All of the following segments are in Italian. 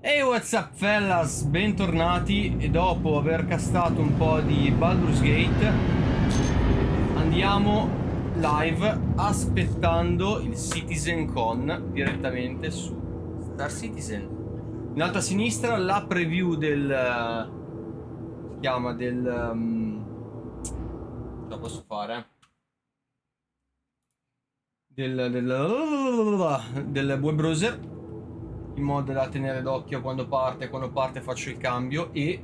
Hey, what's up fellas, bentornati. E dopo aver castato un po' di Baldur's Gate andiamo live aspettando il CitizenCon direttamente su Star Citizen. In alto a sinistra la preview del si chiama del ce la posso fare? Del web browser, in modo da tenere d'occhio quando parte faccio il cambio, e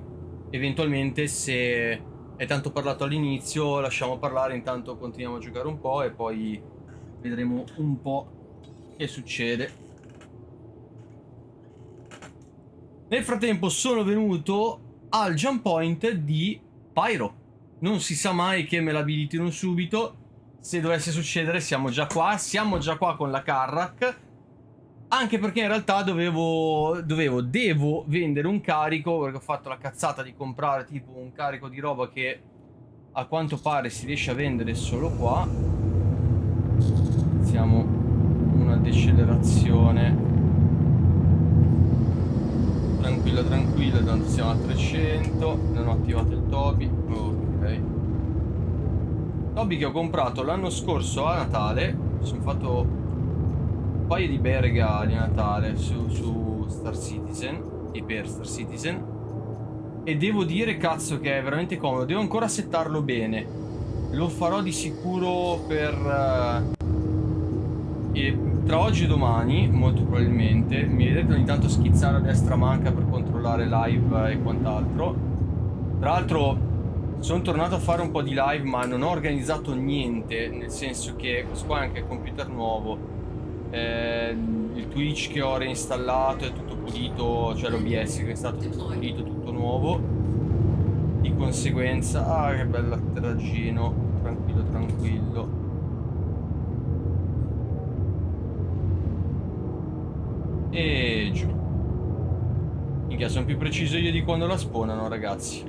eventualmente, se è tanto parlato all'inizio, lasciamo parlare, intanto continuiamo a giocare un po' e poi vedremo un po' che succede. Nel frattempo sono venuto al jump point di Pyro. Non si sa mai che me l'abilitino subito. Se dovesse succedere siamo già qua con la Carrack. Anche perché in realtà devo vendere un carico, perché ho fatto la cazzata di comprare tipo un carico di roba che a quanto pare si riesce a vendere solo qua. Iniziamo una decelerazione. Tranquillo, tranquillo, tanto siamo a 300. Non ho attivato il Toby. Ok. Toby che ho comprato l'anno scorso a Natale. Mi sono fatto un paio di bei regali a Natale su Star Citizen e per Star Citizen, e devo dire, cazzo, che è veramente comodo. Devo ancora settarlo bene. Lo farò di sicuro per tra oggi e domani, molto probabilmente. Mi vedete ogni tanto schizzare a destra manca per controllare live e quant'altro. Tra l'altro sono tornato a fare un po' di live, ma non ho organizzato niente, nel senso che questo qua è anche il computer nuovo. Il Twitch che ho reinstallato è tutto pulito, cioè l'OBS che è stato tutto pulito, tutto nuovo. Di conseguenza, che bello atterraggino, tranquillo, tranquillo. E giù. Minchia, sono più preciso io di quando la spawnano, ragazzi.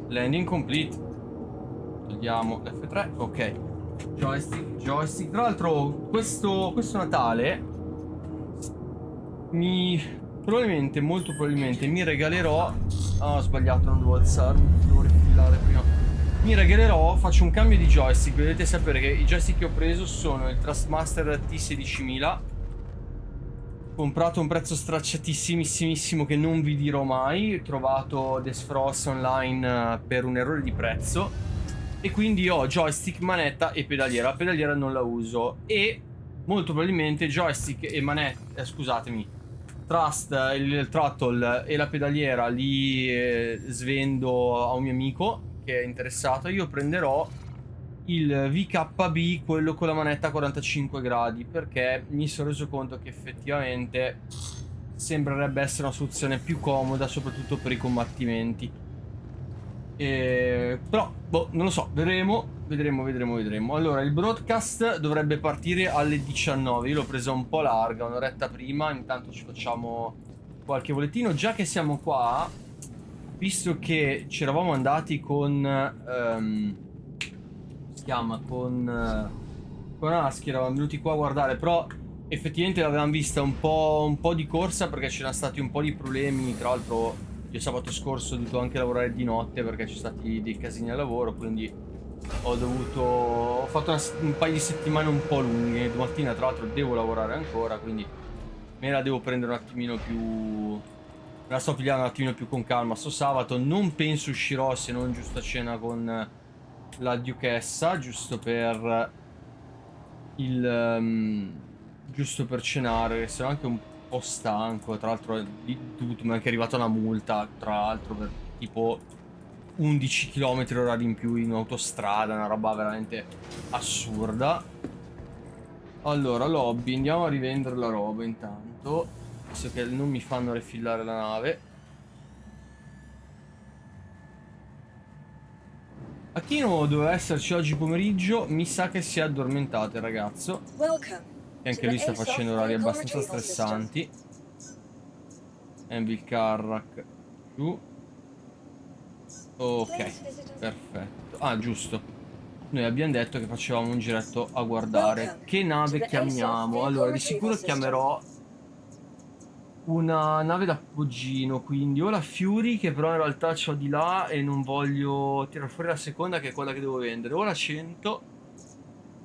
Landing complete. Togliamo l'F3, ok. Joystick. Tra l'altro questo Natale molto probabilmente mi regalerò. Ho sbagliato, non devo alzarmi, devo rifilare prima. Mi regalerò, faccio un cambio di joystick. Dovete sapere che i joystick che ho preso sono il Trustmaster T16000, comprato a un prezzo stracciatissimissimo che non vi dirò mai, trovato Desfrost online per un errore di prezzo. E quindi ho joystick, manetta e pedaliera. La pedaliera non la uso. E molto probabilmente joystick e manetta, scusatemi, il throttle e la pedaliera li svendo a un mio amico che è interessato. Io prenderò il VKB, quello con la manetta a 45 gradi, perché mi sono reso conto che effettivamente sembrerebbe essere una soluzione più comoda, soprattutto per i combattimenti. Però, boh, non lo so, vedremo. Allora, il broadcast dovrebbe partire alle 19. Io l'ho presa un po' larga, un'oretta prima. Intanto ci facciamo qualche bollettino. Già che siamo qua, visto che ci eravamo andati con si chiama con Aschi, eravamo venuti qua a guardare, però effettivamente l'avevamo vista un po' di corsa, perché c'erano stati un po' di problemi. Tra l'altro io sabato scorso ho dovuto anche lavorare di notte perché ci sono stati dei casini al lavoro, quindi ho fatto un paio di settimane un po' lunghe. Domattina tra l'altro devo lavorare ancora, quindi me la devo prendere un attimino più, me la sto pigliando un attimino più con calma. Sto sabato non penso uscirò, se non giusto a cena con la duchessa, giusto per giusto per cenare. Sono anche un po' stanco. Tra l'altro mi è anche arrivata una multa, tra l'altro, per tipo 11 km/h in più in autostrada, una roba veramente assurda. Allora, lobby, andiamo a rivendere la roba intanto, visto che non mi fanno refillare la nave. Achino doveva esserci oggi pomeriggio, mi sa che si è addormentato il ragazzo. E anche lui sta facendo orari abbastanza stressanti. Envil Carrack giù. Ok, perfetto. Ah, giusto. Noi abbiamo detto che facevamo un giretto a guardare. Che nave chiamiamo? Allora, di sicuro chiamerò una nave d'appoggino, quindi ho la Fury che però in realtà c'ho di là e non voglio tirare fuori la seconda che è quella che devo vendere. Ho la 100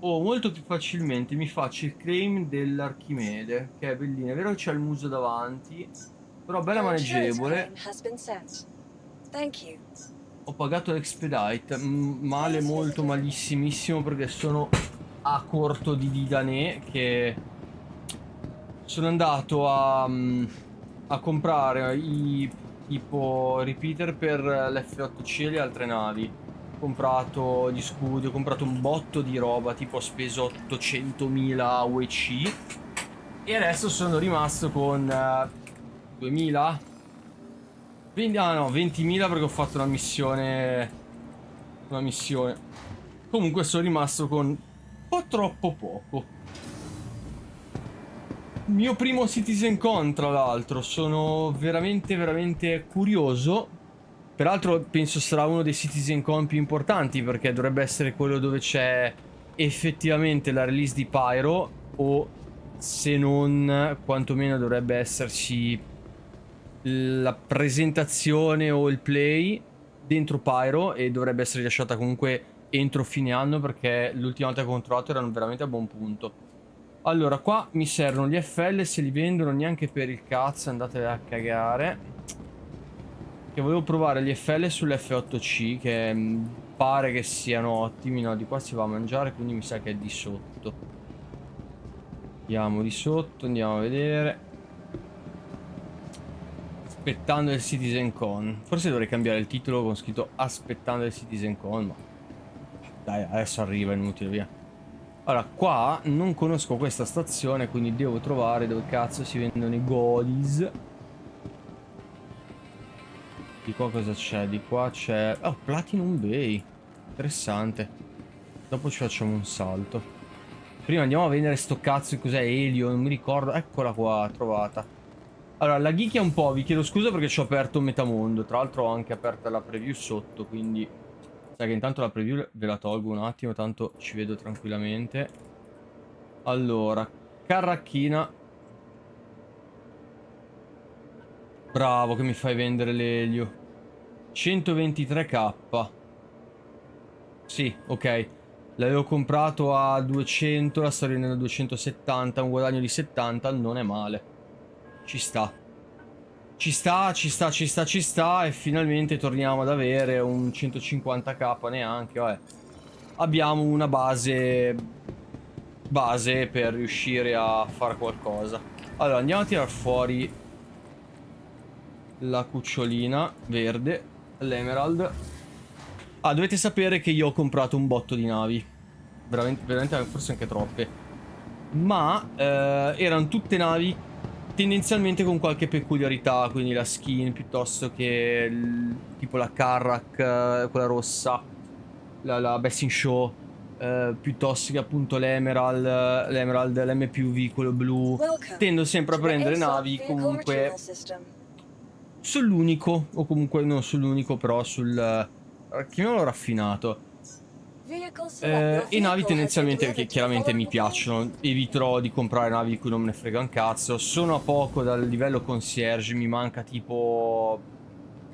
o molto più facilmente mi faccio il claim dell'Archimede, che è bellina, è vero che c'è il muso davanti, però bella maneggevole. Ho pagato l'expedite, male, molto malissimissimo, perché sono a corto di didanè, che sono andato a comprare i tipo repeater per l'F8C e le altre navi. Ho comprato gli scudi, ho comprato un botto di roba, tipo ho speso 800.000 UEC e adesso sono rimasto con 2000? 20, ah no, 20.000 perché ho fatto una missione. Comunque sono rimasto con un po' troppo poco. Mio primo CitizenCon, tra l'altro, sono veramente curioso. Peraltro penso sarà uno dei CitizenCon più importanti, perché dovrebbe essere quello dove c'è effettivamente la release di Pyro, o se non, quantomeno dovrebbe esserci la presentazione o il play dentro Pyro, e dovrebbe essere rilasciata comunque entro fine anno, perché l'ultima volta che ho controllato erano veramente a buon punto. Allora, qua mi servono gli FL, se li vendono neanche per il cazzo, andate a cagare. Che volevo provare gli FL sull'F8C, che pare che siano ottimi. No, di qua si va a mangiare, quindi mi sa che è di sotto. Andiamo di sotto, andiamo a vedere. Aspettando il CitizenCon. Forse dovrei cambiare il titolo con scritto aspettando il CitizenCon, ma dai, adesso arriva, è inutile, via. Allora, qua non conosco questa stazione, quindi devo trovare dove cazzo si vendono i goodies. Di qua cosa c'è? Di qua c'è... Oh, Platinum Bay. Interessante. Dopo ci facciamo un salto. Prima andiamo a vendere sto cazzo di cos'è, elio, non mi ricordo. Eccola qua, trovata. Allora, la geek è un po', vi chiedo scusa perché ci ho aperto un metamondo. Tra l'altro ho anche aperta la preview sotto, quindi... Sai che intanto la preview ve la tolgo un attimo, tanto ci vedo tranquillamente. Allora, carracchina. Bravo che mi fai vendere l'elio. 123k. Sì, ok. L'avevo comprato a 200, la sto vendendo a 270, un guadagno di 70, non è male. Ci sta. Ci sta e finalmente torniamo ad avere un 150k neanche, vabbè. Abbiamo una base per riuscire a fare qualcosa. Allora, andiamo a tirar fuori la cucciolina verde, l'Emerald. Ah, dovete sapere che io ho comprato un botto di navi. Veramente forse anche troppe. Ma erano tutte navi tendenzialmente con qualche peculiarità, quindi la skin piuttosto che tipo la Carrack, quella rossa, la Best in Show, piuttosto che appunto l'Emerald, l'MPV, quello blu. Tendo sempre a prendere navi comunque sull'unico, o comunque non sull'unico, però chiamiamolo raffinato. E navi tendenzialmente che chiaramente mi piacciono. Eviterò di comprare navi di cui non me ne frega un cazzo. Sono a poco dal livello concierge, mi manca tipo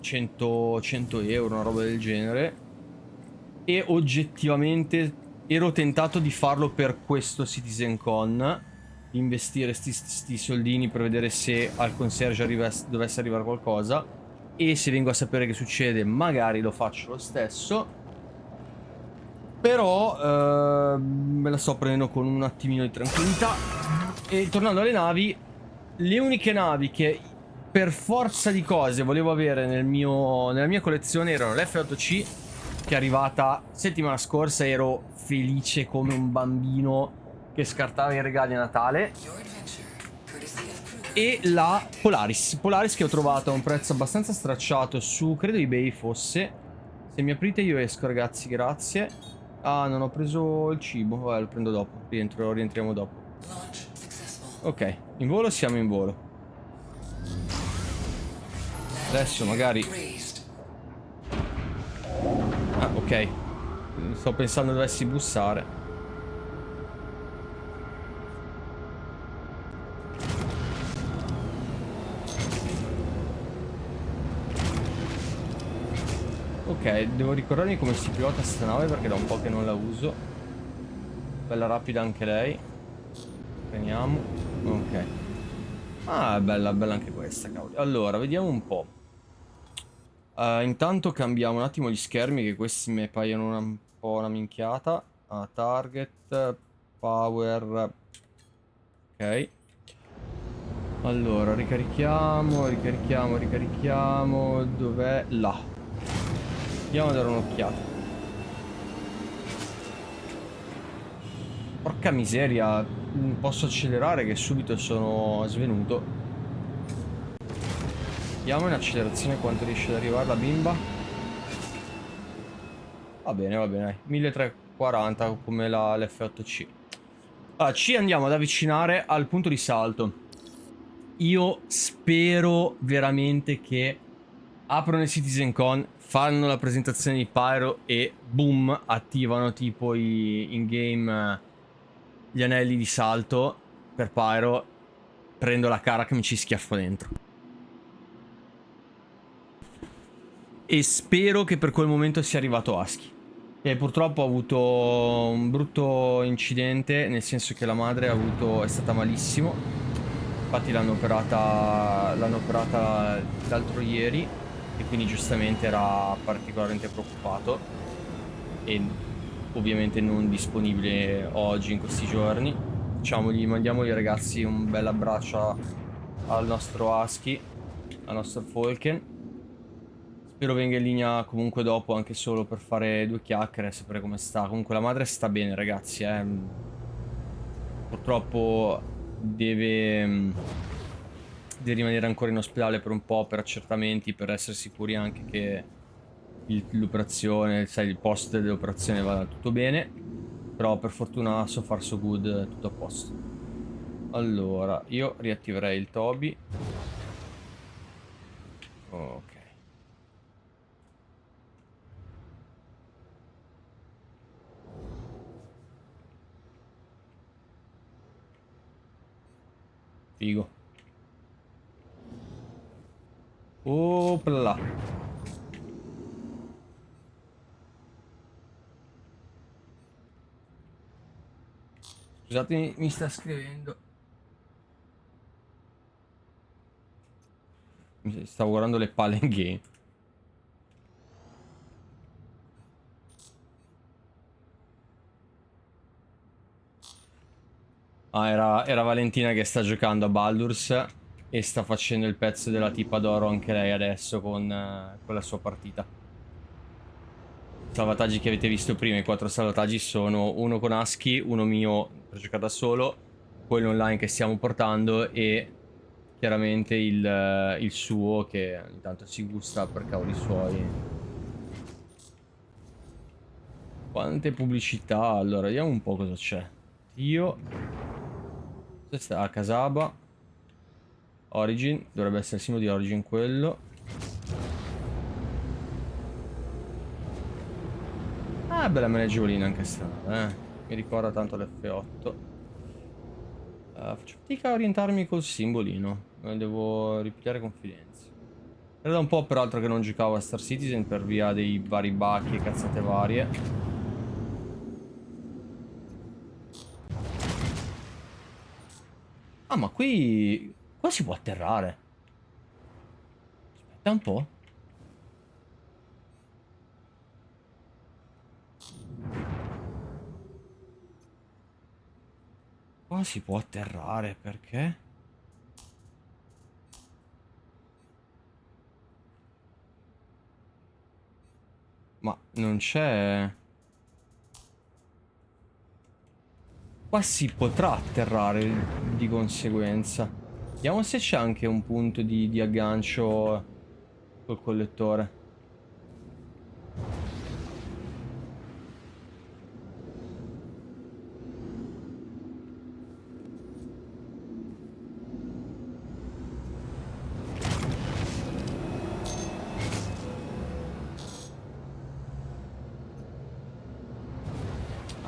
100 euro, una roba del genere. E oggettivamente ero tentato di farlo per questo CitizenCon, di investire sti soldini per vedere se al concierge dovesse arrivare qualcosa. E se vengo a sapere che succede, magari lo faccio lo stesso. Però me la sto prendendo con un attimino di tranquillità. E tornando alle navi, le uniche navi che per forza di cose volevo avere nella mia collezione erano l'F8C, che è arrivata settimana scorsa. Ero felice come un bambino che scartava i regali a Natale. E la Polaris che ho trovato a un prezzo abbastanza stracciato su, credo, eBay fosse. Se mi aprite io esco, ragazzi, grazie. Ah, non ho preso il cibo. Vabbè, lo prendo dopo. Rientriamo dopo. Ok, in volo, siamo in volo. Adesso magari... Ah, ok. Sto pensando dovessi bussare. Ok, devo ricordarmi come si pilota sta nave perché da un po' che non la uso. Bella rapida anche lei. Prendiamo. Ok. Ah, bella, bella anche questa, cavolo. Allora, vediamo un po'. Intanto cambiamo un attimo gli schermi, che questi mi paiono un po' una minchiata. Target, power. Ok. Allora, ricarichiamo. Dov'è? Là. Andiamo a dare un'occhiata. Porca miseria, posso accelerare che subito sono svenuto. Vediamo in accelerazione quanto riesce ad arrivare la bimba. Va bene, dai. 1340 come l'F8C. Allora, ci andiamo ad avvicinare al punto di salto. Io spero veramente che aprono il CitizenCon, fanno la presentazione di Pyro e boom, attivano tipo in-game gli anelli di salto per Pyro. Prendo la cara che mi ci schiaffo dentro. E spero che per quel momento sia arrivato Husky. E purtroppo ha avuto un brutto incidente, nel senso che la madre è stata malissimo. Infatti l'hanno operata l'altro ieri e quindi giustamente era particolarmente preoccupato e ovviamente non disponibile oggi in questi giorni. Mandiamogli ragazzi un bel abbraccio al nostro Husky, al nostro Falken. Spero venga in linea comunque dopo, anche solo per fare due chiacchiere, sapere come sta. Comunque la madre sta bene, ragazzi, eh. Purtroppo deve rimanere ancora in ospedale per un po', per accertamenti, per essere sicuri anche che l'operazione, sai, il post dell'operazione vada tutto bene. Però per fortuna, so far so good, tutto a posto. Allora, io riattiverei il Toby. Ok. Figo. Opla. Scusate, mi sta scrivendo. Stavo guardando le palle in game. Ah, era Valentina che sta giocando a Baldur's e sta facendo il pezzo della tipa d'oro anche lei adesso con la sua partita. I salvataggi che avete visto prima, i 4 salvataggi sono uno con Husky, uno mio per giocare da solo, quello online che stiamo portando e chiaramente il suo che intanto si gusta per cavoli suoi. Quante pubblicità? Allora, vediamo un po' cosa c'è. Io... Questa è a Casaba. Origin, dovrebbe essere il simbolo di Origin quello. Ah, bella maneggevolina anche sta, Mi ricorda tanto l'F8. Faccio fatica a orientarmi col simbolino. Devo ripigliare confidenza. Era da un po' peraltro che non giocavo a Star Citizen per via dei vari bug e cazzate varie. Ah, ma qui... Qua si può atterrare. Aspetta un po'. Qua si può atterrare, perché? Ma non c'è... Qua si potrà atterrare di conseguenza. Vediamo se c'è anche un punto di aggancio col collettore.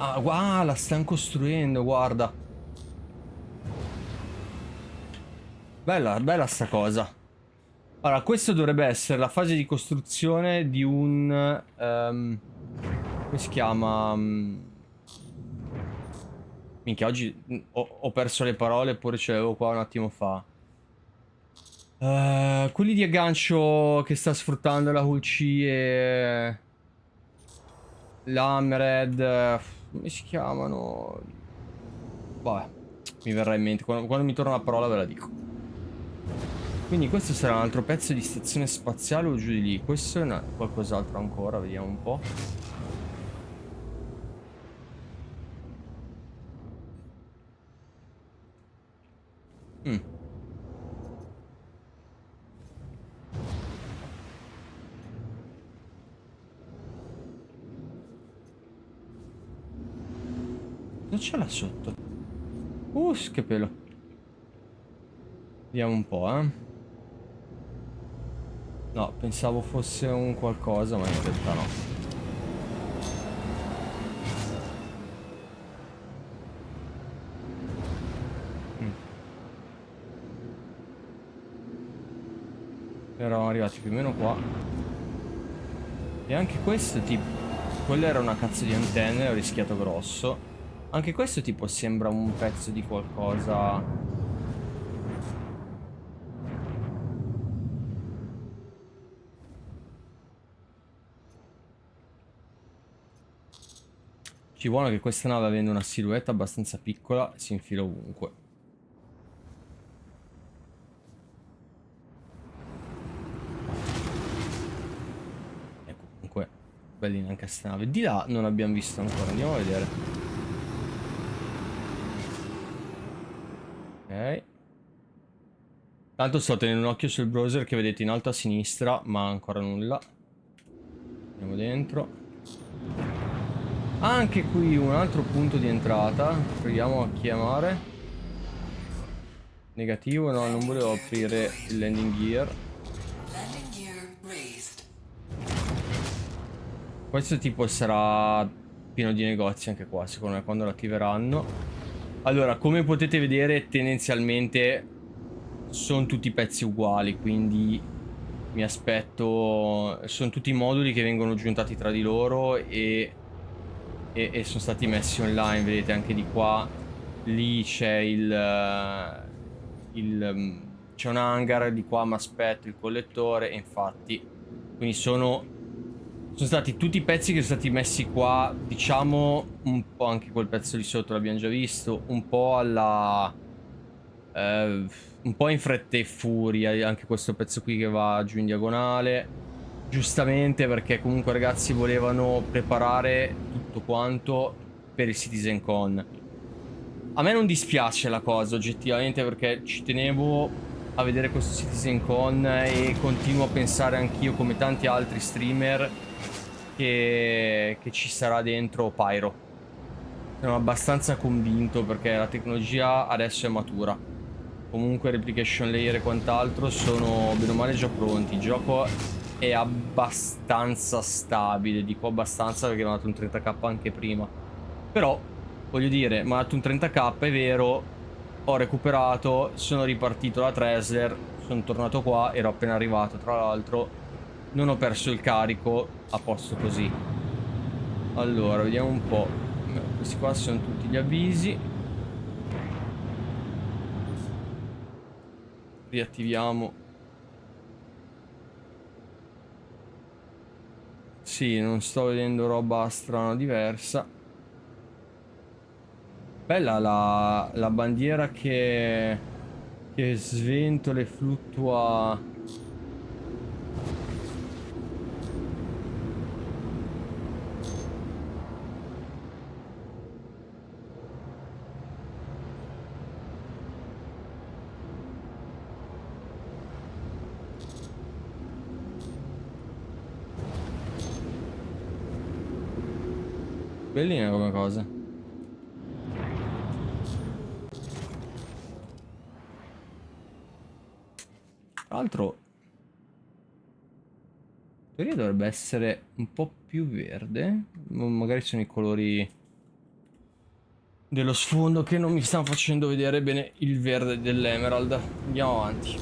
Ah, guarda, la stanno costruendo, guarda. Bella, bella sta cosa. Allora, questo dovrebbe essere la fase di costruzione di un... come si chiama? Minchia, oggi ho perso le parole, eppure ce l'avevo qua un attimo fa. Quelli di aggancio che sta sfruttando la UC e... l'Hammerhead... come si chiamano? Vabbè, mi verrà in mente. Quando mi torna la parola ve la dico. Quindi questo sarà un altro pezzo di stazione spaziale o giù di lì? Questo è qualcos'altro ancora, vediamo un po'. Mm. Cosa c'è là sotto? Che pelo. Vediamo un po', eh. No, pensavo fosse un qualcosa, ma in realtà no. Eravamo arrivati più o meno qua. E anche questo tipo... quella era una cazzo di antenna, ho rischiato grosso. Anche questo tipo sembra un pezzo di qualcosa... Ci vuole che questa nave, avendo una silhouette abbastanza piccola, si infila ovunque. E comunque, bellina anche questa nave. Di là non abbiamo visto ancora, andiamo a vedere. Ok. Tanto sto tenendo un occhio sul browser che vedete in alto a sinistra, ma ancora nulla. Andiamo dentro. Anche qui un altro punto di entrata. Proviamo a chiamare. Negativo, no, non volevo aprire il landing gear. Questo tipo sarà pieno di negozi anche qua, secondo me, quando lo attiveranno. Allora, come potete vedere, tendenzialmente sono tutti pezzi uguali, quindi mi aspetto... sono tutti moduli che vengono giuntati tra di loro e sono stati messi online, vedete anche di qua. Lì c'è c'è un hangar, di qua mi aspetto il collettore, e infatti, quindi sono stati tutti i pezzi che sono stati messi qua, diciamo un po', anche quel pezzo di sotto l'abbiamo già visto, un po' alla... un po' in fretta e furia, anche questo pezzo qui che va giù in diagonale, giustamente perché comunque ragazzi volevano preparare tutto quanto per il CitizenCon. A me non dispiace la cosa oggettivamente, perché ci tenevo a vedere questo CitizenCon e continuo a pensare anch'io, come tanti altri streamer, che ci sarà dentro Pyro. Sono abbastanza convinto perché la tecnologia adesso è matura. Comunque replication layer e quant'altro sono bene o male già pronti. Il gioco è abbastanza stabile, dico abbastanza perché mi ha dato un 30k anche prima. Però, voglio dire, mi ha dato un 30k, è vero, ho recuperato, sono ripartito da Tresler, sono tornato qua, ero appena arrivato tra l'altro, non ho perso il carico, a posto così. Allora, vediamo un po'. Questi qua sono tutti gli avvisi. Riattiviamo. Sì, non sto vedendo roba strana diversa. Bella la bandiera che sventola e fluttua. Bellina come cosa. Tra l'altro, in teoria dovrebbe essere un po' più verde. Magari sono i colori dello sfondo che non mi stanno facendo vedere bene il verde dell'emerald. Andiamo avanti.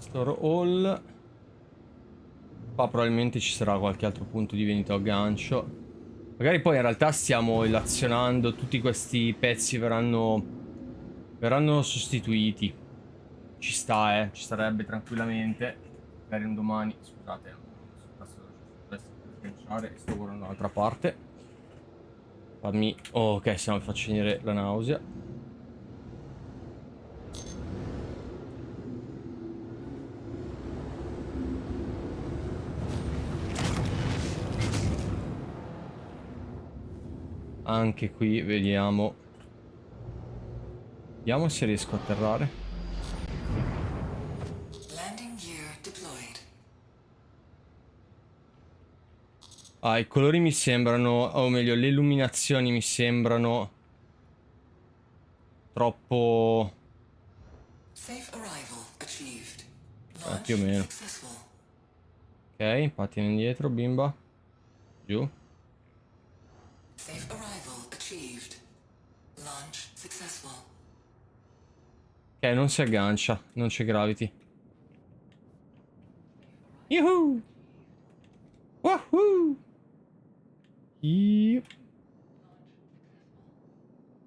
Store all. Qua probabilmente ci sarà qualche altro punto di vendita o gancio. Magari poi in realtà stiamo azionando, tutti questi pezzi verranno sostituiti. Ci sta, ci starebbe tranquillamente. Magari un domani, scusate, dovessi sganciare e sto guardando dall'altra parte. Fammi... Oh, ok, se no mi faccio venire la nausea. Anche qui vediamo. Vediamo se riesco a atterrare. Ah, i colori mi sembrano, o meglio, le illuminazioni mi sembrano troppo... più o meno. Ok, patina indietro, bimba. Giù. Ok, non si aggancia, non c'è gravity. Yuhu! Wahoo!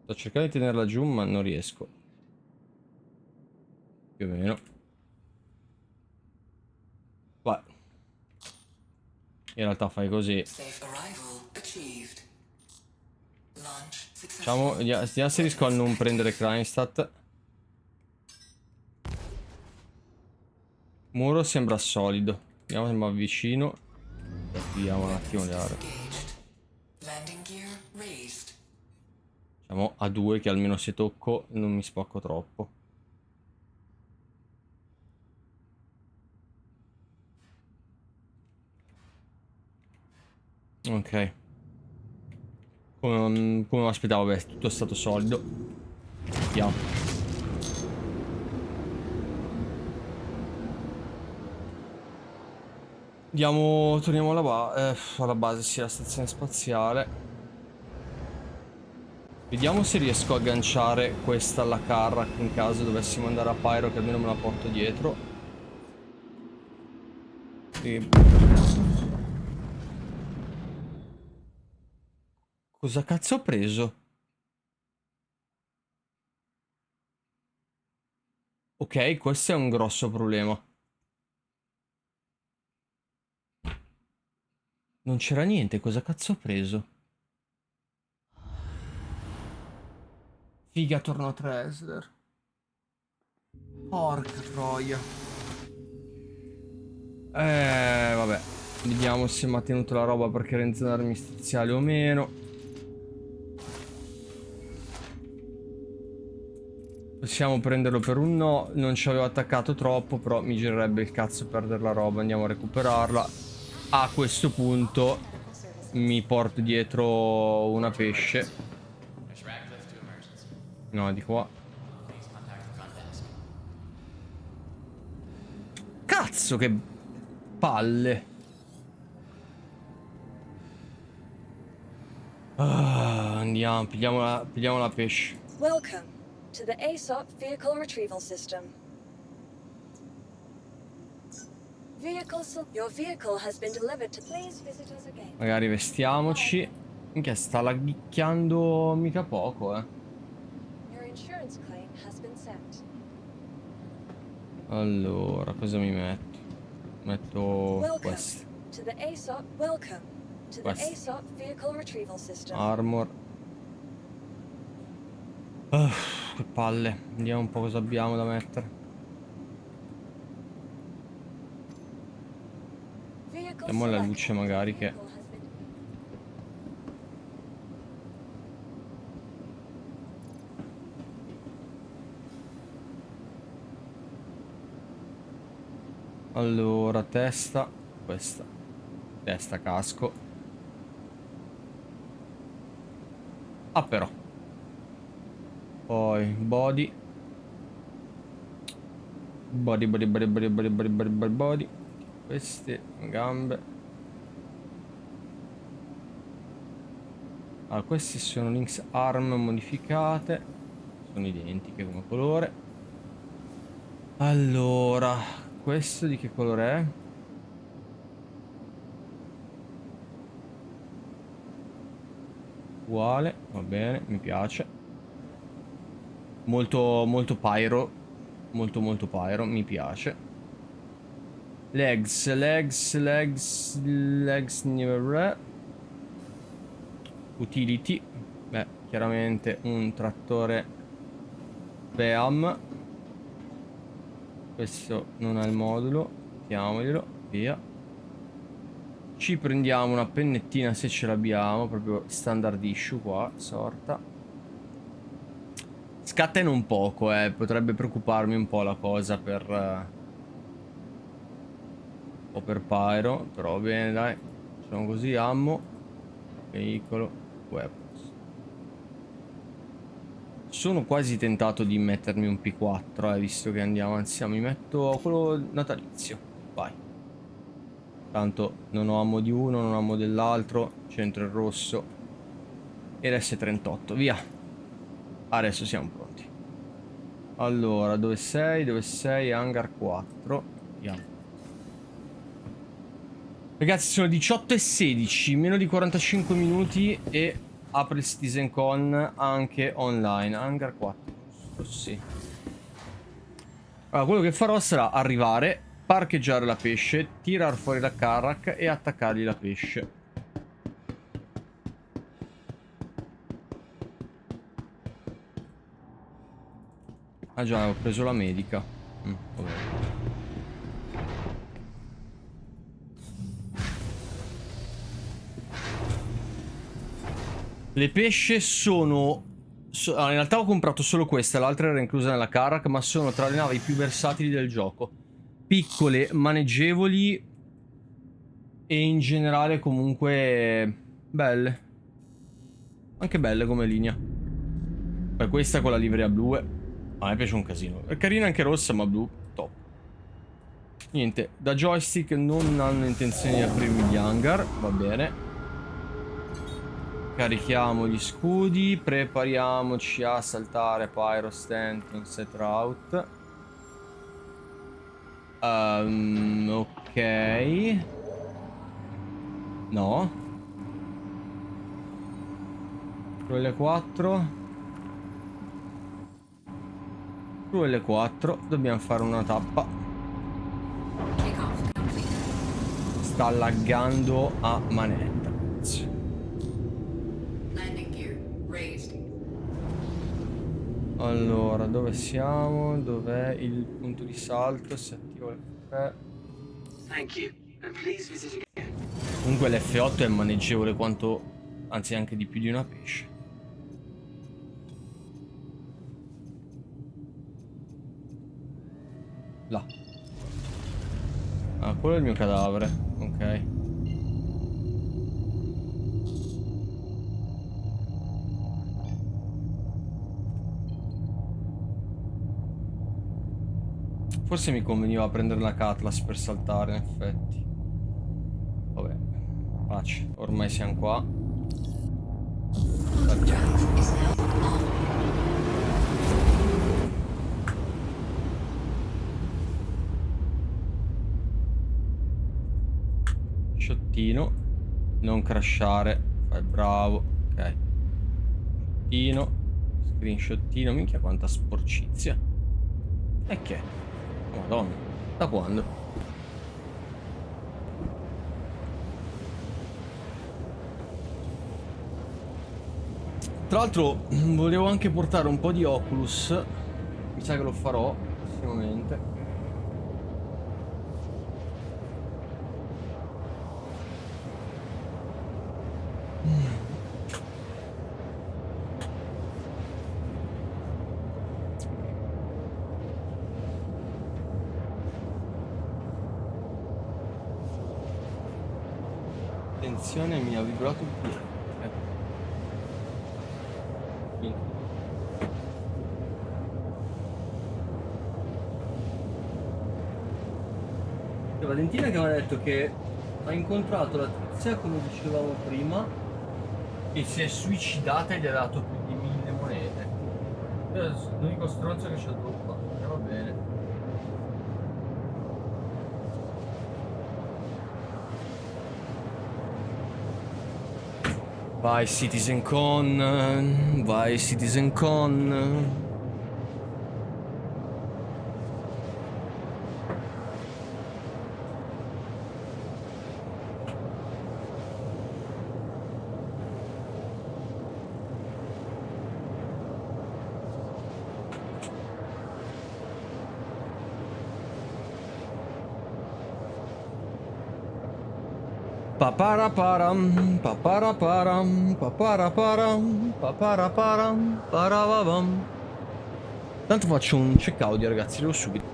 Sto cercando di tenerla giù, ma non riesco. Più o meno. Vai. In realtà fai così. Facciamo, vediamo se riesco a non prendere Kreinstat. Muro sembra solido. Vediamo se mi avvicino. Vediamo un attimo le aree. Facciamo a 2 che almeno se tocco non mi spacco troppo. Ok. Come mi aspettavo, beh, tutto è stato solido. Vediamo. Andiamo, torniamo alla base, sì, alla stazione spaziale. Vediamo se riesco a agganciare questa alla carra in caso dovessimo andare a Pyro, che almeno me la porto dietro. E... Cosa cazzo ho preso? Ok, questo è un grosso problema. Non c'era niente, cosa cazzo ho preso? Figa, torno a Tresler. Porca troia. Vabbè. Vediamo se mi ha tenuto la roba perché era in zona armistiziale o meno. Possiamo prenderlo per un no. Non ci avevo attaccato troppo, però mi girerebbe il cazzo perdere la roba. Andiamo a recuperarla. A questo punto mi porto dietro una pesce. No, di qua. Cazzo, che palle. Andiamo, pigliamo la pesce. Welcome to the ASOP Vehicle Retrieval System. Your vehicle has been delivered to please visit us again. Magari vestiamoci. Minchia, sta laghicchiando mica poco, Your insurance claim has been sent. Allora, cosa mi metto? Metto questo. Welcome to the ASOP Vehicle Retrieval System. Armor. Che palle. Vediamo un po' cosa abbiamo da mettere. Mettiamo la luce magari che... Allora, testa. Questa. Testa, casco. Ah, però. Poi, body. Body. Queste, gambe. Allora, queste sono links arm modificate. Sono identiche come colore. Allora, Questo di che colore è? Uguale, va bene, mi piace. Molto, molto pyro. Molto, molto pyro, mi piace. Legs. Utility. Beh, chiaramente un trattore Beam. Questo non ha il modulo. Mettiamoglielo, via. Ci prendiamo una pennettina se ce l'abbiamo. Proprio standard issue qua, sorta. Scatta in un poco, potrebbe preoccuparmi un po' la cosa per... o per pyro, però bene, dai. Facciamo così, ammo. Veicolo, weapons. Sono quasi tentato di mettermi un P4, visto che andiamo, anzi, mi metto quello natalizio. Vai. Tanto non ho ammo di uno, non ho ammo dell'altro. Centro il rosso. E l'S38, via. Adesso siamo pronti. Allora, dove sei? Dove sei? Hangar 4. Andiamo. Ragazzi, sono 18:16, meno di 45 minuti e apre il CitizenCon anche online. Hangar 4, giusto? Sì. Allora, quello che farò sarà arrivare, parcheggiare la pesce, tirar fuori la Carrack e attaccargli la pesce. Ah già, ho preso la medica. Vabbè. Le pesce sono... allora, in realtà ho comprato solo questa, l'altra era inclusa nella Carrack, ma sono tra le navi più versatili del gioco. Piccole, maneggevoli e in generale comunque belle. Anche belle come linea. Per questa con la livrea blu a me piace un casino. È carina anche rossa, ma blu top. Niente, da joystick non hanno intenzione di aprirmi gli hangar, va bene. Carichiamo gli scudi, prepariamoci a saltare Pyro Stanton set route. Ok. No. Sulle 4. Sulle 4 dobbiamo fare una tappa. Sta laggando a manetta. Allora, dove siamo? Dov'è il punto di salto? Si attiva l'F... Comunque l'F8 è maneggevole quanto... anzi anche di più di una pesce. Là. Ah, quello è il mio cadavere. Ok. Forse mi conveniva prendere la Cutlass per saltare, in effetti. Vabbè, pace. Ormai siamo qua. Saltiamo. Sciottino. Non crashare. Fai bravo. Ok. Sciottino. Screenshottino. Minchia quanta sporcizia. E che? Oh, Madonna, da quando? Tra l'altro volevo anche portare un po' di Oculus. Mi sa che lo farò prossimamente. Attenzione, mi ha vibrato il piede. Valentina che mi ha detto che ha incontrato la tizia, come dicevamo prima, e si è suicidata e gli ha dato più di 1000 monete. L'unico stronzo che c'ha dovuto fare, va bene. Vai CitizenCon, vai CitizenCon. Paparaparam, paparaparam, paparaparam, paparaparam, paravavam. Tanto faccio un check audio, ragazzi, devo subito.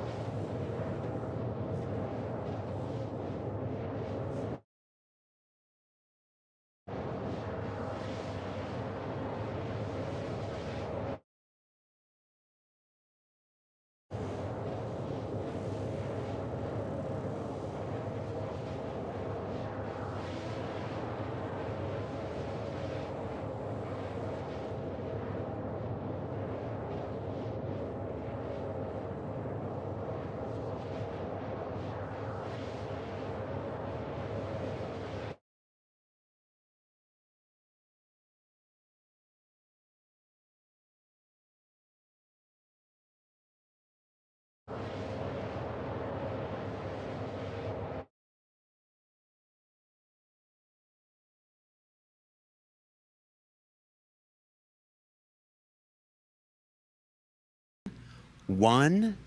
One,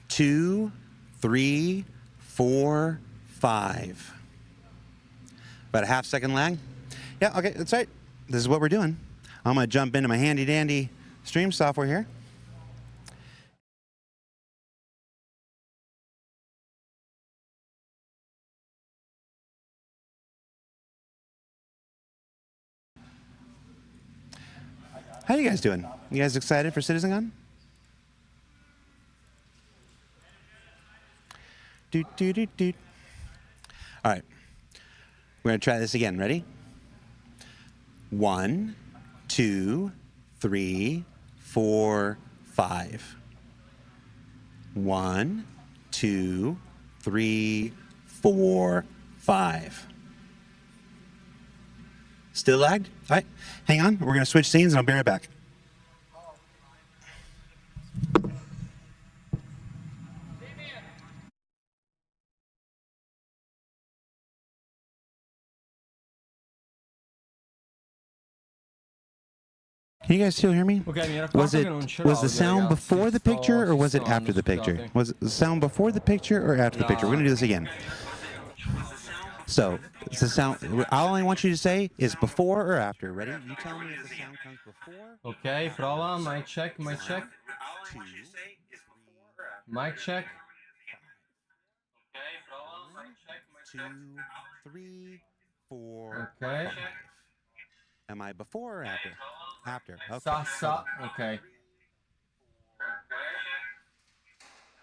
two, three, four, five. About a half second lag? Yeah, okay, that's right. This is what we're doing. I'm gonna jump into my handy dandy stream software here. How you guys doing? You guys excited for CitizenCon? Doot, doot, doot, doot. All right, we're gonna try this again. Ready? One, two, three, four, five. One, two, three, four, five. Still lagged? All right, hang on. We're gonna switch scenes and I'll be right back. Can you guys still hear me? Ok, mi racconto Was che it non c'è was the l'audio, sound ragazzi. before the picture or was it Sto after the picture? scusate. Was it the sound before the picture or after the picture? We're gonna do this again. So it's the sound. All I want you to say is before or after. Ready? You tell me if the sound comes before. Ok, prova, mic check, mic check. Two, Mic check. two, three, four, Ok. five. Am I before or after? After. Okay. Sassa, ok. Am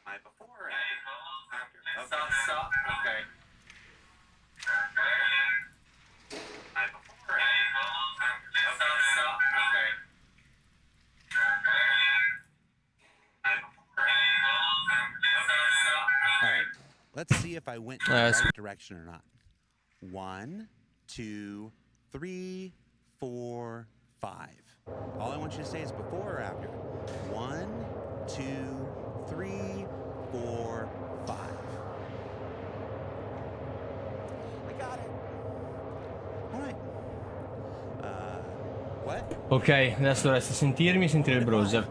I before or after? After. Sassa, ok. All right. Let's see if I went in the right direction or not. One, two, three, four, five. All I want you to say is before or after. One, two, three, four, five. I got it. All right. What? Ok, adesso dovreste sentirmi e sentire il browser.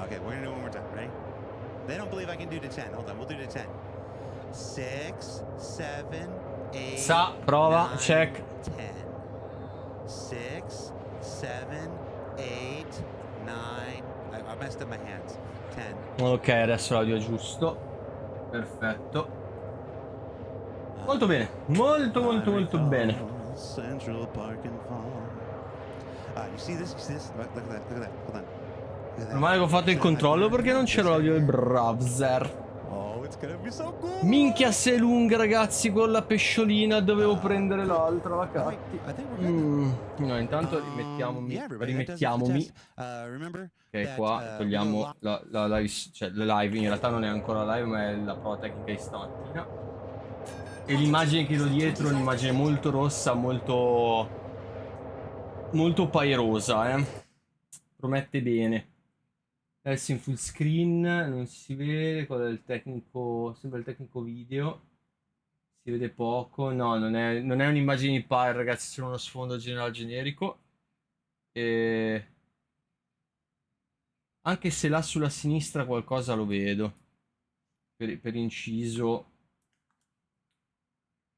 Okay, we're gonna do it one more time. Ready? They don't believe I can do to 10. Hold on, we'll do to 10. 6, 7, 8. Sa, prova, 9, check. 10. 6, 7, 8, 9. I messed up my hands. 10. Ok, adesso l'audio è giusto. Perfetto. Molto bene, molto molto molto bene. Central Park and Fall. You see this? You see this? Look at that. Look at that. Hold on. Meno male che ho fatto il controllo perché non c'era l'audio del browser. Oh, it's gonna be so cool. Minchia se lunga, ragazzi, con la pesciolina dovevo prendere l'altra, la catti. No, intanto rimettiamomi. Ok, qua togliamo la live, cioè la live, in realtà non è ancora live ma è la prova tecnica di stamattina. E l'immagine che ho dietro è un'immagine molto rossa, molto pairosa, promette bene. Adesso in full screen non si vede, quello è il tecnico, sembra il tecnico video, si vede poco. No, non è un'immagine di Pyre, ragazzi, c'è uno sfondo generale generico. E... anche se là sulla sinistra qualcosa lo vedo, per inciso,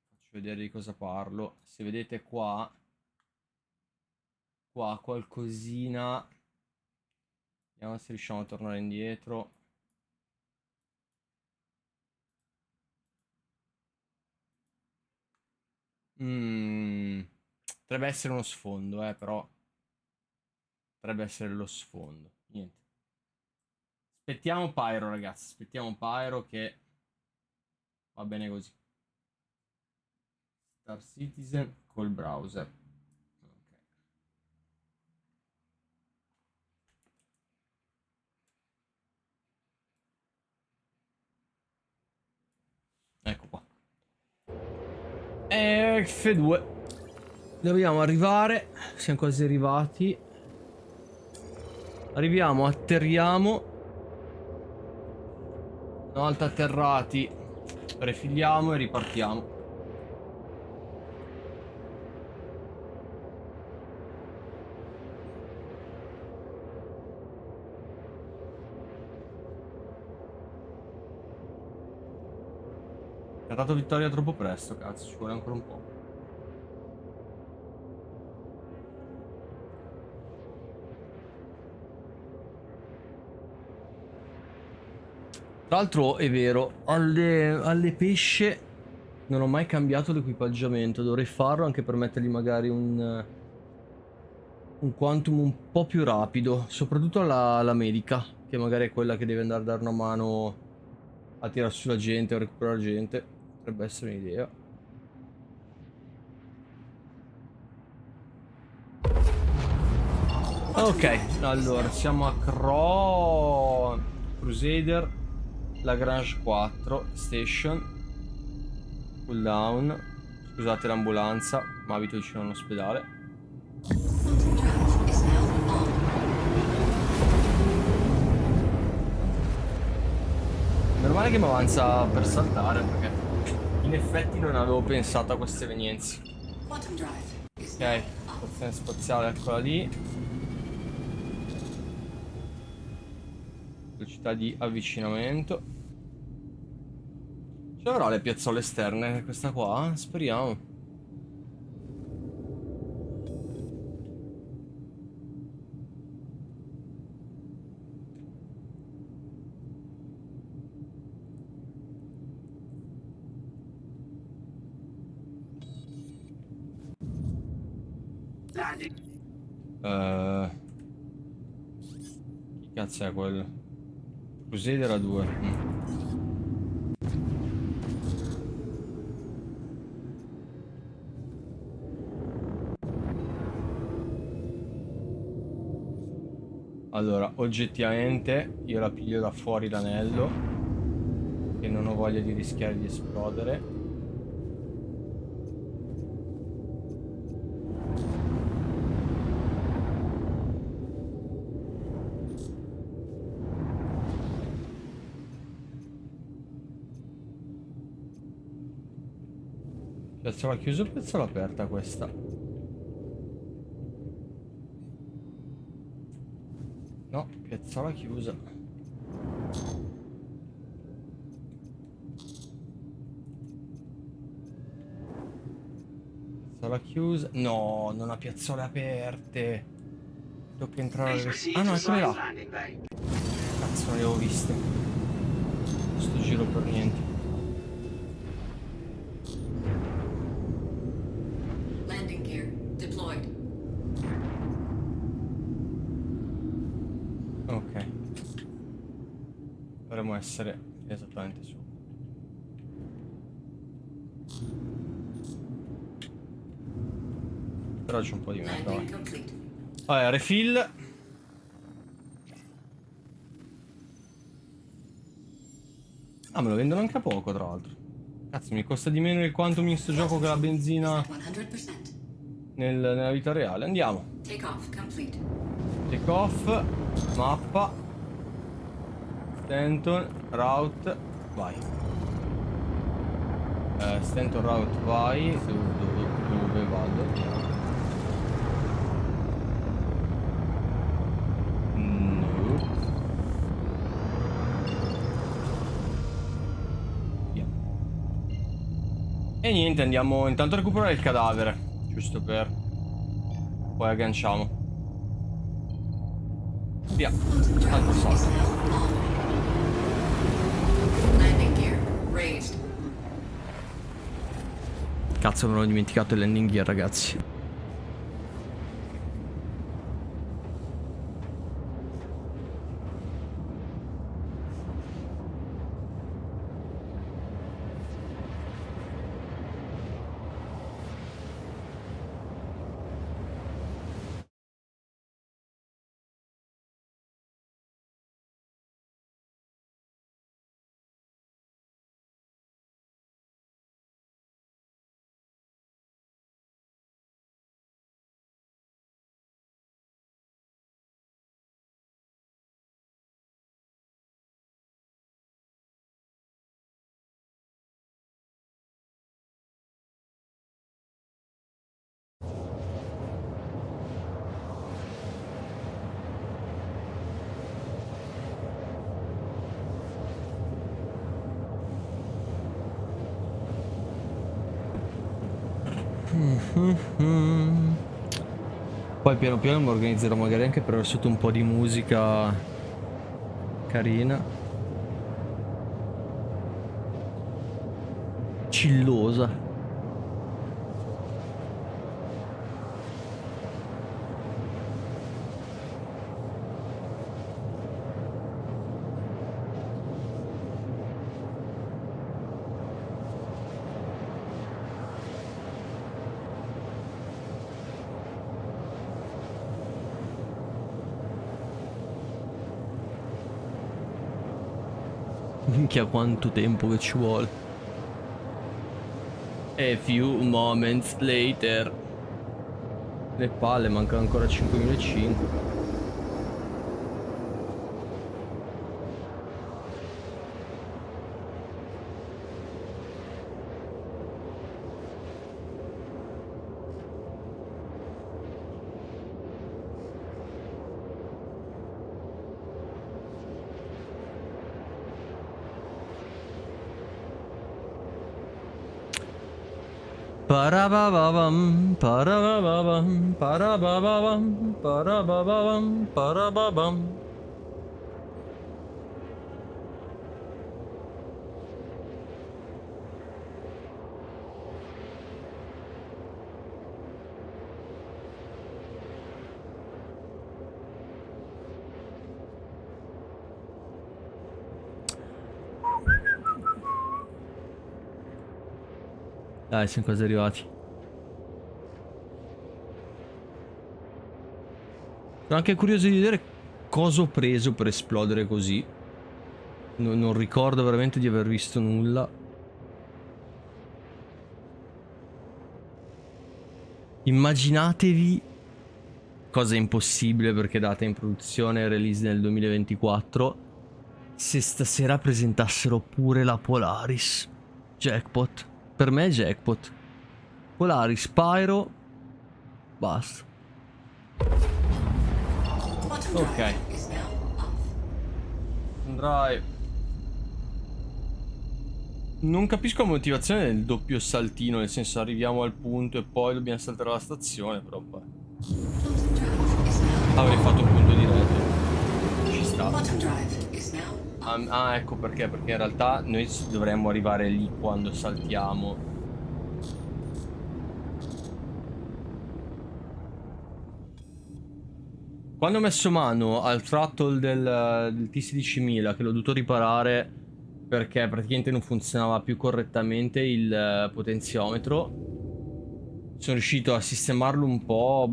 faccio vedere di cosa parlo. Se vedete qua qualcosina, vediamo se riusciamo a tornare indietro. Potrebbe essere uno sfondo, però potrebbe essere lo sfondo. Niente. Aspettiamo Pyro, ragazzi. Aspettiamo Pyro, che va bene così. Star Citizen col browser. Ecco qua. F2. Dobbiamo arrivare. Siamo quasi arrivati. Arriviamo, atterriamo. Una volta atterrati, refiliamo e ripartiamo. Ha dato vittoria troppo presto, cazzo, ci vuole ancora un po'. Tra l'altro è vero, alle pesce non ho mai cambiato l'equipaggiamento, dovrei farlo anche per mettergli magari un quantum un po' più rapido, soprattutto alla medica, che magari è quella che deve andare a dare una mano a tirare su la gente o a recuperare la gente. Potrebbe essere un'idea. Ok, allora siamo a Crusader Lagrange 4 Station. Cool down. Scusate l'ambulanza, ma abito vicino all'ospedale. Meno male che mi avanza per saltare, perché in effetti non avevo pensato a queste evenienze. Ok, stazione spaziale, eccola lì. Velocità di avvicinamento. Ci avrà le piazzole esterne questa qua? Speriamo. Chi cazzo è quello? Crusader a 2. Allora, oggettivamente io la piglio da fuori l'anello, che non ho voglia di rischiare di esplodere. Piazzola chiusa o piazzola aperta questa? No, piazzola chiusa. Piazzola chiusa. No, non ha piazzole aperte. Tocca entrare. Ah no, eccole là. Cazzo, non le avevo viste. Sto giro per niente. Ok. Dovremmo essere esattamente su. Però c'è un po' di merda. Vabbè, refill. Ah, me lo vendono anche a poco, tra l'altro. Cazzo, mi costa di meno di quanto mi sto gioco che la benzina nella vita reale. Andiamo. Take off, mappa, Stanton, route, vai. Stanton, route, vai. Dove vado? No. Via. E niente, andiamo intanto a recuperare il cadavere, giusto per... Poi agganciamo. Via. Altro salto. Cazzo, me l'ho dimenticato il landing gear, ragazzi. Poi piano piano mi organizzerò magari anche per sotto un po' di musica carina, chillosa. Minchia, quanto tempo che ci vuole. A few moments later. Le palle, mancano ancora 5.500. Parababam, parababam, parababam, parababam, parababam. Dai, siamo quasi arrivati. Sono anche curioso di vedere cosa ho preso per esplodere così. Non ricordo veramente di aver visto nulla. Immaginatevi, cosa impossibile perché data in produzione e release nel 2024, se stasera presentassero pure la Polaris. Jackpot. Per me è jackpot. Polaris, Pyro. Basta. Ok. Drive. Non capisco la motivazione del doppio saltino, nel senso arriviamo al punto e poi dobbiamo saltare la stazione, però poi avrei fatto un punto diretto. Ci sta. Ah, ecco perché in realtà noi dovremmo arrivare lì quando saltiamo. Quando ho messo mano al throttle del T16000, che l'ho dovuto riparare perché praticamente non funzionava più correttamente il potenziometro, sono riuscito a sistemarlo un po',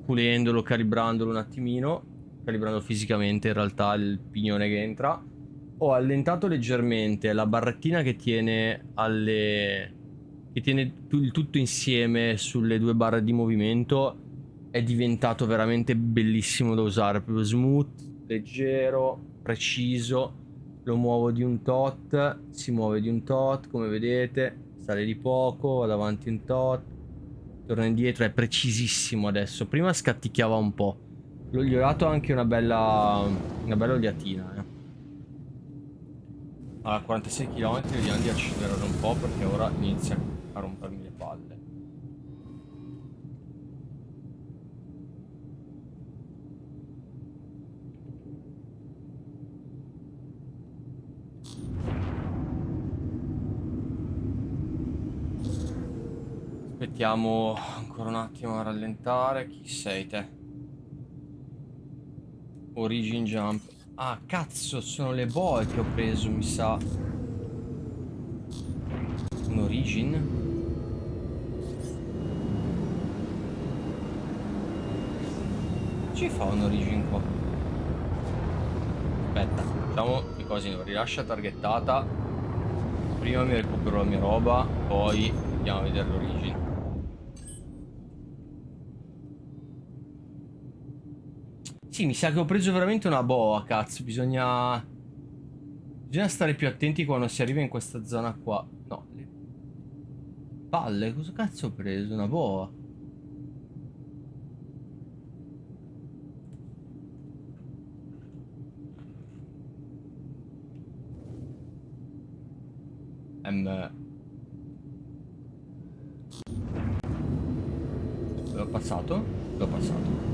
pulendolo, calibrandolo un attimino, calibrando fisicamente in realtà il pignone che entra. ho allentato leggermente la barrettina che tiene alle... che tiene il tutto insieme sulle due barre di movimento. È diventato veramente bellissimo da usare, proprio smooth, leggero, preciso. Lo muovo di un tot, si muove di un tot, come vedete, sale di poco, vado avanti un tot, torna indietro, è precisissimo adesso. Prima scatticchiava un po'. Gli ho dato anche una bella oliatina, a 46 km vediamo di accelerare un po' perché ora inizia a rompermi le palle. Aspettiamo ancora un attimo a rallentare. Chi sei te? Origin jump. Ah, cazzo, sono le boe che ho preso, mi sa. Un origin? Ci fa un origin qua? Aspetta, facciamo le cose. Rilascia targettata. Prima mi recupero la mia roba, poi andiamo a vedere l'origin. Sì, mi sa che ho preso veramente una boa, cazzo. Bisogna stare più attenti quando si arriva in questa zona qua. No, le palle, cosa cazzo ho preso? Una boa. L'ho passato? L'ho passato.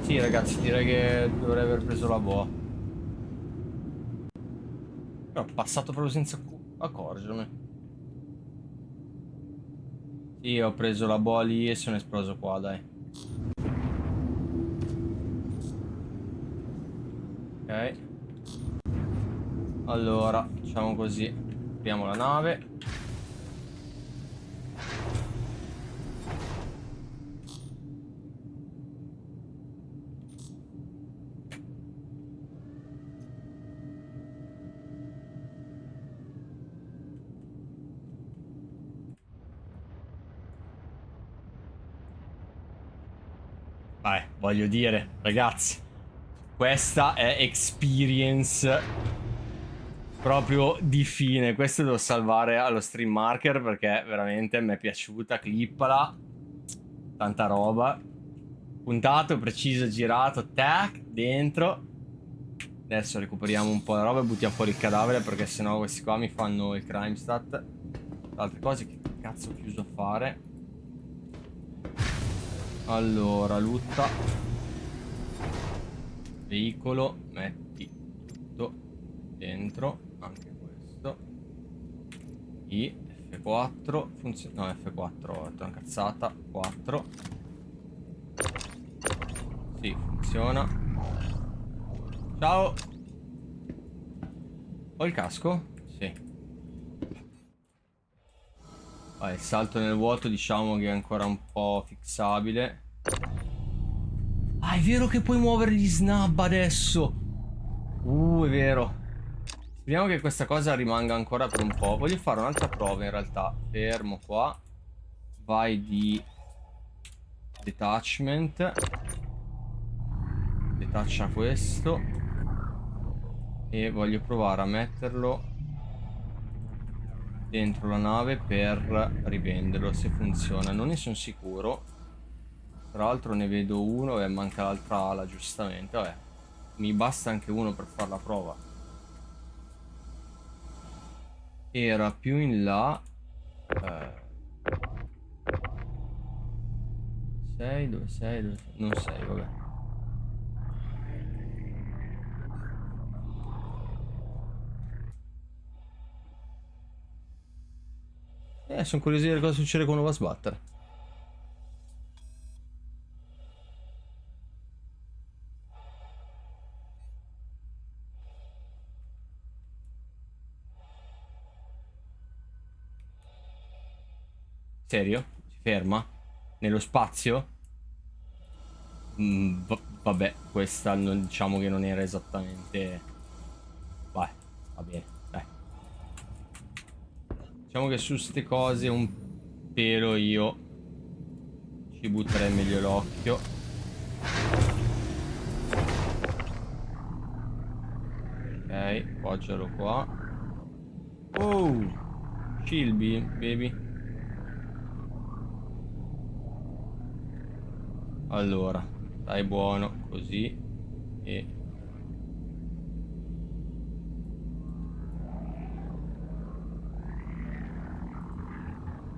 Sì, ragazzi, direi che dovrei aver preso la boa. Però ho passato proprio senza accorgermi. Sì, ho preso la boa lì e sono esploso qua, dai. Ok. Allora, facciamo così. Apriamo la nave. Voglio dire, ragazzi, questa è experience proprio di fine. Questo devo salvare allo stream marker perché veramente mi è piaciuta. Clippala. Tanta roba. Puntato, preciso, girato, tac, dentro. Adesso recuperiamo un po' la roba e buttiamo fuori il cadavere perché sennò questi qua mi fanno il crime stat. Altre cose che cazzo ho chiuso a fare. Allora, lutta. Veicolo, metti tutto dentro, anche questo. F4 funziona. No, F4, ho detto una cazzata. 4. Sì, funziona. Ciao. Ho il casco? Sì. Il salto nel vuoto diciamo che è ancora un po' fissabile. Ah, è vero che puoi muovere gli snab adesso. È vero. Speriamo che questa cosa rimanga ancora per un po'. Voglio fare un'altra prova in realtà. Fermo qua. Vai di detachment. Detaccia questo. E voglio provare a metterlo dentro la nave per rivenderlo, se funziona. Non ne sono sicuro. Tra l'altro ne vedo uno e manca l'altra ala, giustamente. Vabbè, mi basta anche uno per fare la prova. Era più in là. 6, dove sei? Dove sei? Non sei, vabbè. Sono curioso di vedere cosa succede quando va a sbattere. Serio? Si ferma? Nello spazio? Vabbè, questa non, diciamo che non era esattamente Va bene, dai. Diciamo che su ste cose un pelo io ci butterei meglio l'occhio. Ok, poggialo qua. Oh, Shilby, baby. Allora, dai buono, così. E...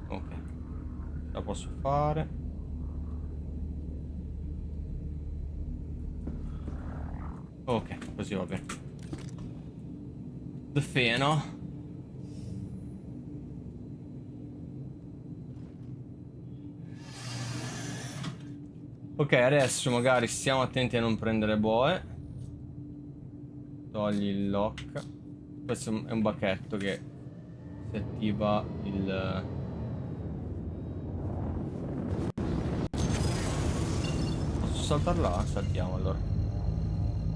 ok, ce la posso fare. Ok, così va bene. The feno. Ok, adesso magari stiamo attenti a non prendere boe. Togli il lock. Questo è un bacchetto che si attiva il... posso saltar là? Saltiamo allora.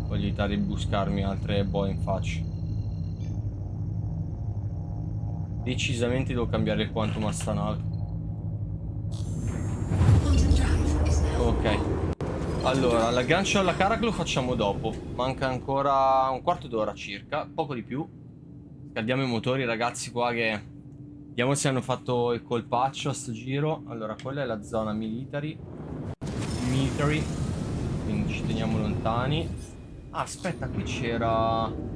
Voglio evitare di buscarmi altre boe in faccia. Decisamente devo cambiare il quantum a sta nave. Ok. Allora, l'aggancio alla carac lo facciamo dopo. Manca ancora un quarto d'ora circa, poco di più. Scaldiamo i motori, ragazzi, qua che... vediamo se hanno fatto il colpaccio a sto giro. Allora, quella è la zona military. Quindi ci teniamo lontani. Ah, aspetta, qui c'era...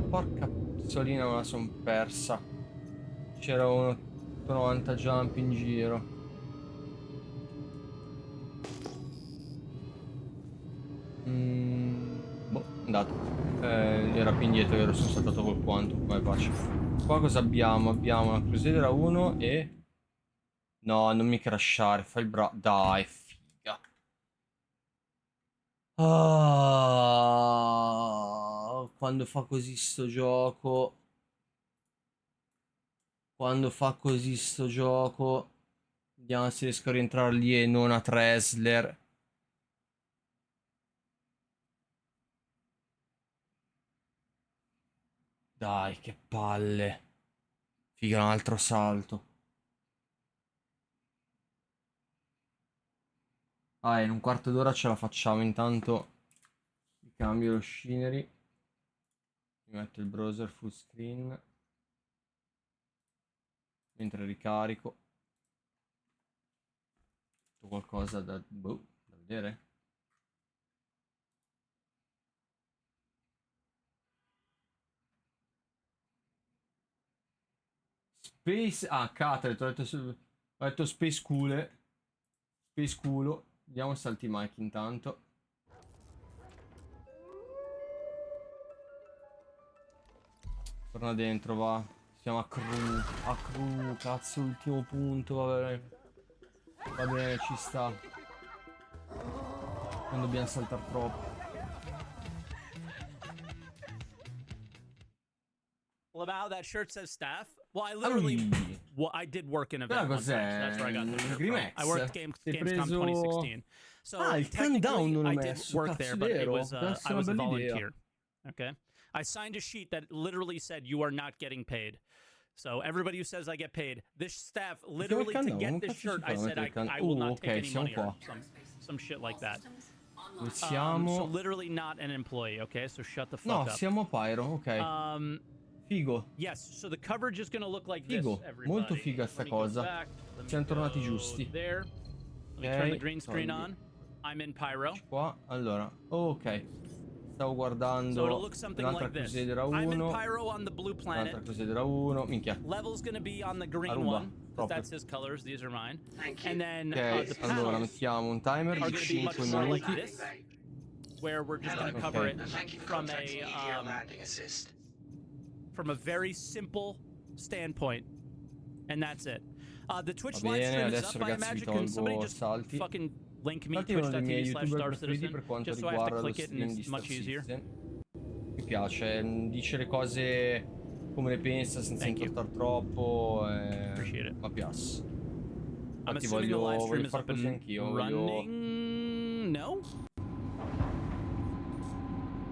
porca pizzolina, me la son persa. C'era un 90 jump in giro. Boh, andato. Era più indietro, ero sono saltato col quantum. Vai, pace. Qua cosa abbiamo? Abbiamo una Crusader A1 e... no, non mi crashare, fai il dai, figa. Ah, quando fa così sto gioco... quando fa così sto gioco... vediamo se riesco a rientrare lì e non a Tresler. Dai, che palle. Figa, un altro salto. Ah, in un quarto d'ora ce la facciamo. Intanto cambio lo scenery. Mi metto il browser full screen. Mentre ricarico. C'è qualcosa da vedere? Space... ah, Cateret, ho detto Space Cule. Space Culo. Vediamo salti Mike intanto. Torna dentro, va. Siamo a crew, cazzo, ultimo punto, va bene. Va bene, ci sta. Non dobbiamo saltare troppo. Well, about that shirt says staff. Well, I literally, well, I did work in event one time, so that's where I got the shirt from. I worked Gamescom 2016. So technically, I didn't work there, but it was I was a volunteer. Okay, I signed a sheet that literally said you are not getting paid. So everybody who says I get paid, this staff literally to get this shirt, I said I will not take any money or some shit like that. So literally not an employee. Okay, so shut the fuck up. No, siamo Pyro. Ok. Figo. Yes, so the coverage is gonna look like this, everybody. Molto figa sta cosa. Siamo tornati giusti. There. Let me turn the green screen on. I'm in Pyro. Qua, allora. Ok. Stavo guardando un'altra Crusader A1. I'm in Pyro on the blue planet. Un'altra Crusader A1. Minchia. Level's gonna be on the green one. That's his colors, these are mine. And then the allora mettiamo un timer di 5 minuti. Where we're just gonna cover it from a very simple standpoint, and that's it. The Twitch live stream is up by magic. Can somebody just fucking link me twitch.tv/StarCitizen just so I have to click it and it's much easier. Mi piace, dice le cose come le pensa senza importare troppo. Appreciate it. Ma piace. I'm Infatti assuming the live stream voglio is far up così and anch'io. running. No?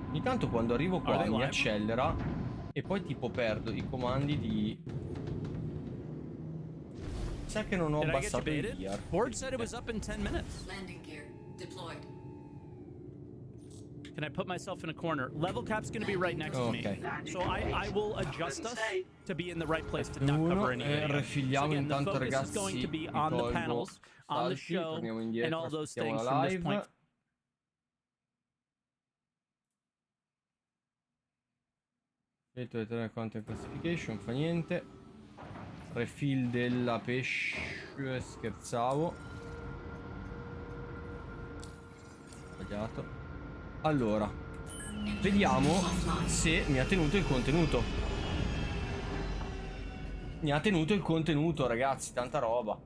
Ogni tanto quando arrivo Are qua they mi live? accelera e poi tipo perdo i comandi di... Sa che non ho Did I get you abbassato il baited? gear. Board said it was up in 10 minutes. Landing gear deployed. Can I put myself in a corner? Level cap's gonna be right next to me. So I will adjust us to be in the right place to not cover any video. So Refiliamo again, the intanto focus is ragazzi. going to be Vi on the tolgo panels, on the salti, show, torniamo and indietro, all those aspettiamo things la from this live. point. Vedete content classification, fa niente. Refill della pesce, scherzavo. Sbagliato. Allora, vediamo se mi ha tenuto il contenuto. Mi ha tenuto il contenuto, ragazzi, tanta roba.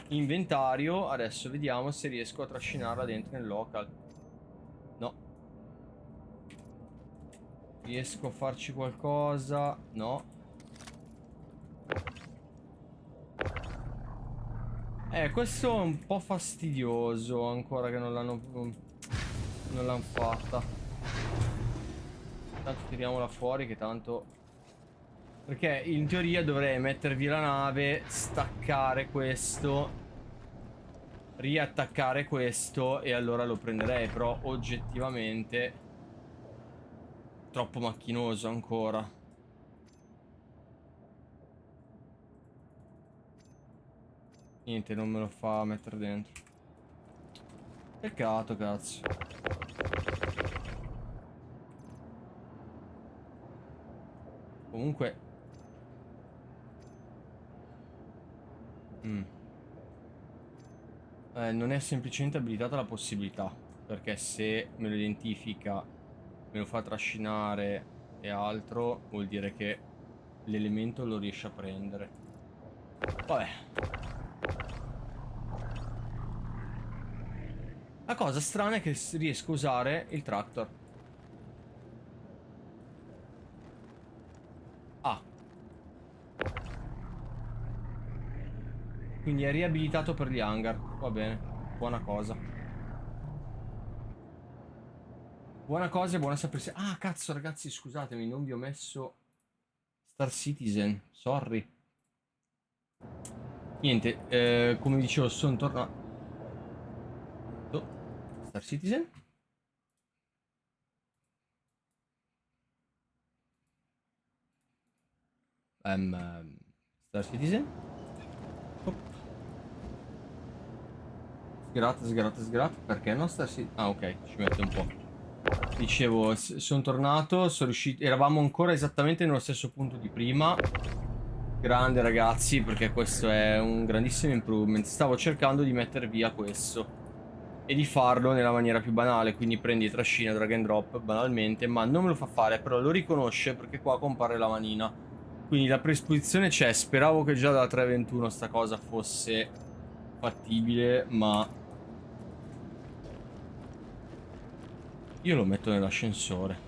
Inventario, adesso vediamo se riesco a trascinarla dentro nel local. No. Riesco a farci qualcosa? No. Questo è un po' fastidioso ancora che non l'hanno fatta. Tanto tiriamola fuori che tanto... Perché in teoria dovrei mettervi la nave, staccare questo, riattaccare questo e allora lo prenderei, però oggettivamente troppo macchinoso ancora. Niente, non me lo fa mettere dentro. Peccato, cazzo. Comunque non è semplicemente abilitata la possibilità, perché se me lo identifica, me lo fa trascinare e altro, vuol dire che l'elemento lo riesce a prendere. Vabbè. La cosa strana è che riesco a usare il tractor. Ah. Quindi è riabilitato per gli hangar. Va bene. Buona cosa. Buona cosa e buona sapersi. Ah, cazzo, ragazzi, scusatemi, non vi ho messo Star Citizen. Sorry. Niente, come dicevo, sono tornato. Star Citizen. Star Citizen. Oh. Sgrat. Perché non Star Citizen? Ah, ok, ci mette un po'. Dicevo, sono tornato, sono riuscito. Eravamo ancora esattamente nello stesso punto di prima. Grande, ragazzi, perché questo è un grandissimo improvement. Stavo cercando di mettere via questo e di farlo nella maniera più banale, quindi prendi, trascina, drag and drop banalmente, ma non me lo fa fare, però lo riconosce perché qua compare la manina, quindi la predisposizione c'è. Speravo che già dalla 3.21 sta cosa fosse fattibile, ma io lo metto nell'ascensore.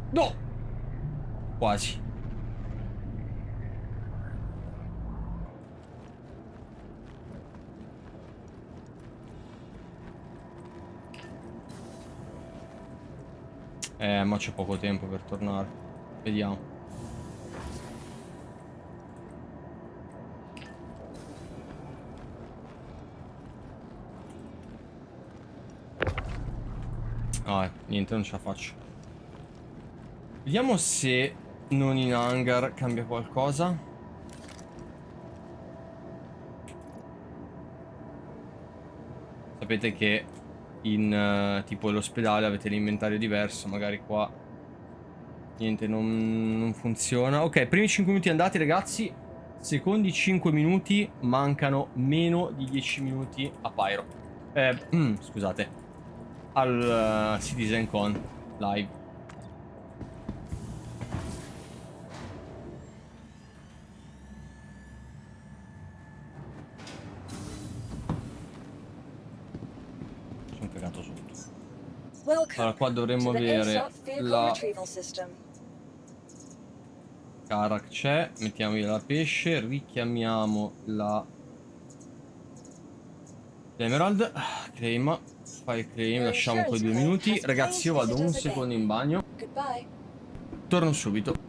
No! Quasi. Ma c'è poco tempo per tornare. Vediamo. Ah, niente, non ce la faccio. Vediamo se non in hangar cambia qualcosa. Sapete che in tipo l'ospedale avete l'inventario diverso, magari qua niente, non funziona. Ok, primi 5 minuti andati, ragazzi. Secondi 5 minuti, mancano meno di 10 minuti a Pyro. Scusate, al CitizenCon live. Sono cagato sotto. Allora qua dovremmo avere la Karak c'è, mettiamo via la pesce, richiamiamo l'Emerald, claim, fai il claim, lasciamo quei 2 minuti. Ragazzi, io vado un secondo in bagno, torno subito.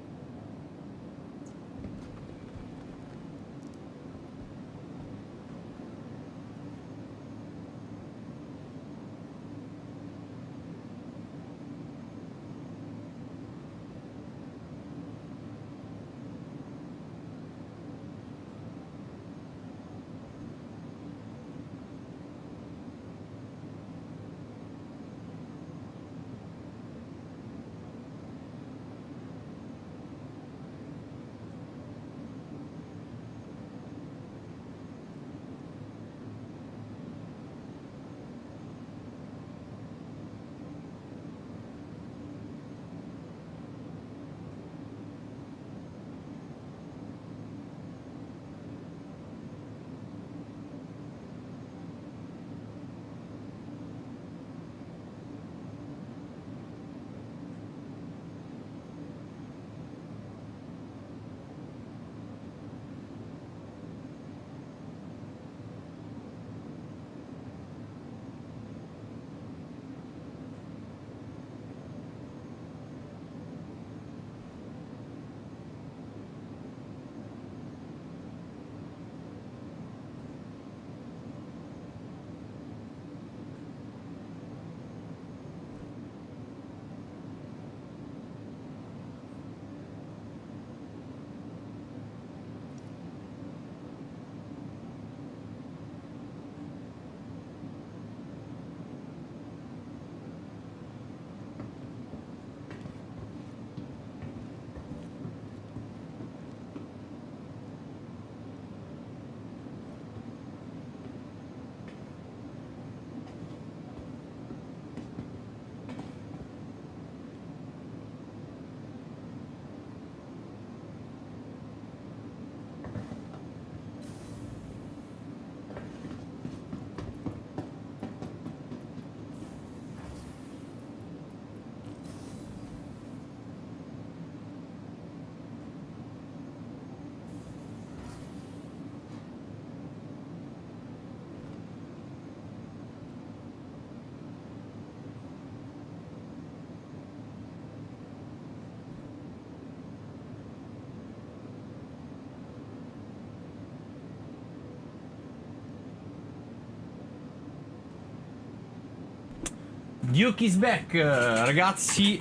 Duke is back, ragazzi.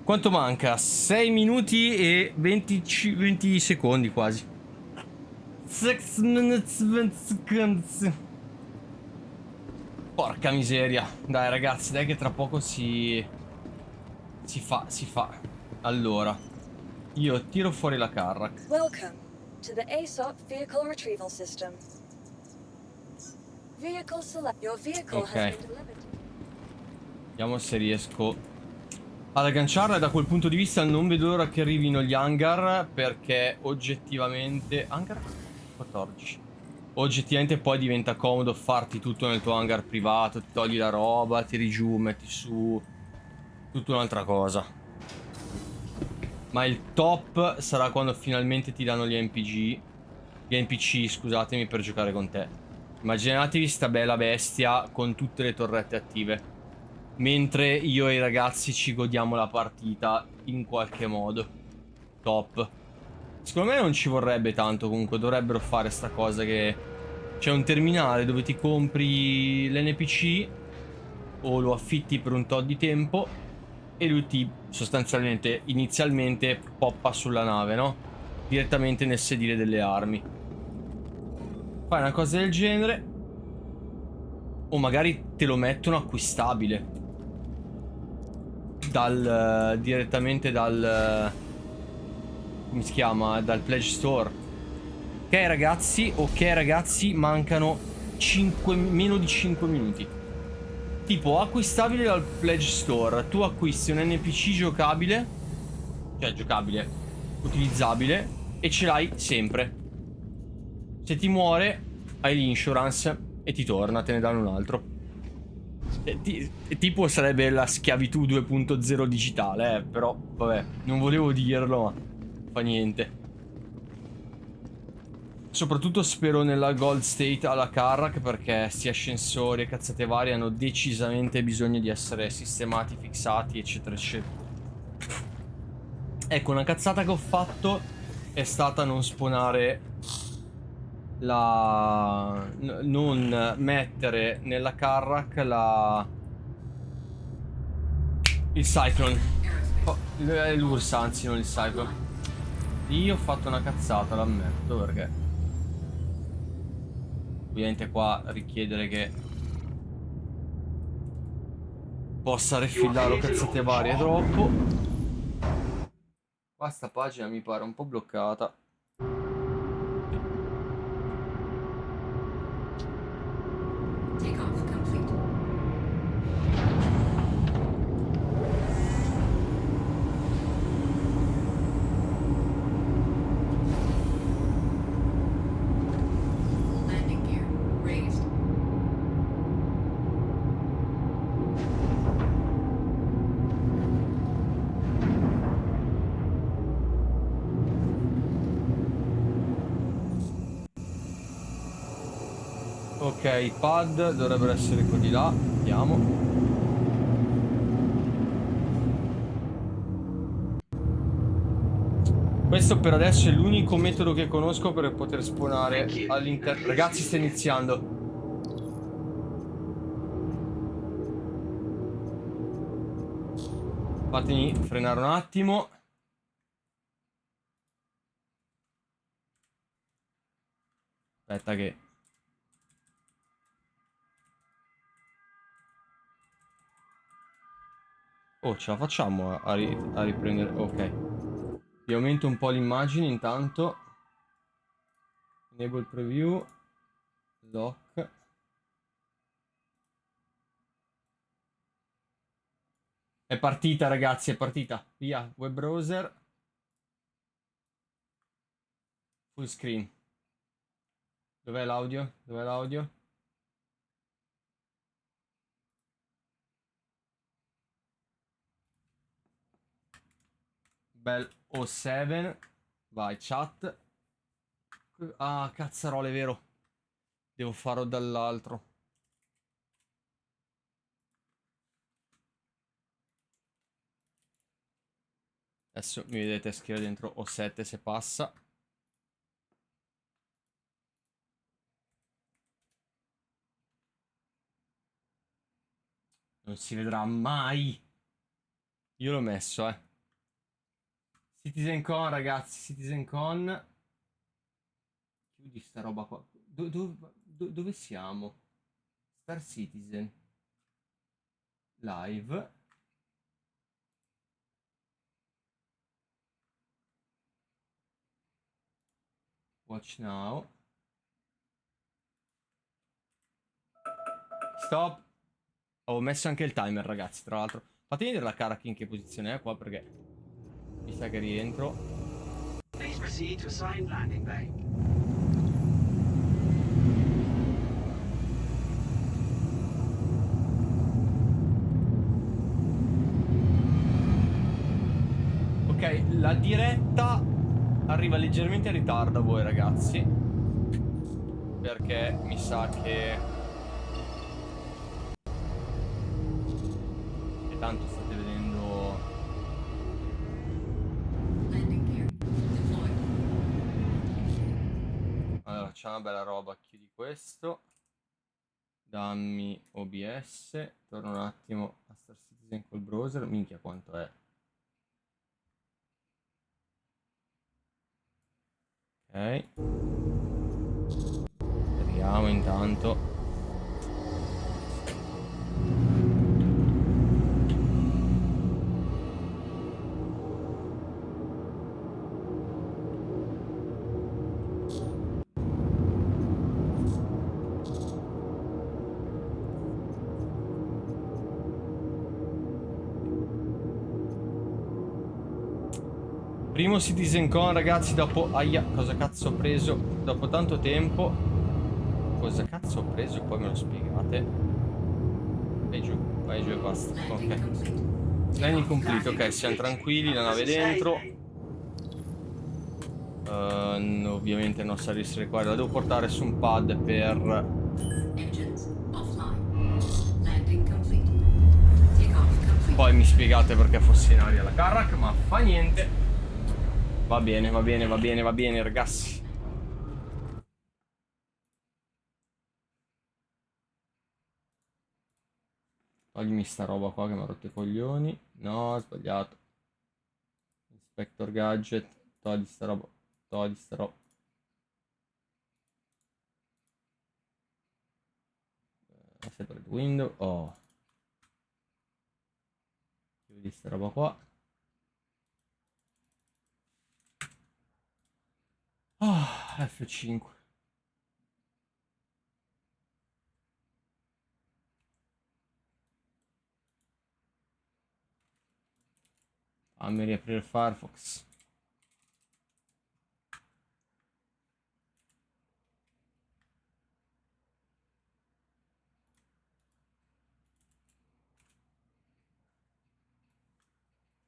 Quanto manca? 6 minuti e 20 secondi quasi. 6 minutes 20 seconds. Porca miseria. Dai ragazzi, dai che tra poco si fa. Allora, io tiro fuori la Karak. Welcome to the ASOP Vehicle Retrieval System. Vehicle select. Your vehicle has been delivered. Vediamo se riesco ad agganciarla, e da quel punto di vista non vedo l'ora che arrivino gli hangar, perché oggettivamente... hangar 14. Oggettivamente poi diventa comodo farti tutto nel tuo hangar privato, ti togli la roba, tiri giù, metti su, tutta un'altra cosa. Ma il top sarà quando finalmente ti danno gli NPC, scusatemi, per giocare con te. Immaginatevi sta bella bestia con tutte le torrette attive, mentre io e i ragazzi ci godiamo la partita in qualche modo. Top. Secondo me non ci vorrebbe tanto, comunque dovrebbero fare sta cosa che c'è un terminale dove ti compri l'NPC o lo affitti per un tot di tempo e lui ti sostanzialmente inizialmente poppa sulla nave, no? Direttamente nel sedile delle armi. Fai una cosa del genere, o magari te lo mettono acquistabile direttamente dal come si chiama, dal Pledge Store. Ok ragazzi, mancano meno di 5 minuti. Tipo, acquistabile dal Pledge Store. Tu acquisti un NPC giocabile, cioè giocabile, utilizzabile, e ce l'hai sempre. Se ti muore hai l'insurance e ti torna, te ne danno un altro. Tipo sarebbe la schiavitù 2.0 digitale, però vabbè, non volevo dirlo, ma fa niente. Soprattutto spero nella Gold State alla Carrack, perché sti ascensori e cazzate varie hanno decisamente bisogno di essere sistemati, fissati, eccetera, eccetera. Ecco, una cazzata che ho fatto è stata non spawnare non mettere nella Carrack il Cyclone. L'Ursa, anzi, non il Cyclone. Io ho fatto una cazzata, l'ammetto, perché ovviamente qua richiedere che possa refillare o cazzate varie troppo. Qua sta pagina mi pare un po' bloccata. Ok, i pad dovrebbero essere quelli là. Vediamo. Questo per adesso è l'unico metodo che conosco per poter spawnare all'interno. Ragazzi, sta iniziando. Fatemi frenare un attimo. Aspetta che... Oh, ce la facciamo a riprendere. Ok. Vi aumento un po' l'immagine intanto. Enable preview. Lock. È partita, ragazzi, è partita. Via, web browser. Full screen. Dov'è l'audio? Dov'è l'audio? Bel O7. Vai, chat. Ah, cazzarole, è vero. Devo farlo dall'altro. Adesso mi vedete scrivere dentro O7 se passa. Non si vedrà mai. Io l'ho messo, CitizenCon, ragazzi, CitizenCon. Chiudi sta roba qua. Dove siamo? Star Citizen. Live. Watch now. Stop. Ho messo anche il timer, ragazzi, tra l'altro. Fatemi vedere la Karak in che posizione è qua, perché mi sa che rientro. Please proceed to assigned landing bay. Ok, la diretta arriva leggermente in ritardo a voi, ragazzi, perché mi sa che tanto state vedendo. Allora, c'è una bella roba. Chiudi questo. Dammi OBS. Torno un attimo a Star Citizen col browser. Minchia quanto è. Ok. Vediamo intanto. Primo CitizenCon, ragazzi, dopo... Aia, cosa cazzo ho preso? Dopo tanto tempo. Cosa cazzo ho preso? Poi me lo spiegate. vai giù e basta. Ok. Landing complete, ok, siamo tranquilli, la nave dentro. Ovviamente non sa essere qua, la devo portare su un pad per... Poi mi spiegate perché fosse in aria la Carrack, ma fa niente. Va bene, va bene, va bene, va bene, ragazzi. Toglimi sta roba qua che mi ha rotto i coglioni. No, ho sbagliato. Inspector gadget. Togli sta roba. Togli sta roba. Separate window. Oh. Chiudi sta roba qua. F5. Fammi riaprire Firefox.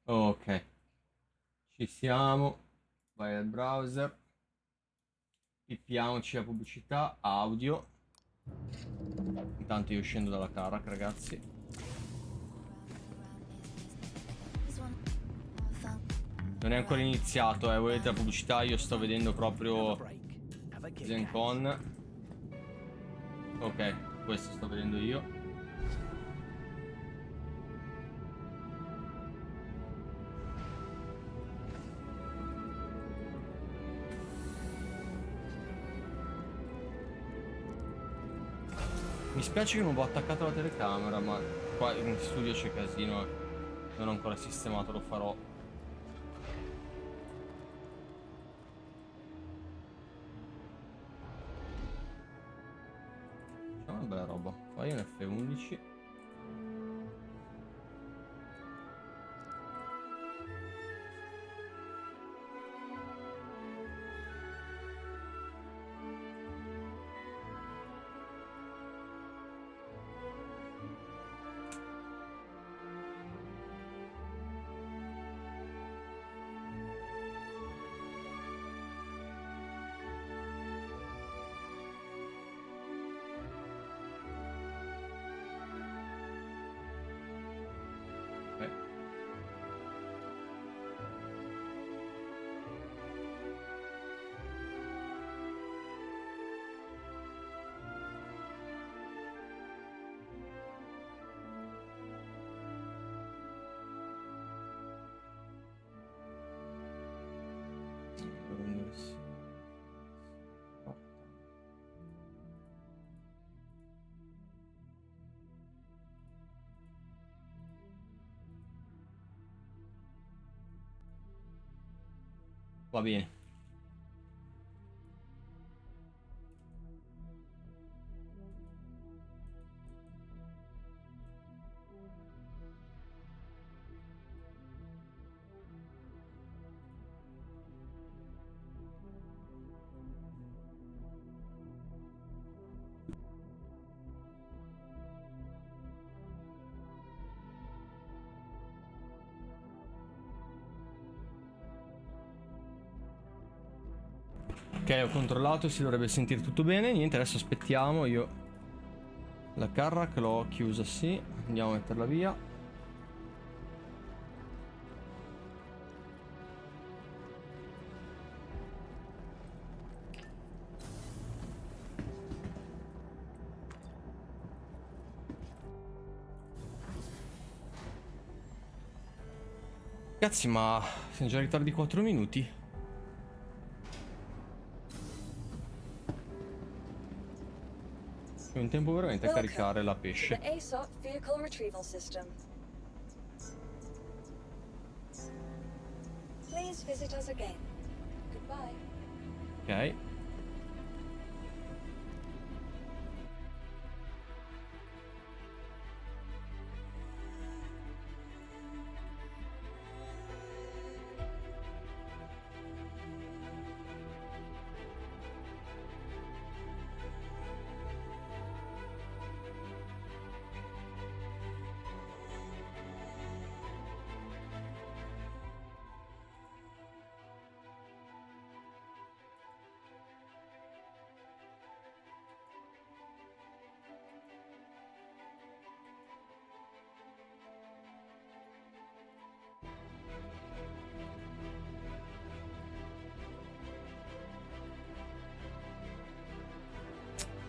Ok. Ci siamo. Vai al browser. Pippiamoci la pubblicità. Audio. Intanto io scendo dalla Carrack, ragazzi. Non è ancora iniziato, volete la pubblicità? Io sto vedendo proprio CitizenCon. Ok, questo sto vedendo io. Mi spiace che non ho attaccato la telecamera, ma qua in studio c'è casino. Non ho ancora sistemato, lo farò. C'è una bella roba. Fai un F11. Va bene. Ok, ho controllato, si dovrebbe sentire tutto bene. Niente, adesso aspettiamo. Io la Carrack l'ho chiusa, sì. Andiamo a metterla via. Ragazzi, ma siamo già in ritardo di 4 minuti. È un tempo veramente a caricare la pesce. Ok.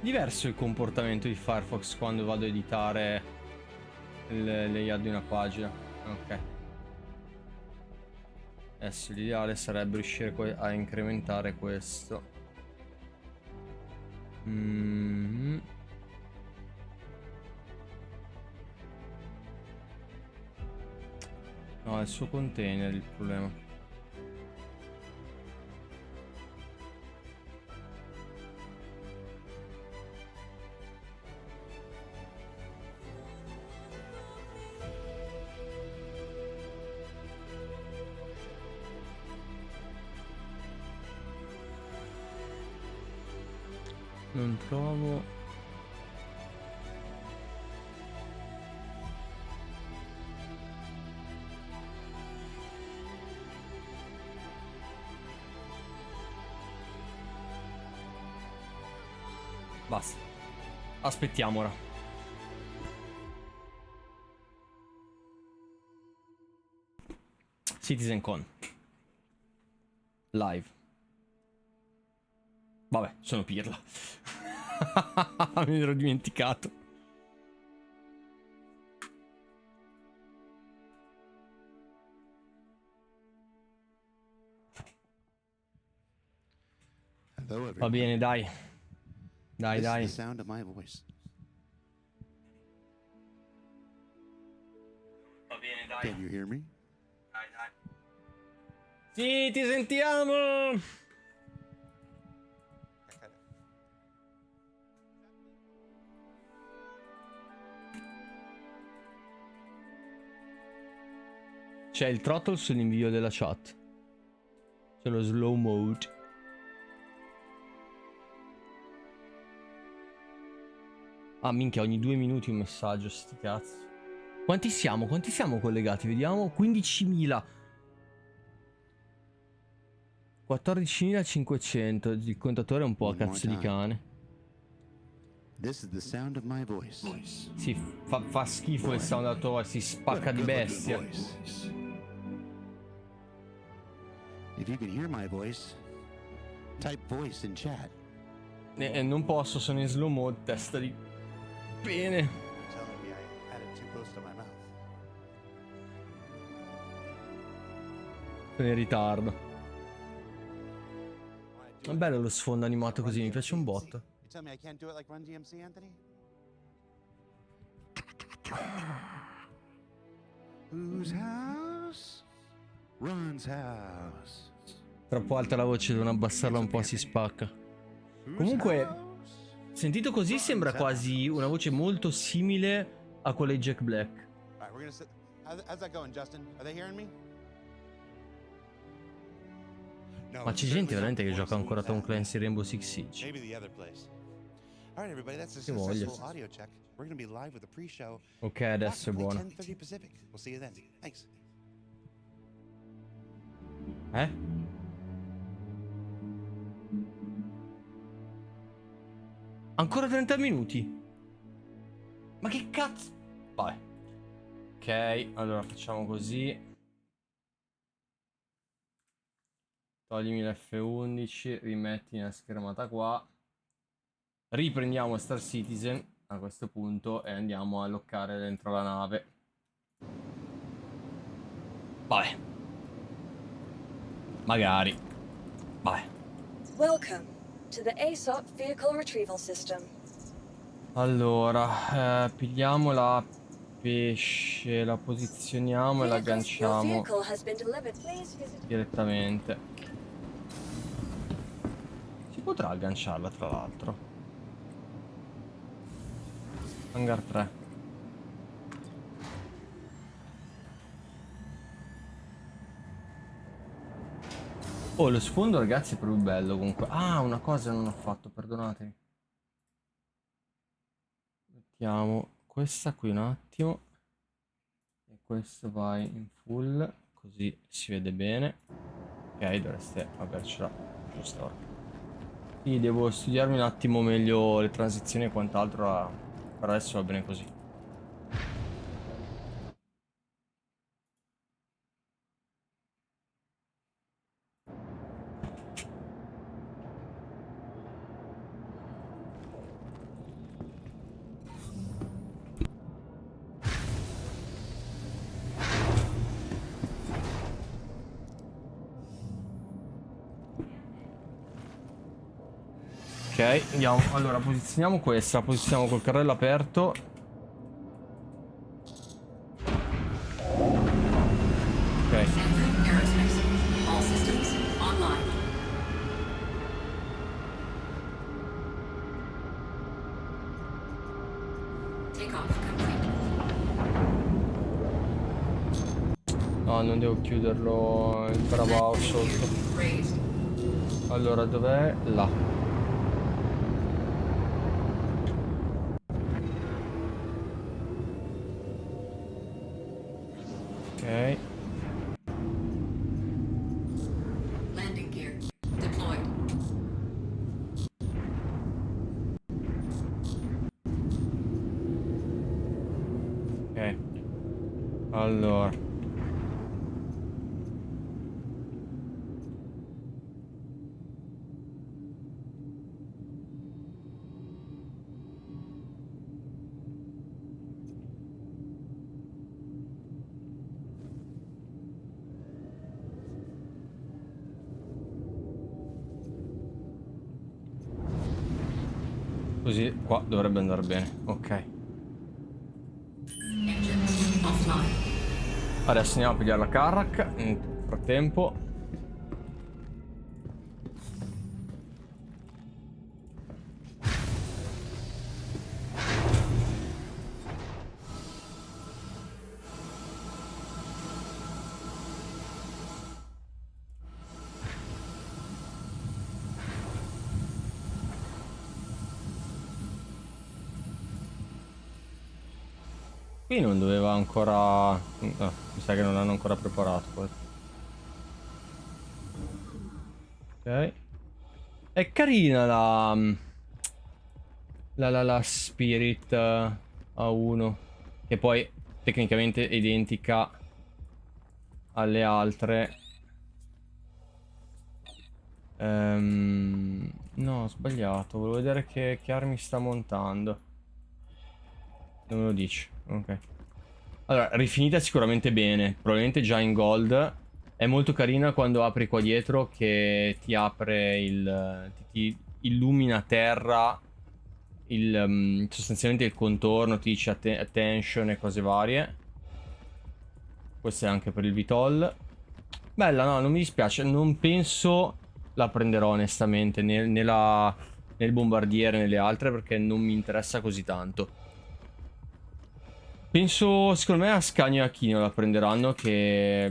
Diverso il comportamento di Firefox quando vado a editare il layout di una pagina. Ok. Adesso l'ideale sarebbe riuscire a incrementare questo. No, è il suo container il problema. Non trovo. Basta. Aspettiamo ora. CitizenCon. Live. Vabbè, sono pirla. Mi ero dimenticato. Va bene, dai. Dai, dai. Va bene, dai. Can you hear me? Dai, dai. Sì, ti sentiamo. C'è il throttle sull'invio della chat. C'è lo slow mode. Ah, minchia, ogni 2 minuti un messaggio, sti cazzo. Quanti siamo? Quanti siamo collegati? Vediamo. 15.000. 14.500. Il contatore è un po' a cazzo di cane. Sì, fa schifo il sound della tua voce, si spacca di bestia. If you can hear my voice, type voice in chat. Non posso, sono in slow mode, testa di pene. Sono in ritardo. È bello lo sfondo animato così, mi piace un botto. Tell me I can't do it like Run DMC, Anthony? Whose house? Run's house. Troppo alta la voce, devono abbassarla un po', si spacca. Comunque, sentito così sembra quasi una voce molto simile a quella di Jack Black. How's that going, Justin? Are they hearing me? Ma c'è gente veramente che gioca ancora Tom Clancy Rainbow Six Siege. Maybe the other place. All right, everybody, that's a Che voglia. successful audio check. We're going to be live with the pre-show. Ok, adesso è buono. 10:30 Pacific. We'll see you then. Thanks. Ancora 30 minuti? Ma che cazzo? Vai. Ok, allora facciamo così. Toglimi l'F11, rimetti nella schermata qua. Riprendiamo Star Citizen a questo punto e andiamo a loccare dentro la nave. Vabbè. Magari. Vabbè. Welcome to the ASOP Vehicle Retrieval System. Allora, pigliamo la pesce, la posizioniamo e la agganciamo direttamente. Si potrà agganciarla tra l'altro. Hangar 3. Oh, lo sfondo ragazzi è proprio bello comunque. Ah, una cosa non ho fatto, perdonatemi. Mettiamo questa qui un attimo. E questo vai in full, così si vede bene. Ok, dovreste avercela giusta ora. Sì, devo studiarmi un attimo meglio le transizioni e quant'altro, per adesso va bene così. Ok, andiamo. Allora, posizioniamo questa. La posizioniamo col carrello aperto. Ok. No, non devo chiuderlo il parabao sotto. Allora, dov'è? Là. Ok. Landing gear deployed. Ok. Allora. Così qua dovrebbe andare bene. Ok. Adesso andiamo a pigliare la Carrack. Nel frattempo. Qui non doveva ancora... No, mi sa che non l'hanno ancora preparato. Ok. È carina la Spirit A1. Che poi tecnicamente è identica alle altre. No, ho sbagliato. Volevo vedere che armi sta montando. Non me lo dici. Ok. Allora, rifinita sicuramente bene. Probabilmente già in gold. È molto carina quando apri qua dietro che ti apre il... ti illumina a terra sostanzialmente il contorno, ti dice attention e cose varie. Questo è anche per il Vitol. Bella, no, non mi dispiace. Non penso la prenderò onestamente nel bombardiere né le altre perché non mi interessa così tanto. Penso, secondo me, a Scagno e Achino la prenderanno, che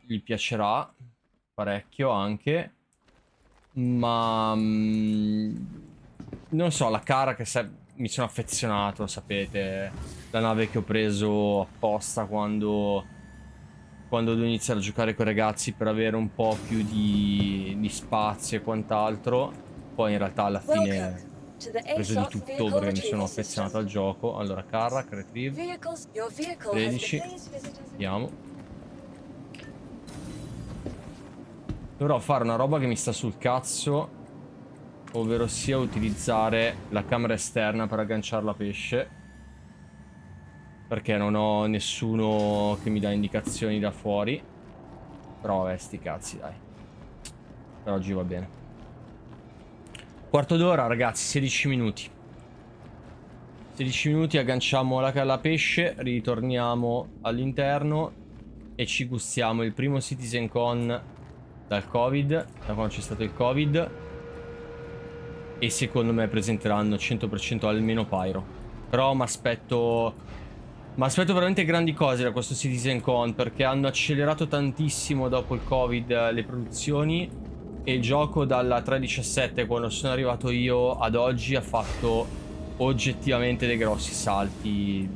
gli piacerà parecchio anche. Ma non so, la cara che mi sono affezionato, sapete. La nave che ho preso apposta quando devo iniziare a giocare con i ragazzi per avere un po' più di spazio e quant'altro. Poi in realtà alla fine ho preso di tutto perché mi sono affezionato al gioco. Allora, Carrack, Retrieve 13. Andiamo. Dovrò fare una roba che mi sta sul cazzo, ovvero sia utilizzare la camera esterna per agganciarla a pesce, perché non ho nessuno che mi dà indicazioni da fuori. Però vabbè, sti cazzi, dai. Per oggi va bene. Quarto d'ora, ragazzi, 16 minuti. 16 minuti, agganciamo la pesce, ritorniamo all'interno e ci gustiamo il primo CitizenCon dal Covid, da quando c'è stato il Covid. E secondo me presenteranno 100% almeno Pyro. Però mi aspetto veramente grandi cose da questo CitizenCon, perché hanno accelerato tantissimo dopo il Covid le produzioni. E il gioco dalla 3.17, quando sono arrivato io, ad oggi ha fatto oggettivamente dei grossi salti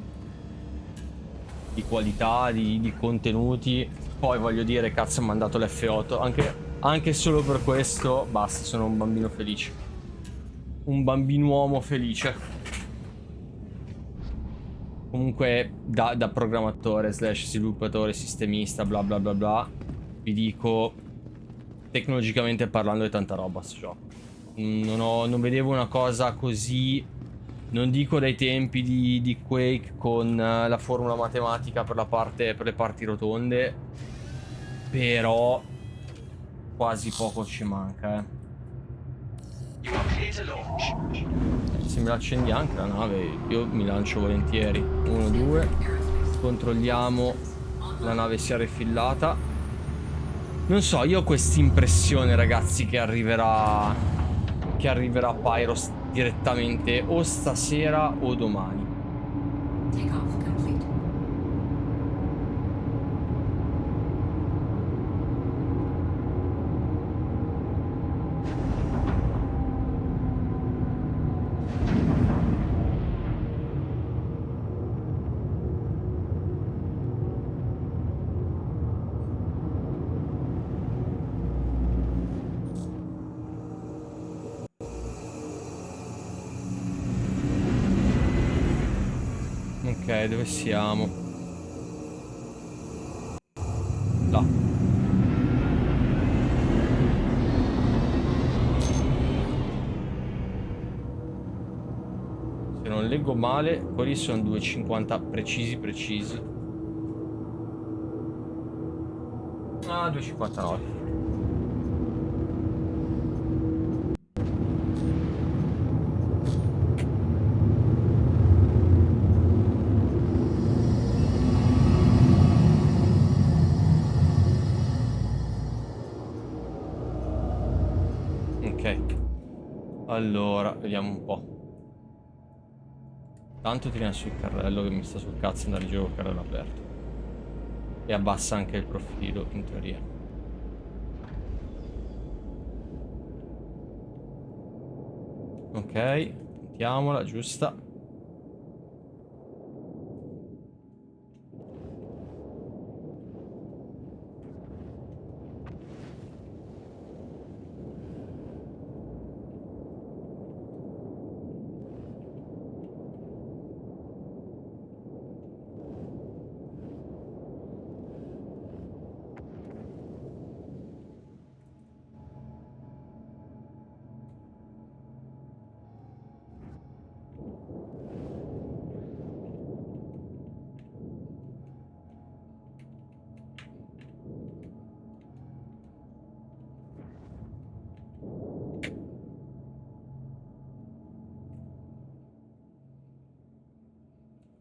di qualità, di contenuti. Poi voglio dire, cazzo, ho mandato l'F8. Anche solo per questo, basta, sono un bambino felice. Un bambinuomo felice. Comunque, da programmatore / sviluppatore, sistemista, bla bla bla bla, vi dico, tecnologicamente parlando, è tanta roba sto gioco. Non vedevo una cosa così, non dico dai tempi di Quake con la formula matematica per le parti rotonde, però quasi poco ci manca, Se me la accendi anche la nave, io mi lancio volentieri. 1, 2. Controlliamo la nave sia refillata. Non so, io ho questa impressione, ragazzi, che arriverà Pyros direttamente o stasera o domani. Takeoff complete. Ok, dove siamo? Là. Se non leggo male, quelli sono 2,50 precisi. Ah, 2,59. Allora, vediamo un po'. Tanto tiriamo sul carrello che mi sta sul cazzo andare giù col carrello aperto. E abbassa anche il profilo, in teoria. Ok, mettiamola, giusta.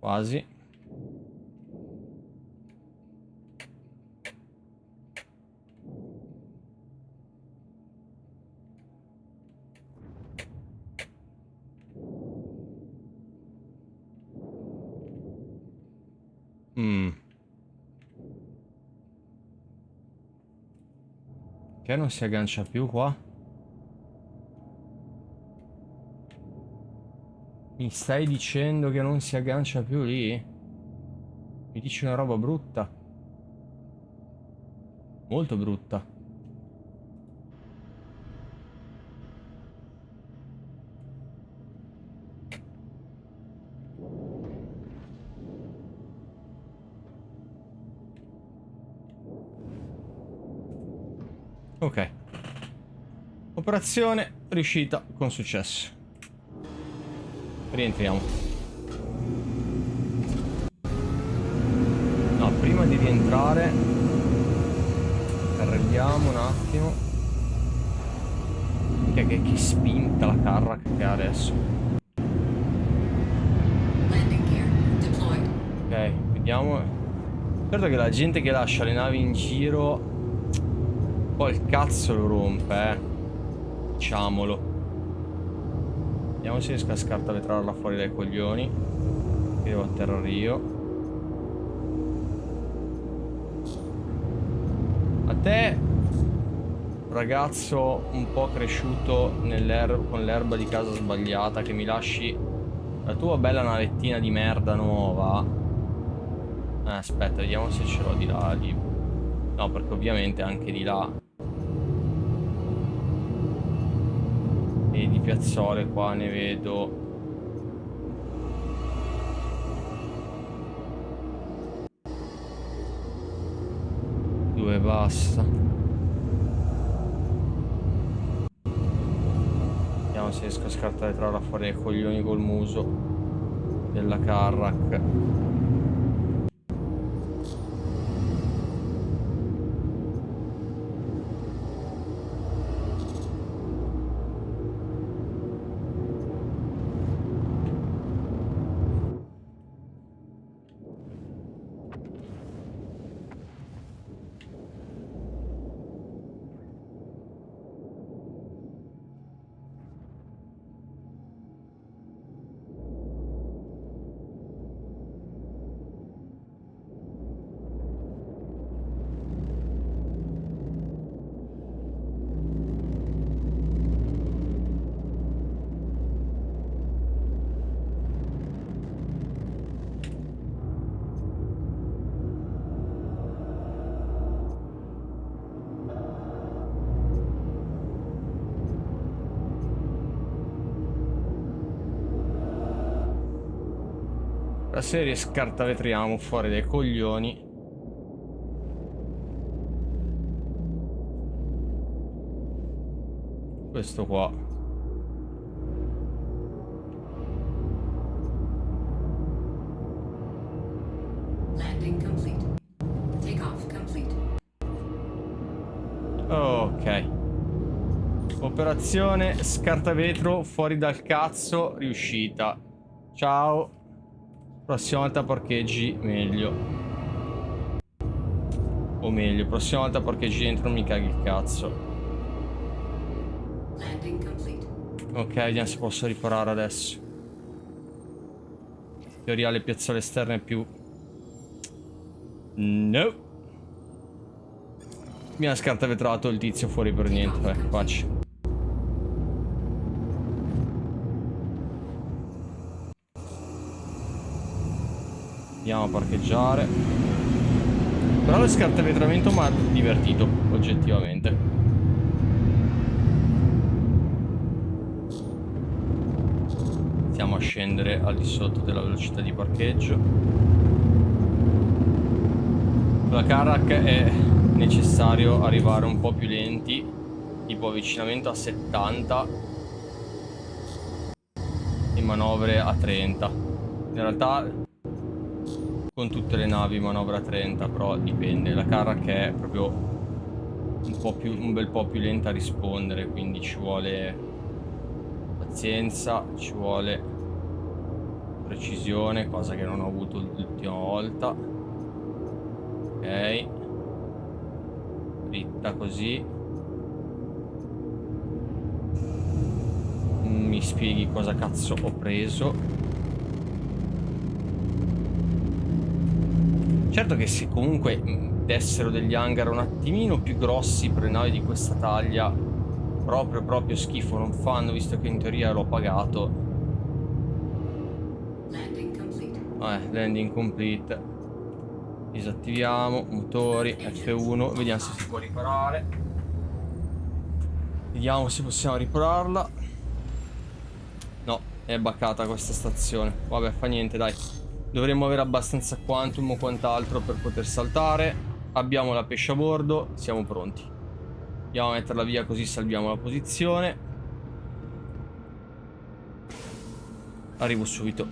Quasi. Che non si aggancia più qua? Mi stai dicendo che non si aggancia più lì? Mi dici una roba brutta? Molto brutta. Ok. Operazione riuscita con successo. Rientriamo. No, prima di rientrare carreggiamo un attimo. Che spinta la carra che ha adesso. Landing gear deployed. Ok, vediamo. Certo che la gente che lascia le navi in giro poi il cazzo lo rompe, diciamolo. Vediamo se riesco a scartavetrarla fuori dai coglioni. Che devo atterrare io. A te, ragazzo un po' cresciuto con l'erba di casa sbagliata, che mi lasci la tua bella navettina di merda nuova. Aspetta, vediamo se ce l'ho di là. No, perché ovviamente anche di là. E di piazzole qua ne vedo. Due basta. Vediamo se riesco a scartare tra la fuori dai coglioni col muso della Carrack. La serie scartavetriamo fuori dai coglioni. Questo qua. Landing complete. Takeoff complete. Ok. Operazione scartavetro fuori dal cazzo riuscita. Ciao. Prossima volta parcheggi meglio. O meglio, prossima volta parcheggi dentro non mi caghi il cazzo. Landing complete. Ok, vediamo se posso riparare adesso. In teoria le piazzole esterne più. No. Mi ha scartavetrato il tizio fuori per niente. Faccio. Andiamo a parcheggiare. Però lo scartavetramento mi ha divertito, oggettivamente. Stiamo a scendere al di sotto della velocità di parcheggio. La Carac è necessario arrivare un po' più lenti, tipo avvicinamento a 70 e manovre a 30. In realtà con tutte le navi manovra a 30, però dipende. La Carac è proprio un bel po' più lenta a rispondere, quindi ci vuole pazienza, ci vuole precisione, cosa che non ho avuto l'ultima volta. Ok, dritta così. Mi spieghi cosa cazzo ho preso? Certo che se comunque dessero degli hangar un attimino più grossi per le navi di questa taglia, proprio schifo non fanno, visto che in teoria l'ho pagato. Landing complete. Landing complete. Disattiviamo motori, F1, vediamo se si può riparare. Vediamo se possiamo ripararla. No, è baccata questa stazione. Vabbè, fa niente, dai. Dovremmo avere abbastanza quantum o quant'altro per poter saltare. Abbiamo la pesce a bordo, siamo pronti. Andiamo a metterla via così salviamo la posizione. Arrivo subito.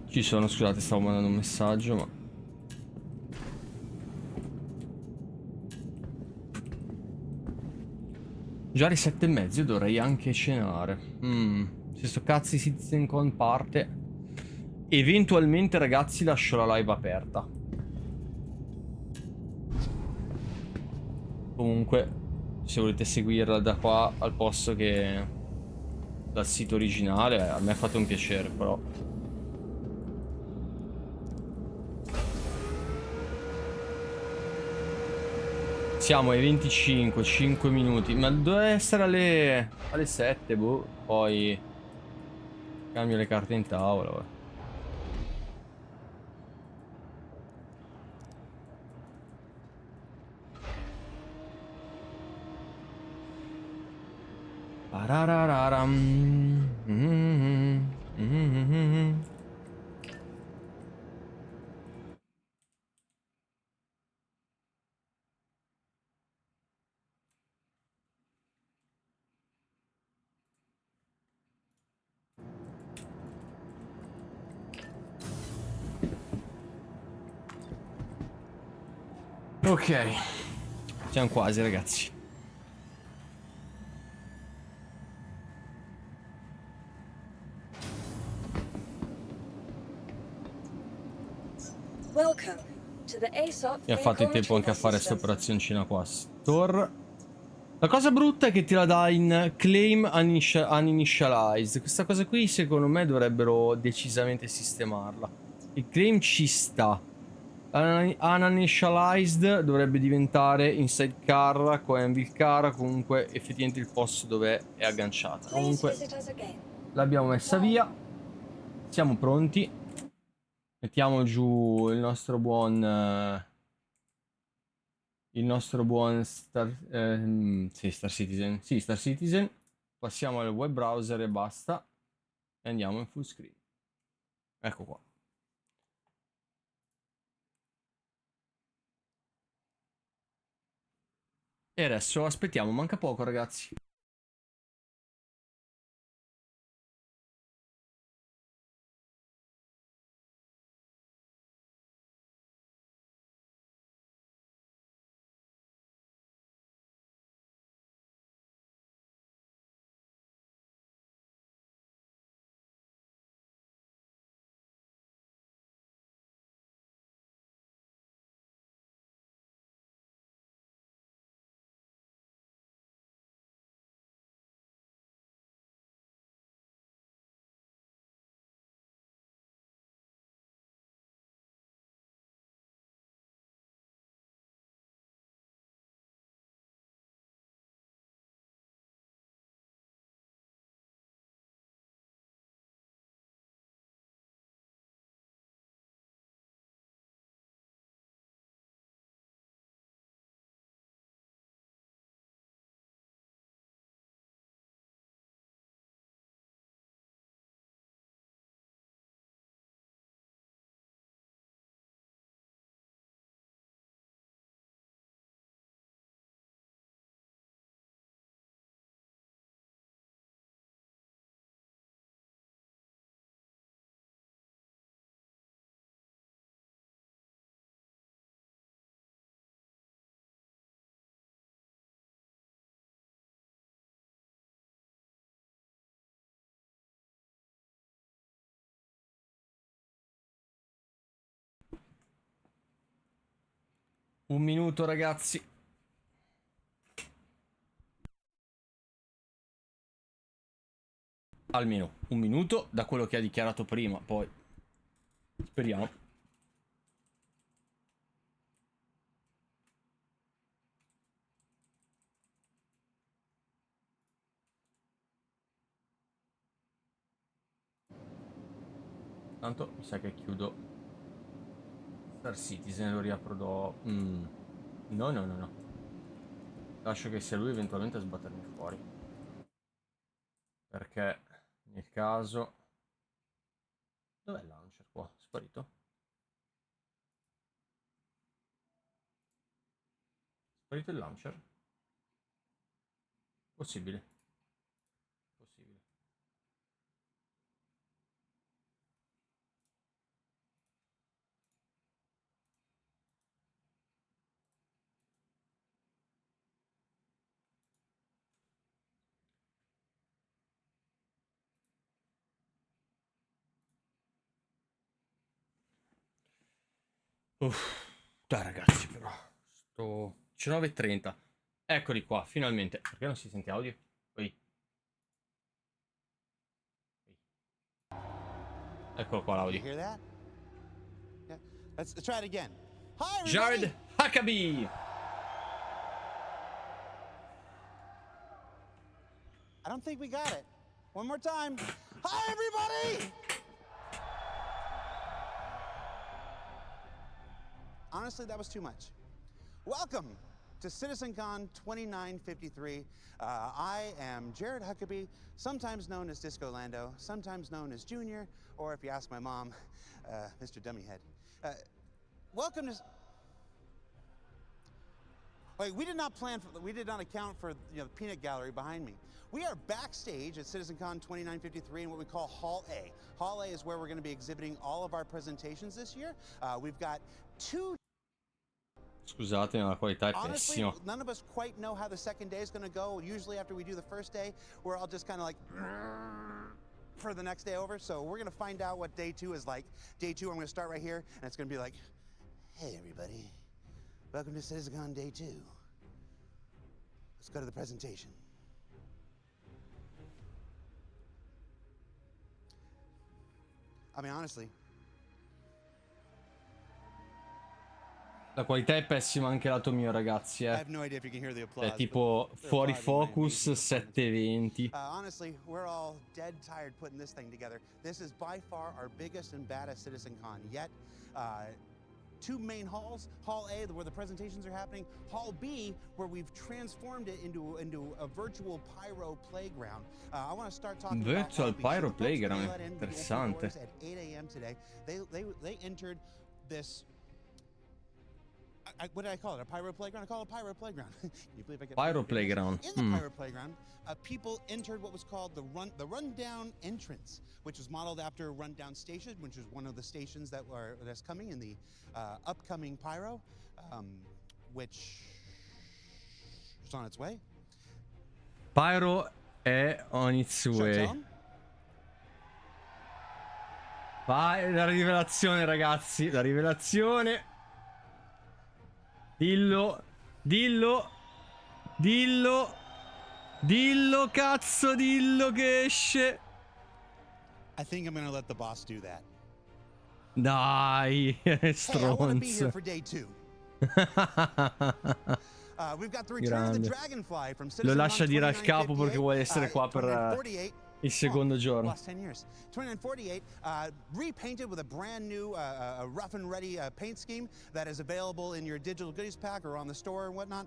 Ci sono, scusate, stavo mandando un messaggio, ma... Già alle 7:30 dovrei anche cenare. Se sto cazzo di CitizenCon parte. Eventualmente, ragazzi, lascio la live aperta. Comunque, se volete seguirla da qua al posto che dal sito originale, a me ha fatto un piacere, però. Siamo ai 25, 5 minuti. Ma doveva essere alle 7, boh. Poi cambio le carte in tavola. Vabbè. Ok, siamo quasi, ragazzi. Welcome to the ASOP Mi ha fatto in tempo anche a fare questa operazioncina qua. Store. La cosa brutta è che te la dà in claim uninitialized. Questa cosa qui secondo me dovrebbero decisamente sistemarla. Il claim ci sta. Uninitialized dovrebbe diventare inside car, con anvil car, comunque effettivamente il posto dove è agganciata. Comunque l'abbiamo messa via. Siamo pronti. Mettiamo giù il nostro buon il nostro buon sì, Star Citizen. Sì, Star Citizen. Passiamo al web browser e basta. E andiamo in full screen. Ecco qua. E adesso aspettiamo, manca poco ragazzi. Un minuto ragazzi. Almeno un minuto da quello che ha dichiarato prima, poi speriamo. Tanto mi sa che chiudo Star Citizen e lo riapro do... No. Lascio che sia lui eventualmente a sbattermi fuori. Perché nel caso... Dov'è il launcher qua? Sparito? Sparito il launcher? Possibile. Possibile. Dai ragazzi però. Sto... 19:30. Eccoli qua, finalmente. Perché non si sente audio? Poi. Eccolo qua l'audio. Let's try it again. Hi, Jared Huckabee. I don't think we got it. One more time. Hi, everybody! Honestly, that was too much. Welcome to CitizenCon 2953. I am Jared Huckabee, sometimes known as Disco Lando, sometimes known as Junior, or if you ask my mom, Mr. Dummyhead. Welcome to... Wait, we did not account for the peanut gallery behind me. We are backstage at CitizenCon 2953 in what we call Hall A. Hall A is where we're going to be exhibiting all of our presentations this year. We've got two... Scusate, ma la qualità è Honestly, pessima. none of us quite know how the second day is going to go. Usually after we do the first day, we're all just kind of like for the next day over. So we're going to find out what day 2 is like. Day 2, I'm going to start right here, and it's going to be like, hey, everybody. Welcome to CitizenCon Day 2. Let's go to the presentation. I mean, honestly. La qualità è pessima anche lato mio, ragazzi, I have no idea if you can hear the applause. È tipo fuori focus 720. Honestly, we're all dead tired putting this thing together. This is by far our biggest and baddest CitizenCon yet. two main halls. Hall A, where the presentations are happening. Hall B, where we've transformed it into a virtual pyro playground. I want to start talking virtual about pyro playground. Interessante. At 8 a.m. today. They entered this. What did I call it? A pyro playground? I call it a pyro playground. Can you believe I get pyro playground? In the pyro playground, people entered what was called the rundown entrance, which was modeled after Rundown Station, which is one of the stations that's coming in the upcoming pyro, which is on its way. Pyro è on its way. Vai, la rivelazione, ragazzi, la rivelazione. Dillo, cazzo, dillo che esce. I think I'm gonna let the boss do that. Dai, stronzo. We've got the return of the Dragonfly from Lo CitizenCon lascia dire al capo perché vuole essere qua per 2948. il secondo giorno. Last 10 years. 2948, repainted with a brand new rough and ready paint scheme that is available in your digital goodies pack or on the store and whatnot.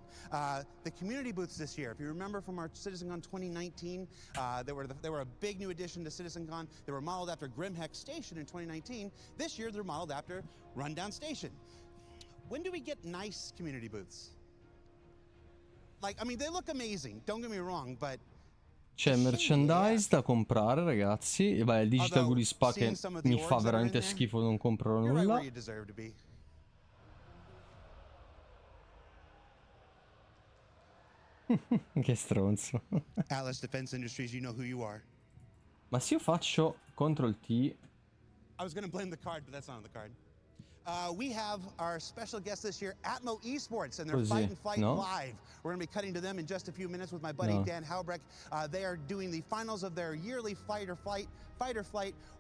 The community booths this year, if you remember from our CitizenCon 2019, they were a big new addition to CitizenCon. They were modeled after Grimheck Station in 2019. This year they're modeled after Rundown Station. When do we get nice community booths? Like, I mean, they look amazing, don't get me wrong, but c'è merchandise da comprare, ragazzi. E vai, il digital goodies pack che mi fa veramente schifo, non comprerò nulla. Che stronzo. Atlas Defense Industries, you know who you are. Ma se io faccio Ctrl T. I was gonna blame the card, but that's not on the card. We have our special guest this year, Atmo Esports, and they're Fight and Flight Live. We're going to be cutting to them in just a few minutes with my buddy Dan Halbrecht. They are doing the finals of their yearly Fight or Flight.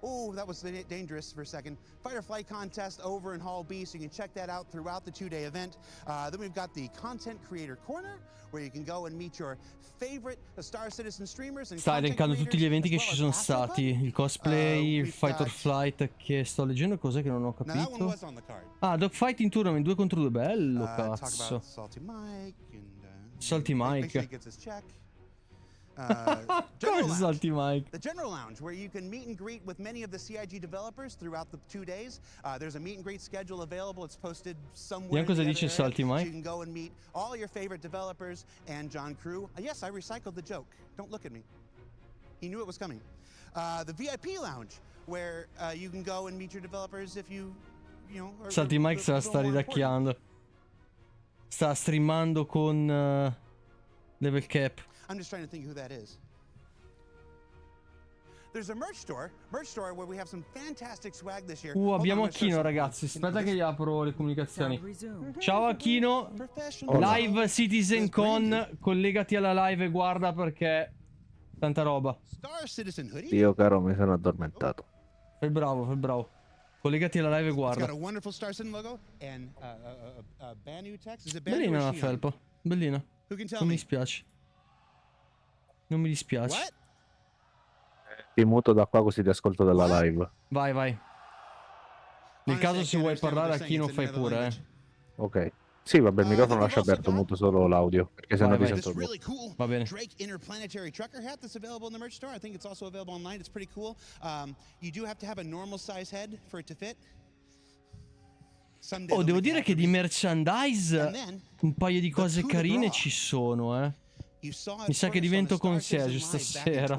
Oh, that was dangerous for a second. Fight or Flight contest over in Hall B, so you can check that out throughout the two-day event. Then we've got the Content Creator Corner, where you can go and meet your favorite Star Citizen streamers. Stai elencando tutti gli eventi che ci sono stati. Il cosplay, il Fight or Flight che sto leggendo, cos'è che non ho capito? Ah, Dogfighting Tournament 2 contro 2, bello cazzo. Salty Mike. Salty Mike. The General Lounge, where you can meet and greet with many of the CIG developers throughout the 2 days. There's a meet and greet schedule available. It's posted somewhere. Cosa dice Salty Mike? So you can go and meet all your favorite developers and John Crew. Yes, I recycled the joke. Don't look at me. He knew it was coming. The VIP Lounge, where you can go and meet your developers if you know. Salty Mike se la sta ridacchiando. Sta streamando con Level Cap. I'm just trying to think who that is. There's a merch store where we have some fantastic swag this year. Abbiamo Achino, ragazzi. Aspetta che gli apro le comunicazioni. Ciao Achino. Live CitizenCon. Collegati alla live e guarda perché tanta roba. Io caro mi sono addormentato. Fai bravo, fai bravo. Collegati alla live e guarda. Bellina la felpa. Bellina. Non mi dispiace. Non mi dispiace. Ti muto da qua così ti ascolto dalla live. Vai, vai. Nel caso se vuoi parlare a chi non fai pure, Ok. Sì, vabbè, il microfono lascia aperto, muto solo l'audio, perché sennò ti sento really cool Va bene. Drake interplanetary trucker hat that's available in the merch store. I think it's also available online. It's pretty cool. You do have to have a normal size head for it to fit. Oh, devo dire che di merchandise un paio di cose carine ci sono, Mi sa che divento concierge stasera.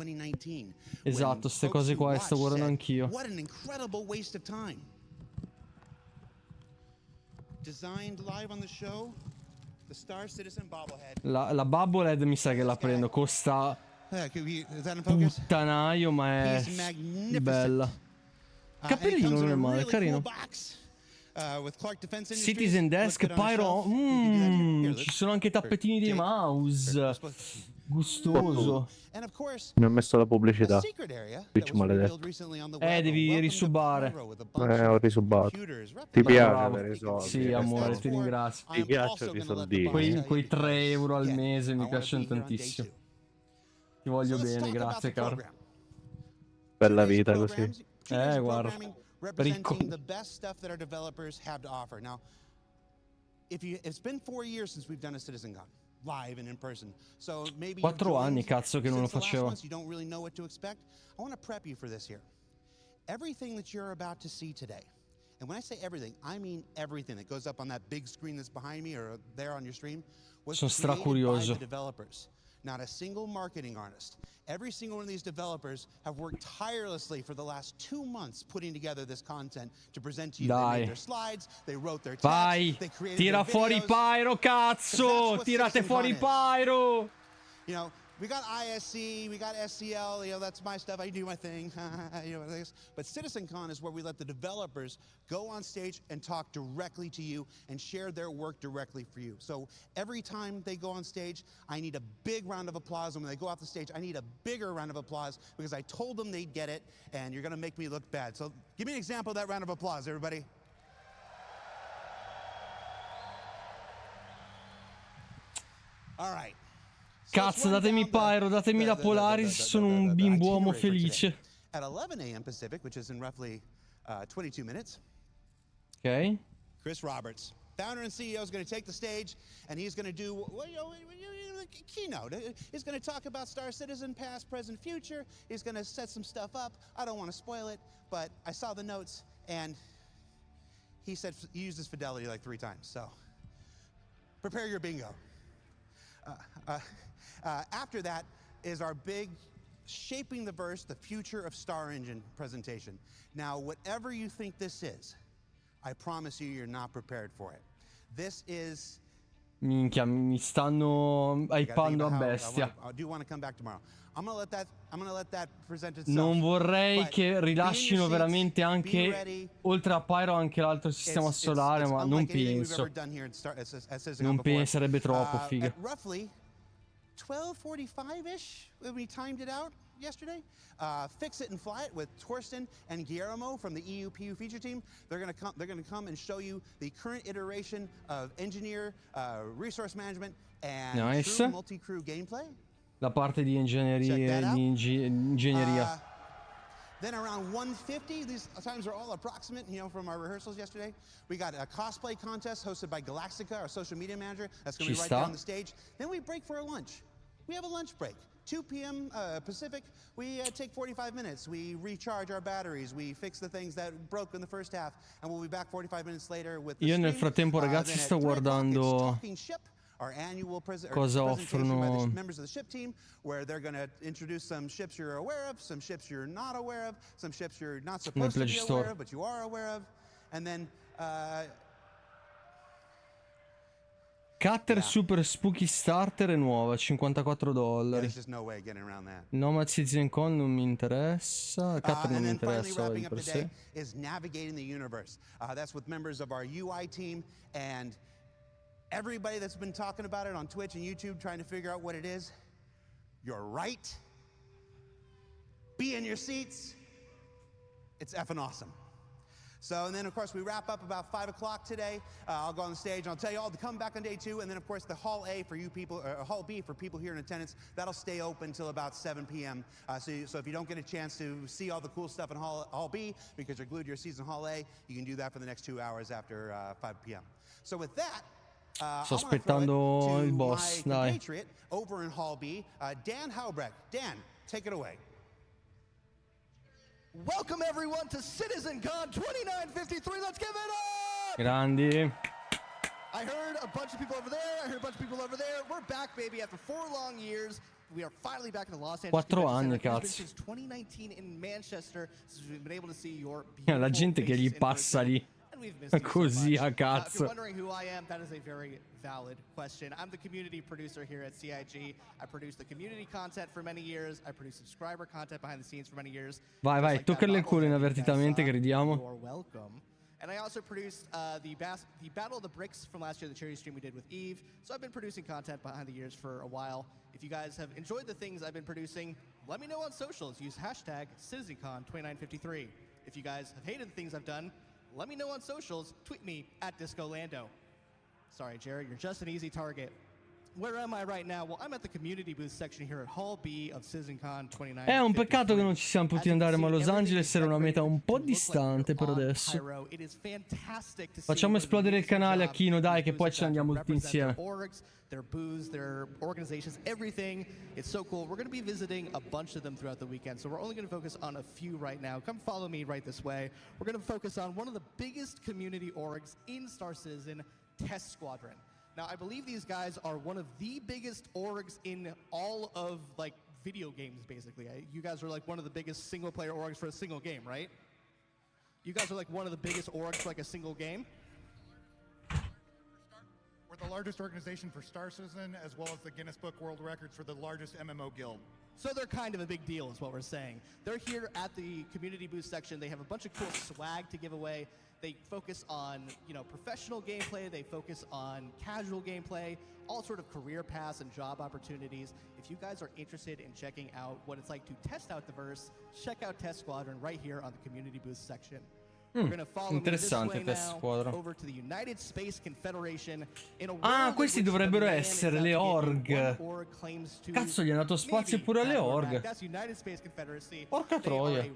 Esatto, ste cose qua le sto guardando anch'io. La bobblehead mi sa che la prendo. Costa puttanaio, ma è bella. Cappellino non è male, carino. Citizen Desk, Pyro. Ci sono anche tappetini di mouse. Gustoso. Mi ha messo la pubblicità. Twitch maledetto. Devi risubare. Ho risubato. Ti piace avere i soldi? Sì, amore, ti ringrazio. Ti piacciono i soldini? Quei 3 euro al mese mi piacciono tantissimo. Ti voglio bene, grazie caro. Bella vita così. Guarda. representing the best stuff that our developers have to offer. Now, it's been 4 years since we've done a CitizenCon, live and in person. So maybe 4 anni, cazzo, che non lo facevo. You don't really know what to expect. I want to prep you for this here. Everything that you're about to see today, and when I say everything, I mean everything that goes up on that big screen that's behind me or there on your stream, was created by the developers. Not a single marketing artist. Every single one of these developers have worked tirelessly for the last 2 months putting together this content to present to you. They made their slides, they wrote their text, they created tira their fuori Pyro, cazzo! Tirate fuori Pyro! You know, we got ISC, we got SCL, you know, that's my stuff, I do my thing, you know, but CitizenCon is where we let the developers go on stage and talk directly to you and share their work directly for you. So every time they go on stage, I need a big round of applause, and when they go off the stage, I need a bigger round of applause because I told them they'd get it, and you're gonna make me look bad. So give me an example of that round of applause, everybody. All right. Cazzo, datemi Pyro, datemi la Polaris, sono un bimbo uomo felice. At 11 a.m. Pacific, which is in roughly 22 minutes. Ok. Chris Roberts, founder and CEO, is going to take the stage, and he's going to do a keynote. He's going to talk about Star Citizen, past, present, future. He's going to set some stuff up. I don't want to spoil it, but I saw the notes, and he said he uses fidelity like 3 times. So prepare your bingo. After that is our big Shaping the Verse, the Future of StarEngine presentation. Now, whatever you think this is, I promise you, you're not prepared for it. This is... Minchia, mi stanno hypando a bestia. I do want to come back tomorrow. I'm gonna let that present itself. Non vorrei che rilascino veramente anche, oltre a Pyro, anche l'altro sistema solare, ma non penso. Non penso, sarebbe troppo, figa. 12:45-ish, when we timed it out yesterday. Fix It and Fly It with Torsten and Guillermo from the EUPU feature team. They're gonna come and show you the current iteration of engineer, resource management, and true multi-crew gameplay. La parte di ingegneria. Then around 1:50, these times are all approximate, you know, from our rehearsals yesterday. We got a cosplay contest hosted by Galactica, our social media manager. That's going to be right down the stage. Then we break for a lunch. We have a lunch break. 2 p.m. Pacific, we take 45 minutes. We recharge our batteries. We fix the things that broke in the first half. And we'll be back 45 minutes later with the Io nel frattempo, ragazzi, sto guardando our annual cosa offrono by the members of the ship team, where they're going to introduce some ships you're aware of, some ships you're not aware of, some ships you're not supposed to be aware of, but you are aware of, and then Cutter Super Spooky Starter è nuova, $54. Nomad CitizenCon non mi interessa. Cutter non mi interessa di per sé. Is navigating the universe. That's with members of our UI team and everybody that's been talking about it on Twitch and YouTube, trying to figure out what it is. You're right. Be in your seats. It's effing awesome. So, and then of course we wrap up about 5 o'clock today. I'll go on the stage and I'll tell you all to come back on day 2. And then of course the Hall A for you people, or Hall B for people here in attendance, that'll stay open till about 7 p.m. So if you don't get a chance to see all the cool stuff in Hall B because you're glued to your seats in Hall A, you can do that for the next 2 hours after 5 p.m. So with that, sto aspettando il boss, dai. Over in Hall B, Dan Haubrecht. Dan, take it away. Welcome everyone to CitizenCon 2953. Let's give it up! Grandi. I heard a bunch of people over there. I heard a bunch of people over there. We're back, baby, after 4 long years. We are finally back in the Los Angeles. 4 anni, cazzo. Since 2019 in Manchester, since we've been able to see your la gente che gli passa lì. Così a cazzo. If you're wondering who I am, that is a very valid question. I'm the community producer here at CIG. I produce the community content for many years. I produce subscriber content behind the scenes for many years. Vai, vai, toccale il culo inavvertitamente, crediamo. You're welcome. And I also produced the Battle of the Bricks from last year, the charity stream we did with Eve. So I've been producing content behind the years for a while. If you guys have enjoyed the things I've been producing, let me know on socials. Use hashtag CitizenCon2953. If you guys have hated the things I've done, let me know on socials. Tweet me at DiscoLando. Sorry, Jared, you're just an easy target. where am I right now? Well, I'm at the community booth section here at Hall B of CitizenCon 29. È un peccato che non ci siamo potuti andare, ma Los Angeles era una meta un po' distante per adesso. Facciamo esplodere il canale a Kino, dai, che poi ci andiamo tutti insieme. Their booths, their organizations, everything. It's so cool. We're going to be visiting a bunch of them throughout the weekend, so we're only going to focus on a few right now. Come follow me right this way. We're going to focus on one of the biggest community orgs in Star Citizen, Test Squadron. Now, I believe these guys are one of the biggest orgs in all of, like, video games, basically. You guys are, like, one of the biggest single-player orgs for a single game, right? You guys are, like, one of the biggest orgs for, like, a single game? We're the largest organization for Star Citizen, as well as the Guinness Book World Records for the largest MMO guild. So they're kind of a big deal, is what we're saying. They're here at the community booth section. They have a bunch of cool swag to give away. They focus on, you know, professional gameplay. They focus on casual gameplay, all sort of career paths and job opportunities. If you guys are interested in checking out what it's like to test out the verse, check out Test Squadron right here on the community booth section. Interessante Test Squadron. Ah, questi dovrebbero essere le org. Cazzo, gli è dato spazio pure alle org. Porca troia.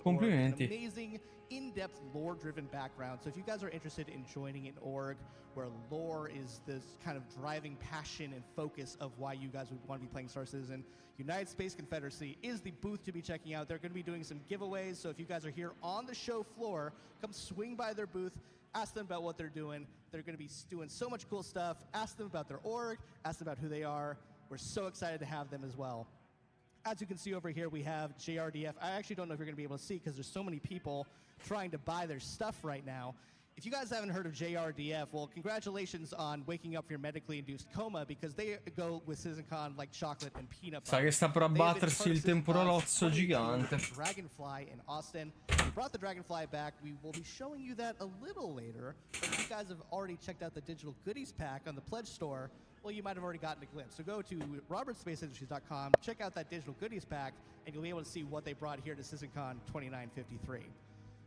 Complimenti. In-depth lore-driven background. So if you guys are interested in joining an org where lore is this kind of driving passion and focus of why you guys would want to be playing Star Citizen, United Space Confederacy is the booth to be checking out. They're going to be doing some giveaways, so if you guys are here on the show floor, come swing by their booth, ask them about what they're doing. They're going to be doing so much cool stuff. Ask them about their org, ask them about who they are. We're so excited to have them as well. As you can see over here, we have JRDF. I actually don't know if you're going to be able to see because there's so many people trying to buy their stuff right now. If you guys haven't heard of JRDF, well, congratulations on waking up from your medically induced coma, because they go with CitizenCon like chocolate and peanut butter. Sa che sta per abbattersi il temporalozzo gigante. Dragonfly in Austin. We brought the Dragonfly back. We will be showing you that a little later. But if you guys have already checked out the digital goodies pack on the Pledge Store, well, you might have already gotten a glimpse. So go to robertspaceindustries.com, check out that digital goodies pack, and you'll be able to see what they brought here to CitizenCon 2953.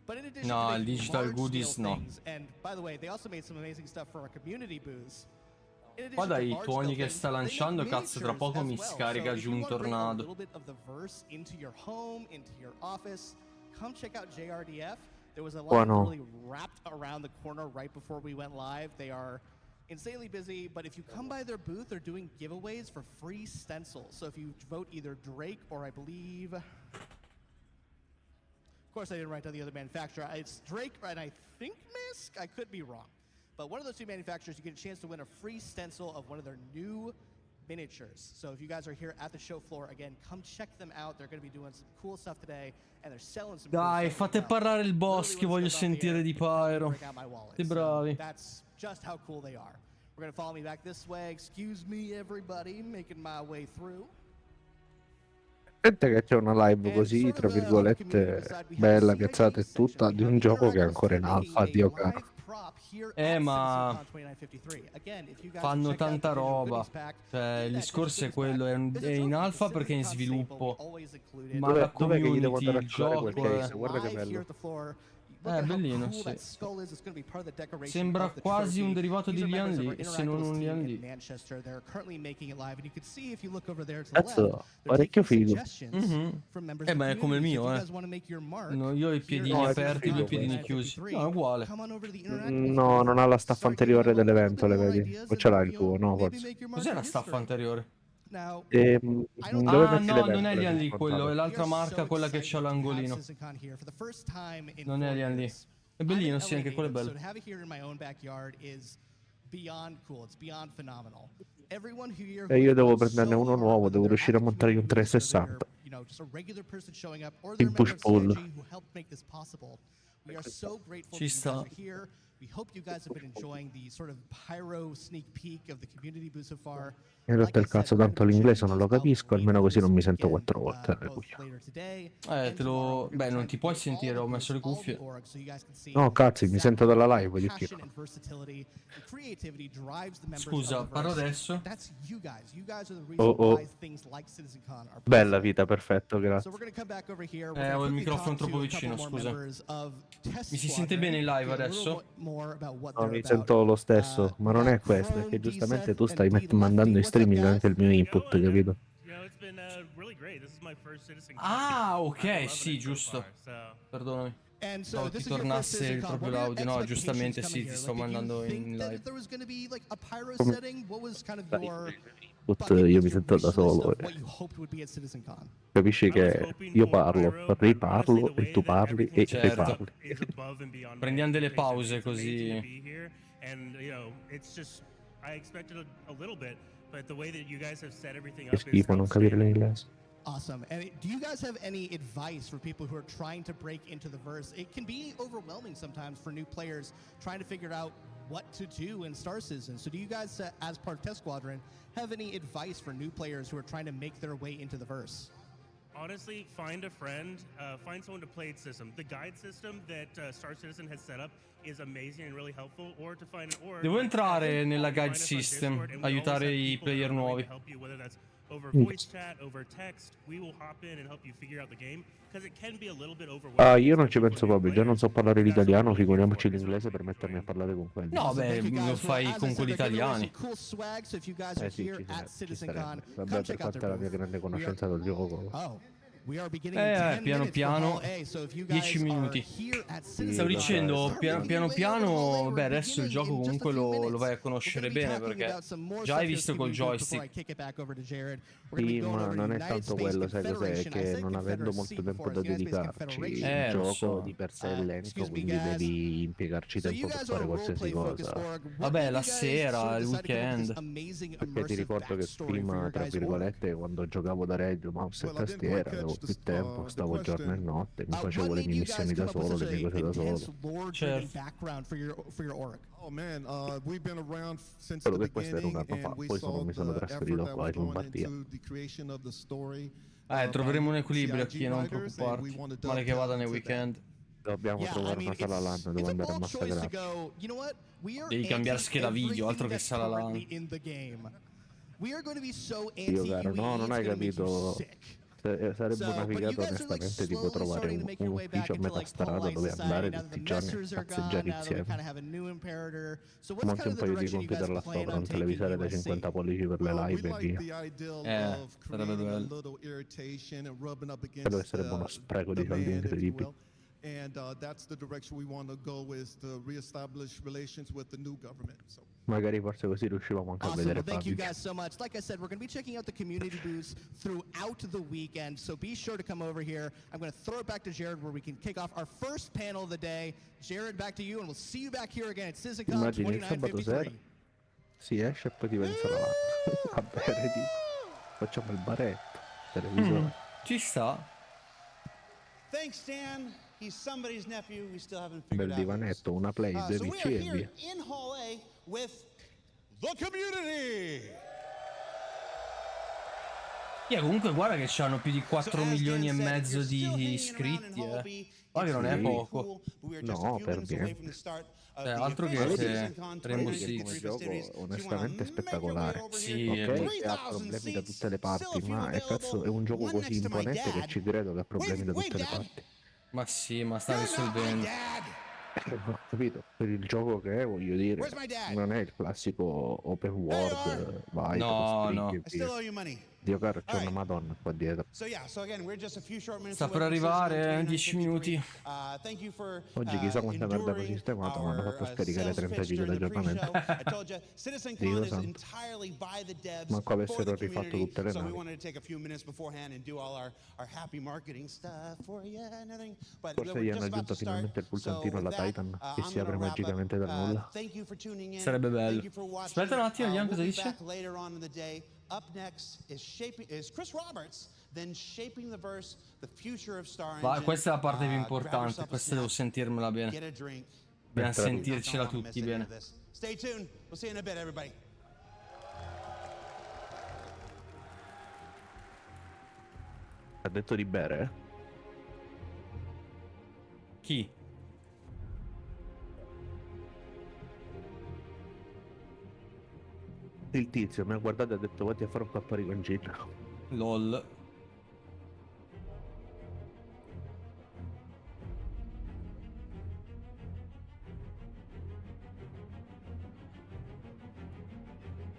But in addition to digital goodies things, and by the way, they also made some amazing stuff for our community booths. Guarda i tuoni che sta lanciando, cazzo, tra poco mi scarica giù un tornado. Come check out JRDF. There was a lot really wrapped around the corner right before we went live. They are insanely busy, but if you come by their booth, they're doing giveaways for free stencils. So if you vote either Drake or I believe... Of course, I didn't write down the other manufacturer. It's Drake and I think Misk. I could be wrong. But one of those two manufacturers, you get a chance to win a free stencil of one of their new miniatures. So if you guys are here at the show floor, again, come check them out. They're going to be doing some cool stuff today, and they're selling some Dai, fate parlare il boss che voglio sentire di Pyro. Siete bravi. That's just how cool they are. We're going to follow me back this way. Excuse me, everybody, making my way through. Sente che c'è una live così, tra virgolette, bella, piazzata e tutta, di un gioco che è ancora in alfa, Dio caro. Ma fanno tanta roba. Cioè, il discorso è quello, è in alfa perché è in sviluppo. Ma la community, il gioco guarda che bello. Bellino, sì. Sembra quasi un derivato di Lian Li, se non un Lian Li. Cazzo, parecchio figo. Ma è come il mio, no, io ho i piedini aperti, due piedini chiusi. No, è uguale. No, non ha la staffa anteriore dell'evento, le vedi? O ce l'ha il tuo? No, forse. Cos'è la staffa anteriore? No, non è Lian Li quello, è l'altra marca, quella che c'ha l'angolino. Non è Lian Li. È bellino, sì, anche quello è bello. E io devo prenderne uno nuovo, devo riuscire a montargli un 360. Il push pull. Ci sta. We hope you guys have been enjoying the sort of pyro sneak peek of the community booth so far. Mi ha rotto il cazzo, tanto l'inglese non lo capisco, almeno così non mi sento 4 volte. Beh, non ti puoi sentire, ho messo le cuffie. No, cazzo, mi sento dalla live di più. Scusa, parlo adesso? Oh. Bella vita, perfetto, grazie. Ho il microfono troppo vicino, scusa. Mi si sente bene in live adesso? more about what No, they're mi about. sento lo stesso, ma non è questo, è che giustamente tu stai mandando in streaming anche il mio input, capito? Ah, ok, sì, giusto. Perdonami. No, ti tornasse proprio l'audio. No, giustamente sì, ti sto mandando in live. Io mi sento da solo. Capisci che io parlo, riparlo e tu parli e Certo. riparli. Prendiamo delle pause così. Che schifo non capire l'inglese. Awesome. And do you guys have any advice for people who are trying to break into the verse? It can be overwhelming sometimes for new players trying to figure out what to do in Star Citizen. So do you guys, as part of Test Squadron, have any advice for new players who are trying to make their way into the verse? Honestly, find a friend, find someone to play its system. The guide system that Star Citizen has set up is amazing and really helpful. Or to find an org. Devo entrare nella guide system, aiutare i player nuovi. Over voice chat, over text, we will hop in and help you figure out the game because it can be a little bit overwhelming. Ah, io non ci penso proprio, già non so parlare l'italiano, figuriamoci l'inglese per mettermi a parlare con quelli. No, beh, lo fai con quelli italiani. Sì, ci sarebbe. Vabbè, per quanto è la mia grande conoscenza del gioco. Piano piano, 10 minuti. Stavo dicendo, piano piano, beh, adesso il gioco comunque lo vai a conoscere bene, perché già hai visto col joystick. Sì, ma non è tanto quello, sai cos'è? Che non avendo molto tempo da dedicarci, il gioco di per sé è lento, quindi devi impiegarci tempo per fare qualsiasi cosa. Vabbè, la sera, il weekend. Perché ti ricordo che prima, tra virgolette, quando giocavo da Reggio, mouse e tastiera, avevo più tempo, stavo giorno e notte, mi facevo le mie missioni da solo, le mie cose da solo. Certo. Solo che questo era un anno fa, poi mi sono trasferito qua in Mattia. Troveremo un equilibrio qui, non preoccuparti. Male che vada nei weekend. Dobbiamo trovare una sala LAN dove andare a massacrare. Devi cambiare scheda video, altro che sala LAN. Io caro, no, non hai capito. Sarebbe una figata onestamente tipo trovare un ufficio a metà strada dove andare tutti i giorni a cazzeggiare insieme. Monti un paio di computer là sopra, un televisore da 50 pollici per le live e via. Sarebbe bello. Credo che sarebbe uno spreco di soldi incredibile. Magari forse così riuscivamo anche a vedere Thank you guys so much. Like I said, we're going to be checking out the community booths throughout the weekend, so be sure to come over here. I'm going to throw it back to Jared where we can kick off our first panel of the day. Jared, back to you, and we'll see you back here again at CitizenCon Immagini il sabato sera 2953. si esce e poi ti pensa la a bere, facciamo il baretto, televisore. Ci sta. Thanks, Dan. He's somebody's nephew. We still haven't Bel figured out. divanetto, una play, due So we PC are e here via. in Hall A with the community. Comunque guarda che c'hanno più di 4 milioni e mezzo di iscritti, Guarda che non è poco. No, per me. Altro che se Rainbow Six. Come gioco onestamente spettacolare. Sì, Ok, ha problemi da tutte le parti, ma è un gioco così imponente che ci credo che ha problemi da tutte le parti. Ma sì, ma sta risolvendo. Ho capito, per il gioco che è, voglio dire, non è il classico open world, vai, no. Dio caro, c'è una madonna qua dietro. Sta per arrivare 10 minuti. Oggi chissà quanta merda ho sistemato, mi hanno fatto scaricare 30 giga di aggiornamento. Dio santo. Manco avessero rifatto tutte le navi. Forse gli hanno aggiunto finalmente il pulsantino alla Titan che si apre magicamente dal nulla. Sarebbe bello. Aspetta un attimo, vediamo cosa dice. Up next is Chris Roberts, then shaping the verse, the future of StarEngine. Va, questa è la parte più importante, questa devo sentirmela bene. Dobbiamo sentircela tutti bene. Stay tuned. We'll see you in a bit, everybody. Ha detto di bere? Chi? Il tizio mi ha guardato e ha detto vatti a fare un cappari con gin. LOL.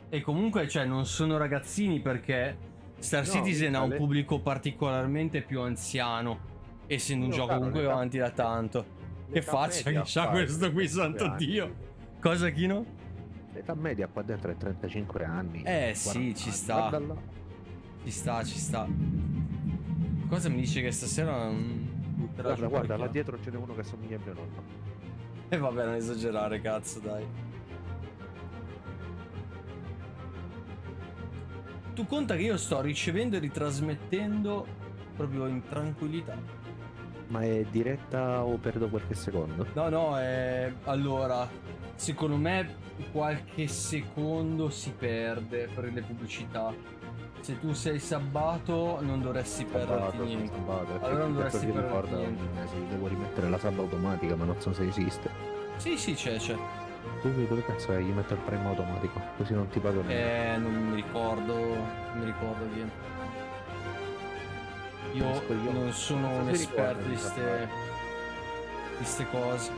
E comunque, cioè, non sono ragazzini perché Star Citizen ha un pubblico particolarmente più anziano, essendo un gioco comunque avanti da tanto. Che faccia che c'ha questo qui, santo Dio. Cosa, Kino? L'età media qua dentro è 35 anni. Sì, ci sta. Ci sta. Cosa mi dice che stasera non... Guarda, là dietro ce n'è uno che somiglia a mio nonno. E vabbè, non esagerare, cazzo, dai. Tu conta che io sto ricevendo e ritrasmettendo proprio in tranquillità. Ma è diretta o perdo qualche secondo? No, allora, secondo me qualche secondo si perde per le pubblicità. Se tu sei sabbato non dovresti perderti niente. Allora non dovresti perderti niente. Devo rimettere la sub automatica, ma non so se esiste. Sì, c'è. Tu dove cazzo è? Gli metto il primo automatico, così non ti pago niente. Non mi ricordo chi. Io non sono un esperto di ste cose.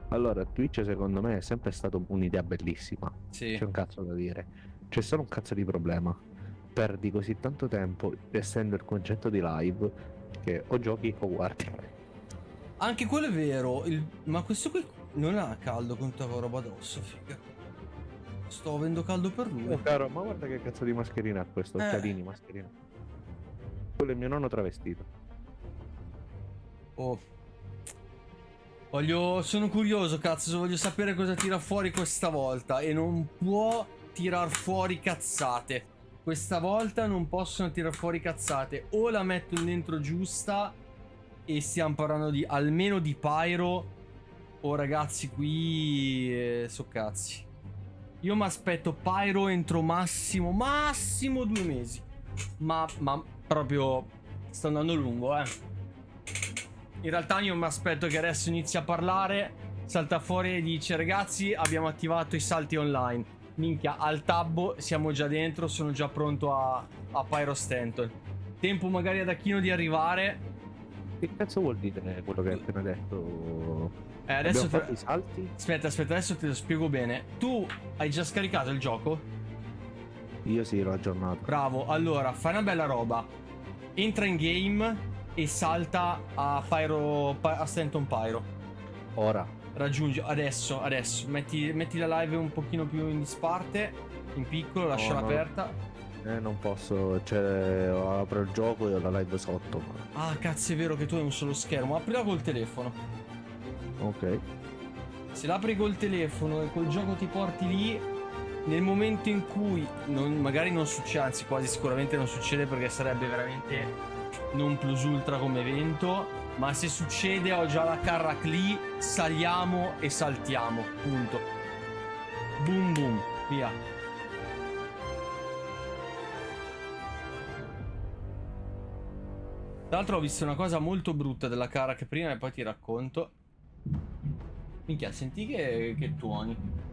Allora, Twitch secondo me è sempre stato un'idea bellissima. Sì. C'è un cazzo da dire. C'è solo un cazzo di problema. Perdi così tanto tempo essendo il concetto di live che o giochi o guardi. Anche quello è vero, ma questo qui non ha caldo con tutta quella roba addosso, figa. Sto avendo caldo per lui. Oh, caro, ma guarda che cazzo di mascherina ha questo, Calini mascherina. Quello è mio nonno travestito. Oh. Sono curioso, cazzo, voglio sapere cosa tira fuori questa volta. E non può tirar fuori cazzate. Questa volta non possono tirar fuori cazzate. O la metto dentro giusta e stiamo parlando almeno di Pyro. O ragazzi, qui so cazzi. Io mi aspetto Pyro entro massimo 2 mesi. Ma proprio sta andando lungo, In realtà io mi aspetto che adesso inizi a parlare, salta fuori e dice: ragazzi, abbiamo attivato i salti online. Minchia, al tabbo siamo già dentro, sono già pronto a Pyro Stanton. Tempo magari ad Achino di arrivare. Che cazzo vuol dire quello che hai appena detto? Adesso fatto i salti? Aspetta, adesso te lo spiego bene. Tu hai già scaricato il gioco? Io sì, l'ho aggiornato. Bravo, allora fai una bella roba. Entra in game e salta a Stanton Pyro. Ora. Raggiungi, adesso, metti la live un pochino più in disparte, in piccolo, lasciala aperta. Non posso, cioè apro il gioco e ho la live sotto. Ah, cazzo, è vero che tu hai un solo schermo, aprila col telefono. Ok. Se l'apri col telefono e col gioco ti porti lì, nel momento in cui magari non succede, anzi quasi sicuramente non succede perché sarebbe veramente non plus ultra come evento, ma se succede ho già la carrack lì, saliamo e saltiamo, punto. Boom boom, via. Tra l'altro ho visto una cosa molto brutta della carrack prima e poi ti racconto. Minchia, senti che tuoni.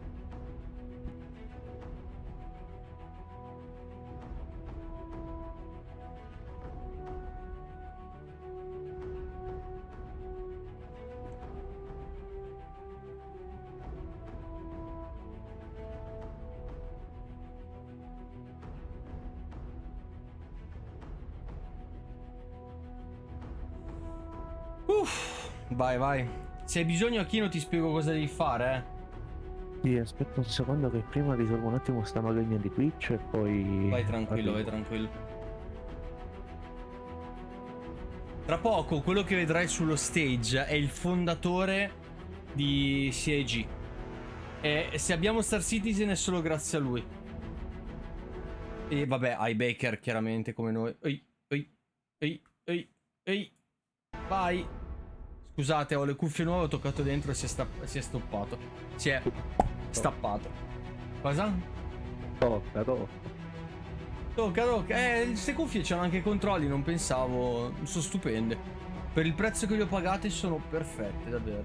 Vai. Se hai bisogno, Achino, ti spiego cosa devi fare, Sì, aspetta un secondo che prima risolvo un attimo sta magagna di Twitch e poi... Vai tranquillo. Tra poco quello che vedrai sullo stage è il fondatore di CIG. E se abbiamo Star Citizen è solo grazie a lui. E vabbè, ai Baker chiaramente come noi. Ehi. Vai. Scusate, ho le cuffie nuove, ho toccato dentro e si è stoppato. Si è stappato. Cosa? Tocca. Queste cuffie c'hanno anche controlli, non pensavo. Sono stupende. Per il prezzo che le ho pagate sono perfette, davvero.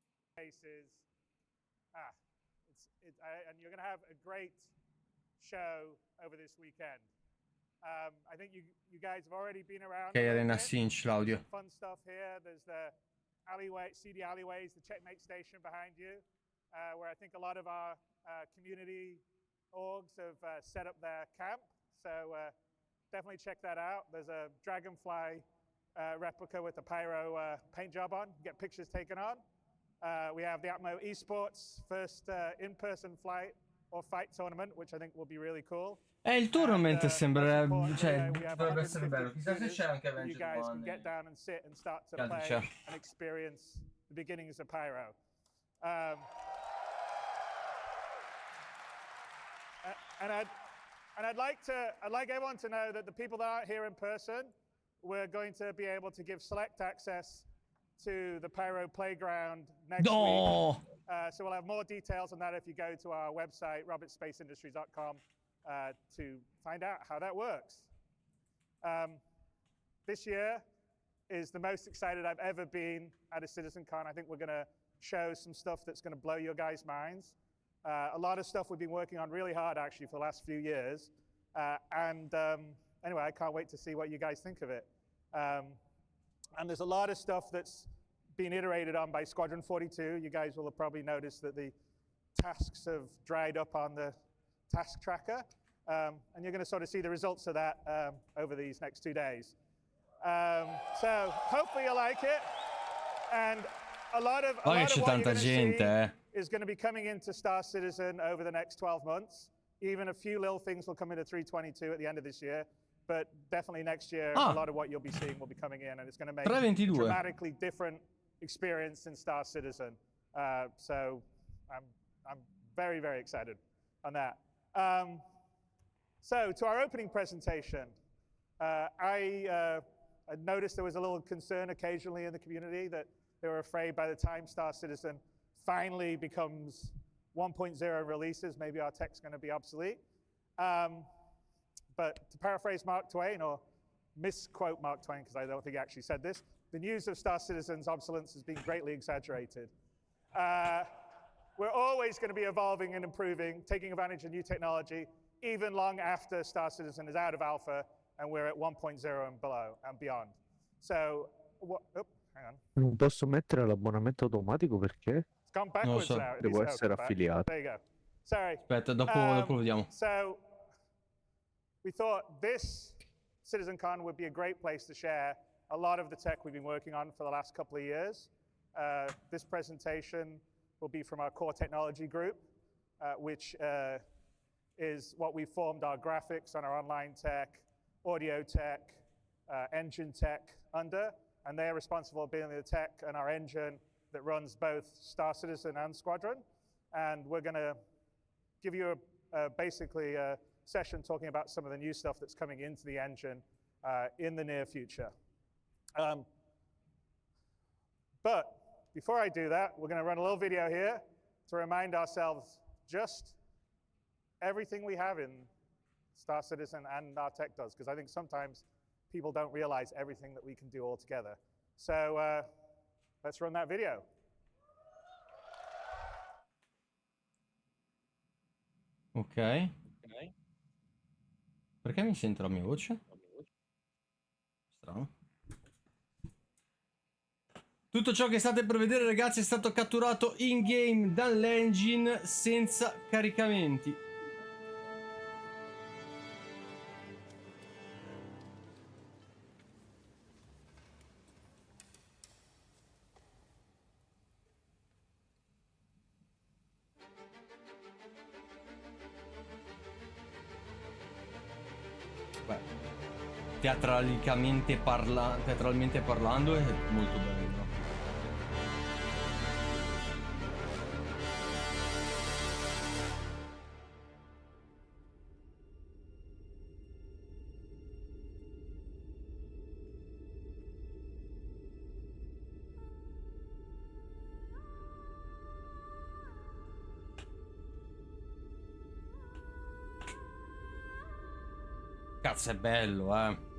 faces. And you're going to have a great show over this weekend. I think you guys have already been around. Ok, Arena Cinch, l'audio. Fun stuff here. There's the seedy alleyways, the checkmate station behind you, where I think a lot of our community orgs have set up their camp. So definitely check that out. There's a Dragonfly replica with the pyro paint job on. Get pictures taken on. We have the Atmo Esports first in-person flight or fight tournament, which I think will be really cool. Il tournament sembrerebbe, cioè, dovrebbe essere bello. Chissà se c'è anche You guys can get down and sit and start to play and experience the beginnings of pyro. And I'd like everyone to know that the people that aren't here in person, we're going to be able to give select access to the Pyro Playground next week. So we'll have more details on that if you go to our website, robertspaceindustries.com, to find out how that works. This year is the most excited I've ever been at a CitizenCon. I think we're going to show some stuff that's going to blow your guys' minds. A lot of stuff we've been working on really hard, actually, for the last few years. Anyway, I can't wait to see what you guys think of it. And there's a lot of stuff that's been iterated on by Squadron 42. You guys will have probably noticed that the tasks have dried up on the task tracker. And you're going to sort of see the results of that over these next 2 days. So hopefully you like it. And a lot of what you're going to see is going to be coming into Star Citizen over the next 12 months. Even a few little things will come into 322 at the end of this year. But definitely next year, a lot of what you'll be seeing will be coming in, and it's going to make a dramatically different experience in Star Citizen. So I'm very, very excited on that. So to our opening presentation, I noticed there was a little concern occasionally in the community that they were afraid by the time Star Citizen finally becomes 1.0 releases, maybe our tech's going to be obsolete. But to paraphrase Mark Twain, or misquote Mark Twain, because I don't think he actually said this, the news of Star Citizen's obsolescence has been greatly exaggerated. We're always going to be evolving and improving, taking advantage of new technology, even long after Star Citizen is out of alpha and we're at 1.0 and below and beyond. So, hang on. Non posso mettere l'abbonamento automatico perché? It's gone backwards now. Devo essere affiliato. There you go. Sorry. Aspetta, dopo vediamo. So, we thought this CitizenCon would be a great place to share a lot of the tech we've been working on for the last couple of years. This presentation will be from our core technology group, which is what we formed our graphics on our online tech, audio tech, engine tech under, and they're responsible for building the tech and our engine that runs both Star Citizen and Squadron. And we're going to give you basically a session talking about some of the new stuff that's coming into the engine in the near future. But before I do that, we're going to run a little video here to remind ourselves just everything we have in Star Citizen and our tech does, because I think sometimes people don't realize everything that we can do all together. So let's run that video. Ok. Perché mi sento la mia voce? Strano. Tutto ciò che state per vedere, ragazzi, è stato catturato in game dall'engine senza caricamenti. Teatralmente parlando è molto bello. Cazzo, è bello, eh.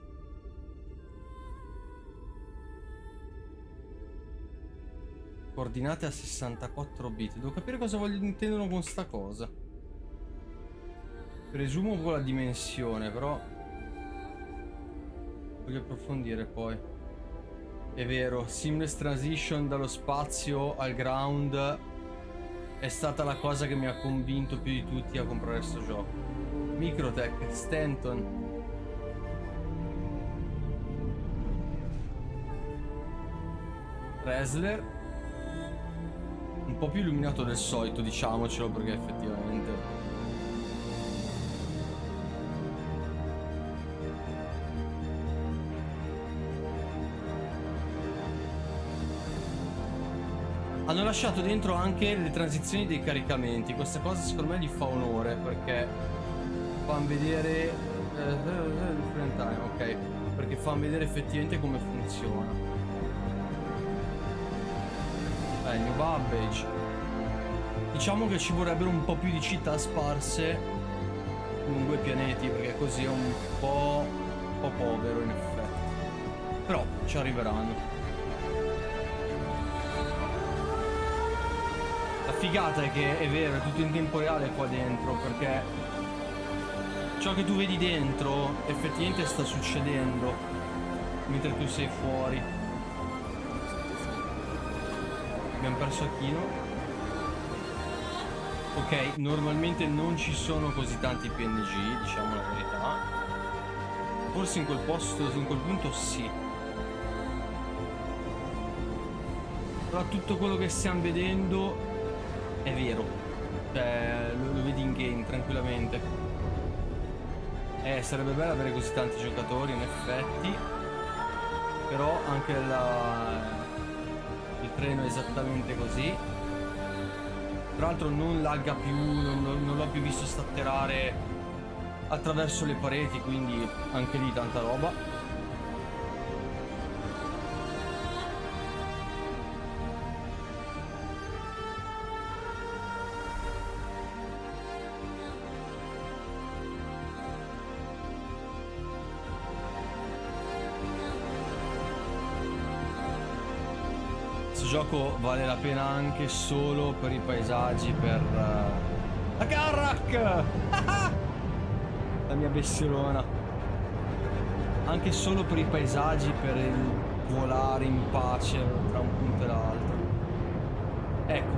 Coordinate a 64 bit. Devo capire cosa intendono con sta cosa. Presumo con la dimensione, però voglio approfondire poi. È vero, seamless transition dallo spazio al ground è stata la cosa che mi ha convinto più di tutti a comprare sto gioco. Microtech, Stanton. Resler. Un po' più illuminato del solito, diciamocelo, perché effettivamente... Hanno lasciato dentro anche le transizioni dei caricamenti. Questa cosa secondo me gli fa onore, perché fanno vedere different time, ok, perché fanno vedere effettivamente come funziona. New Babbage. Diciamo che ci vorrebbero un po' più di città sparse lungo i pianeti, perché così è un po' povero in effetti. Però ci arriveranno. La figata è che è vero, è tutto in tempo reale qua dentro, perché ciò che tu vedi dentro effettivamente sta succedendo mentre tu sei fuori. Abbiamo perso Aquino. Ok, normalmente non ci sono così tanti PNG, diciamo la verità. Forse in quel posto, in quel punto sì. Però tutto quello che stiamo vedendo è vero. Cioè, lo vedi in game tranquillamente. Sarebbe bello avere così tanti giocatori in effetti. Però anche il treno è esattamente così. Tra l'altro non lagga più, non l'ho più visto statterare attraverso le pareti, quindi anche lì tanta roba. Gioco vale la pena anche solo per i paesaggi, per la Carrack! La mia bestirona. Anche solo per i paesaggi, per il volare in pace tra un punto e l'altro. Ecco,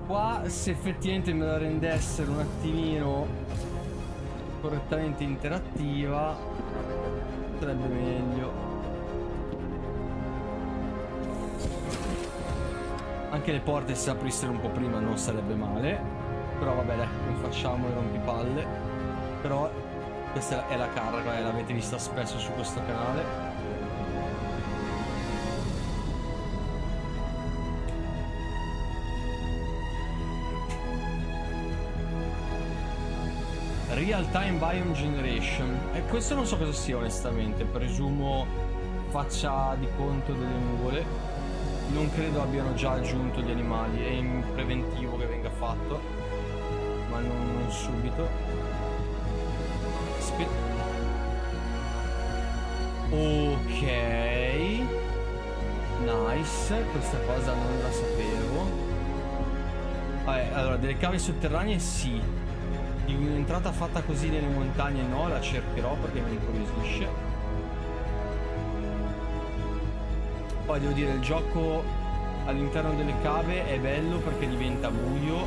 qua se effettivamente me la rendessero un attimino correttamente interattiva sarebbe meglio. Anche le porte se aprissero un po' prima non sarebbe male. Però vabbè dai, non facciamo i rompipalle. Però questa è la carga, l'avete vista spesso su questo canale. Real Time Biome Generation. E questo non so cosa sia onestamente. Presumo faccia di conto delle nuvole. Non credo abbiano già aggiunto gli animali, è in preventivo che venga fatto, ma non subito. Aspetta. Ok. Nice, questa cosa non la sapevo. Vabbè, allora, delle cave sotterranee sì. Di un'entrata fatta così nelle montagne no, la cercherò perché mi incuriosisce. Poi devo dire, il gioco all'interno delle cave è bello perché diventa buio.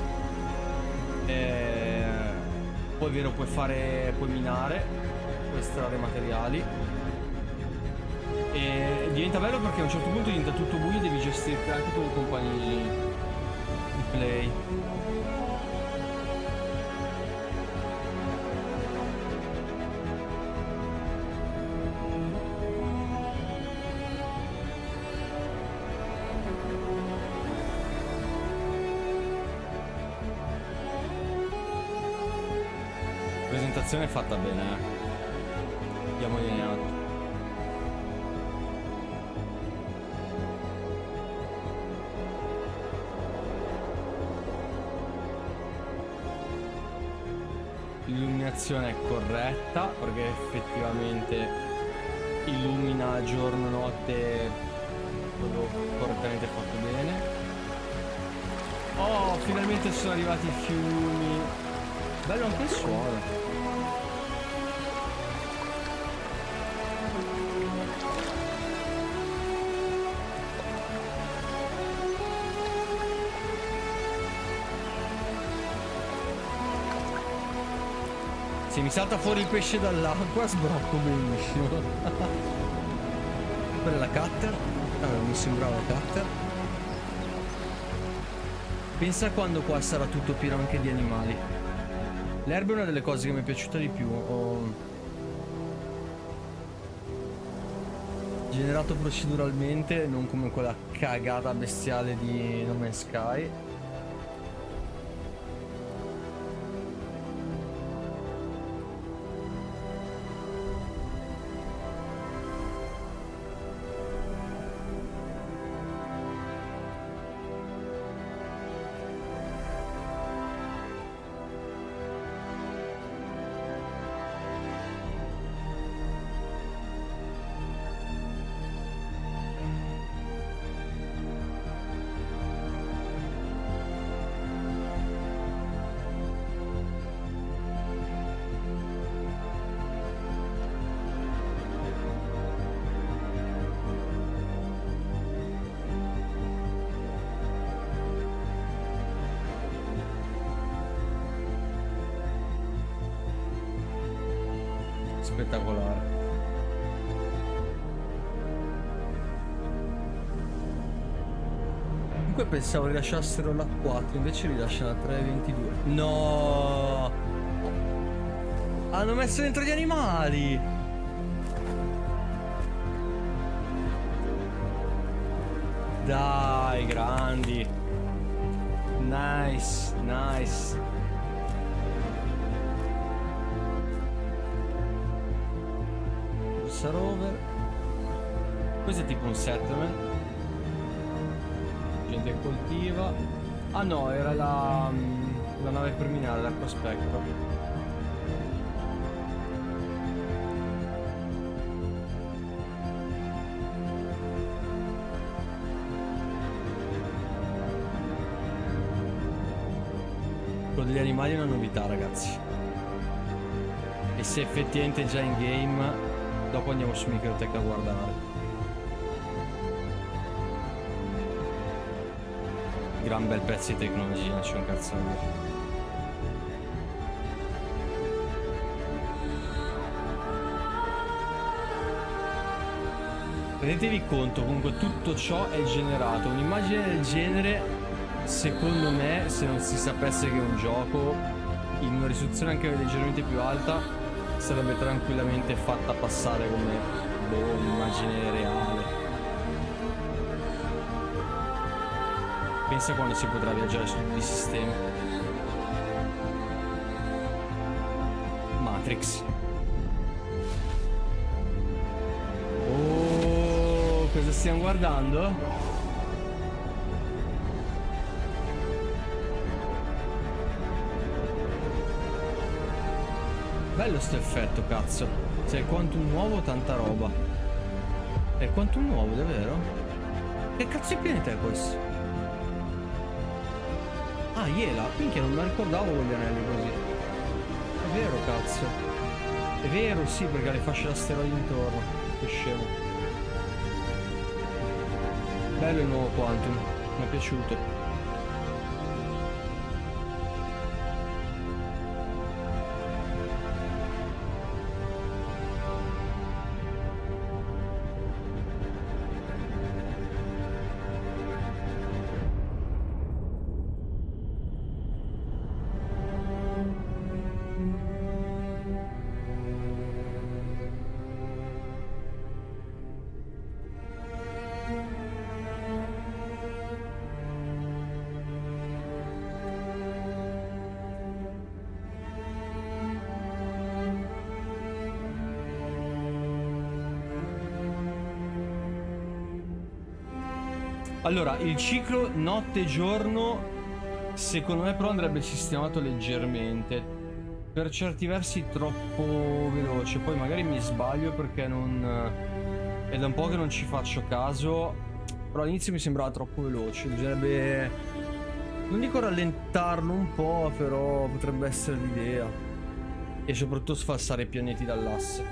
Poi è vero, puoi minare, puoi estrarre materiali. E diventa bello perché a un certo punto diventa tutto buio e devi gestirti anche con i compagni di play. È fatta bene, Diamo in atto. L'illuminazione è corretta perché effettivamente illumina giorno, notte proprio correttamente fatto bene. Oh, finalmente sono arrivati i fiumi. Bello anche il suono. Se mi salta fuori il pesce dall'acqua sbrocco benissimo. Quella è la cutter. Ah, non mi sembrava cutter. Pensa quando qua sarà tutto pieno anche di animali. L'erba è una delle cose che mi è piaciuta di più. Ho generato proceduralmente, non come quella cagata bestiale di No Man's Sky. Spettacolare. Comunque pensavo rilasciassero la 4, invece rilasciano la 3.22. No! Hanno messo dentro gli animali! Dai, grandi! Nice, nice. Rover. Questo è tipo un settlement. Gente che coltiva. Ah no, era la nave criminale, la prospector. Quello degli animali è una novità, ragazzi. E se effettivamente è già in game, dopo andiamo su Microtech a guardare. Gran bel pezzo di tecnologia, c'è un cazzo da dire. Rendetevi conto, comunque tutto ciò è generato. Un'immagine del genere, secondo me, se non si sapesse che è un gioco, in una risoluzione anche leggermente più alta, sarebbe tranquillamente fatta passare come un'immagine reale. Pensa quando si potrà viaggiare su tutti i sistemi. Matrix. Oh, cosa stiamo guardando? Bello sto effetto, cazzo. Se è il quantum nuovo, tanta roba. È il quantum nuovo, davvero? Che cazzo di pianeta è questo? Ah, Iela. Minchia, non me la ricordavo con gli anelli così. È vero, cazzo. È vero, sì, perché ha le fasce d'asteroidi intorno. Che scemo. Bello il nuovo quantum. Mi è piaciuto. Allora, il ciclo notte-giorno secondo me però andrebbe sistemato leggermente. Per certi versi troppo veloce, poi magari mi sbaglio perché non... è da un po' che non ci faccio caso, Però all'inizio mi sembrava troppo veloce. Bisognerebbe, non dico rallentarlo un po', però potrebbe essere l'idea. E soprattutto sfalsare i pianeti dall'asse.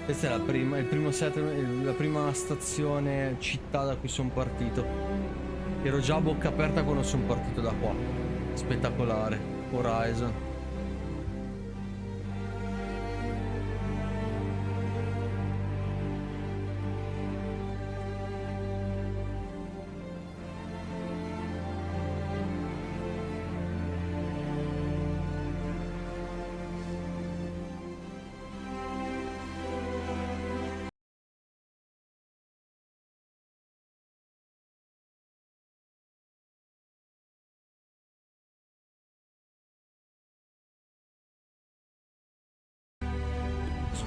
Questa è la prima stazione città da cui sono partito. Ero già a bocca aperta quando sono partito da qua. Spettacolare. Horizon.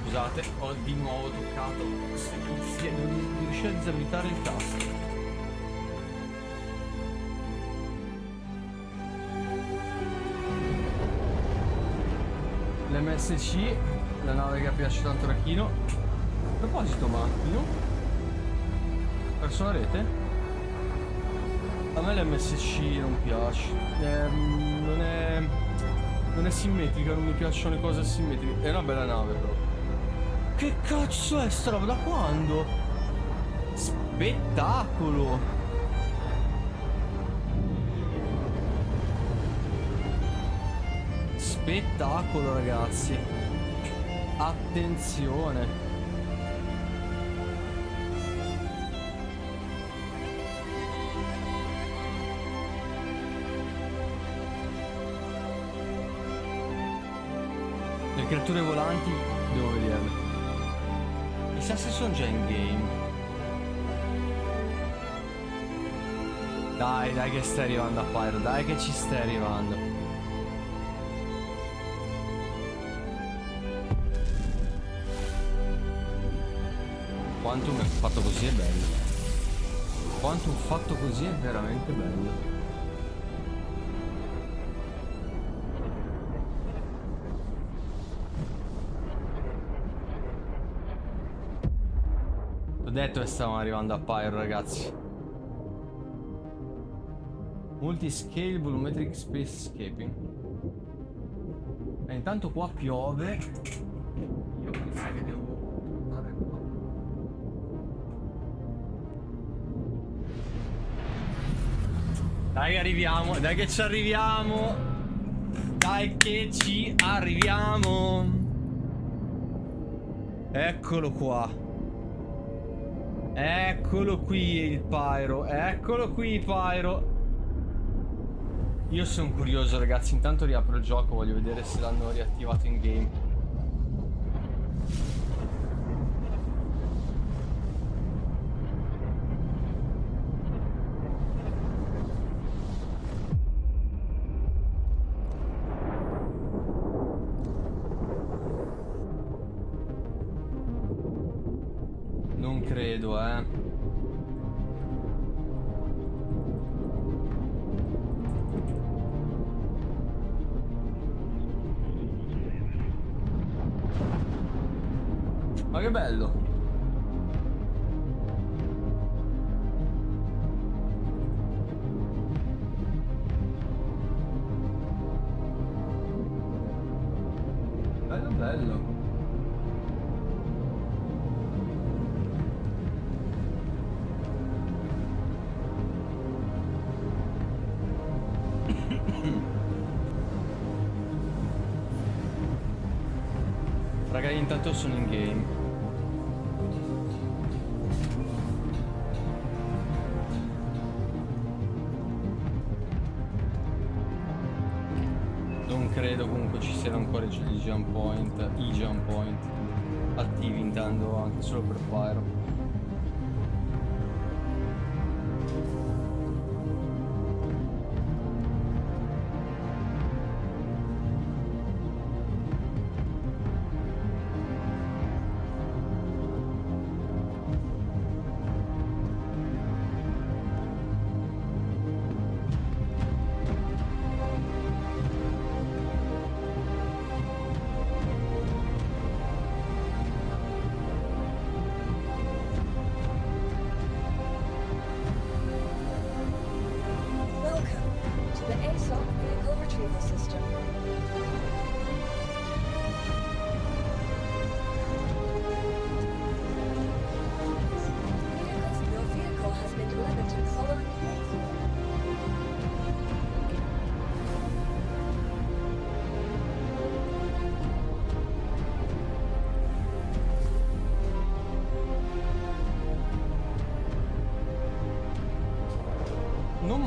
Scusate, ho di nuovo toccato. Non riuscire a disabilitare il tasto. L'MSC, la nave che piace tanto Rachino. A proposito, macchino. Perso la rete? A me l'MSC non piace. Non è simmetrica, non mi piacciono le cose asimmetriche. È una bella nave però. Che cazzo è sta roba? Da quando? Spettacolo! Spettacolo, ragazzi. Attenzione. Le creature volanti devo vederle. Chissà se sono già in game. Dai che stai arrivando a Pyro, dai che ci stai arrivando. Quantum è fatto così è bello. Quantum fatto così è veramente bello. Ho detto che stavamo arrivando a Pyro, ragazzi. Multiscale volumetric space escaping. E intanto qua piove. Io mi sa che devo andare qua. Dai che arriviamo, dai che ci arriviamo. Dai che ci arriviamo. Eccolo qua. Eccolo qui il Pyro. Eccolo qui Pyro. Io sono curioso, ragazzi. Intanto riapro il gioco. Voglio vedere se l'hanno riattivato in game. Non credo, Ma che bello. Bello bello. Raga, intanto sono in game. Non credo comunque ci siano ancora i jump point attivi, intendo anche solo per Pyro.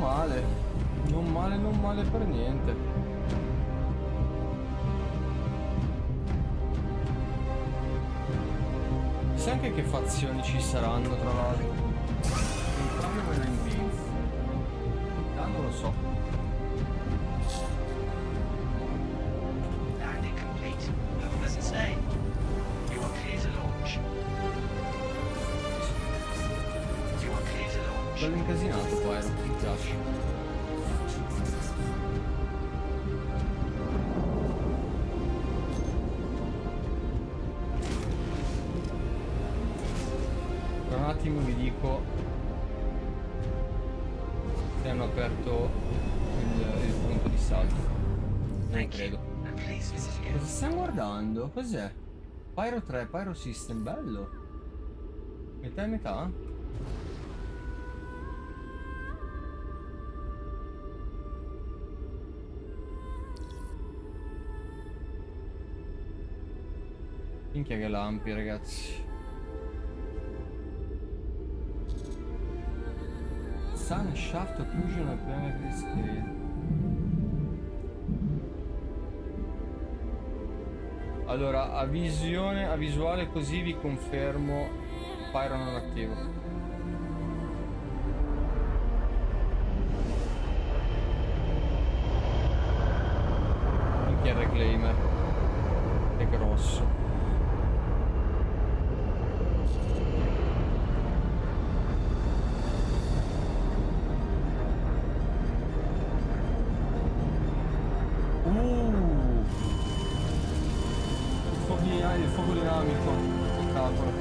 male. Non male per niente. Sai anche che fazioni ci saranno tra l'altro? Proprio quella in Vince. Ah, non lo so. Landing complete. What does it say? You are clear to launch. You are clear to launch. Bello incasinato qua, mi piace. Per un attimo vi dico se hanno aperto il punto di salto. Non credo. Cosa stiamo guardando? Cos'è? Pyro 3, Pyro System, bello. Metà e metà? Minchia che lampi, ragazzi. Sun shaft occlusion e prima screen. Allora, a visuale così vi confermo Pyro non attivo. Minchia il reclaimer. È grosso. Il fuoco dinamico, spettacolo.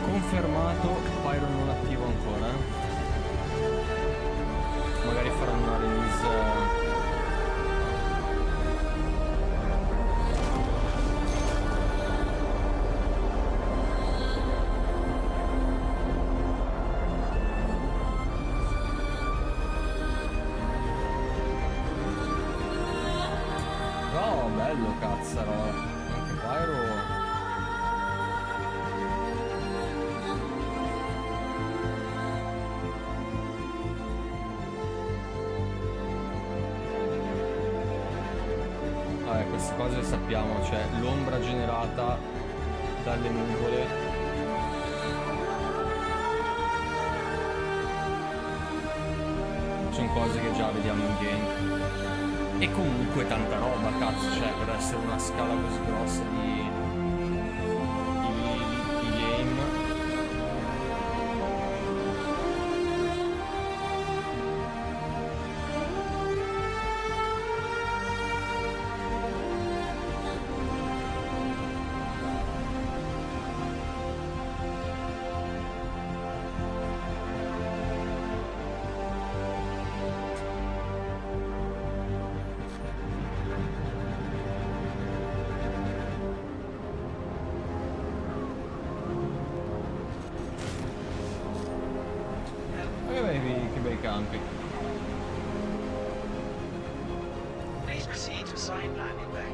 Confermato, Pyro non attivo ancora, magari faranno una release. No, bello cazzarola, anche Pyro. Queste cose sappiamo, cioè l'ombra generata dalle nuvole sono cose che già vediamo in game. E comunque tanta roba, cazzo, cioè per essere una scala così grossa di game. Che bei campi. Please proceed to assigned landing bay.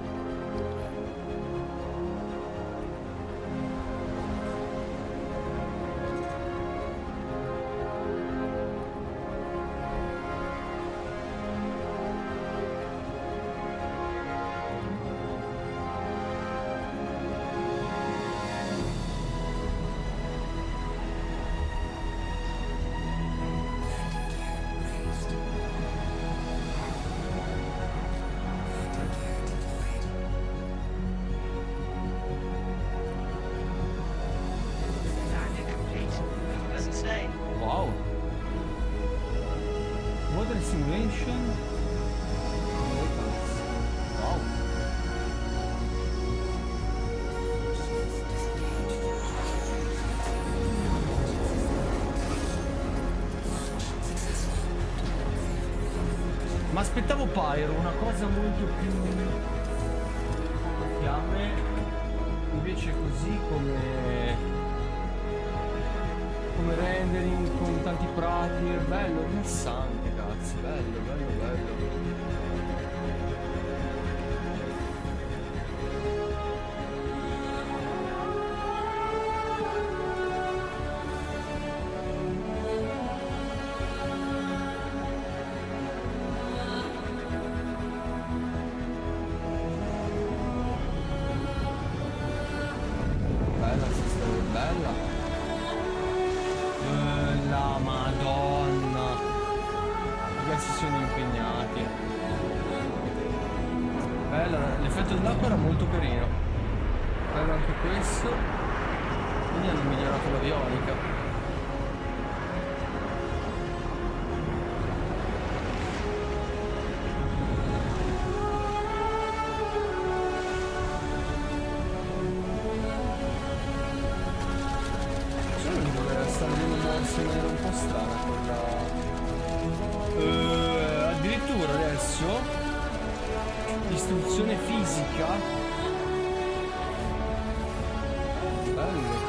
Wow. Water simulation. Wow. Ma aspettavo Pyro, una cosa molto più fiamme. Mi piace così come rendering con tanti prati, è bello, rilassante, cazzo, bello, bello, bello. L'effetto dell'acqua era molto carino, bello anche questo, quindi hanno migliorato l'avionica. Solo di dover stare lì in maniera un po' strana quella. Addirittura adesso istruzione fisica, bello.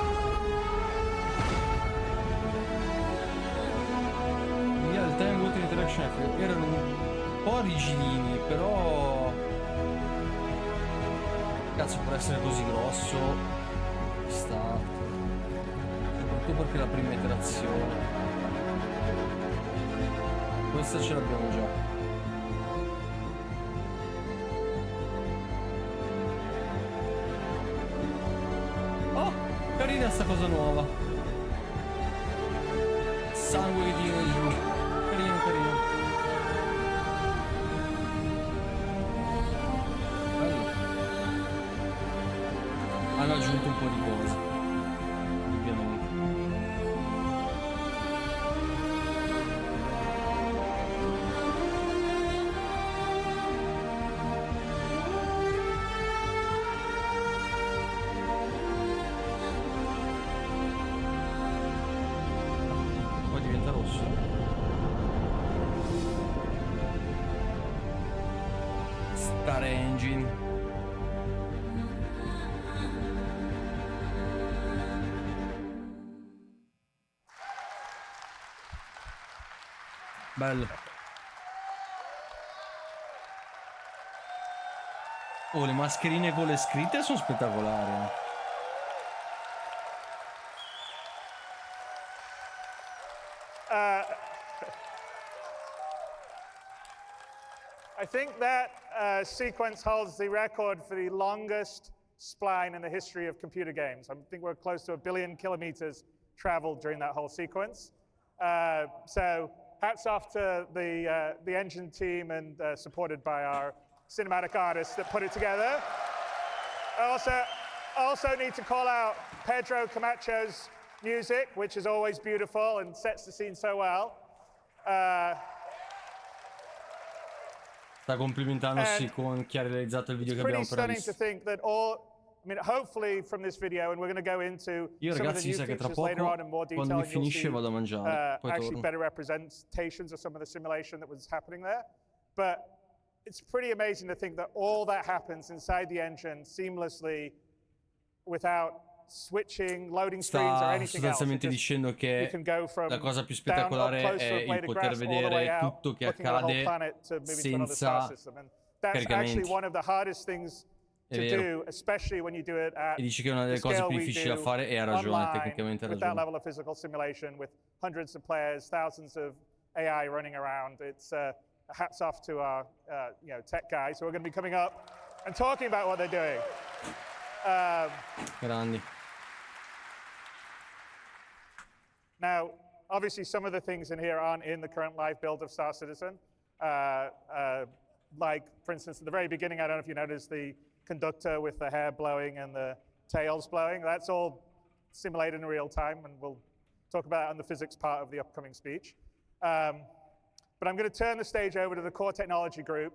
In realtà i voti di interaction erano un po' rigidini, però cazzo, per essere così grosso sta, soprattutto perché è la prima iterazione. Questa ce l'abbiamo già. Carina sta cosa nuova. Sangue che tira giù. Carino, carino. Bello. Hanno aggiunto un po' di cose, ovviamente. StarEngine. Bello. Oh, le mascherine con le scritte sono spettacolari. I think that sequence holds the record for the longest spline in the history of computer games. I think we're close to 1 billion kilometers traveled during that whole sequence. So hats off to the engine team and supported by our cinematic artists that put it together. I also need to call out Pedro Camacho's music, which is always beautiful and sets the scene so well. Sta complimentandosi con chi ha realizzato il video che abbiamo appena visto. Hopefully from this video, and we're going to go into Io ragazzi, sa che tra poco, quando mi finisce, vado a mangiare. Poi actually better representations of some of the simulation that was happening there. But it's pretty amazing to think that all that happens inside the engine seamlessly without switching, loading screens or anything else. Sta sostanzialmente dicendo che la cosa più spettacolare è il poter vedere tutto che accade senza caricamenti. È vero. E dici che è una delle cose più difficili da fare, e ha ragione, tecnicamente ha ragione. AI running around. It's hats off to our tech guys who are going to be coming up and talking about what they're doing. Grandi. Now, obviously, some of the things in here aren't in the current live build of Star Citizen. Like, for instance, at the very beginning, I don't know if you noticed the conductor with the hair blowing and the tails blowing. That's all simulated in real time, and we'll talk about it on the physics part of the upcoming speech. But I'm going to turn the stage over to the core technology group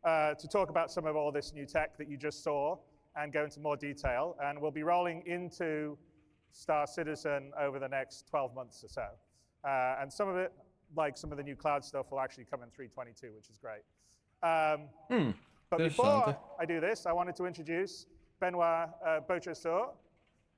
to talk about some of all this new tech that you just saw and go into more detail. And we'll be rolling into Star Citizen over the next 12 months or so. And some of it, like some of the new cloud stuff, will actually come in 3.22, which is great. But before I do this, I wanted to introduce Benoit Beautresor,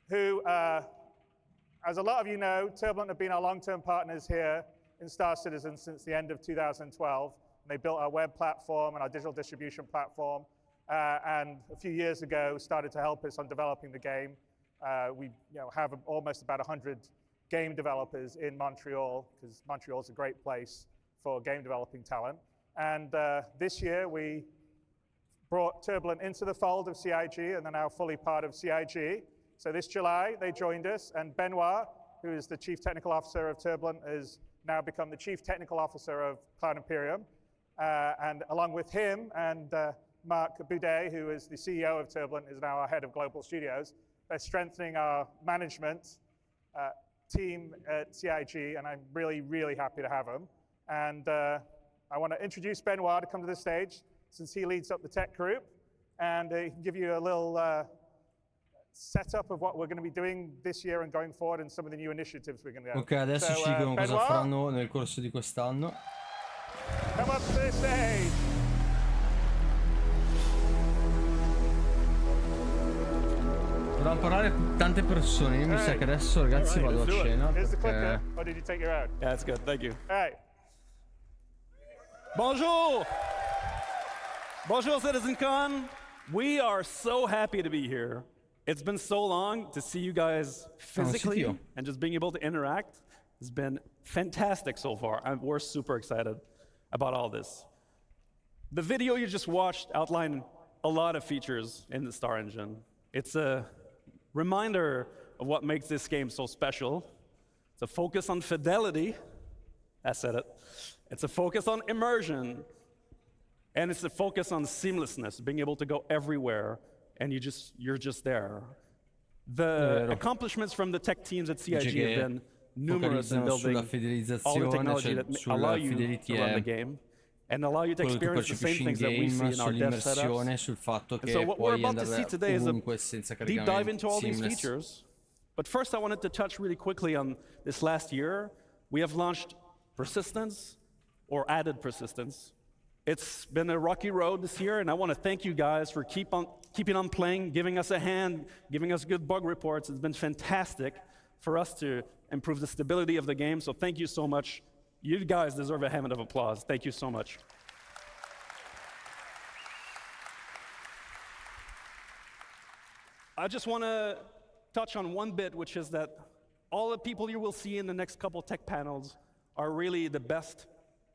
who, as a lot of you know, Turbulent have been our long-term partners here in Star Citizen since the end of 2012. They built our web platform and our digital distribution platform, and a few years ago started to help us on developing the game. We have almost about 100 game developers in Montreal, because Montreal is a great place for game developing talent. And this year we brought Turbulent into the fold of CIG, and they're now fully part of CIG. So this July they joined us, and Benoit, who is the Chief Technical Officer of Turbulent, has now become the Chief Technical Officer of Cloud Imperium. And along with him and Marc Boudet, who is the CEO of Turbulent, is now our head of Global Studios. They're strengthening our management team at CIG, and I'm really, really happy to have them. And I want to introduce Benoit to come to the stage, since he leads up the tech group, and he can give you a little setup of what we're going to be doing this year and going forward, and some of the new initiatives we're going to have. Ok, adesso ci dicono cosa faranno nel corso di quest'anno. Come up to the stage. Dovranno parlare tante persone. Io mi sa che adesso, ragazzi, vado a cena. Here's the clicker. Or did you take your own? Yeah, that's good. Thank you. All right. Bonjour! Bonjour, CitizenCon. We are so happy to be here. It's been so long to see you guys physically and just being able to interact. It's been fantastic so far. We're super excited about all this. The video you just watched outlined a lot of features in the StarEngine. It's a reminder of what makes this game so special. It's a focus on fidelity. I said it. It's a focus on immersion. And it's a focus on seamlessness, being able to go everywhere, and you're just there. The accomplishments from the tech teams at CIG have been numerous in building all the technology that allow you to run the game and allow you to experience the same things that we see in our dev setups. And so what we're about to see today is a deep dive into all these features. But first I wanted to touch really quickly on this last year. We have launched persistence, or added persistence. It's been a rocky road this year, and I want to thank you guys for keeping on playing, giving us a hand, giving us good bug reports. It's been fantastic for us to improve the stability of the game, so thank you so much. You guys deserve a hand of applause. Thank you so much. I just want to touch on one bit, which is that all the people you will see in the next couple tech panels are really the best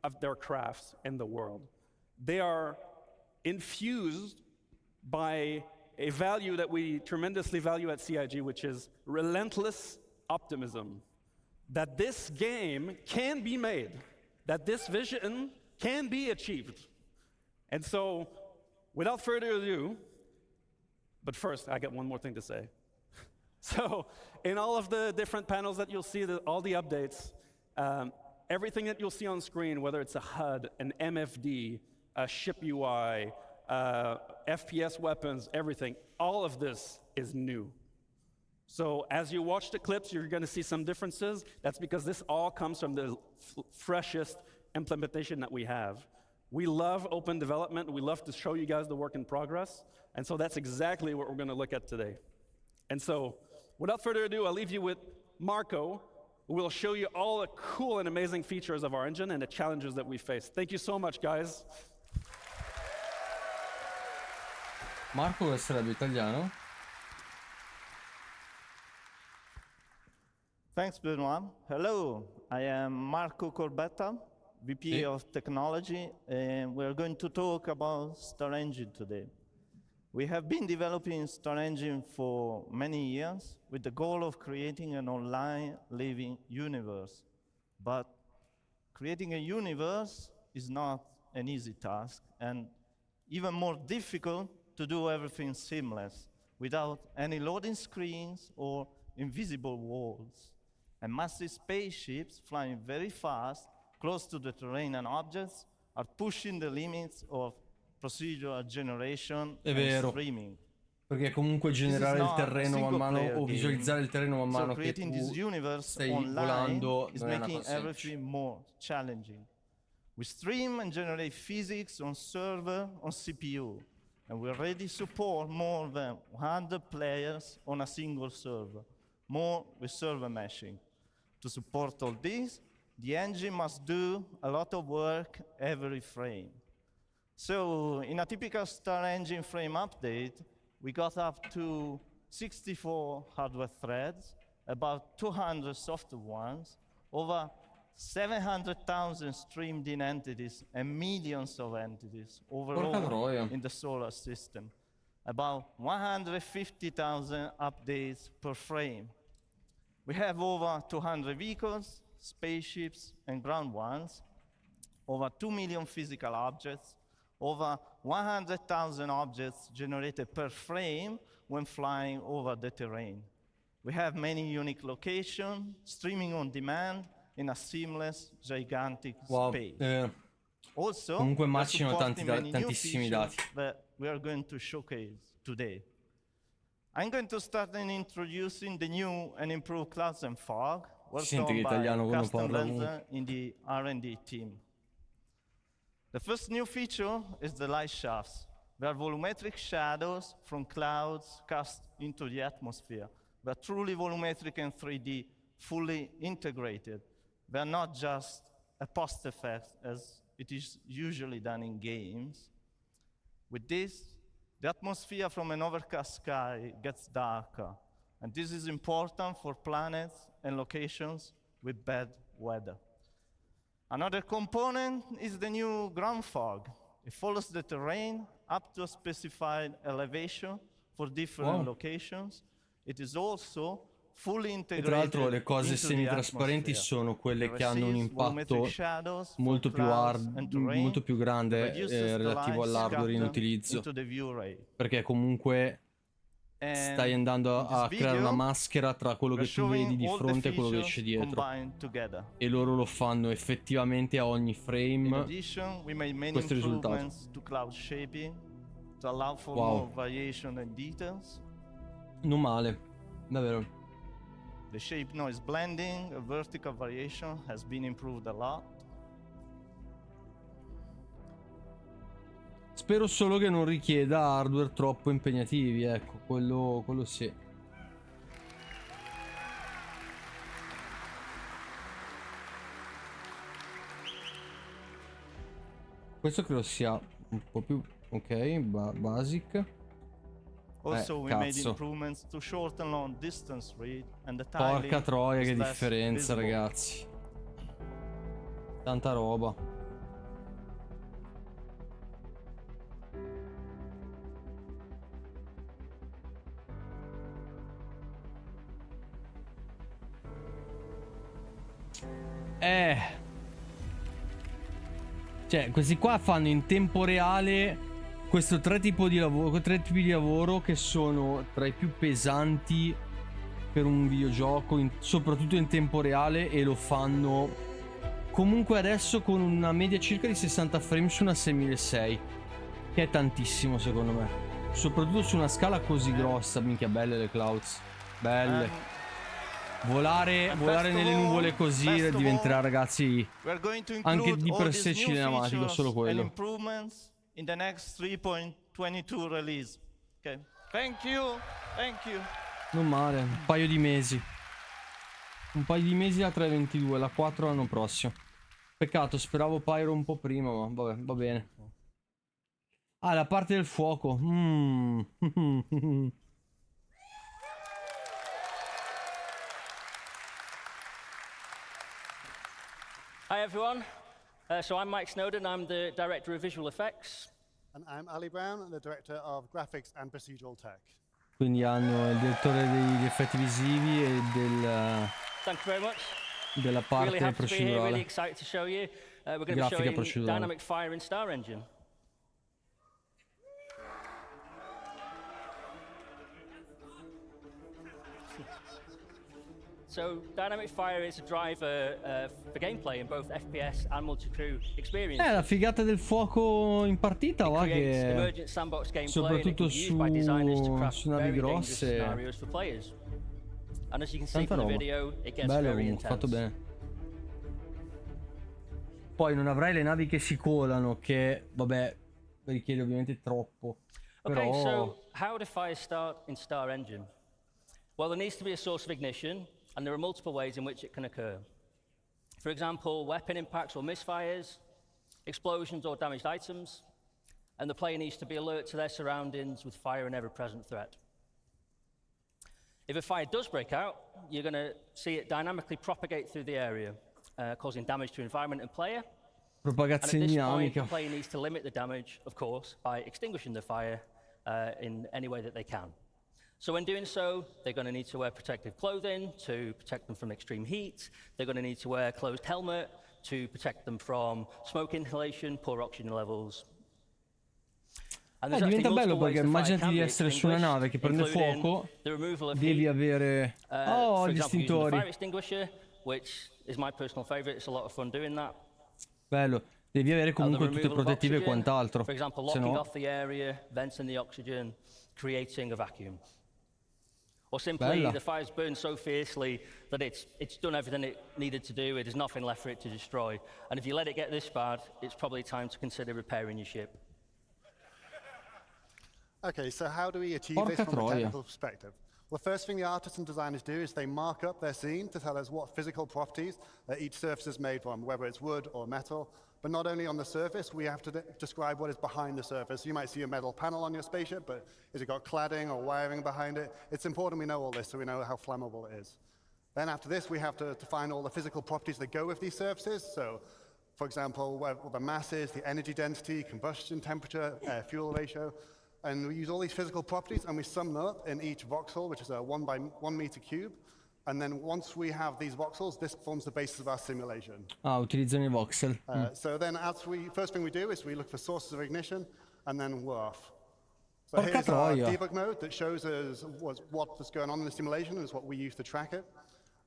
of their crafts in the world. They are infused by a value that we tremendously value at CIG, which is relentless optimism. That this game can be made, that this vision can be achieved. And so, without further ado, but first, I got one more thing to say. So, in all of the different panels that you'll see, all the updates, everything that you'll see on screen, whether it's a HUD, an MFD, a ship UI, FPS weapons, everything, all of this is new. So as you watch the clips, you're going to see some differences. That's because this all comes from the freshest implementation that we have. We love open development. We love to show you guys the work in progress. And so that's exactly what we're going to look at today. And so without further ado, I'll leave you with Marco, who will show you all the cool and amazing features of our engine and the challenges that we face. Thank you so much, guys. Marco sarebbe italiano. Thanks, Benoit. Hello, I am Marco Corbetta, VP of Technology, and we're going to talk about StarEngine today. We have been developing StarEngine for many years with the goal of creating an online living universe. But creating a universe is not an easy task, and even more difficult to do everything seamless without any loading screens or invisible walls. And massive spaceships flying very fast, close to the terrain and objects, are pushing the limits of procedural generation and streaming. Perché comunque generare il terreno man mano o visualizzare il terreno man mano che tu stai volando is making everything more challenging. We stream and generate physics on server on CPU, and we already support more than 100 players on a single server, more with server meshing. To support all this, the engine must do a lot of work every frame. So in a typical StarEngine frame update, we got up to 64 hardware threads, about 200 software ones, over 700,000 streamed in entities and millions of entities overall in the solar system. About 150,000 updates per frame. We have over 200 vehicles, spaceships, and ground ones, over 2 million physical objects, over 100,000 objects generated per frame when flying over the terrain. We have many unique locations, streaming on demand in a seamless, gigantic space. Also, comunque macinano tantissimi dati. That we are going to showcase today. I'm going to start in introducing the new and improved clouds and fog, worked on by custom lenser in the R&D team. The first new feature is the light shafts. They are volumetric shadows from clouds cast into the atmosphere. They are truly volumetric and 3D, fully integrated. They are not just a post effect as it is usually done in games. With this, the atmosphere from an overcast sky gets darker, and this is important for planets and locations with bad weather. Another component is the new ground fog. It follows the terrain up to a specified elevation for different locations. It is also fully integrated. E tra l'altro le cose semitrasparenti sono quelle che hanno un impatto molto più grande relativo all'hardware in utilizzo, perché comunque stai andando a creare una maschera tra quello che tu vedi di fronte e quello che c'è dietro, e loro lo fanno effettivamente a ogni frame. Questo è il risultato. Wow, non male, davvero. The shape noise blending, a vertical variation has been improved a lot. Spero solo che non richieda hardware troppo impegnativi, ecco, quello sì. Questo credo sia un po' più ok, basic. Also, we made improvements to shorten long distance read and the tiling. Porca troia, che differenza, ragazzi. Tanta roba. Cioè, questi qua fanno in tempo reale questo tre tipi di lavoro che sono tra i più pesanti per un videogioco, soprattutto in tempo reale, e lo fanno comunque adesso con una media circa di 60 frame su una 6600, che è tantissimo secondo me, soprattutto su una scala così grossa. Minchia, belle le clouds, belle. Volare nelle nuvole così diventerà, ragazzi, anche di per sé cinematico, solo quello. In the next 3.22 release. Okay. Thank you. Non male, un paio di mesi. Un paio di mesi la 3.22, la 4 l'anno prossimo. Peccato, speravo Pyro un po' prima, ma vabbè, va bene. Ah, la parte del fuoco. Hi everyone, so I'm Mike Snowden, I'm the Director of Visual Effects. And I'm Ali Brown, the Director of Graphics and Procedural Tech. Quindi hanno il direttore degli effetti visivi e Thank you very much. Della parte really procedurale. Really excited to show you. We're going to be showing dynamic fire in StarEngine. So, dynamic fire is a driver for gameplay in both FPS and multi-crew experience. La figata del fuoco in partita, va, che soprattutto su navi grosse. Tanta roba. Bello, comunque, fatto bene. Poi non avrai le navi che si colano, che vabbè richiede ovviamente troppo. Okay, so how do fires start in StarEngine? Well, there needs to be a source of ignition, and there are multiple ways in which it can occur. For example, weapon impacts or misfires, explosions or damaged items, and the player needs to be alert to their surroundings with fire an ever-present threat. If a fire does break out, you're going to see it dynamically propagate through the area, causing damage to environment and player. Propagazione and at this point, dinamica. the player needs to limit the damage, of course, by extinguishing the fire in any way that they can. So when doing so, they're going to need to wear protective clothing to protect them from extreme heat. They're going to need to wear a closed helmet to protect them from smoke inhalation, poor oxygen levels. Diventa bello perché immaginati di essere su una nave che prende fuoco, devi avere gli estintori. Fire extinguisher, which is my personal favorite. It's a lot of fun doing that. Bello, devi avere comunque tutte protettive e quant'altro. For example, locking off the area, venting the oxygen, creating a vacuum. Or simply, the fire's burned so fiercely that it's done everything it needed to do. There's nothing left for it to destroy. And if you let it get this bad, it's probably time to consider repairing your ship. Okay, so how do we achieve this from a technical perspective? Well, the first thing the artists and designers do is they mark up their scene to tell us what physical properties that each surface is made from, whether it's wood or metal. But not only on the surface, we have to describe what is behind the surface. You might see a metal panel on your spaceship, but has it got cladding or wiring behind it? It's important we know all this so we know how flammable it is. Then after this, we have to define all the physical properties that go with these surfaces. So, for example, what the mass is, the energy density, combustion temperature, fuel ratio. And we use all these physical properties and we sum them up in each voxel, which is a 1 by 1 meter cube. And then once we have these voxels, this forms the basis of our simulation. Utilizzano i voxel. So then first thing we do is we look for sources of ignition and then we're off. So here's our debug mode that shows us what's going on in the simulation and is what we use to track it.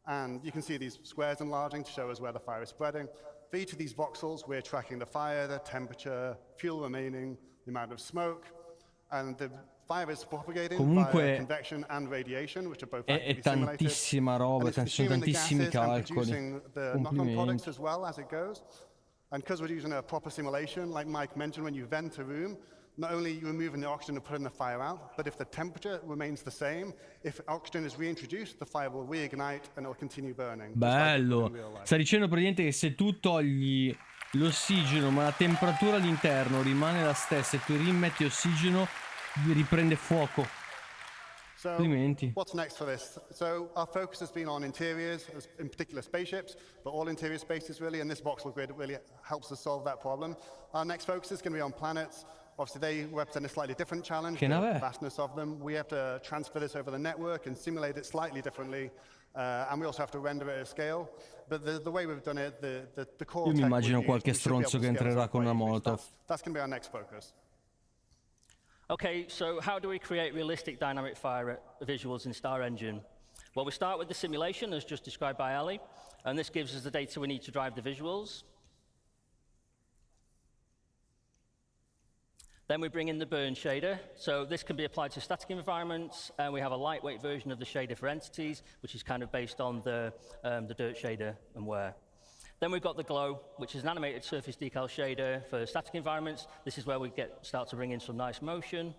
And you can see these squares enlarging to show us where the fire is spreading. For each of these voxels, we're tracking the fire, the temperature, fuel remaining, the amount of smoke. And the fire is propagating via convection and radiation, which are both è tantissima roba, sono tantissimi calcoli. The knock-on products as well as it goes. And because we're using a proper simulation, like Mike mentioned, when you vent a room, not only are you removing the oxygen and putting the fire out, but if the temperature remains the same, if oxygen is reintroduced, the fire will reignite and it will continue burning. Bello. Sta dicendo praticamente che se tu togli l'ossigeno ma la temperatura all'interno rimane la stessa e tu rimetti ossigeno, riprende fuoco. So what's next for this? So our focus has been on interiors, in particular spaceships, but all interior spaces really, and this voxel grid really helps us solve that problem. Our next focus is going to be on planets. Obviously they represent a slightly different challenge, the vastness of them. We have to transfer this over the network and simulate it slightly differently. And we also have to render it at scale. But the way we've done it, the core Io mi immagino qualche stronzo che entrerà con una Molotov. That's going to be our next focus. Okay, so how do we create realistic dynamic fire visuals in StarEngine? Well, we start with the simulation, as just described by Ali, and this gives us the data we need to drive the visuals. Then we bring in the burn shader. So this can be applied to static environments, and we have a lightweight version of the shader for entities, which is kind of based on the dirt shader and wear. Then we've got the glow, which is an animated surface decal shader for static environments. This is where we start to bring in some nice motion.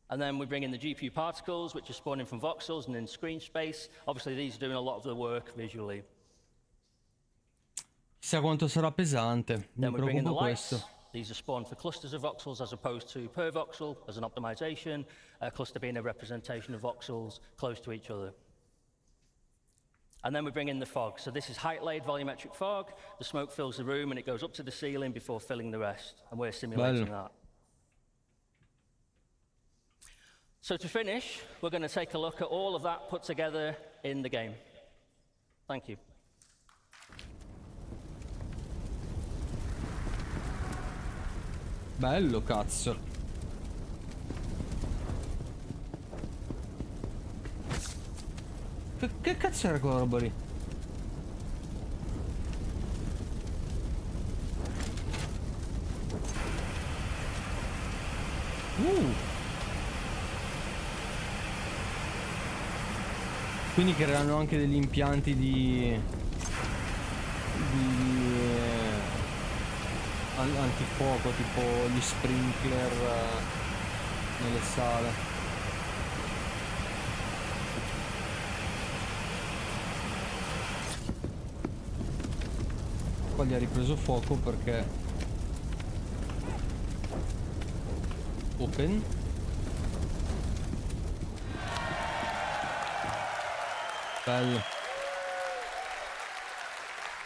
And then we bring in the GPU particles, which are spawning from voxels and in screen space. Obviously, these are doing a lot of the work visually. Chissà quanto sarà pesante. Mi preoccupa questo. These are spawned for clusters of voxels as opposed to per voxel as an optimization, a cluster being a representation of voxels close to each other. And then we bring in the fog. So this is height-laid volumetric fog. The smoke fills the room and it goes up to the ceiling before filling the rest. And we're simulating that. So to finish, we're going to take a look at all of that put together in the game. Thank you. Bello, cazzo. Che cazzo era quella roba lì? Quindi creeranno anche degli impianti di antifuoco, tipo gli sprinkler nelle sale. Qua gli ha ripreso fuoco perché open. Bello.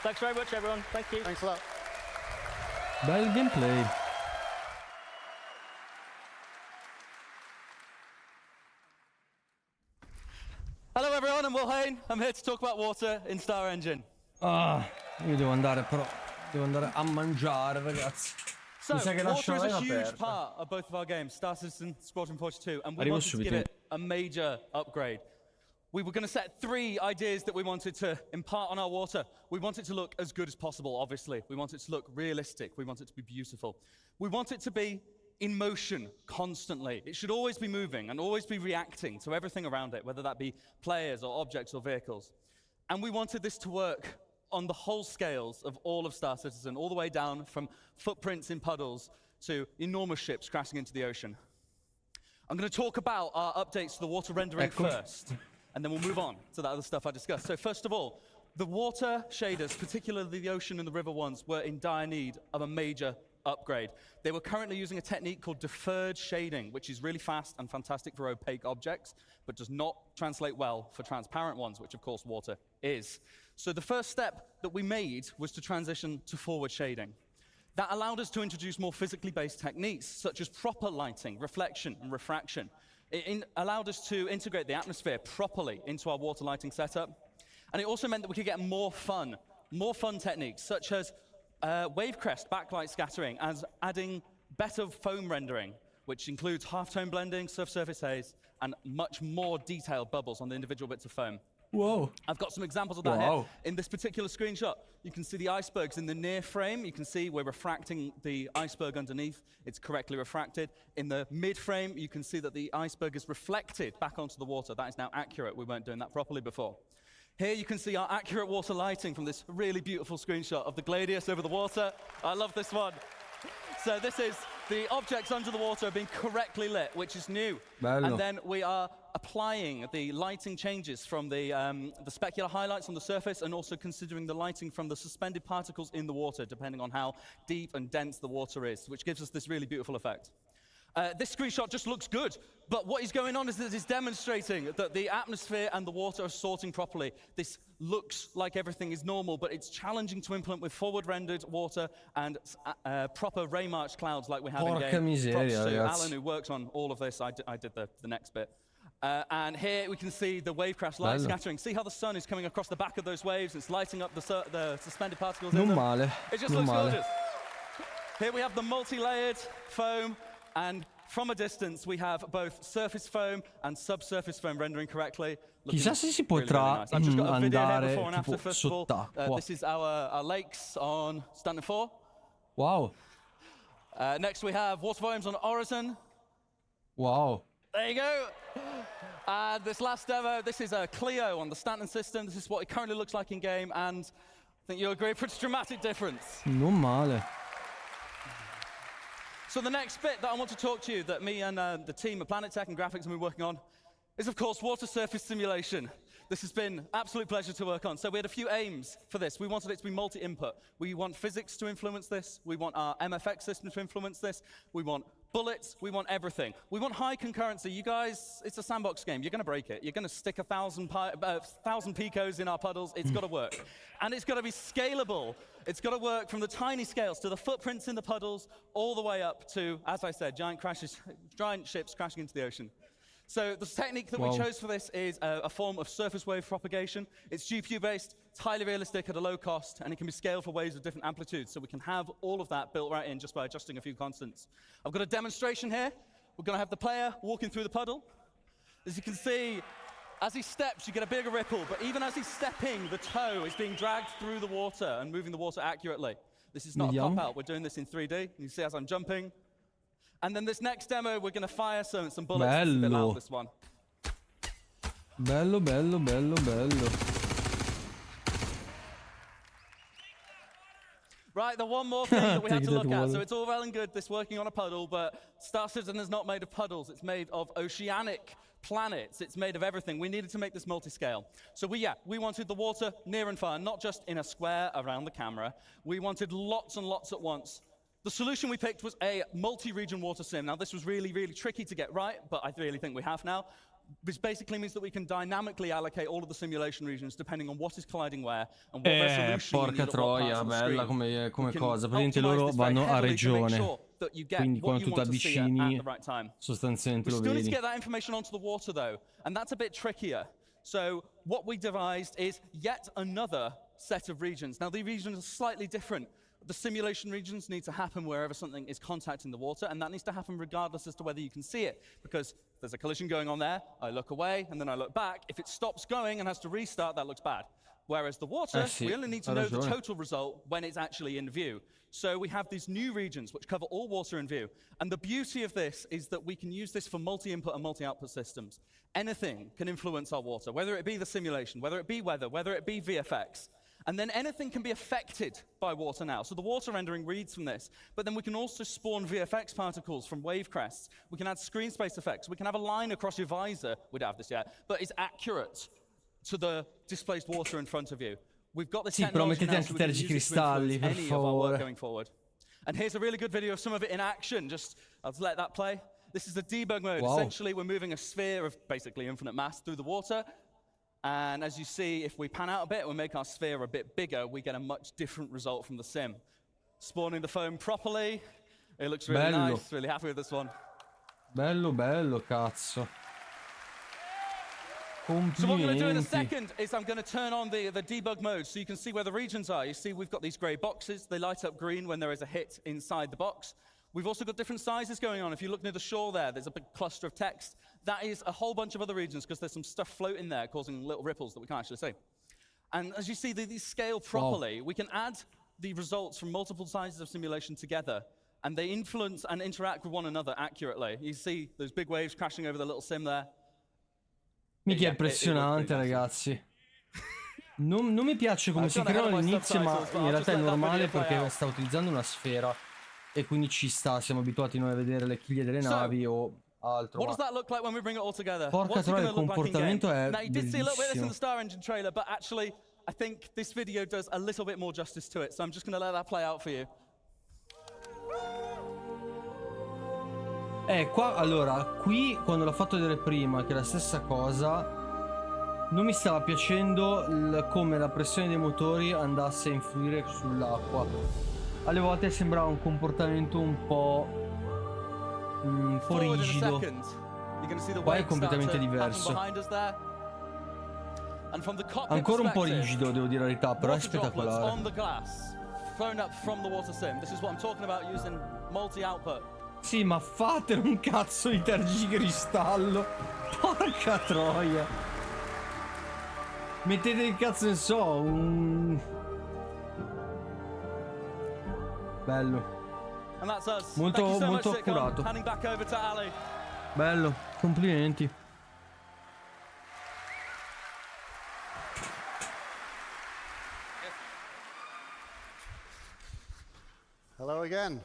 Thanks very much, everyone. Thank you. Thanks a lot. Bel gameplay. Hello everyone, I'm Will Hain. I'm here to talk about water in StarEngine. Ah, io devo andare però. Devo andare a mangiare, ragazzi. So, Mi sa che lascio water is la a huge aperta. part of both of our games, Star Citizen, Squadron 42, and we Arrivo wanted to give subito. it a major upgrade. We were going to set 3 ideas that we wanted to impart on our water. We want it to look as good as possible, obviously. We want it to look realistic. We want it to be beautiful. We want it to be in motion constantly. It should always be moving and always be reacting to everything around it, whether that be players or objects or vehicles. And we wanted this to work on the whole scales of all of Star Citizen, all the way down from footprints in puddles to enormous ships crashing into the ocean. I'm going to talk about our updates to the water rendering first, and then we'll move on to that other stuff I discussed. So first of all, the water shaders, particularly the ocean and the river ones, were in dire need of a major upgrade. They were currently using a technique called deferred shading, which is really fast and fantastic for opaque objects, but does not translate well for transparent ones, which of course water is. So the first step that we made was to transition to forward shading. That allowed us to introduce more physically based techniques, such as proper lighting, reflection, and refraction. It allowed us to integrate the atmosphere properly into our water lighting setup. And it also meant that we could get more fun techniques, such as wave crest backlight scattering, as adding better foam rendering, which includes halftone blending, surface haze, and much more detailed bubbles on the individual bits of foam. Whoa. I've got some examples of that here. In this particular screenshot, you can see the icebergs in the near frame. You can see we're refracting the iceberg underneath. It's correctly refracted. In the mid frame, you can see that the iceberg is reflected back onto the water. That is now accurate. We weren't doing that properly before. Here you can see our accurate water lighting from this really beautiful screenshot of the Gladius over the water. I love this one. So this is the objects under the water being correctly lit, which is new. Bello. And then we are applying the lighting changes from the specular highlights on the surface, and also considering the lighting from the suspended particles in the water, depending on how deep and dense the water is, which gives us this really beautiful effect. This screenshot just looks good, but what is going on is that it's demonstrating that the atmosphere and the water are sorting properly. This looks like everything is normal, but it's challenging to implement with forward-rendered water and proper ray march clouds like we have in game. Porca miseria, Props to ragazzi. Alan, who works on all of this. I did the next bit. And here we can see the wave crash light Bello. scattering. See how the sun is coming across the back of those waves? It's lighting up the suspended particles Non in them. male. It just Non looks male. gorgeous. Here we have the multi-layered foam, and from a distance we have both surface foam and subsurface foam rendering correctly. Looking Chissà se si really, potrà really nice. I've just got a video here andare before and after, tipo first of all. sott'acqua. This is our lakes on Stanton 4. Wow. Next we have water volumes on Horizon. Wow. There you go. And this last demo, this is a Clio on the Stanton system. This is what it currently looks like in game, and I think you'll agree, pretty dramatic difference. Non male. So the next bit that I want to talk to you, that me and the team at Planet Tech and Graphics have been working on, is of course water surface simulation. This has been an absolute pleasure to work on. So we had a few aims for this. We wanted it to be multi-input. We want physics to influence this. We want our MFX system to influence this. We want bullets. We want everything. We want high concurrency. You guys, it's a sandbox game. You're going to break it. You're going to stick 1,000 picos in our puddles. It's got to work. And it's got to be scalable. It's got to work from the tiny scales to the footprints in the puddles, all the way up to, as I said, giant ships crashing into the ocean. So the technique that we chose for this is a form of surface wave propagation. It's GPU-based, it's highly realistic at a low cost, and it can be scaled for waves of different amplitudes. So we can have all of that built right in just by adjusting a few constants. I've got a demonstration here. We're going to have the player walking through the puddle. As you can see, as he steps, you get a bigger ripple, but even as he's stepping, the toe is being dragged through the water and moving the water accurately. This is not a pop-out. We're doing this in 3D. You see as I'm jumping. And then this next demo, we're going to fire some bullets. Bello. It's a bit loud, this one. Bello, bello, bello, bello. Right, the one more thing that we have to look at. So it's all well and good, this working on a puddle, but Star Citizen is not made of puddles. It's made of oceanic planets. It's made of everything. We needed to make this multi-scale. So we wanted the water near and far, not just in a square around the camera. We wanted lots and lots at once. The solution we picked was a multi-region water sim. Now, this was really, really tricky to get right, but I really think we have now. Which basically means that we can dynamically allocate all of the simulation regions depending on what is colliding where and what resolution you need porca at what troia, parts of the bella screen. come We can cosa. Praticamente optimize loro this very vanno a heavily to make regione. sure that you get Quindi what quando you tu want to see at t'avvicini, the right time. sostanzialmente We lo still need to vedi. get that information onto the water though, and that's a bit trickier. So what we devised is yet another set of regions. Now, the regions are slightly different. The simulation regions need to happen wherever something is contacting the water, and that needs to happen regardless as to whether you can see it, because if there's a collision going on there, I look away, and then I look back. If it stops going and has to restart, that looks bad. Whereas the water, we only need to know the total result when it's actually in view. So we have these new regions which cover all water in view. And the beauty of this is that we can use this for multi-input and multi-output systems. Anything can influence our water, whether it be the simulation, whether it be weather, whether it be VFX. And then anything can be affected by water now. So the water rendering reads from this, but then we can also spawn VFX particles from wave crests. We can add screen space effects. We can have a line across your visor. We don't have this yet, but it's accurate to the displaced water in front of you. We've got this technology now, so we can use it to influence any of our work going forward. And here's a really good video of some of it in action. I'll just let that play. This is the debug mode. Wow. Essentially, we're moving a sphere of basically infinite mass through the water. And as you see, if we pan out a bit, we make our sphere a bit bigger, we get a much different result from the sim. Spawning the foam properly. It looks really nice. Really happy with this one. Bello, bello, cazzo. Complimenti. So what I'm going to do in a second is I'm going to turn on the debug mode so you can see where the regions are. You see we've got these grey boxes. They light up green when there is a hit inside the box. We've also got different sizes going on. If you look near the shore there's a big cluster of text. That is a whole bunch of other regions because there's some stuff floating there causing little ripples that we can't actually see. And as you see, these scale properly. We can add the results from multiple sizes of simulation together, and they influence and interact with one another accurately. You see those big waves crashing over the little sim there. Mica è impressionante, ragazzi. Non mi piace come si creano all'inizio, ma in realtà è normale perché sta utilizzando una sfera e quindi ci sta, siamo abituati noi a vedere le chiglie delle navi o altro. What does that look like when we bring it all together? Porca troia, il comportamento è Now you did see a little bit of this in bellissimo. the StarEngine trailer, but actually I think this video does a little bit more justice to it, so I'm just going to let that play out for you. Qua, allora, qui quando l'ho fatto vedere prima, che è la stessa cosa, non mi stava piacendo come la pressione dei motori andasse a influire sull'acqua. Alle volte sembrava un comportamento un po' rigido. Qua è completamente diverso. Ancora un po' rigido, devo dire la verità, però è spettacolare. Sì, ma fatelo un cazzo di tergicristallo. Porca troia. Mettete il cazzo, ne so, un... Bello. Molto accurato. Bello, complimenti. Hello again.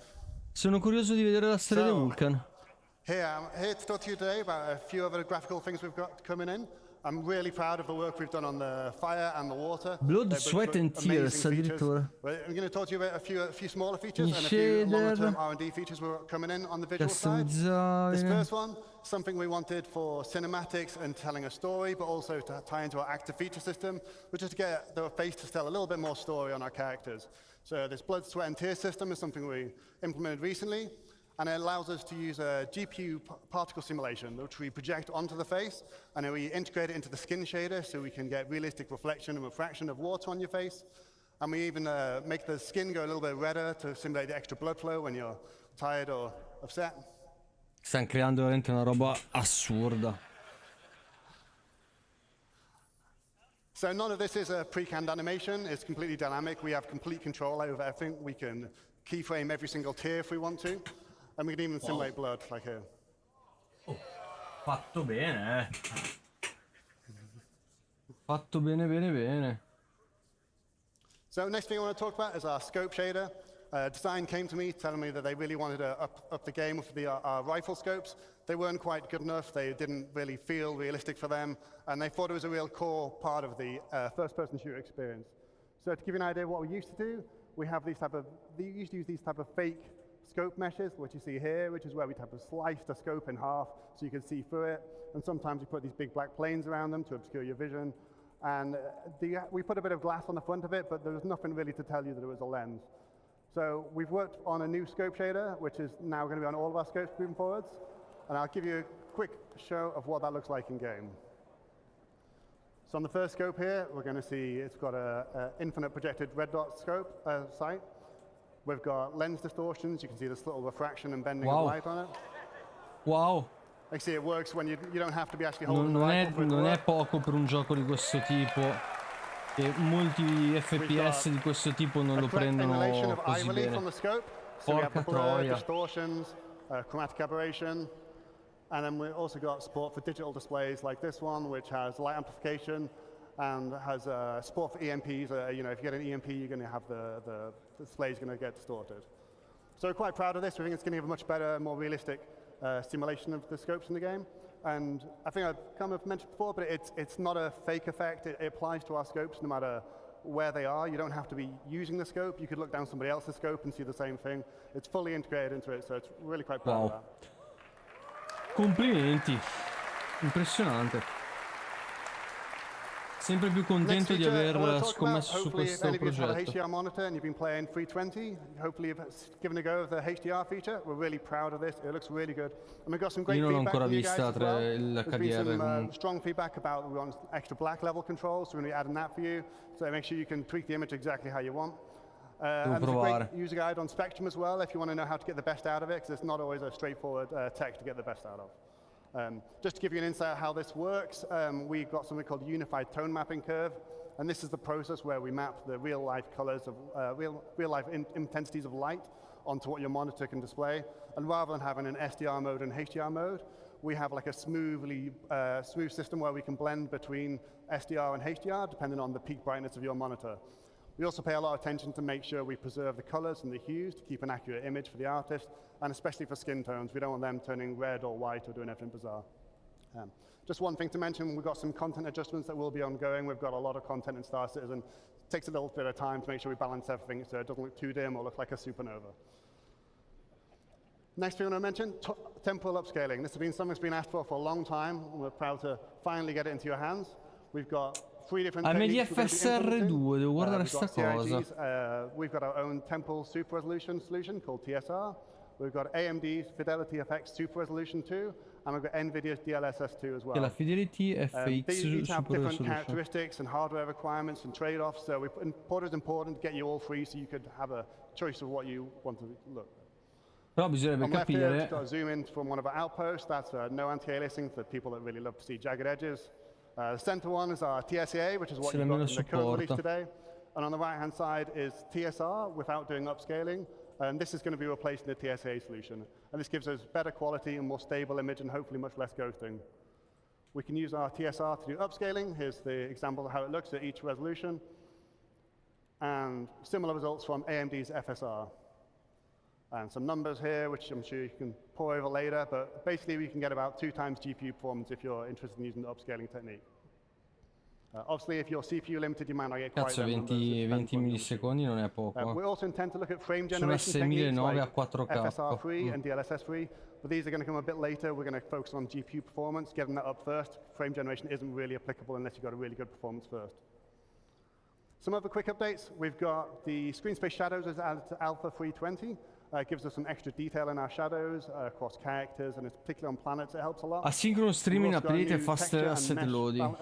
Sono curioso di vedere la storia di Vulcan. I'm here to talk to you today about a few other graphical things we've got coming in. I'm really proud of the work we've done on the fire and the water. Blood, sweat and tears, addirittura. I'm going to talk to you about a few smaller features and a few longer-term R&D features we're coming in on the visual side. This first one, something we wanted for cinematics and telling a story, but also to tie into our active feature system, which is to get the face to tell a little bit more story on our characters. So this blood, sweat and tears system is something we implemented recently, and it allows us to use a GPU particle simulation, which we project onto the face, and then we integrate it into the skin shader so we can get realistic reflection and refraction of water on your face. And we even make the skin go a little bit redder to simulate the extra blood flow when you're tired or upset. Stanno creando veramente una roba assurda. So none of this is a pre-canned animation. It's completely dynamic. We have complete control over everything. We can keyframe every single tear if we want to. And we can even simulate blood, like here. Oh, fatto bene, Fatto bene, bene, bene. So next thing I want to talk about is our scope shader. Design came to me telling me that they really wanted to up the game with our rifle scopes. They weren't quite good enough. They didn't really feel realistic for them, and they thought it was a real core part of the first-person shooter experience. So to give you an idea of what we used to do, we used to use these type of fake scope meshes, which you see here, which is where we type of slice the scope in half so you can see through it. And sometimes we put these big black planes around them to obscure your vision. And we put a bit of glass on the front of it, but there was nothing really to tell you that it was a lens. So we've worked on a new scope shader, which is now going to be on all of our scopes moving forwards. And I'll give you a quick show of what that looks like in game. So on the first scope here, we're going to see it's got an infinite projected red dot scope sight. We've got lens distortions. You can see this little refraction and bending of light on it. Wow. You see it works when you don't have to be actually holding the rifle. Non è poco per un gioco di questo tipo. E molti FPS di questo tipo non lo prendono così bene. Porca troia. Distortions, chromatic aberration. And then we've also got support for digital displays like this one, which has light amplification and has support for EMPs. You know, if you get an EMP, you're going to have the display is going to get distorted. So we're quite proud of this. We think it's going to give a much better, more realistic simulation of the scopes in the game. And I think I've kind of mentioned before, but it's not a fake effect. It applies to our scopes no matter where they are. You don't have to be using the scope. You could look down somebody else's scope and see the same thing. It's fully integrated into it, so it's really quite proud of that. Complimenti, impressionante. Sempre più contento di aver scommesso su questo progetto. HDR monitor and you've been playing 320. Hopefully you've given a go of the HDR feature. We're really proud of this. It looks really good. And we've got some great feedback from you guys as well. There's been some strong feedback about we want extra black level controls, so we're going to be adding that for you. So make sure you can tweak the image exactly how you want. And there's a great user guide on Spectrum as well if you want to know how to get the best out of it, because it's not always a straightforward tech to get the best out of. Just to give you an insight of how this works, we've got something called Unified Tone Mapping Curve, and this is the process where we map the real-life colors of real-life intensities of light onto what your monitor can display. And rather than having an SDR mode and HDR mode, we have like a smooth system where we can blend between SDR and HDR depending on the peak brightness of your monitor. We also pay a lot of attention to make sure we preserve the colors and the hues to keep an accurate image for the artist, and especially for skin tones. We don't want them turning red or white or doing anything bizarre. Just one thing to mention, we've got some content adjustments that will be ongoing. We've got a lot of content in Star Citizen. It takes a little bit of time to make sure we balance everything so it doesn't look too dim or look like a supernova. Next thing I want to mention, temporal upscaling. This has been something that's been asked for a long time, and we're proud to finally get it into your hands. We've got three different techniques. FSR2, devo guardare sta cosa. We've got our own temporal super resolution solution called TSR. We've got AMD's Fidelity FX Super Resolution 2, and we've got NVIDIA's DLSS 2 as well. La Fidelity FX these have Super different Resolution. characteristics and hardware requirements and trade-offs, so it's important to get you all three so you could have a choice of what you want to look. Però bisognerebbe capire. We've got a zoom in from one of our outposts. That's no anti-aliasing for people that really love to see jagged edges. The center one is our TSA, which is what you've got in the code release today. And on the right-hand side is TSR without doing upscaling. And this is going to be replacing the TSA solution. And this gives us better quality and more stable image and hopefully much less ghosting. We can use our TSR to do upscaling. Here's the example of how it looks at each resolution. And similar results from AMD's FSR. And some numbers here, which I'm sure you can pour over later, but basically we can get about 2 times GPU performance if you're interested in using the upscaling technique. Obviously, if you're CPU limited, you might not get quite Cazzo, 20 millisecondi non è poco. We also intend to look at frame Sono a generation techniques 6009 like a 4K. FSR3 and DLSS3, but these are going to come a bit later. We're going to focus on GPU performance, getting that up first. Frame generation isn't really applicable unless you've got a really good performance first. Some other quick updates. We've got the screen space shadows as added to Alpha 320. It gives us some extra detail in our shadows across characters, and it's particularly on planets. It helps a lot. Asynchronous streaming aprite e faster asset loading.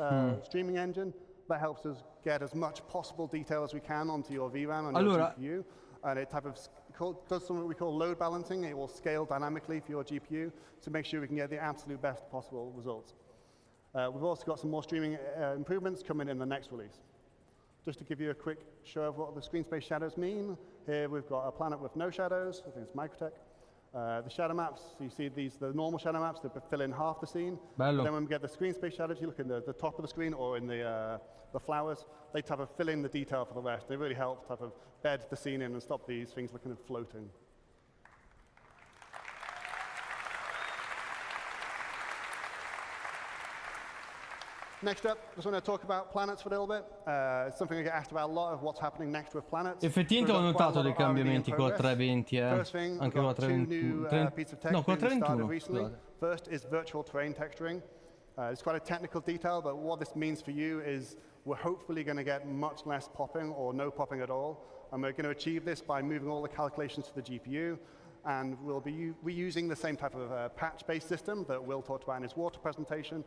Streaming engine that helps us get as much possible detail as we can onto your VRAM and Allora, your GPU. And it does something we call load balancing. It will scale dynamically for your GPU to make sure we can get the absolute best possible results. We've also got some more streaming improvements coming in the next release. Just to give you a quick show of what the screen space shadows mean, here we've got a planet with no shadows, I think it's Microtech. The shadow maps, so you see the normal shadow maps that fill in half the scene. Bello. Then when we get the screen space shadows, you look in the top of the screen or in the flowers, they type of fill in the detail for the rest. They really help type of bed the scene in and stop these things looking at floating. Next up, I just want to talk about planets for a little bit. It's something I get asked about a lot of what's happening next with planets. Effettivamente ho notato dei cambiamenti con la 320, anche con la 321. No, con la 321. First is virtual terrain texturing. It's quite a technical detail, but what this means for you is we're hopefully going to get much less popping or no popping at all. And we're going to achieve this by moving all the calculations to the GPU. And we'll be reusing the same type of patch-based system that Will talked about in his water presentation.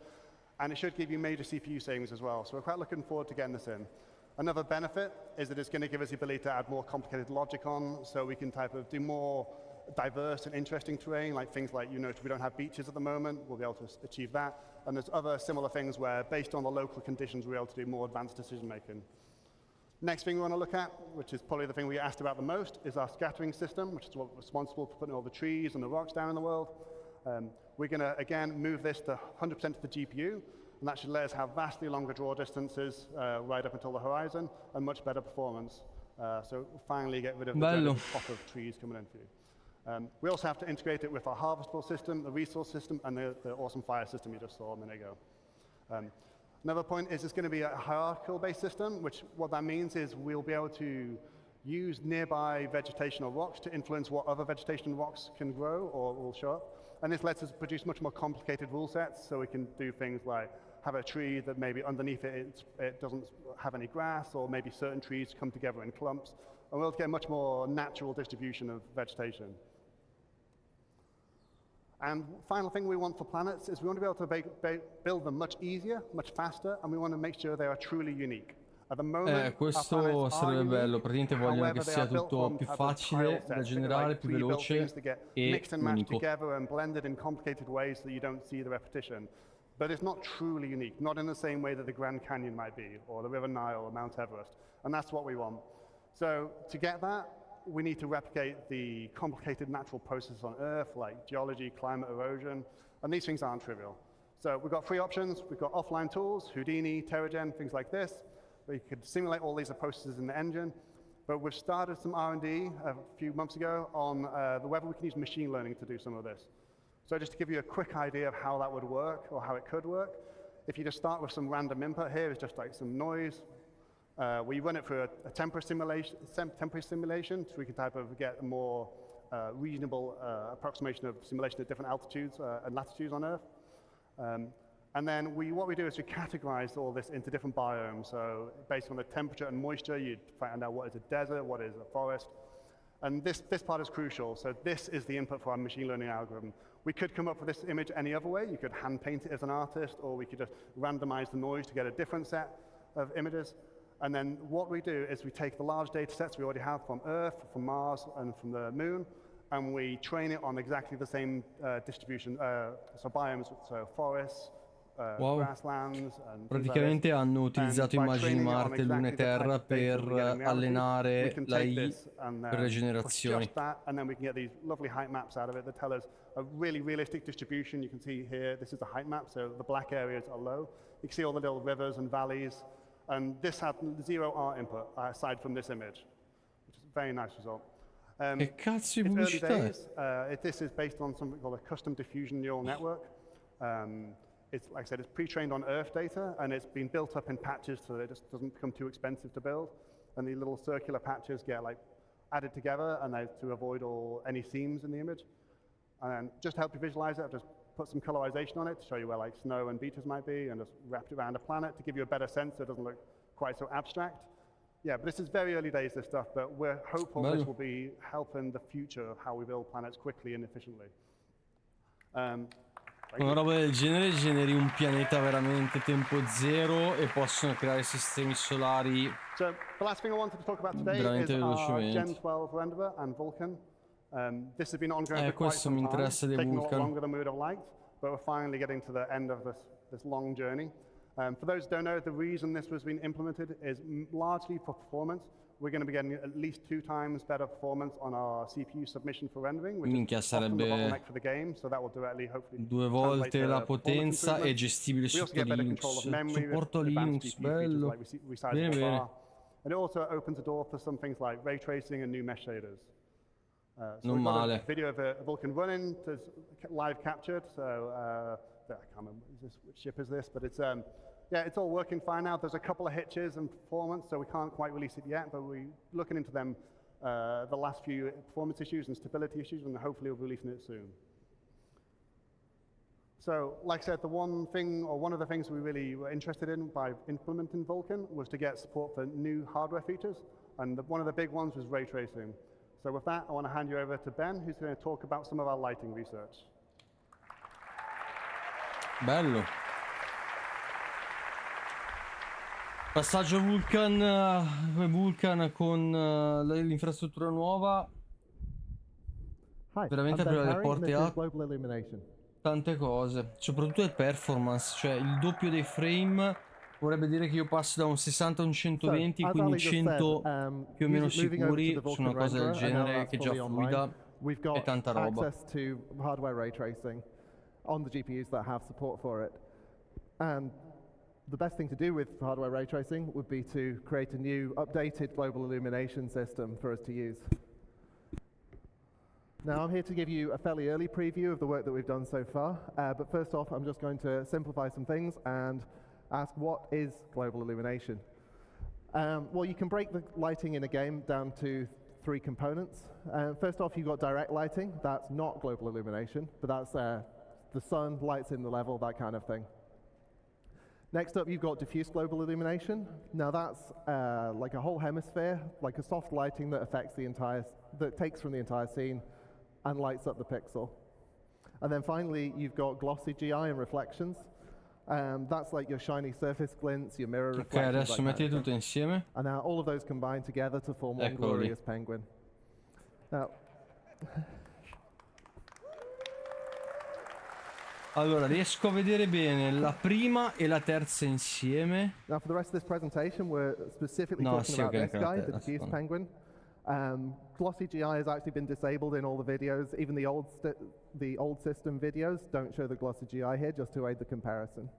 And it should give you major CPU savings as well. So we're quite looking forward to getting this in. Another benefit is that it's going to give us the ability to add more complicated logic on, so we can type of do more diverse and interesting terrain, like things like, you know, we don't have beaches at the moment, we'll be able to achieve that. And there's other similar things where, based on the local conditions, we're able to do more advanced decision making. Next thing we want to look at, which is probably the thing we get asked about the most, is our scattering system, which is what's responsible for putting all the trees and the rocks down in the world. We're going to, again, move this to 100% to the GPU, and that should let us have vastly longer draw distances right up until the horizon, and much better performance. So finally get rid of the pop of trees coming in for you. We also have to integrate it with our harvestable system, the resource system, and the awesome fire system you just saw a minute ago. Another point is it's going to be a hierarchical-based system, which what that means is we'll be able to use nearby vegetation or rocks to influence what other vegetation and rocks can grow or will show up. And this lets us produce much more complicated rule sets, so we can do things like have a tree that maybe underneath it doesn't have any grass, or maybe certain trees come together in clumps, and we'll get a much more natural distribution of vegetation. And final thing we want for planets is we want to be able to build them much easier, much faster, and we want to make sure they are truly unique. Questo sarebbe bello, praticamente vogliono che sia tutto più facile da generare, più veloce e unico. But it's not truly unique, not in the same way that the Grand Canyon might be, or the River Nile, or Mount Everest, and that's what we want. So to get that, we need to replicate the complicated natural processes on Earth, like geology, climate, erosion, and these things aren't trivial. So we've got three options. We've got offline tools, Houdini, Terragen, things like this. We could simulate all these processes in the engine, but we've started some R&D a few months ago on whether we can use machine learning to do some of this. So just to give you a quick idea of how that would work, or how it could work, if you just start with some random input here, it's just like some noise. We run it through a temporary simulation, so we can type of get a more reasonable approximation of simulation at different altitudes and latitudes on Earth. And then what we do is we categorize all this into different biomes. So based on the temperature and moisture, you find out what is a desert, what is a forest. And this part is crucial. So this is the input for our machine learning algorithm. We could come up with this image any other way. You could hand paint it as an artist, or we could just randomize the noise to get a different set of images. And then what we do is we take the large data sets we already have from Earth, from Mars, and from the Moon, and we train it on exactly the same distribution, so biomes, so forests, grasslands. Praticamente hanno utilizzato immagini di Marte, Luna e Terra per allenare l'AI per le generazioni. And then we can get these lovely height maps out of it that tell us a really realistic distribution. You can see here, this is the height map, so the black areas are low. You can see all the little rivers and valleys. And this had zero art input, aside from this image, which is a very nice result. Che cazzo di pubblicità è? This is based on something called a custom diffusion neural network. It's, like I said, it's pre-trained on Earth data, and it's been built up in patches so that it just doesn't become too expensive to build. And the little circular patches get like added together, and to avoid any seams in the image. And just to help you visualize it, I've just put some colorization on it to show you where like snow and beaches might be, and just wrapped it around a planet to give you a better sense so it doesn't look quite so abstract. Yeah, but this is very early days, this stuff, but we're hopeful this will be helping the future of how we build planets quickly and efficiently. Una roba del genere generi un pianeta veramente tempo zero e possono creare sistemi solari So the last thing I wanted to talk about today is our Gen 12 renderer and Vulkan. This has been ongoing for quite some time, taking a lot longer than we would have liked, but we're finally getting to the end of this long journey. For those who don't know, the reason this was being implemented is largely for performance. we're going to be getting at least 2 times better performance on our CPU submission for rendering, which Minchia, is often the sarebbe bottleneck for the game, so that will directly, hopefully, 2 volte la potenza e gestibile sotto Linux. Supporto Linux, bello. Bene, bene. And it also opens the door for some things like ray tracing and new mesh shaders. So non we've got male. a video of a Vulkan running, live captured, so I can't remember which ship is this, but it's yeah, it's all working fine now. There's a couple of hitches in performance, so we can't quite release it yet, but we're looking into them, the last few performance issues and stability issues, and hopefully we'll be releasing it soon. So, like I said, the one thing, or one of the things we really were interested in by implementing Vulkan was to get support for new hardware features, and one of the big ones was ray tracing. So with that, I want to hand you over to Ben, who's going to talk about some of our lighting research. Bello. Passaggio Vulkan con l'infrastruttura nuova. Veramente aprire le porte a tante cose, soprattutto il performance, cioè il doppio dei frame vorrebbe dire che io passo da un 60 a un 120, quindi 100 più o meno sicuri su una cosa del genere che è già fluida e tanta roba. Access to hardware ray tracing on the GPUs that have support for it. And the best thing to do with hardware ray tracing would be to create a new updated global illumination system for us to use. Now I'm here to give you a fairly early preview of the work that we've done so far, but first off I'm just going to simplify some things and ask what is global illumination. Well, you can break the lighting in a game down to 3 components. First off, you've got direct lighting. That's not global illumination, but that's the sun lights in the level, that kind of thing. Next up, you've got diffuse global illumination. Now that's like a whole hemisphere, like a soft lighting that affects the entire, that takes from the entire scene and lights up the pixel. And then finally, you've got glossy GI and reflections. That's like your shiny surface glints, your mirror reflections. Ok, adesso metti tutto insieme. And now all of those combine together to form one glorious penguin. Now, allora, riesco a vedere bene la prima e la terza insieme. Now for the rest of this presentation, we're specifically talking about this guy, the diffuse penguin. Glossy GI has actually been disabled in all the videos. Even the old system videos don't show the glossy GI here, just to aid the comparison.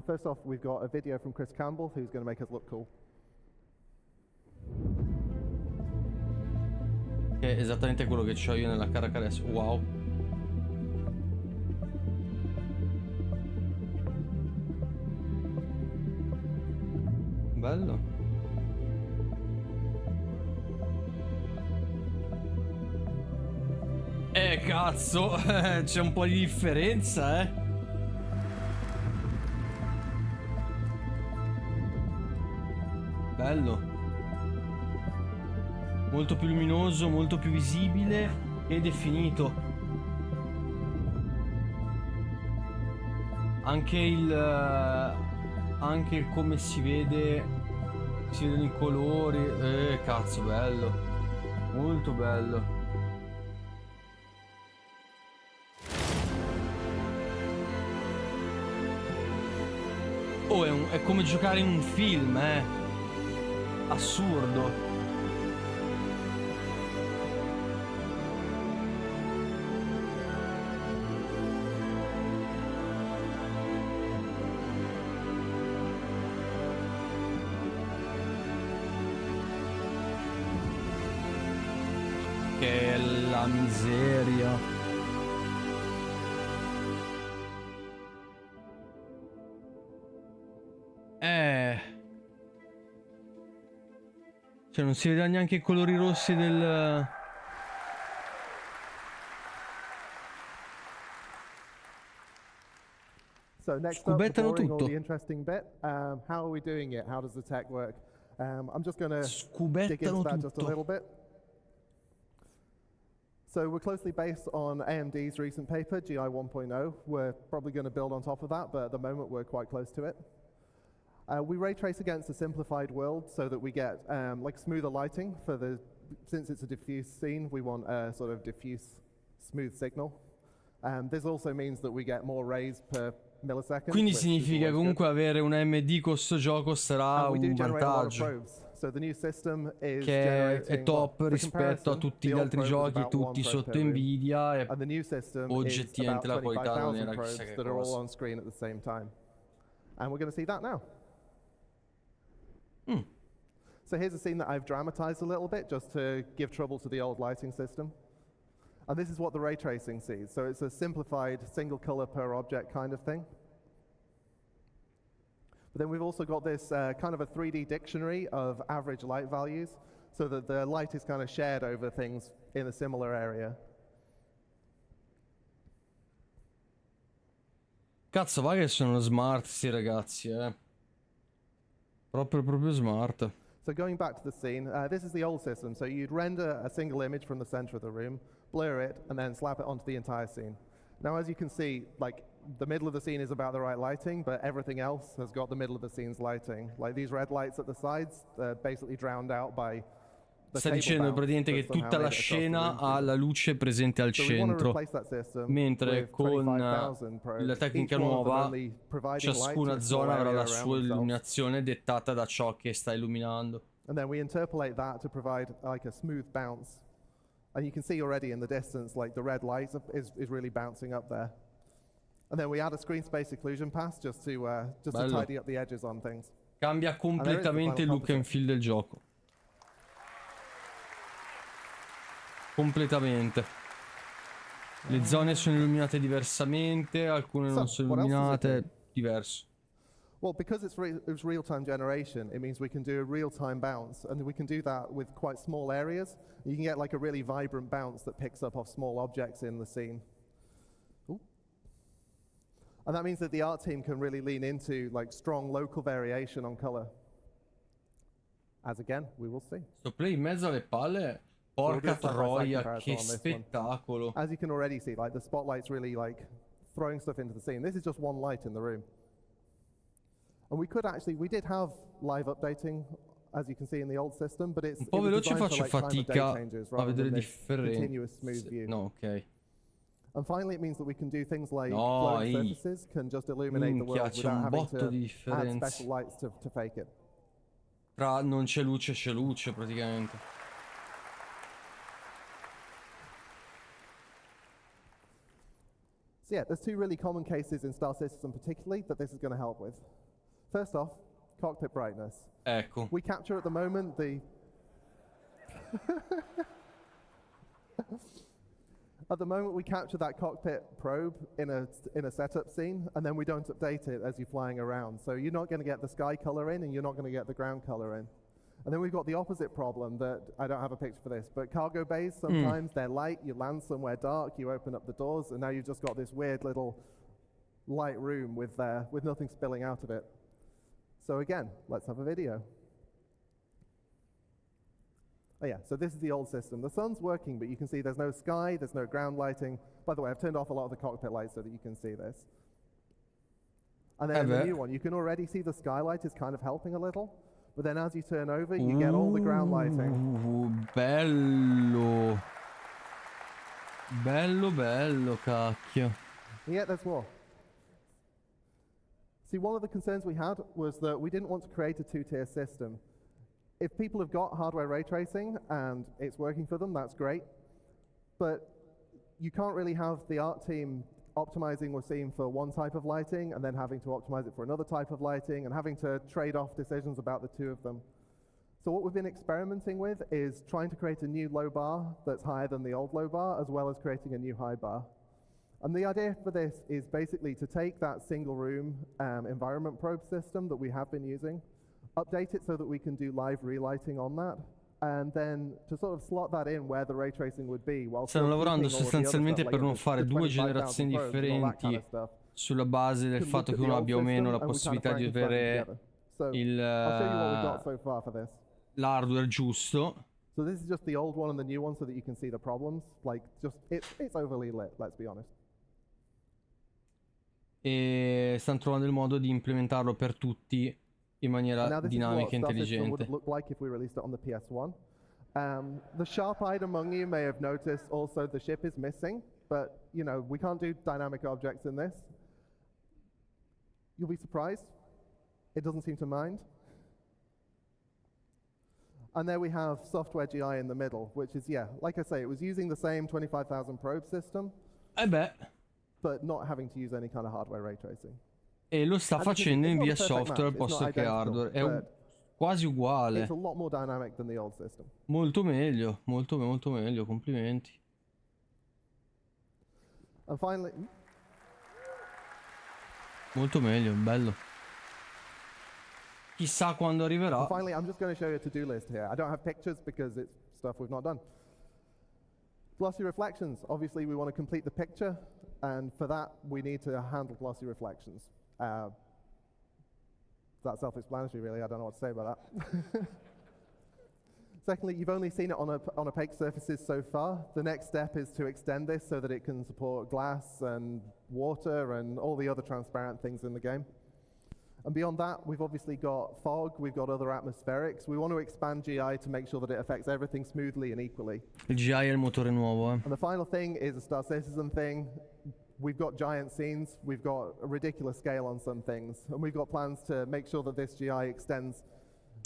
First off, we've got a video from Chris Campbell, who's going to make us look cool. Che è esattamente quello che ho io nella carica adesso. Wow. Bello. Cazzo, c'è un po' di differenza, Bello. Molto più luminoso, molto più visibile e definito. Anche il come si vedono i colori. Cazzo, bello. Molto bello. Oh, è come giocare in un film, assurdo. Che la miseria. Cioè non si vede neanche i colori rossi del... So next up, all the interesting bit. How are we doing it? How does the tech work? I'm just going to dig into that just a little bit. So we're closely based on AMD's recent paper, GI 1.0. We're probably going to build on top of that, but at the moment we're quite close to it. We ray trace against a simplified world so that we get like smoother lighting for the, since it's a diffuse scene, we want a sort of diffuse smooth signal. This also means that we get more rays per millisecond. Quindi significa comunque avere un AMD con sto gioco sarà un vantaggio. che è top rispetto a tutti gli altri giochi, tutti sotto Nvidia, e oggettivamente la qualità non era chissà che cosa. And we're going to see that now. So here's a scene that I've dramatized a little bit just to give trouble to the old lighting system. And this is what the ray tracing sees. So it's a simplified single color per object kind of thing. But then we've also got this kind of a 3D dictionary of average light values, so that the light is kind of shared over things in a similar area. Cazzo, va che sono smart sti ragazzi, Proprio smart. So going back to the scene, this is the old system. So you'd render a single image from the center of the room, blur it, and then slap it onto the entire scene. Now, as you can see, like, the middle of the scene is about the right lighting, but everything else has got the middle of the scene's lighting. Like these red lights at the sides, they're basically drowned out by Sta dicendo praticamente che tutta la scena ha la luce presente al centro, mentre con la tecnica nuova ciascuna zona avrà la sua illuminazione dettata da ciò che sta illuminando. And then we interpolate that to provide like a smooth bounce. And you can see already in the distance, like the red light is really bouncing up there. And then we add a screen space occlusion pass just to tidy up the edges on things. Cambia completamente il look and feel del gioco. Completamente. Le zone sono illuminate diversamente, alcune non sono illuminate, diverso. Well, because it's real-time generation, it means we can do a real-time bounce, and we can do that with quite small areas. You can get like a really vibrant bounce that picks up off small objects in the scene. Ooh. And that means that the art team can really lean into like strong local variation on color. As again, we will see. Sto play in mezzo alle palle. Porca troia, che spettacolo. As you can already see, like the spotlight's really like throwing stuff into the scene. This is just one light in the room. And we did have live updating, as you can see in the old system, but it's un po' veloce, faccio fatica a vedere differenze. No, ok. And finally it means that we can do things like glowing surfaces can just illuminate the world without having to add special lights to fake it. Tra non c'è luce praticamente. So yeah, there's two really common cases in Star Citizen particularly that this is going to help with. First off, cockpit brightness. Ecco. We capture at the moment the... At the moment we capture that cockpit probe in a setup scene, and then we don't update it as you're flying around. So you're not going to get the sky color in, and you're not going to get the ground color in. And then we've got the opposite problem that I don't have a picture for this, but cargo bays, sometimes they're light, you land somewhere dark, you open up the doors, and now you've just got this weird little light room with nothing spilling out of it. So again, let's have a video. Oh yeah, so this is the old system. The sun's working, but you can see there's no sky, there's no ground lighting. By the way, I've turned off a lot of the cockpit lights so that you can see this. And then the new one, you can already see the skylight is kind of helping a little. But then as you turn over, you get all the ground lighting. Bello. Bello, cacchio. And yet there's more. See, one of the concerns we had was that we didn't want to create a two-tier system. If people have got hardware ray tracing and it's working for them, that's great. But you can't really have the art team optimizing Wasim for one type of lighting and then having to optimize it for another type of lighting and having to trade off decisions about the two of them. So what we've been experimenting with is trying to create a new low bar that's higher than the old low bar, as well as creating a new high bar. And the idea for this is basically to take that single room environment probe system that we have been using, update it so that we can do live relighting on that, and then to sort of slot that in where the ray tracing would be. Stanno lavorando sostanzialmente per non fare due generazioni differenti sulla base del fatto che uno abbia o meno la possibilità di avere l'hardware giusto. So this is just the old one and the new one so that you can see the problems. Like it's overly lit, let's be honest. E stanno trovando il modo di implementarlo per tutti in maniera dinamica e intelligente. Would look like if we released it on the PS1. The sharp-eyed among you may have noticed also the ship is missing, but you know we can't do dynamic objects in this. You'll be surprised. It doesn't seem to mind. And there we have software GI in the middle, which is, yeah, like I say, it was using the same 25,000 probe system, but not having to use any kind of hardware ray tracing. E lo sta facendo in via software al posto che hardware. È quasi uguale. It's a lot more dynamic than the old system. Molto meglio, molto meglio, complimenti. And finally, molto meglio, bello. Chissà quando arriverà. And finally, I'm just going to show you a to-do list here. I don't have pictures because it's stuff we've not done. Glossy reflections. Obviously, we want to complete the picture, and for that, we need to handle glossy reflections. That's self-explanatory, really. I don't know what to say about that. Secondly, you've only seen it on opaque surfaces so far. The next step is to extend this so that it can support glass and water and all the other transparent things in the game. And beyond that, we've obviously got fog, we've got other atmospherics. We want to expand GI to make sure that it affects everything smoothly and equally. Il GI è il motore nuovo, And the final thing is a Star Citizen thing. We've got giant scenes, we've got a ridiculous scale on some things, and we've got plans to make sure that this GI extends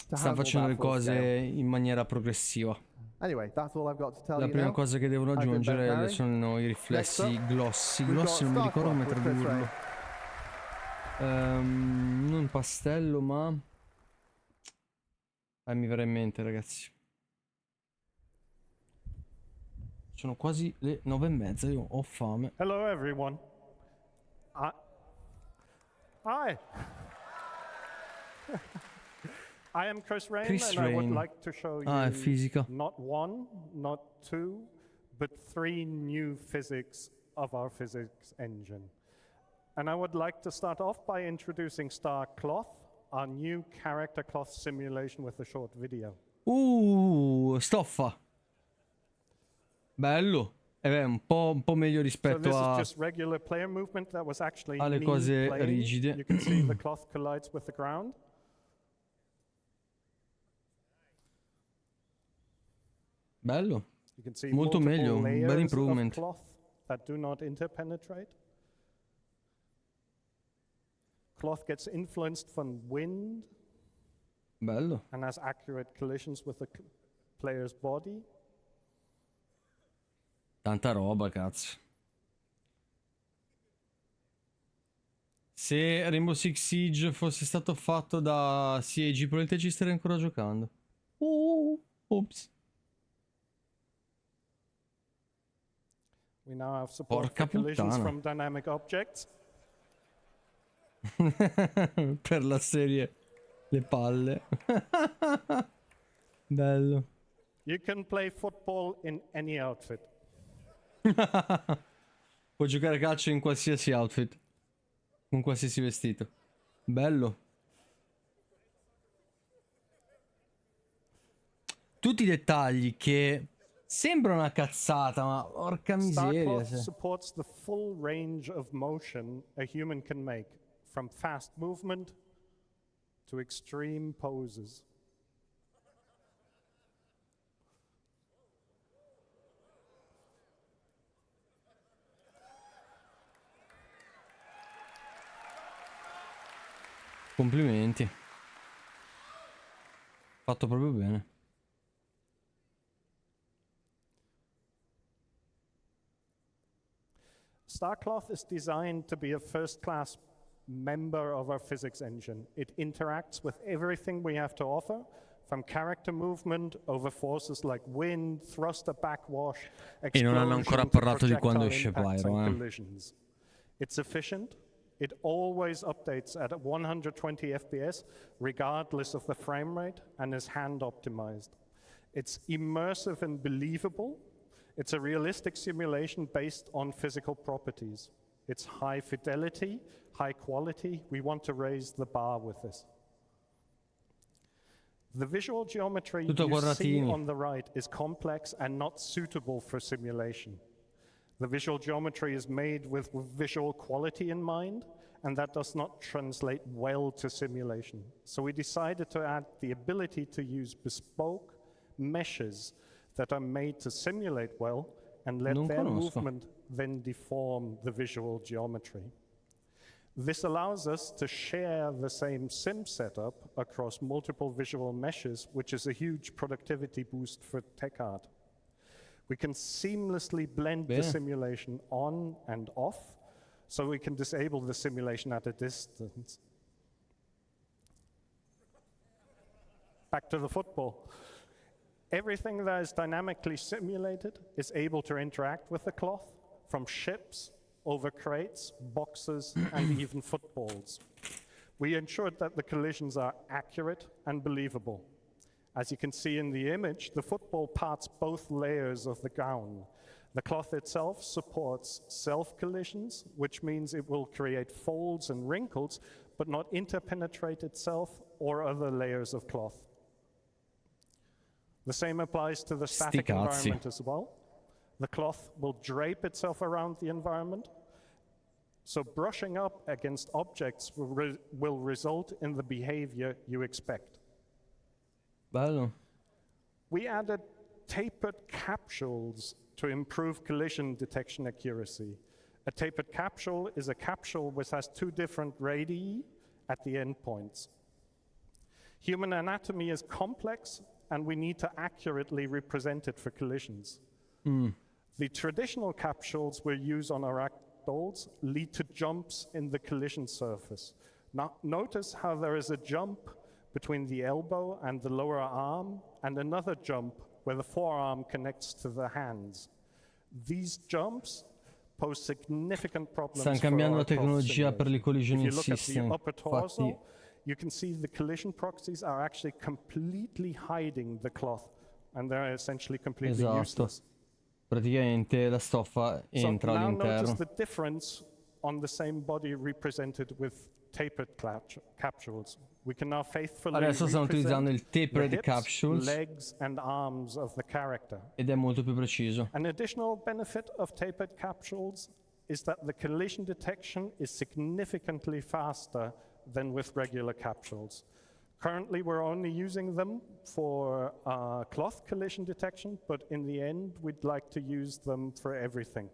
to sta handle facendo le that full cose scale. in maniera progressiva. Anyway, that's all I've got to tell La you prima now. cosa che devono I've been Ben aggiungere Barry. sono i riflessi Next up, glossi. we've Glossi got non mi ricordo come Star Clock with tradurlo. Chris Non pastello, ma mi verrà in mente, ragazzi. Sono quasi le 9:30, io ho fame. Hello everyone. Hi. I am Chris Rain, and I would like to show you fisica. not one, not two, but 3 new physics of our physics engine. And I would like to start off by introducing Star Cloth, our new character cloth simulation with a short video. Stoffa. Bello. Un po' meglio rispetto alle cose rigide. You can see the cloth collides with the ground. Bello. You can see molto meglio, un bel improvement. cloth that do not interpenetrate. Cloth gets influenced from wind. Bello. And has accurate collisions with the player's body. Tanta roba, cazzo. Se Rainbow Six Siege fosse stato fatto da CIG, probabilmente ci starei ancora giocando. Ops. We now have support for collisions from dynamic objects. Per la serie le palle. Bello. You can play football in any outfit. Puoi giocare a calcio in qualsiasi outfit, con qualsiasi vestito. Bello. Tutti i dettagli che sembrano una cazzata, ma porca miseria. StarCloth supports the full range of motion a human can make, from fast movement to extreme poses. Complimenti. Fatto proprio bene. StarCloth is designed to be a first-class member of our physics engine. It interacts with everything we have to offer, from character movement over forces like wind, thruster backwash, E non hanno ancora parlato di quando esce Pyro, It's efficient. It always updates at 120 FPS, regardless of the frame rate, and is hand optimized. It's immersive and believable. It's a realistic simulation based on physical properties. It's high fidelity, high quality. We want to raise the bar with this. The visual geometry you see on the right is complex and not suitable for simulation. The visual geometry is made with visual quality in mind, and that does not translate well to simulation. So we decided to add the ability to use bespoke meshes that are made to simulate well and let their movement then deform the visual geometry. This allows us to share the same sim setup across multiple visual meshes, which is a huge productivity boost for tech art. We can seamlessly blend the simulation on and off, so we can disable the simulation at a distance. Back to the football. Everything that is dynamically simulated is able to interact with the cloth, from ships, over crates, boxes, and even footballs. We ensured that the collisions are accurate and believable. As you can see in the image, the football parts both layers of the gown. The cloth itself supports self-collisions, which means it will create folds and wrinkles, but not interpenetrate itself or other layers of cloth. The same applies to the static environment as well. The cloth will drape itself around the environment, so brushing up against objects will result in the behavior you expect. Bello. We added tapered capsules to improve collision detection accuracy. A tapered capsule is a capsule which has two different radii at the endpoints. Human anatomy is complex, and we need to accurately represent it for collisions. The traditional capsules we use on our ragdolls lead to jumps in the collision surface. Now, notice how there is a jump between the elbow and the lower arm, and another jump where the forearm connects to the hands. These jumps pose significant problems. Stanno cambiando la tecnologia per le collision system. Torso, you can see the collision proxies are actually completely hiding the cloth, and they're essentially completely useless. Praticamente la stoffa entra all'interno. So now notice the difference on the same body represented with tapered capsules. We can now faithfully Adesso stanno utilizzando il tapered the hips, capsules legs and arms of the character. Ed è molto più preciso. An additional benefit of tapered capsules is that the collision detection is significantly faster than with regular capsules. Currently, we're only using them for cloth collision detection, but in the end, we'd like to use them for everything.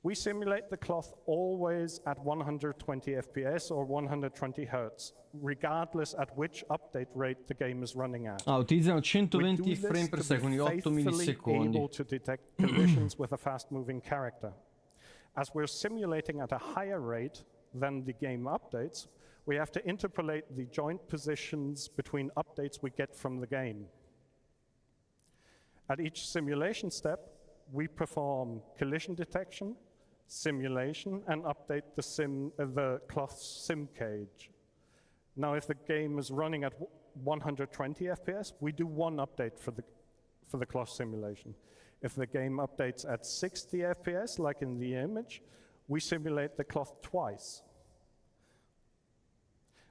We simulate the cloth always at 120 FPS or 120 Hz, regardless at which update rate the game is running at. Utilizzano 120 frame per secondo, 8 millisecondi. Able to detect collisions with a fast-moving character. As we're simulating at a higher rate than the game updates, we have to interpolate the joint positions between updates we get from the game. At each simulation step, we perform collision detection, simulation, and update the cloth sim cage. Now, if the game is running at 120 FPS, we do one update for the cloth simulation. If the game updates at 60 FPS, like in the image, we simulate the cloth twice.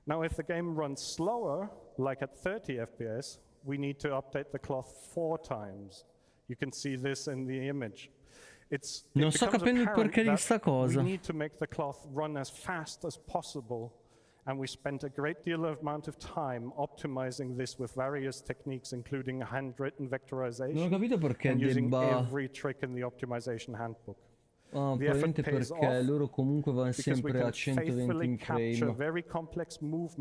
Now, if the game runs slower, like at 30 FPS, we need to update the cloth 4 times. You can see this in the image. Non sto capendo il perché di sta cosa. We need to make the cloth run as fast as possible, and we spent a great deal of amount of time optimizing this with various techniques, including handwritten vectorization. Non ho capito perché and using debba... every trick in the optimization handbook. Probabilmente perché loro comunque vanno sempre a 120 in frame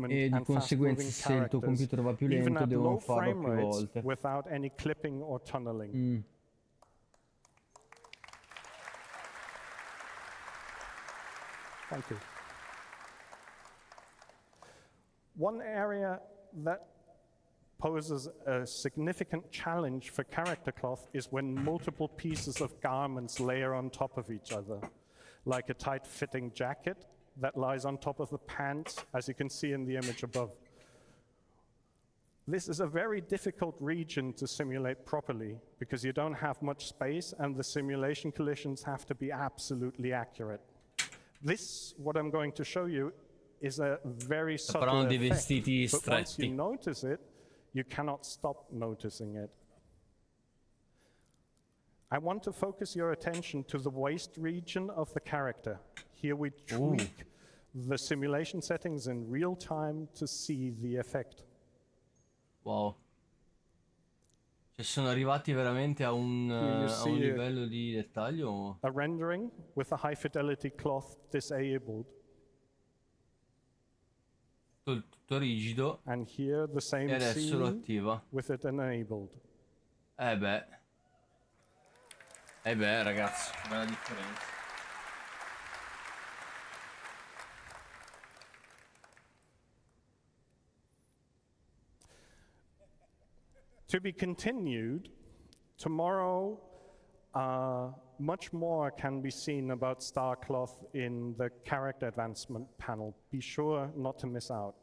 e di conseguenza se il tuo computer va più lento devono farlo più volte. Without any clipping or tunneling. Thank you. One area that poses a significant challenge for character cloth is when multiple pieces of garments layer on top of each other, like a tight-fitting jacket that lies on top of the pants, as you can see in the image above. This is a very difficult region to simulate properly because you don't have much space and the simulation collisions have to be absolutely accurate. This, what I'm going to show you, is a very subtle effect, but once you notice it, you cannot stop noticing it. I want to focus your attention to the waist region of the character. Here we tweak the simulation settings in real time to see the effect. Wow. Cioè sono arrivati veramente a un livello di dettaglio? A rendering with a high fidelity cloth disabled. Tutto rigido. And here the same e adesso lo scene attiva. with it enabled. Beh, ragazzi, bella differenza. To be continued, tomorrow much more can be seen about Starcloth in the character advancement panel. Be sure not to miss out.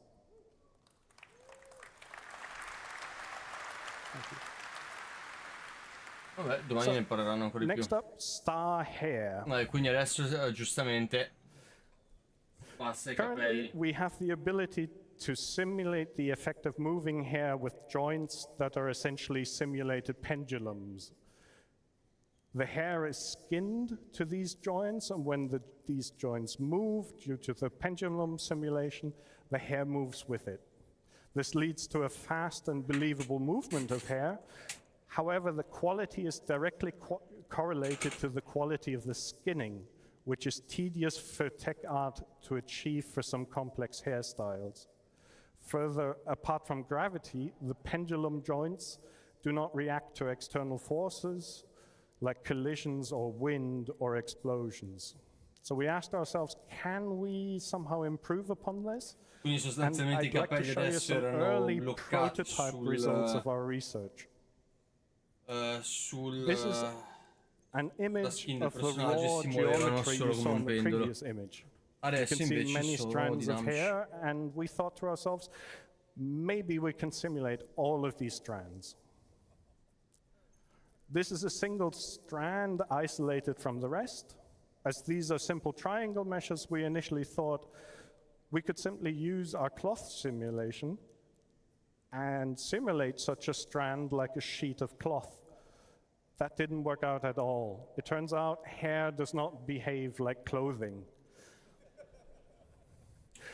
Vabbè, domani ne impareranno ancora di più. Next up, Star Hair. Quindi adesso giustamente passa i capelli. Currently, we have the ability to simulate the effect of moving hair with joints that are essentially simulated pendulums. The hair is skinned to these joints, and when these joints move due to the pendulum simulation, the hair moves with it. This leads to a fast and believable movement of hair. However, the quality is directly correlated to the quality of the skinning, which is tedious for tech art to achieve for some complex hairstyles. Further, apart from gravity, the pendulum joints do not react to external forces like collisions or wind or explosions. So we asked ourselves, can we somehow improve upon this? Quindi sostanzialmente i capelli adesso erano early bloccati prototype results of our research. This is an image of the raw geometry you saw in the previous image. You can see many strands of hair, and we thought to ourselves, maybe we can simulate all of these strands. This is a single strand isolated from the rest. As these are simple triangle meshes, we initially thought we could simply use our cloth simulation and simulate such a strand like a sheet of cloth. That didn't work out at all. It turns out hair does not behave like clothing.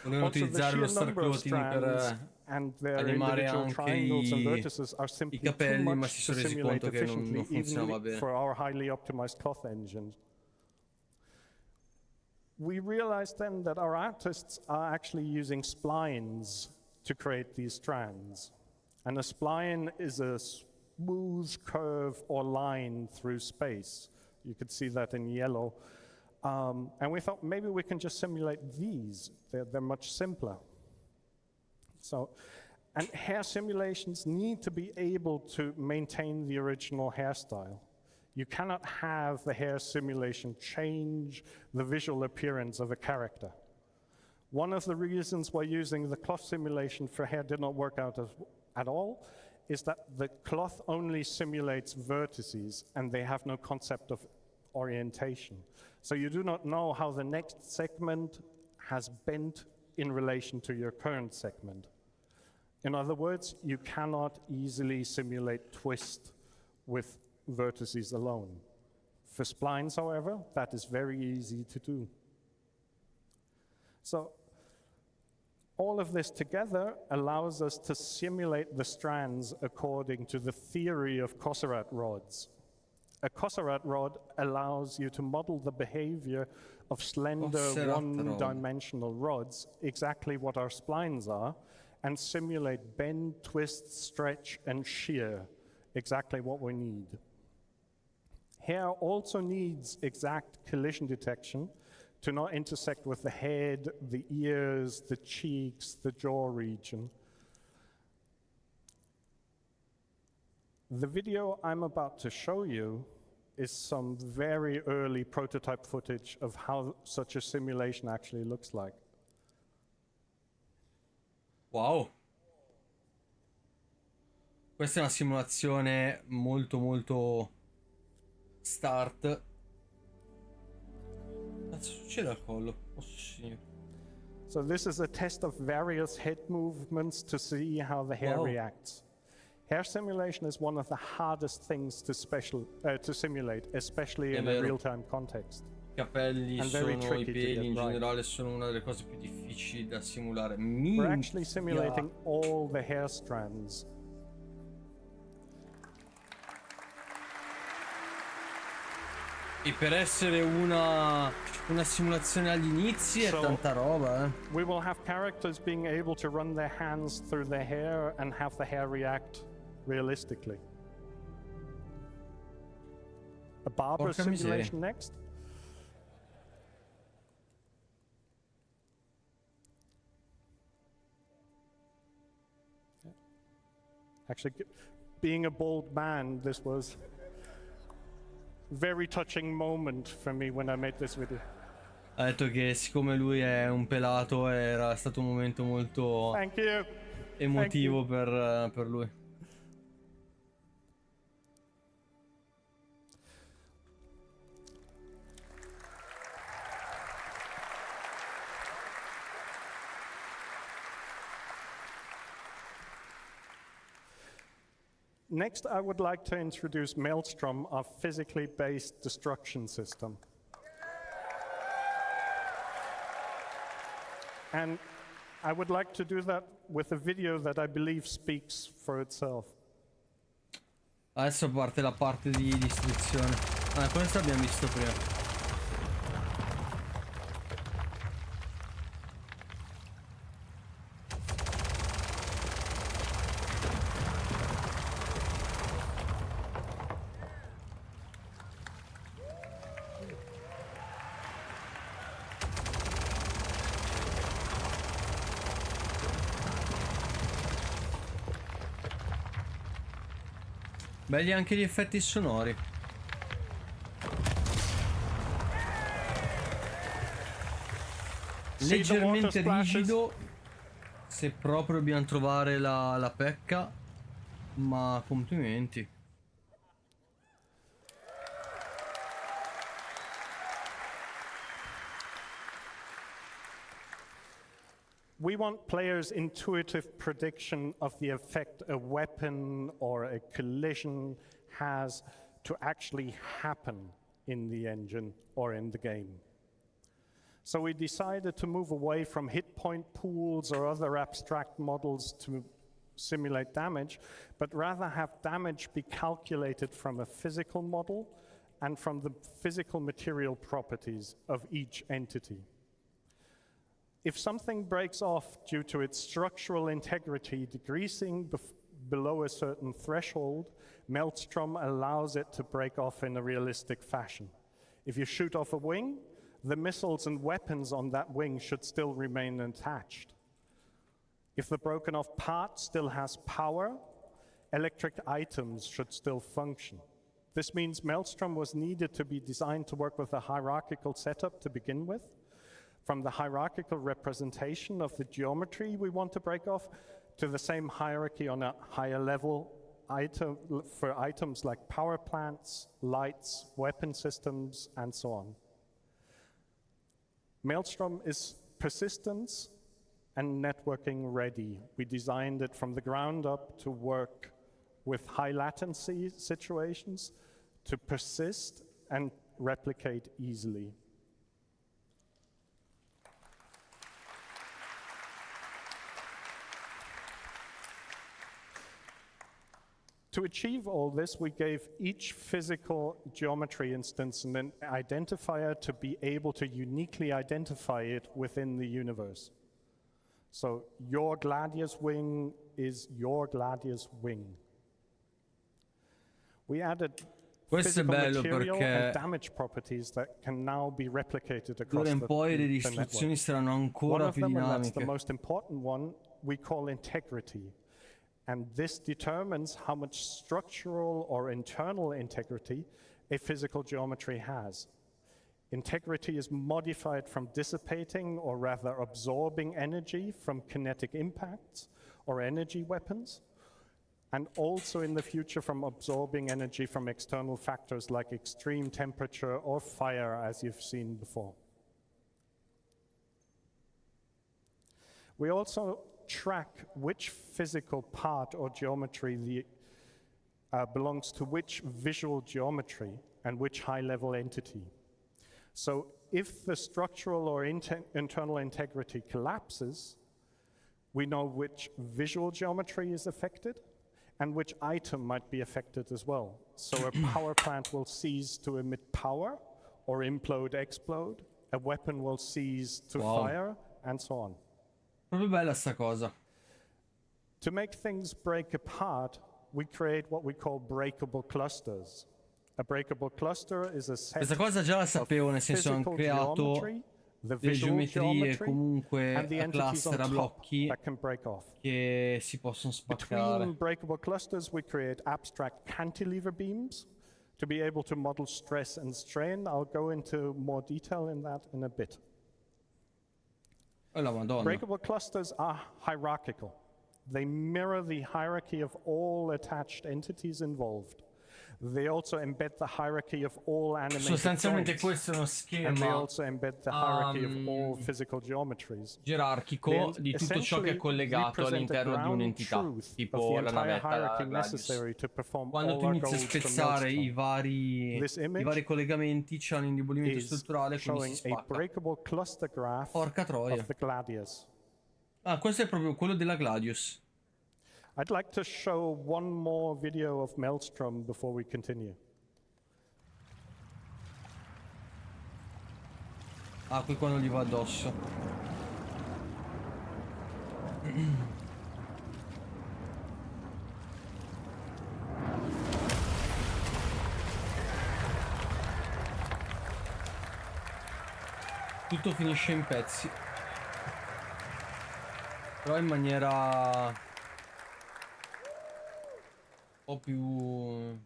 Volevano utilizzare lo star clothing per animare anche i capelli, ma si sono resi conto che non funzionava bene. For our highly optimized cloth engine. We realized then that our artists are actually using splines to create these strands. And a spline is a smooth curve or line through space. You could see that in yellow. And we thought maybe we can just simulate these. They're much simpler. So, and hair simulations need to be able to maintain the original hairstyle. You cannot have the hair simulation change the visual appearance of a character. One of the reasons why using the cloth simulation for hair did not work out at all is that the cloth only simulates vertices and they have no concept of orientation. So you do not know how the next segment has bent in relation to your current segment. In other words, you cannot easily simulate twist with vertices alone. For splines, however, that is very easy to do. So all of this together allows us to simulate the strands according to the theory of Kosarat rods. A Kosarat rod allows you to model the behavior of slender one-dimensional rods, exactly what our splines are, and simulate bend, twist, stretch, and shear, exactly what we need. Hair also needs exact collision detection to not intersect with the head, the ears, the cheeks, the jaw region. The video I'm about to show you is some very early prototype footage of how such a simulation actually looks like. Wow. Questa è una simulazione molto start. Cazzo succede al collo? Oh, sì. So this is a test of various head movements to see how the hair reacts. Hair simulation is one of the hardest things to simulate, especially in a real-time context. I capelli sono i peli in generale sono una delle cose più difficili da simulare. We're actually simulating all the hair strands. E per essere una simulazione agli inizi è tanta roba, eh. We will have characters being able to run their hands through their hair and have the hair react realistically. A barber simulation next. Actually, being a bald man, this was a very touching moment for me when I made this video. Ha detto che siccome lui è un pelato era stato un momento molto emotivo per lui. Next, I would like to introduce Maelstrom, our physically based destruction system. And I would like to do that with a video that I believe speaks for itself. Adesso parte la parte di distruzione. Ah, questo l'abbiamo visto prima. Belli anche gli effetti sonori. Leggermente rigido, se proprio dobbiamo trovare la pecca, ma complimenti. We want players' intuitive prediction of the effect a weapon or a collision has to actually happen in the engine or in the game. So we decided to move away from hit point pools or other abstract models to simulate damage, but rather have damage be calculated from a physical model and from the physical material properties of each entity. If something breaks off due to its structural integrity decreasing below a certain threshold, Maelstrom allows it to break off in a realistic fashion. If you shoot off a wing, the missiles and weapons on that wing should still remain attached. If the broken off part still has power, electric items should still function. This means Maelstrom was needed to be designed to work with a hierarchical setup to begin with. From the hierarchical representation of the geometry we want to break off to the same hierarchy on a higher level for items like power plants, lights, weapon systems, and so on. Maelstrom is persistence and networking ready. We designed it from the ground up to work with high latency situations, to persist and replicate easily. To achieve all this, we gave each physical geometry instance an identifier to be able to uniquely identify it within the universe. So your Gladius wing is your Gladius wing. We added physical material and damage properties that can now be replicated across the network. Le distruzioni saranno ancora più dinamiche. That's the most important one, we call integrity. And this determines how much structural or internal integrity a physical geometry has. Integrity is modified from dissipating or rather absorbing energy from kinetic impacts or energy weapons, and also in the future from absorbing energy from external factors like extreme temperature or fire, as you've seen before. We also track which physical part or geometry belongs to which visual geometry and which high-level entity. So if the structural or internal integrity collapses, we know which visual geometry is affected and which item might be affected as well. So a power plant will cease to emit power or implode, explode. A weapon will cease to fire, and so on. Proprio bella sta cosa. To make things break apart, we create what we call breakable clusters. A breakable cluster is a set Questa cosa già la sapevo, nel senso hanno creato le geometrie comunque a cluster, a blocchi che si possono spaccare. Between breakable clusters we create abstract cantilever beams to be able to model stress and strain. I'll go into more detail in that in a bit. Oh la Madonna. Breakable clusters are hierarchical. They mirror the hierarchy of all attached entities involved. They also embed the hierarchy of all animated Sostanzialmente joints, questo è uno and they schema also embed the hierarchy of all physical geometries. gerarchico di tutto ciò che è collegato all'interno di un'entità, tipo la navetta, la Gladius. Quando tu inizi a spezzare i vari collegamenti, c'è un indebolimento strutturale, quindi si spacca. Porca troia. Ah, questo è proprio quello della Gladius. I'd like to show one more video of Maelstrom before we continue. Ah, qui quando gli va addosso. Tutto finisce in pezzi. Però in maniera un po' più...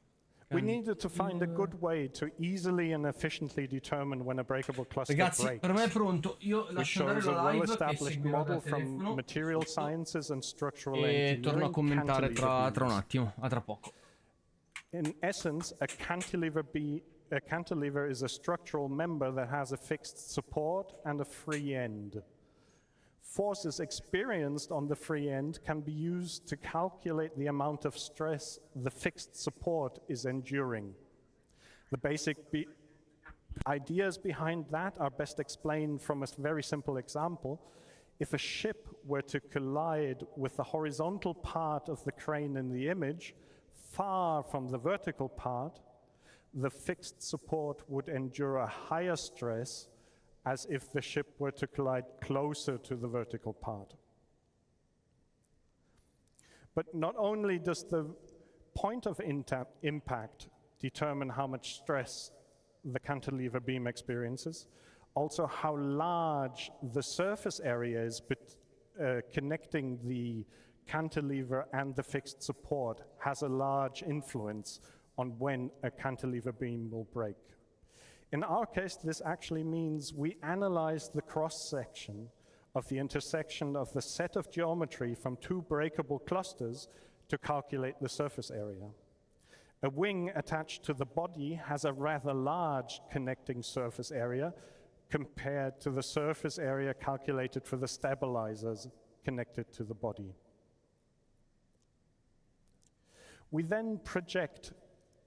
We needed to find a good way to easily and efficiently determine when a breakable cluster breaks. Ragazzi, per me è pronto. Io This lascio andare shows a la live e well-established seguirò model dal from telefono material sciences and structural e torno a engineering commentare cantilever tra un beams. attimo, a tra poco. In essence, a cantilever is a structural member that has a fixed support and a free end. Forces experienced on the free end can be used to calculate the amount of stress the fixed support is enduring. The basic ideas behind that are best explained from a very simple example. If a ship were to collide with the horizontal part of the crane in the image, far from the vertical part, the fixed support would endure a higher stress as if the ship were to collide closer to the vertical part. But not only does the point of impact determine how much stress the cantilever beam experiences, also how large the surface area is connecting the cantilever and the fixed support has a large influence on when a cantilever beam will break. In our case, this actually means we analyze the cross-section of the intersection of the set of geometry from two breakable clusters to calculate the surface area. A wing attached to the body has a rather large connecting surface area compared to the surface area calculated for the stabilizers connected to the body. We then project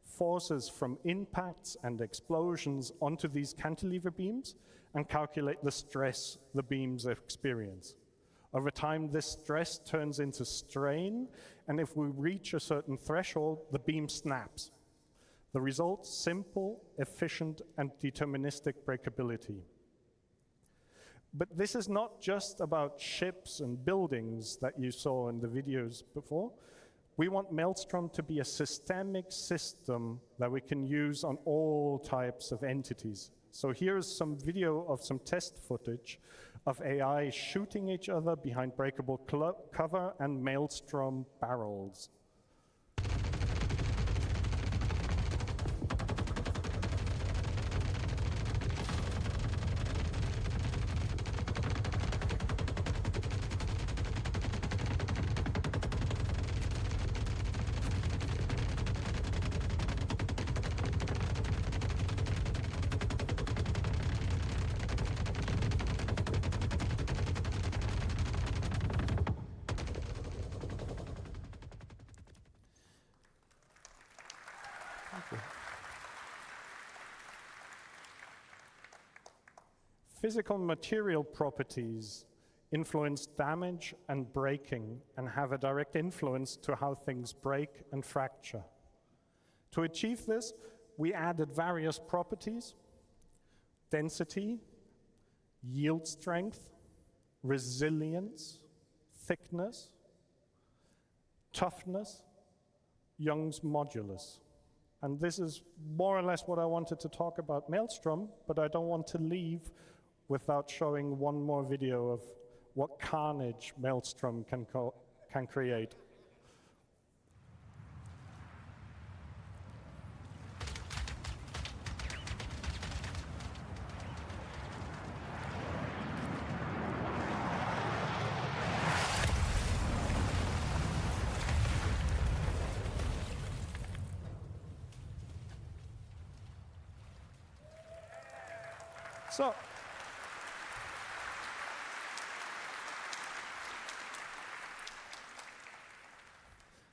forces from impacts and explosions onto these cantilever beams and calculate the stress the beams experience. Over time, this stress turns into strain, and if we reach a certain threshold, the beam snaps. The result, simple, efficient, and deterministic breakability. But this is not just about ships and buildings that you saw in the videos before. We want Maelstrom to be a systemic system that we can use on all types of entities. So here's some video of some test footage of AI shooting each other behind breakable cover and Maelstrom barrels. Physical material properties influence damage and breaking and have a direct influence to how things break and fracture. To achieve this, we added various properties. density, yield strength, resilience, thickness, toughness, Young's modulus. And this is more or less what I wanted to talk about Maelstrom, but I don't want to leave without showing one more video of what carnage Maelstrom can create.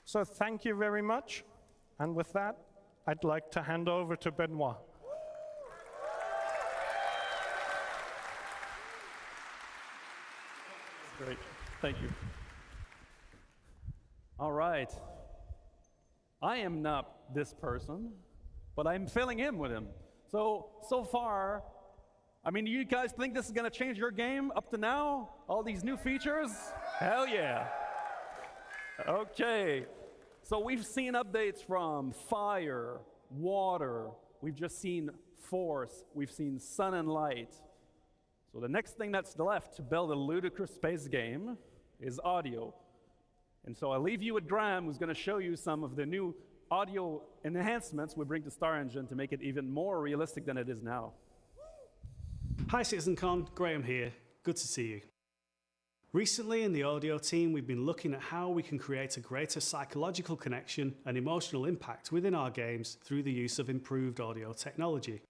So thank you very much. And with that, I'd like to hand over to Benoit. Great, thank you. All right. I am not this person, but I'm filling in with him. So far, I mean, you guys think this is gonna change your game up to now? All these new features? Hell yeah. Okay, so we've seen updates from fire, water, we've just seen force, we've seen sun and light. So the next thing that's left to build a ludicrous space game is audio. And so I'll leave you with Graham, who's gonna show you some of the new audio enhancements we bring to StarEngine to make it even more realistic than it is now. Hi CitizenCon, Graham here. Good to see you. Recently in the audio team, we've been looking at how we can create a greater psychological connection and emotional impact within our games through the use of improved audio technology.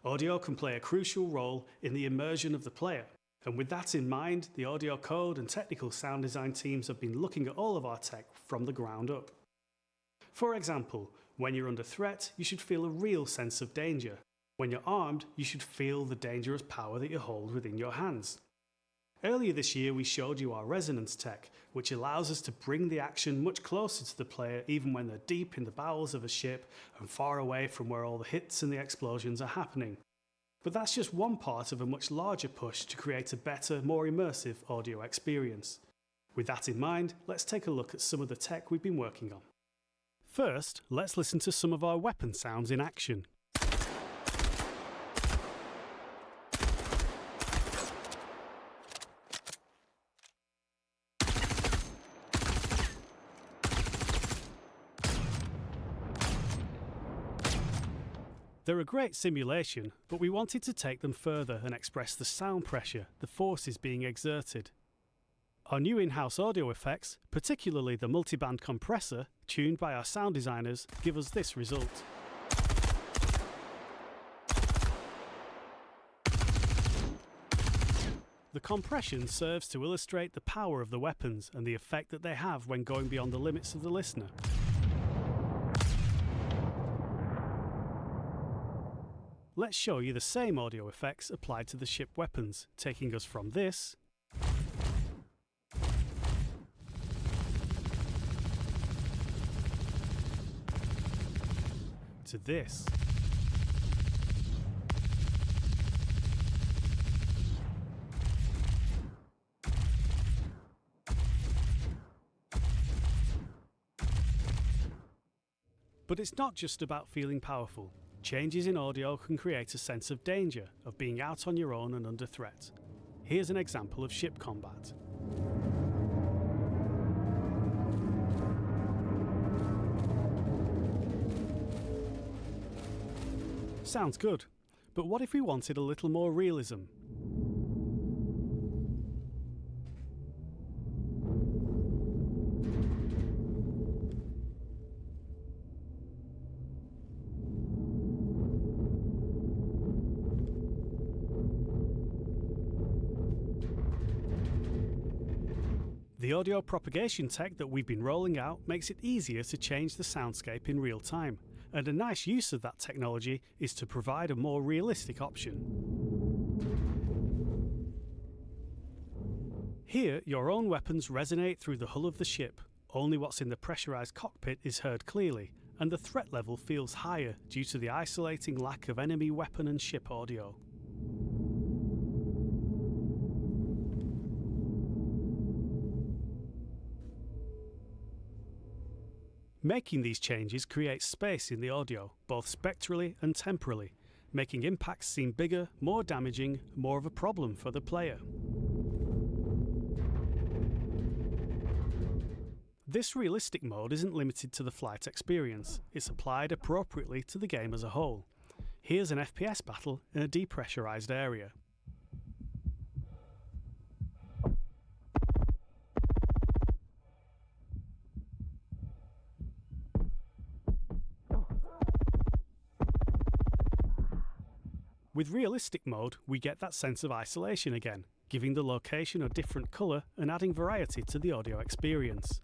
Audio can play a crucial role in the immersion of the player, and with that in mind, the audio code and technical sound design teams have been looking at all of our tech from the ground up. For example, when you're under threat, you should feel a real sense of danger. When you're armed, you should feel the dangerous power that you hold within your hands. Earlier this year, we showed you our resonance tech, which allows us to bring the action much closer to the player even when they're deep in the bowels of a ship and far away from where all the hits and the explosions are happening. But that's just one part of a much larger push to create a better, more immersive audio experience. With that in mind, let's take a look at some of the tech we've been working on. First, let's listen to some of our weapon sounds in action. They're a great simulation, but we wanted to take them further and express the sound pressure, the forces being exerted. Our new in-house audio effects, particularly the multiband compressor, tuned by our sound designers, give us this result. The compression serves to illustrate the power of the weapons and the effect that they have when going beyond the limits of the listener. Let's show you the same audio effects applied to the ship weapons, taking us from this to this. But it's not just about feeling powerful. Changes in audio can create a sense of danger, of being out on your own and under threat. Here's an example of ship combat. Sounds good, but what if we wanted a little more realism? The audio propagation tech that we've been rolling out makes it easier to change the soundscape in real time, and a nice use of that technology is to provide a more realistic option. Here, your own weapons resonate through the hull of the ship, only what's in the pressurized cockpit is heard clearly, and the threat level feels higher due to the isolating lack of enemy weapon and ship audio. Making these changes creates space in the audio, both spectrally and temporally, making impacts seem bigger, more damaging, more of a problem for the player. This realistic mode isn't limited to the flight experience, it's applied appropriately to the game as a whole. Here's an FPS battle in a depressurized area. With realistic mode, we get that sense of isolation again, giving the location a different colour and adding variety to the audio experience.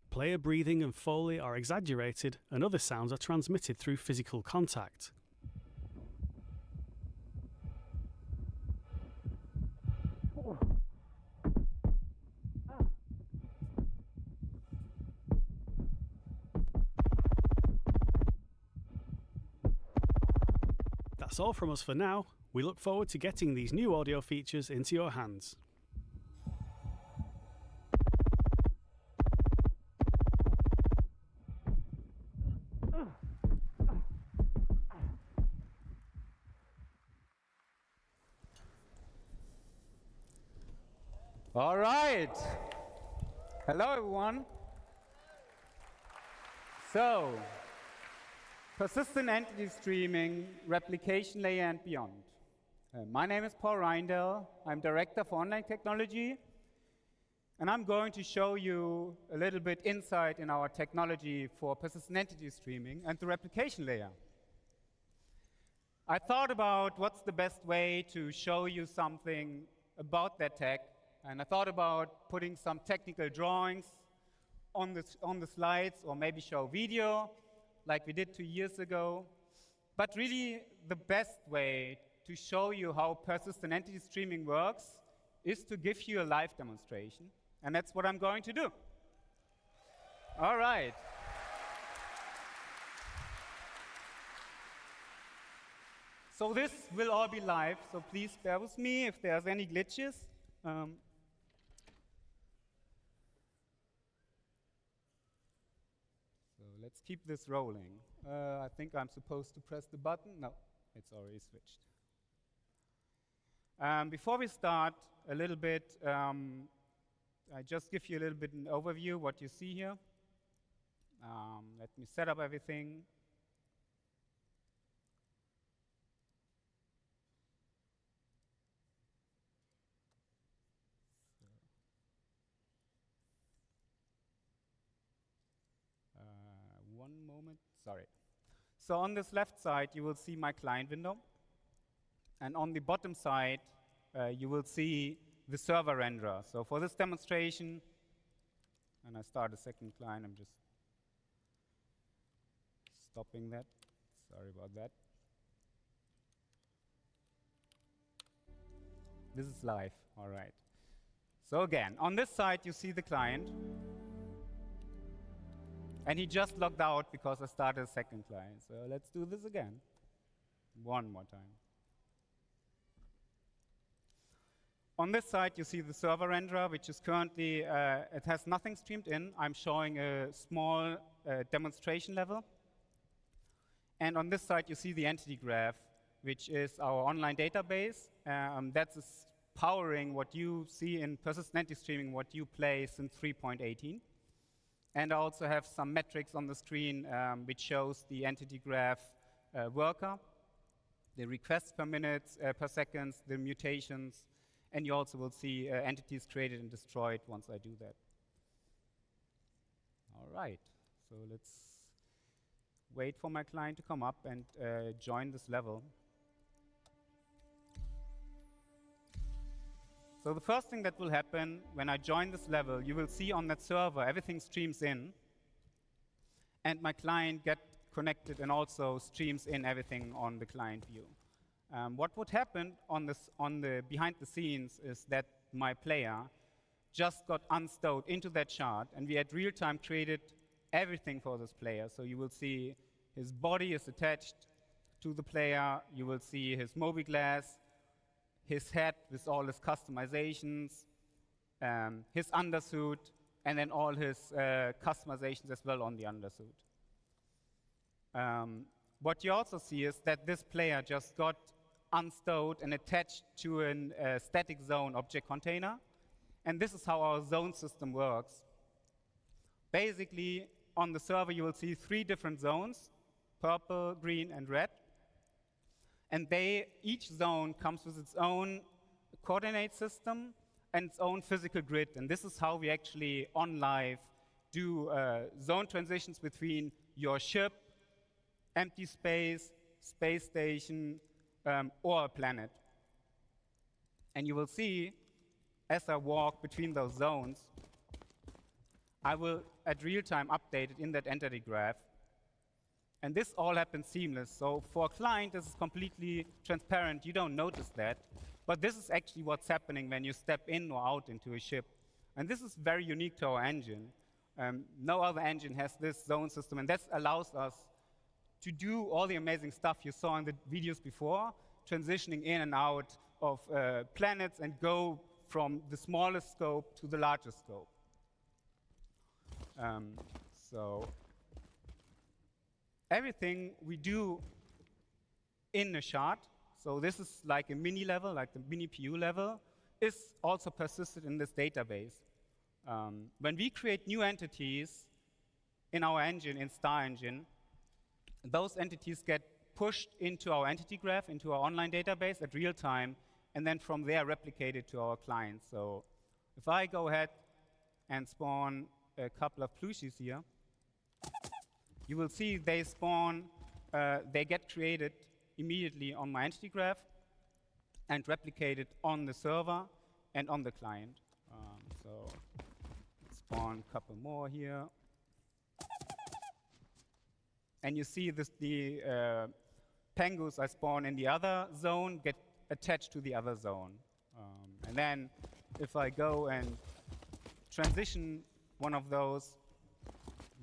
Player breathing and foley are exaggerated, and other sounds are transmitted through physical contact. That's all from us for now. We look forward to getting these new audio features into your hands. All right. Hello, everyone. So, persistent entity streaming, replication layer, and beyond. My name is Paul Reindel. I'm Director for Online Technology. And I'm going to show you a little bit insight in our technology for persistent entity streaming and the replication layer. I thought about what's the best way to show you something about that tech. And I thought about putting some technical drawings on the slides, or maybe show video, like we did 2 years ago. But really, the best way to show you how persistent entity streaming works is to give you a live demonstration. And that's what I'm going to do. All right. So this will all be live, so please bear with me if there's any glitches. So let's keep this rolling. I think I'm supposed to press the button. No, it's already switched. Before we start, a little bit, I just give you a little bit an overview what you see here. Let me set up everything. One moment, sorry. So on this left side, you will see my client window. And on the bottom side, you will see the server renderer. So for this demonstration, and I start a second client, I'm just stopping that. Sorry about that. This is live, all right. So again, on this side, you see the client. And he just logged out because I started a second client. So let's do this again. One more time. On this side, you see the server renderer, which is currently, it has nothing streamed in. I'm showing a small demonstration level. And on this side, you see the entity graph, which is our online database. That's powering what you see in persistent entity streaming, what you play since 3.18. And I also have some metrics on the screen which shows the entity graph worker, the requests per minute, per second, the mutations, and you also will see entities created and destroyed once I do that. All right, so let's wait for my client to come up and join this level. So the first thing that will happen when I join this level, you will see on that server, everything streams in, and my client gets connected and also streams in everything on the client view. What would happen on the behind the scenes is that my player just got unstowed into that chart, and we had real-time created everything for this player. So you will see his body is attached to the player, you will see his mobi glass, his head with all his customizations, his undersuit, and then all his customizations as well on the undersuit. What you also see is that this player just got unstowed and attached to a static zone object container. And this is how our zone system works. Basically, on the server, you will see 3 different zones, purple, green, and red. And each zone comes with its own coordinate system and its own physical grid. And this is how we actually, on live, do zone transitions between your ship, empty space, space station, or a planet. And you will see, as I walk between those zones, I will, at real time, update it in that entity graph. And this all happens seamless. So for a client, this is completely transparent. You don't notice that. But this is actually what's happening when you step in or out into a ship. And this is very unique to our engine. No other engine has this zone system. And that allows us to do all the amazing stuff you saw in the videos before, transitioning in and out of planets and go from the smallest scope to the largest scope. So everything we do in a shard, so this is like a mini level, like the mini PU level, is also persisted in this database. When we create new entities in our engine, in StarEngine, those entities get pushed into our entity graph, into our online database at real time, and then from there replicated to our clients. So if I go ahead and spawn a couple of plushies here, you will see they spawn, they get created immediately on my entity graph and replicated on the server and on the client. So let's spawn a couple more here. And you see this, the pengus I spawn in the other zone get attached to the other zone. And then if I go and transition one of those,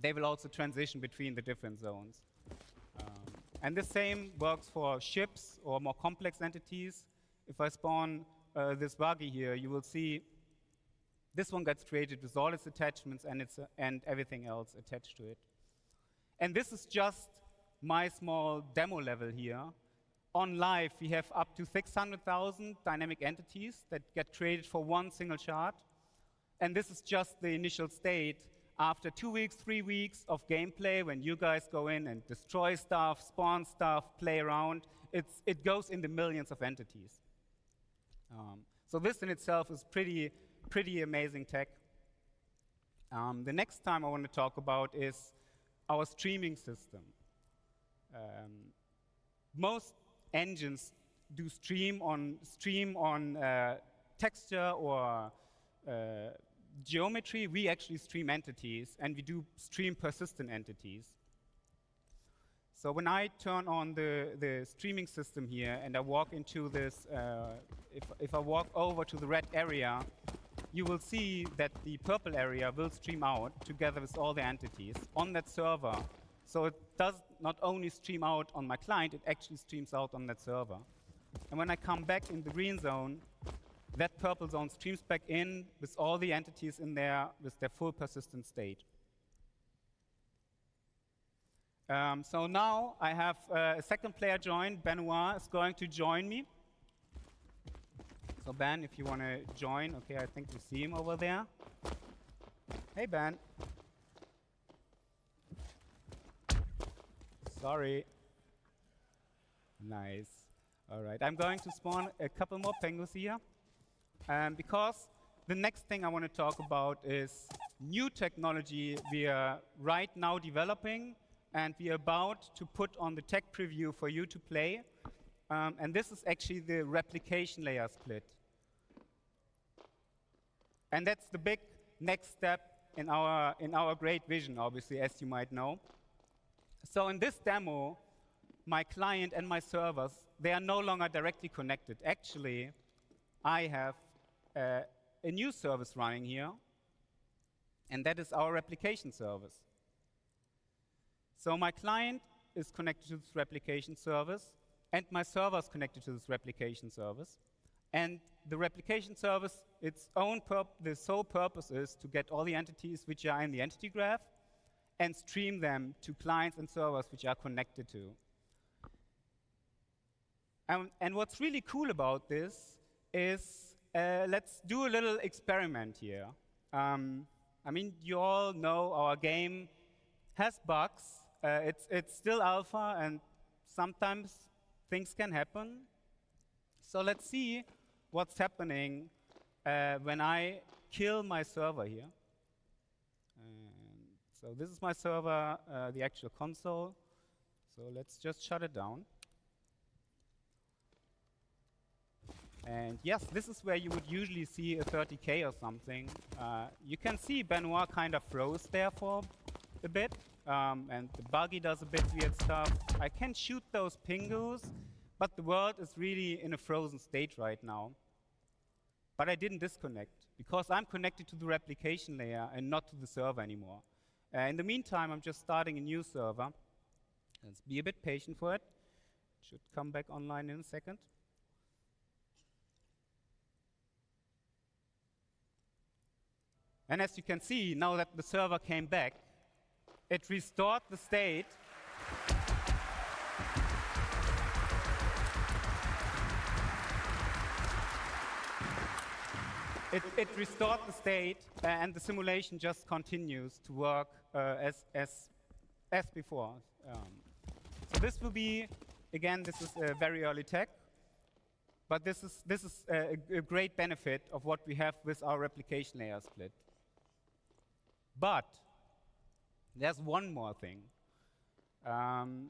they will also transition between the different zones. And the same works for ships or more complex entities. If I spawn this buggy here, you will see this one gets created with all its attachments and everything else attached to it. And this is just my small demo level here. On live, we have up to 600,000 dynamic entities that get created for one single shard. And this is just the initial state. After 2 weeks, 3 weeks of gameplay, when you guys go in and destroy stuff, spawn stuff, play around, it goes in the millions of entities. So this in itself is pretty amazing tech. The next time I want to talk about is our streaming system. Most engines do stream on texture or geometry. We actually stream entities, and we do stream persistent entities. So when I turn on the streaming system here and I walk into this, if I walk over to the red area, you will see that the purple area will stream out together with all the entities on that server. So it does not only stream out on my client, it actually streams out on that server. And when I come back in the green zone, that purple zone streams back in with all the entities in there with their full persistent state. So now I have a second player join. Benoit is going to join me. So Ben, if you want to join, okay, I think you see him over there. Hey, Ben. Sorry. Nice. All right, I'm going to spawn a couple more penguins here. Because the next thing I want to talk about is new technology we are right now developing, and we are about to put on the tech preview for you to play. And this is actually the replication layer split. And that's the big next step in our great vision, obviously, as you might know. So in this demo, my client and my servers, they are no longer directly connected. Actually, I have a new service running here, and that is our replication service. So my client is connected to this replication service, and my server is connected to this replication service. And the replication service, the sole purpose is to get all the entities which are in the entity graph and stream them to clients and servers which are connected to. And what's really cool about this is, let's do a little experiment here. I mean, you all know our game has bugs. It's still alpha, and sometimes things can happen. So let's see what's happening when I kill my server here. So this is my server, the actual console. So let's just shut it down. And yes, this is where you would usually see a 30K or something. You can see Benoit kind of froze there for a bit, and the buggy does a bit weird stuff. I can shoot those pingus, but the world is really in a frozen state right now. But I didn't disconnect, because I'm connected to the replication layer and not to the server anymore. In the meantime, I'm just starting a new server. Let's be a bit patient for it. It should come back online in a second. And as you can see, now that the server came back, it restored the state. It restored the state, and the simulation just continues to work as before. So this will be, again, this is very early tech, but this is a great benefit of what we have with our replication layer split. But there's one more thing. And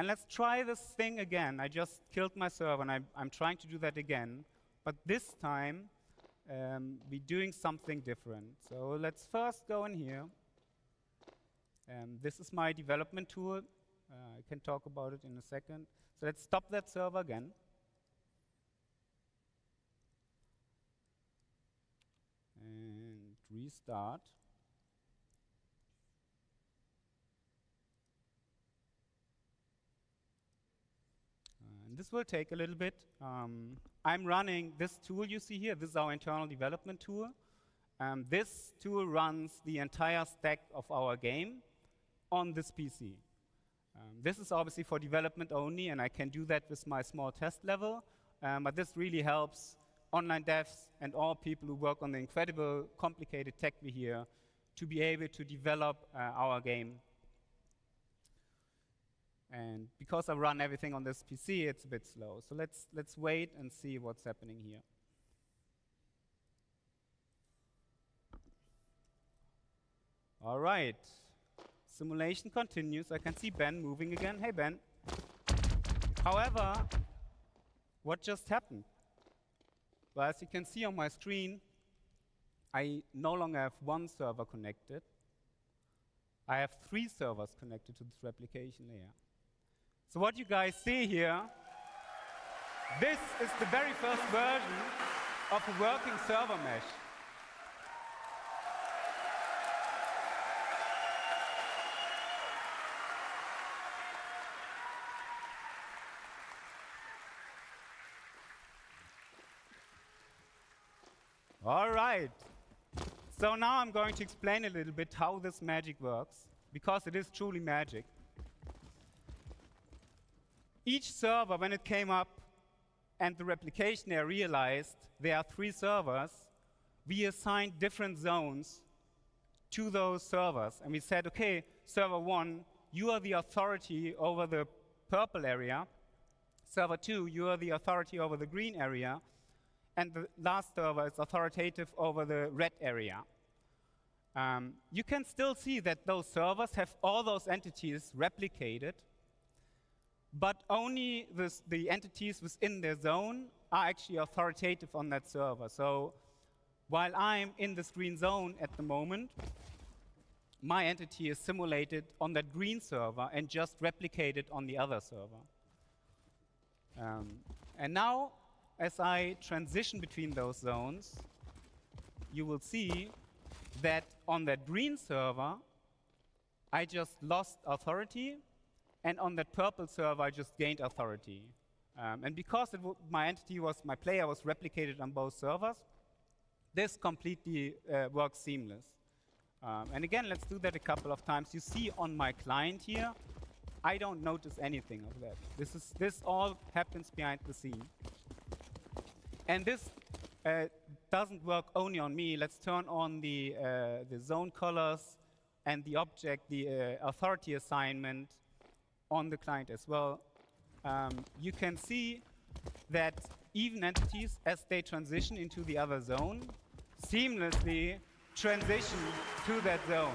let's try this thing again. I just killed my server, and I'm trying to do that again. But this time, we're doing something different. So let's first go in here. This is my development tool. I can talk about it in a second. So let's stop that server again. And restart. And this will take a little bit. I'm running this tool you see here. This is our internal development tool. This tool runs the entire stack of our game on this PC. This is obviously for development only, and I can do that with my small test level. But this really helps online devs and all people who work on the incredible, complicated tech we hear to be able to develop our game. And because I run everything on this PC, it's a bit slow. So let's wait and see what's happening here. All right. Simulation continues. I can see Ben moving again. Hey, Ben. However, what just happened? Well, as you can see on my screen, I no longer have one server connected. I have 3 servers connected to this replication layer. So what you guys see here, this is the very first version of a working server mesh. All right. So now I'm going to explain a little bit how this magic works, because it is truly magic. Each server, when it came up and the replication layer realized there are 3 servers, we assigned different zones to those servers. And we said, okay, server 1, you are the authority over the purple area. Server 2, you are the authority over the green area. And the last server is authoritative over the red area. You can still see that those servers have all those entities replicated, but only the entities within their zone are actually authoritative on that server. So while I'm in this green zone at the moment, my entity is simulated on that green server and just replicated on the other server. And now, as I transition between those zones, you will see that on that green server, I just lost authority, and on that purple server, I just gained authority. And because my player was replicated on both servers, this completely works seamless. And again, let's do that a couple of times. You see on my client here, I don't notice anything of that. This all happens behind the scene. And this doesn't work only on me. Let's turn on the zone colors and the object, the authority assignment on the client as well. You can see that even entities, as they transition into the other zone, seamlessly transition to that zone.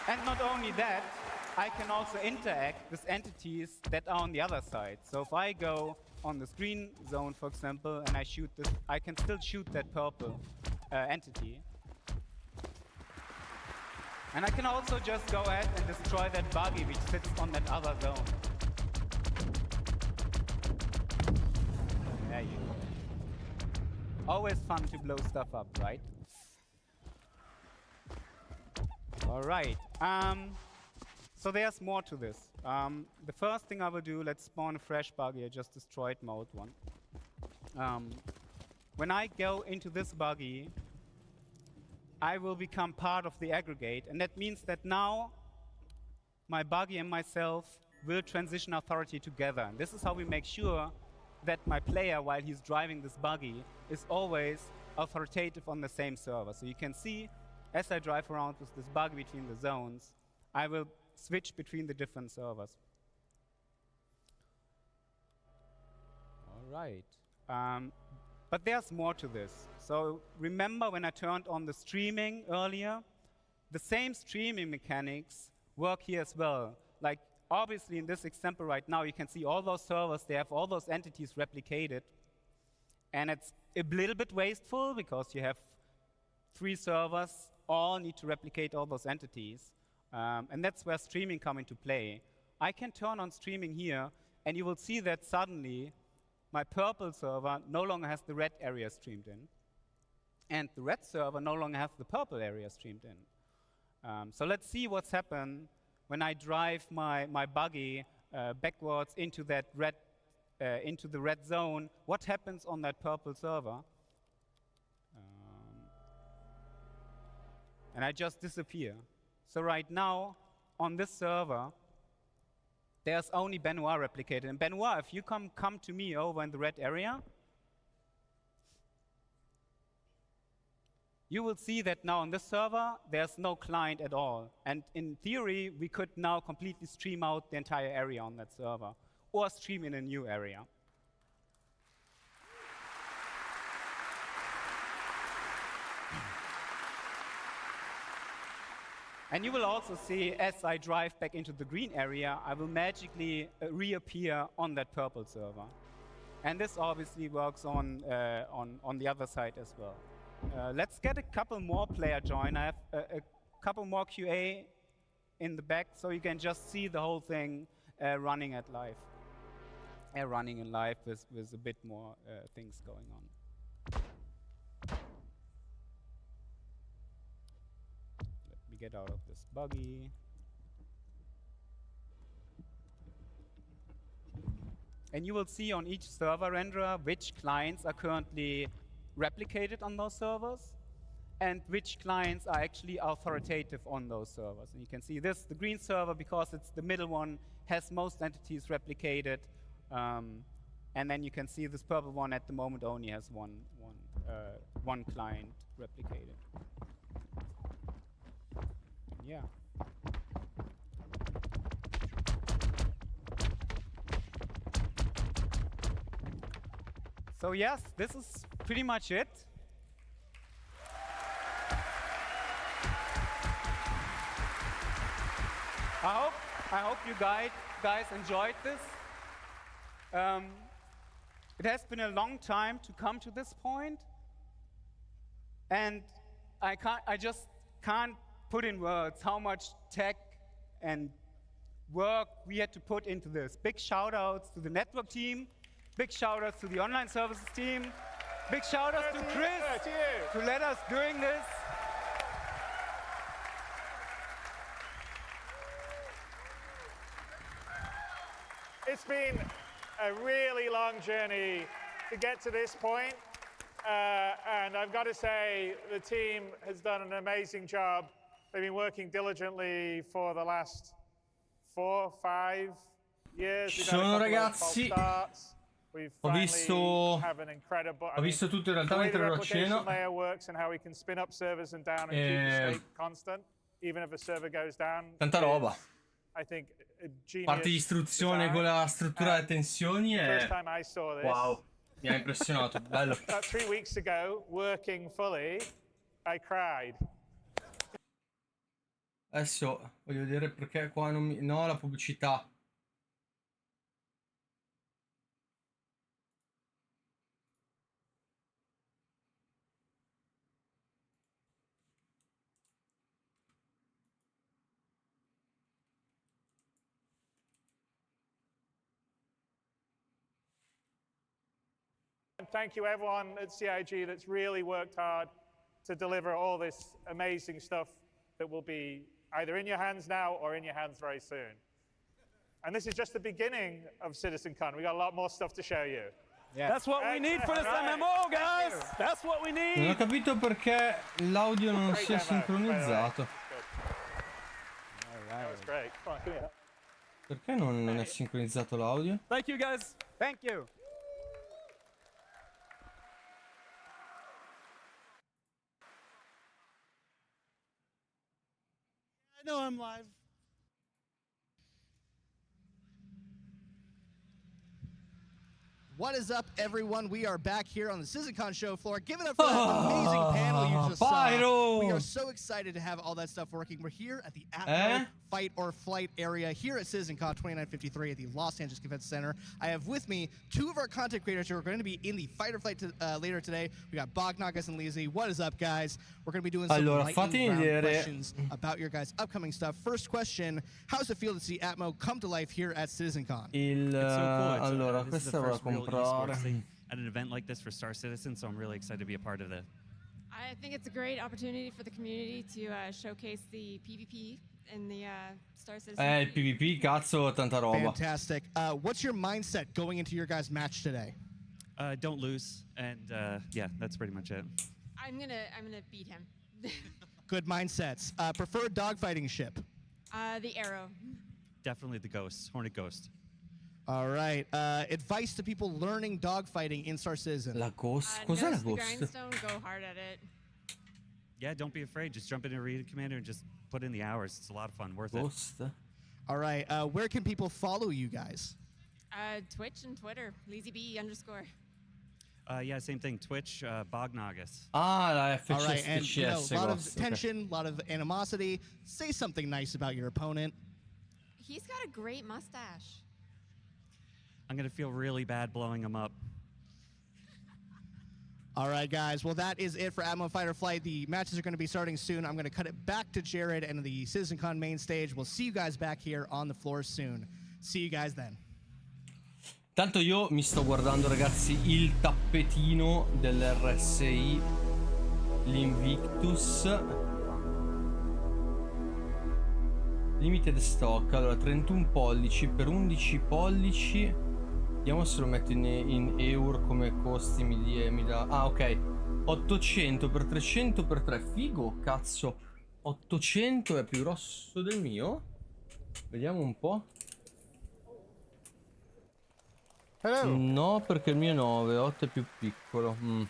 And not only that, I can also interact with entities that are on the other side. So if I go on the screen zone, for example, and I shoot this, I can still shoot that purple entity. And I can also just go ahead and destroy that buggy which sits on that other zone. There you go. Always fun to blow stuff up, right? All right. So there's more to this. The first thing I will do, let's spawn a fresh buggy. I just destroyed my old one. When I go into this buggy, I will become part of the aggregate. And that means that now my buggy and myself will transition authority together. And this is how we make sure that my player, while he's driving this buggy, is always authoritative on the same server. So you can see, as I drive around with this buggy between the zones, I will switch between the different servers. All right. But there's more to this. So remember when I turned on the streaming earlier? The same streaming mechanics work here as well. Like, obviously, in this example right now, you can see all those servers, they have all those entities replicated. And it's a little bit wasteful because you have 3 servers, all need to replicate all those entities. And that's where streaming come into play. I can turn on streaming here, and you will see that suddenly my purple server no longer has the red area streamed in. And the red server no longer has the purple area streamed in. So let's see what's happened when I drive my buggy backwards into that red, into the red zone. What happens on that purple server? And I just disappear. So right now, on this server, there's only Benoit replicated. And Benoit, if you come to me over in the red area, you will see that now on this server, there's no client at all. And in theory, we could now completely stream out the entire area on that server, or stream in a new area. And you will also see, as I drive back into the green area, I will magically reappear on that purple server. And this obviously works on the other side as well. Let's get a couple more player join. I have a couple more QA in the back, so you can just see the whole thing running in live with a bit more things going on. Get out of this buggy. And you will see on each server renderer which clients are currently replicated on those servers and which clients are actually authoritative on those servers. And you can see this, the green server, because it's the middle one, has most entities replicated. And then you can see this purple one at the moment only has one client replicated. Yeah. So yes, this is pretty much it. I hope you guys enjoyed this. It has been a long time to come to this point, and I just can't put in words how much tech and work we had to put into this. Big shout outs to the network team, big shout outs to the online services team, big shout outs to Chris to let us doing this. it's been a really long journey to get to this point. And I've got to say, the team has done an amazing job. They've been working diligently for the last 4-5 years. Ci sono, ragazzi. Ho visto tutto in realtà mentre ero a cena. Tanta roba. Parte di istruzione con la struttura delle tensioni e wow, mi ha impressionato, bello. About 3 weeks ago, working fully, I cried. Adesso voglio vedere perché qua non mi... No, la pubblicità. Thank you everyone at CIG that's really worked hard to deliver all this amazing stuff that will be either in your hands now or in your hands very soon. And this is just the beginning of CitizenCon. We got a lot more stuff to show you. Yeah. That's what we need for this MMO, guys. That's what we need. Non ho capito perché l'audio non sia sincronizzato. Perché non è sincronizzato l'audio? Thank you, guys. Thank you. I know I'm live. What is up, everyone? We are back here on the CitizenCon show floor. Give it up for that amazing panel you just saw. We are so excited to have all that stuff working. We're here at the Atmo Fight or Flight area here at CitizenCon 2953 at the Los Angeles Convention Center. I have with me two of our content creators who are going to be in the Fight or Flight later today. We got Bognagas and Lizzie. What is up, guys? We're going to be doing some lightning round questions about your guys' upcoming stuff. First question, how does it feel to see Atmo come to life here at CitizenCon? It's so cool. Allora, questa va a comprare. At an event like this for Star Citizen, so I'm really excited to be a part of it. I think it's a great opportunity for the community to showcase the PvP in the Star Citizen. Il PvP, cazzo, tanta roba. Fantastic. What's your mindset going into your guys' match today? Don't lose, and yeah, that's pretty much it. I'm gonna beat him. Good mindsets. Preferred dogfighting ship? The Arrow. Definitely the Ghost, Hornet Ghost. All right. Advice to people learning dogfighting in Star Citizen. La Ghost? Cos'è la Ghost? Grindstone, go hard at it. Yeah, don't be afraid. Just jump into Arena Commander and just put in the hours. It's a lot of fun. Worth it. All right. Where can people follow you guys? Twitch and Twitter. LazyB_. Yeah, same thing. Twitch, Bognagas. La FCS. All right, and a lot of tension, a lot of animosity. Say something nice about your opponent. He's got a great mustache. I'm going to feel really bad blowing him up. All right, guys. Well, that is it for Atmo Fight or Flight. The matches are going to be starting soon. I'm going to cut it back to Jared and the CitizenCon main stage. We'll see you guys back here on the floor soon. See you guys then. Tanto io mi sto guardando, ragazzi, il tappetino dell'RSI, l'Invictus. Limited stock, allora 31 pollici per 11 pollici. Vediamo se lo metto in euro come costi ah, ok. 800 per 300 per 3. Figo, cazzo. 800 è più grosso del mio. Vediamo un po'. Hello. No, perché il mio è 9, 8 è più piccolo. I'm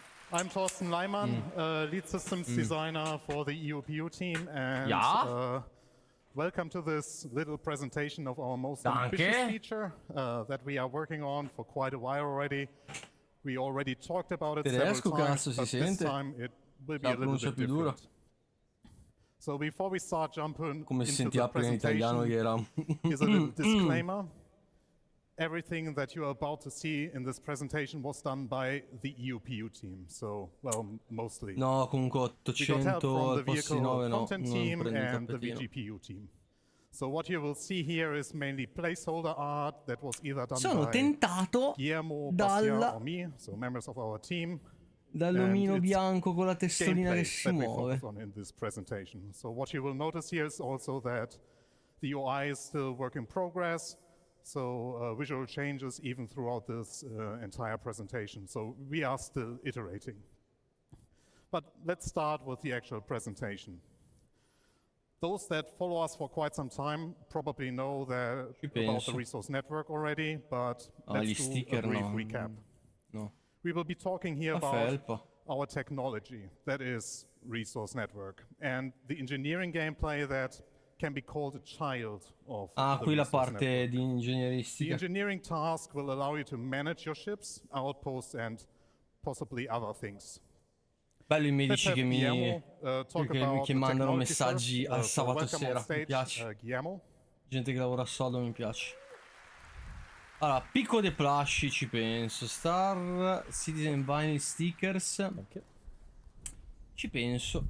Thorsten Leimann, lead systems designer for the EOPU team, and welcome to this little presentation of our most ambitious feature that we are working on for quite a while already. We already talked about it several times, but this time it will be a little bit different. So before we start jumping into the presentation, here's a little disclaimer. Everything that you are about to see in this presentation was done by the EOPU team, so, well, mostly. No, comunque 800 al posto di 9 no, content team and the VGPU team. So what you will see here is mainly placeholder art that was either done by Guillermo, Bastia, or me, so members of our team. Dall'omino bianco con la testolina che si muove. In this presentation. So what you will notice here is also that the UI is still work in progress. So visual changes even throughout this entire presentation. So we are still iterating. But let's start with the actual presentation. Those that follow us for quite some time probably know about the resource network already, but let's do a brief recap. No. We will be talking here about our technology, that is resource network, and the engineering gameplay that can be called a child of the qui la resource parte network. di The ingegneristica. engineering task will allow you to manage your ships, outposts, and possibly other things. Bello i Let's medici have che mi Guillermo, talk about che the mandano technology messaggi first. al So sabato welcome on sera, mi stage, piace. Guillermo. Gente che lavora a soldo mi piace. Allora, picco dei plush ci penso. Star Citizen Vinyl Stickers. Ci penso.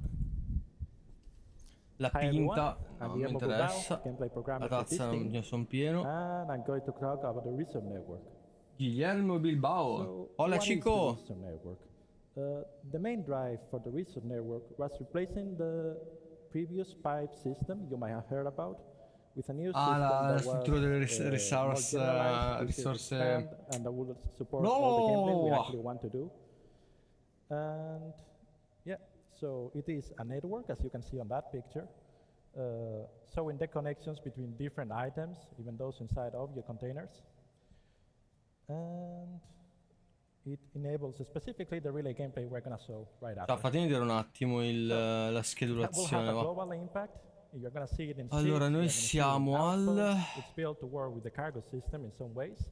La pinta non mi interessa. La tazza non ne sono pieno. And I'm going to talk about the research network. Guillermo Bilbao. Hola chico. Is the research network? The main drive for the research network was replacing the previous pipe system you might have heard about with a new system la struttura delle risorse and that would support all the gameplay we actually want to do. And yeah, so it is a network, as you can see on that picture, showing the connections between different items, even those inside of your containers. And it enables specifically the relay gameplay we're going to show right after. Fatemi vedere un attimo la schedulazione. That will have a global impact. You're going to see it in Allora, noi siamo al... It's built to work with the cargo system in some ways.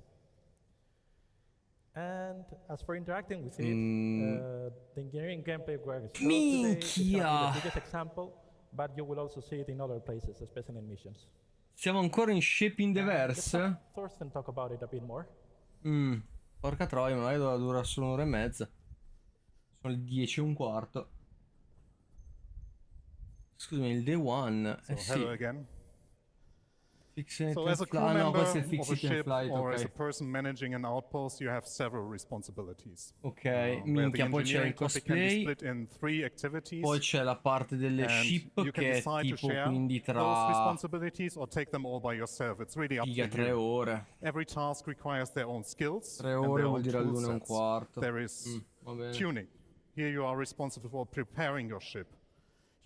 And as for interacting with it, the engineering gameplay we're going to show today is the biggest example, but you will also see it in other places, especially in missions. Siamo ancora in Shaping the Verse? Thorsten talk about it a bit more. Porca troia, magari dura solo un'ora e mezza. Sono le 10:15. Scusami, il day one. Hello again. Fix it So as a crew no, member questo è il of fix a it and ship flight, or ok. as a person managing an outpost, you have several responsibilities. Ok, minchia, poi c'è il cosplay, split in 3 activities, poi c'è la parte delle and ship you can che è decide to tipo share quindi those tra responsibilities or take them all by yourself. It's really up to 3 you. ore. Every task requires their own skills 3 and ore their vuol own dire tool all'1 e un sets. quarto. There is Va bene. tuning. Here you are responsible for preparing your ship.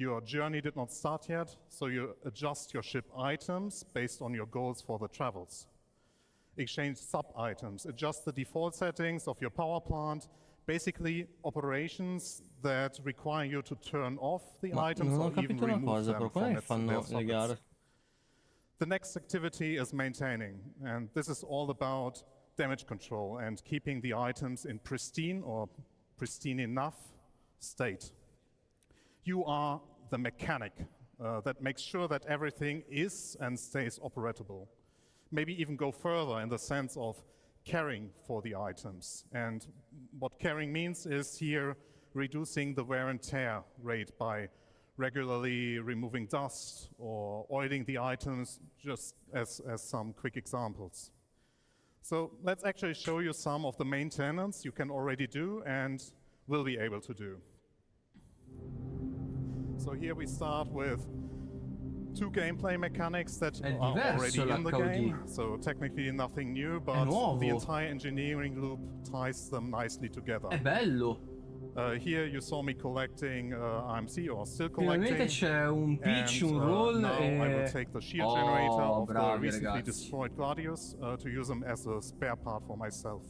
Your journey did not start yet, so you adjust your ship items based on your goals for the travels. Exchange sub-items, adjust the default settings of your power plant, basically operations that require you to turn off the items non ho or even capito una remove cosa, them però from come their fanno le sockets. gare? The next activity is maintaining, and this is all about damage control and keeping the items in pristine or pristine enough state. You are the mechanic that makes sure that everything is and stays operable. Maybe even go further in the sense of caring for the items. And what caring means is here reducing the wear and tear rate by regularly removing dust or oiling the items, just as some quick examples. So let's actually show you some of the maintenance you can already do and will be able to do. So here we start with 2 gameplay mechanics that are already in the game. So technically nothing new, but the entire engineering loop ties them nicely together. È bello. Here you saw me collecting IMC, or still collecting. Finalmente c'è un pitch, un roll now I will e... take the shield generator of the bravi, recently ragazzi. destroyed Gladius to use them as a spare part for myself.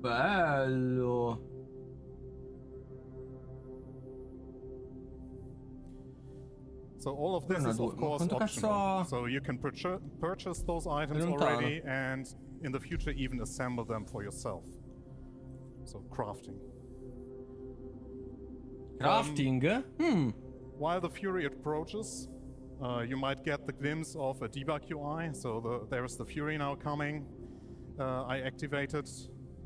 Bello. So all of this is of course optional. So you can purchase those items already and in the future even assemble them for yourself. So crafting. Crafting? While the Fury approaches, you might get the glimpse of a debug UI. So there's the Fury now coming. I activated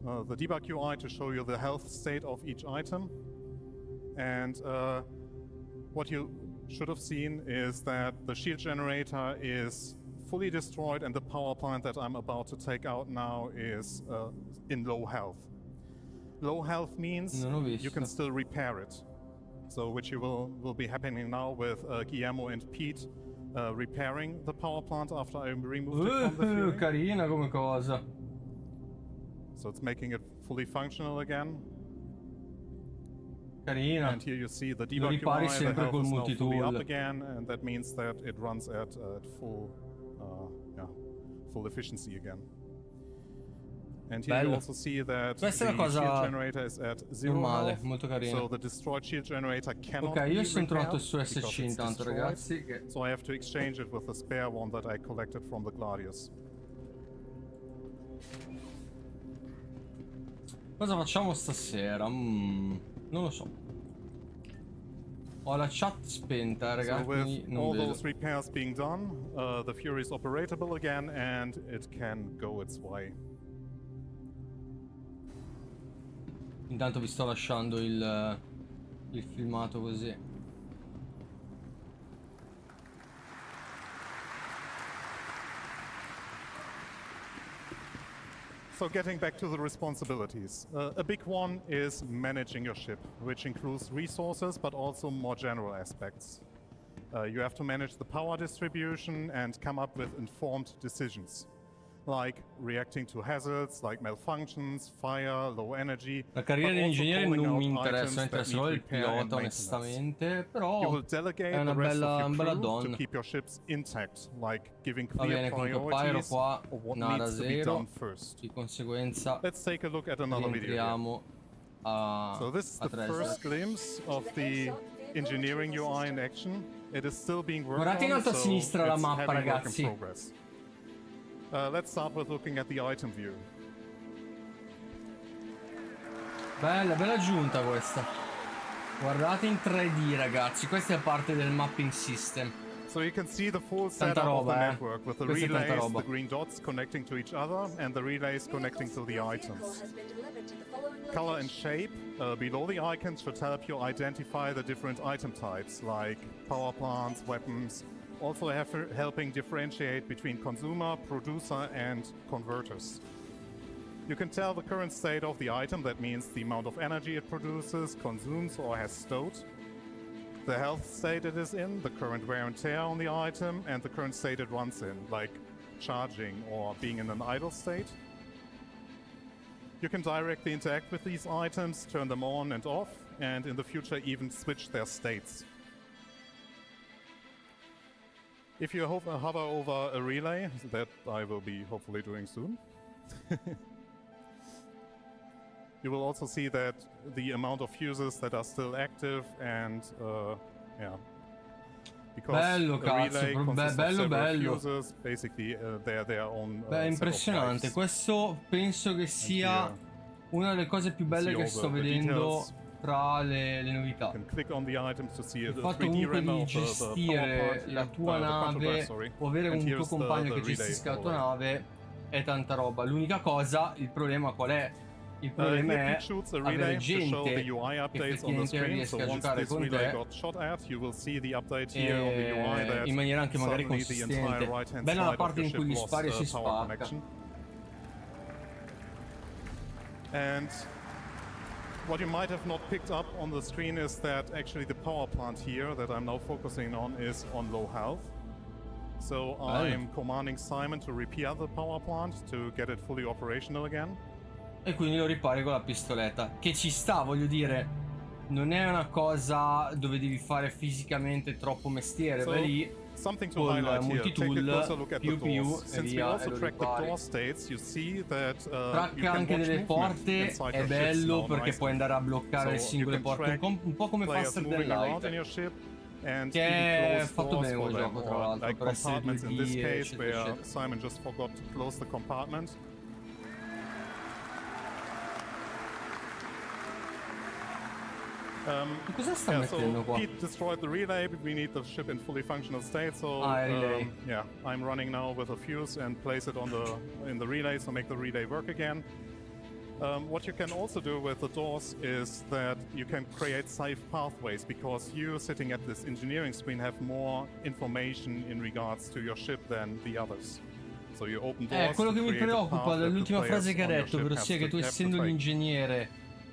the debug UI to show you the health state of each item. And what you should have seen is that the shield generator is fully destroyed and the power plant that I'm about to take out now is in low health. Low health means you can still repair it. So which will be happening now with Guillermo and Pete repairing the power plant after I removed it from the fueling. Carina come cosa. So it's making it fully functional again. Carina. And here you see the debug UI, the health is now fully up again, and that means that it runs at full efficiency again. And here you also see that the shield generator is at 0 health, molto carino. so the destroyed shield generator cannot Ok, io be sono tornato repaired su SC because it's intanto, destroyed. ragazzi. So I have to exchange it with the spare one that I collected from the Gladius. Cosa facciamo stasera? Non lo so. Ho la chat spenta, ragazzi. So with all those repairs being done, the Fury is operatable again and it can go its way. Intanto vi sto lasciando il filmato così. So getting back to the responsibilities. A big one is managing your ship, which includes resources, but also more general aspects. You have to manage the power distribution and come up with informed decisions, like reacting to hazards, like malfunctions, fire, low energy. La carriera di ingegnere non mi interessa, mi interessa solo il pilota, onestamente, però è una bella donna. To keep your ships intact, like giving Va clear bene, comunque Pyro qua needs nada to be 0, done first. di conseguenza Let's take a look at another video. rientriamo a So this is the first glimpse of the engineering UI in action. It is still being worked Guardate in on, alto a so sinistra la it's mappa, heavy work in ragazzi. progress. Let's start with looking at the item view. Bella aggiunta questa. Guardate in 3D, ragazzi, questa è parte del mapping system. So you can see the full setup of the network with the relays, the green dots connecting to each other, and the relays connecting to the items. Color and shape below the icons should help you identify the different item types, like power plants, weapons, also helping differentiate between consumer, producer, and converters. You can tell the current state of the item, that means the amount of energy it produces, consumes, or has stowed, the health state it is in, the current wear and tear on the item, and the current state it runs in, like charging or being in an idle state. You can directly interact with these items, turn them on and off, and in the future even switch their states. If you hover over a relay, that I will be hopefully doing soon, you will also see that the amount of fuses that are still active and because Bello, a cazzo, relay consists of several bello. fuses, basically they're their own Beh, impressionante. Questo penso che sia una delle cose più belle che sto vedendo tra le novità. Il fatto comunque di gestire la tua nave o avere un tuo compagno che gestisca la tua nave è tanta roba. L'unica cosa, il problema qual è? Il problema è avere gente che effettivamente riesca a giocare con te in maniera anche magari consistente. Bella la parte in cui gli spari e si spacca. And what you might have not picked up on the screen is that actually the power plant here that I'm now focusing on is on low health. So I'm commanding Simon to repair the power plant to get it fully operational again. E quindi lo ripari con la pistoletta. Che ci sta, voglio dire. Non è una cosa dove devi fare fisicamente troppo mestiere. Vai lì con multitool, più e via, e lo ripari. Tracca anche delle porte, è bello perché puoi andare a bloccare le singole porte, un po' come Faster Than Light. Che è fatto bene quel gioco, tra l'altro, per essere 2D, eccetera. Simon just forgot to close the compartment. Cosa sta mettendo qua? Pete destroyed the relay, but we need the ship in fully functional state, so yeah, I'm running now with a fuse and place it on in the relay, so make the relay work again. What you can also do with the doors is that you can create safe pathways, because you sitting at this engineering screen have more information in regards to your ship than the others. So you open doors. Quello che mi preoccupa dall'ultima frase che ha detto, ovvero sia che tu, essendo l'ingegnere,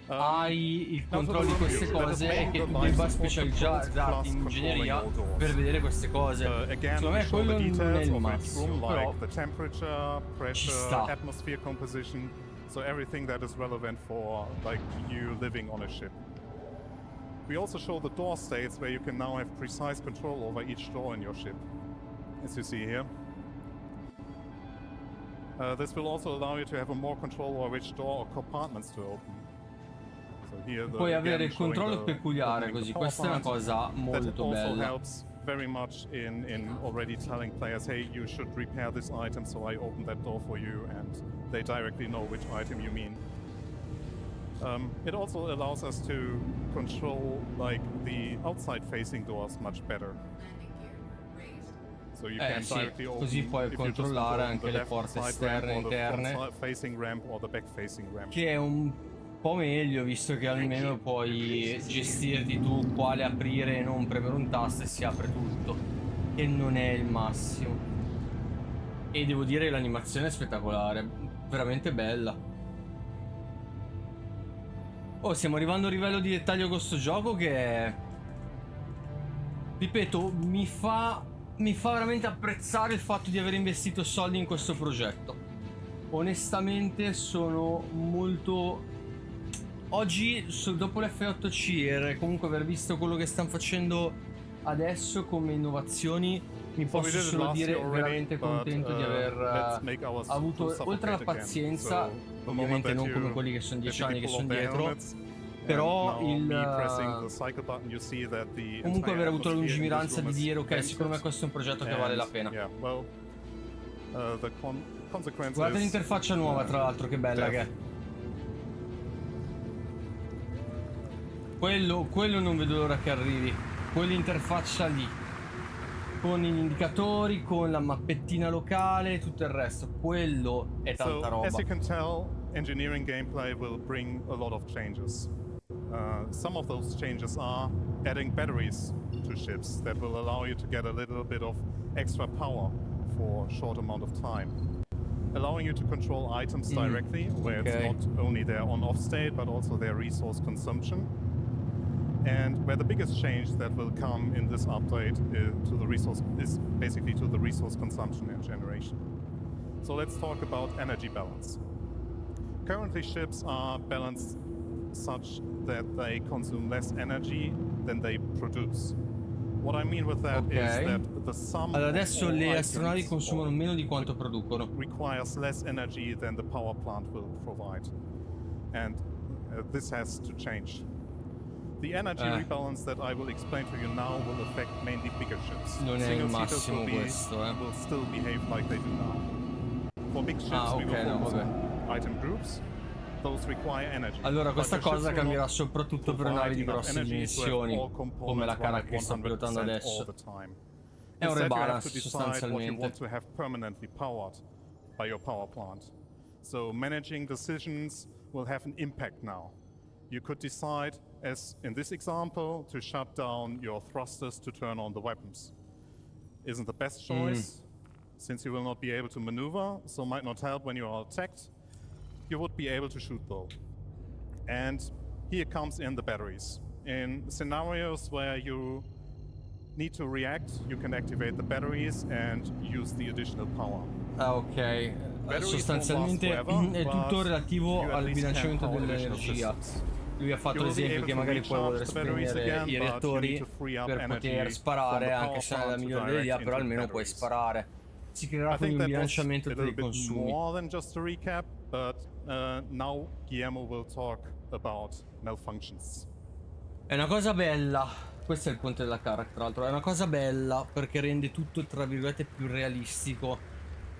hai il controllo di queste cose e che tu debba specializzarti in ingegneria per vedere queste cose. Secondo me quello non è il massimo, però ci sta. Atmosphere composition, so everything that is relevant for like you living on a ship. We also show the door states where you can now have precise control over each door in your ship, as you see here. This will also allow you to have a more control over which door or compartments to open. So here Puoi avere il controllo peculiare così, questa è una cosa molto bella. Helps very much in already telling players, hey, you should repair this item, so I open that door for you, and they directly know which item you mean. It also allows us to control like the outside-facing doors much better. So you can directly open così puoi controllare anche le porte esterne e interne, che è un po' meglio visto che almeno puoi gestirti tu quale aprire e non premere un tasto e si apre tutto, e non è il massimo. E devo dire che l'animazione è spettacolare, veramente bella. Oh, stiamo arrivando a un livello di dettaglio con sto gioco che, ripeto, mi fa veramente apprezzare il fatto di aver investito soldi in questo progetto. Onestamente sono molto... Oggi, dopo l'F8C e comunque aver visto quello che stanno facendo adesso come innovazioni, mi posso solo dire veramente contento di aver avuto, oltre alla pazienza, ovviamente non come quelli che sono 10 anni che sono dietro, però comunque aver avuto la lungimiranza di dire ok, secondo me questo è un progetto che vale la pena. Guarda l'interfaccia nuova, tra l'altro, che bella che è. Quello non vedo l'ora che arrivi, quell'interfaccia lì, con gli indicatori, con la mappettina locale e tutto il resto, quello è tanta roba. As you can tell, engineering gameplay will bring a lot of changes. Some of those changes are adding batteries to ships that will allow you to get a little bit of extra power for a short amount of time. Allowing you to control items directly, where it's not only their on-off state, but also their resource consumption. And where the biggest change that will come in this update is basically to the resource consumption and generation. So let's talk about energy balance. Currently, ships are balanced such that they consume less energy than they produce. What I mean with that is that the sum allora adesso le astronavi consumano meno di quanto producono. Requires less energy than the power plant will provide. And this has to change. The energy rebalance that I will explain to you now will affect mainly bigger ships. Non è il massimo questo, will still behave like they do now. For big ships we will focus on item groups. Those require energy. Allora questa cosa cambierà soprattutto per navi di grosse dimensioni, come la cara che sto pilotando adesso. È un rebalance sostanzialmente. To have permanently powered by your power plant. So managing decisions will have an impact now. You could decide, as in this example, to shut down your thrusters to turn on the weapons. Isn't the best choice, since you will not be able to maneuver, so might not help when you are attacked. You would be able to shoot though. And here comes in the batteries. In scenarios where you need to react, you can activate the batteries and use the additional power. Ok, sostanzialmente è tutto relativo al bilanciamento dell'energia. Lui ha fatto l'esempio che magari puoi voler spegnere i reattori per poter sparare, anche se non è la migliore delle idee, però almeno puoi sparare. Si creerà quindi un bilanciamento tra i consumi. More than just a recap, but now Guillermo will talk about malfunctions. È una cosa bella, questo è il ponte della cara, tra l'altro, è una cosa bella perché rende tutto tra virgolette più realistico.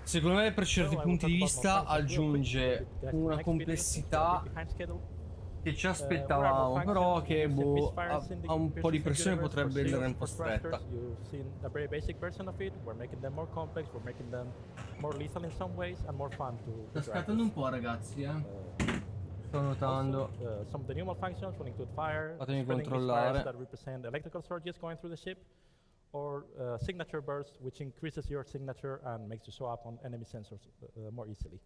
Secondo me per certi punti di vista aggiunge una complessità che ci aspettavamo, però che a un po' di pressione potrebbe rendere un po' stretta. Sta scattando un po', ragazzi, sto notando. Fatemi controllare. Or signature burst, which increases your signature and makes you show up on enemy sensors more easily.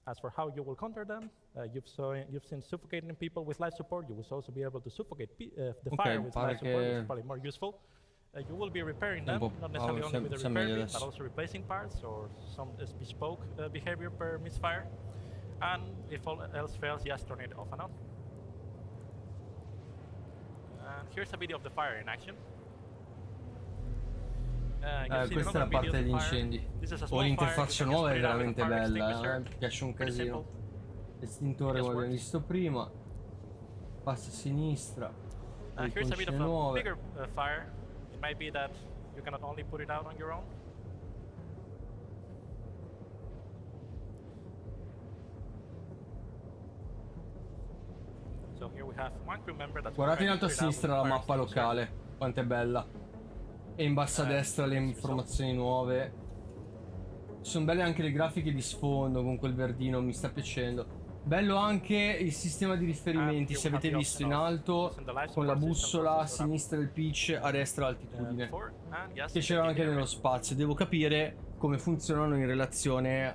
As for how you will counter them, you've seen suffocating people with life support. You will also be able to suffocate the fire with life support, which is probably more useful. You will be repairing them, not necessarily only with the repair bit, but also replacing parts or some bespoke behavior per misfire. And if all else fails, just turn it off and on. And here's a video of the fire in action. Questa è la parte degli incendi. L'interfaccia nuova è veramente bella, mi piace un casino. L'estintore come abbiamo visto prima. Passa a sinistra. Here's a bit of a bigger fire. It might be that you cannot only put it out on your own. So here we have one crew member that's Guardate in alto a sinistra la mappa locale, quanto è bella. E in basso a destra le informazioni nuove. Sono belle anche le grafiche di sfondo con quel verdino, mi sta piacendo. Bello anche il sistema di riferimenti, se avete visto in alto, con la bussola a sinistra il pitch, a destra l'altitudine. Che c'era anche nello spazio. Devo capire come funzionano in relazione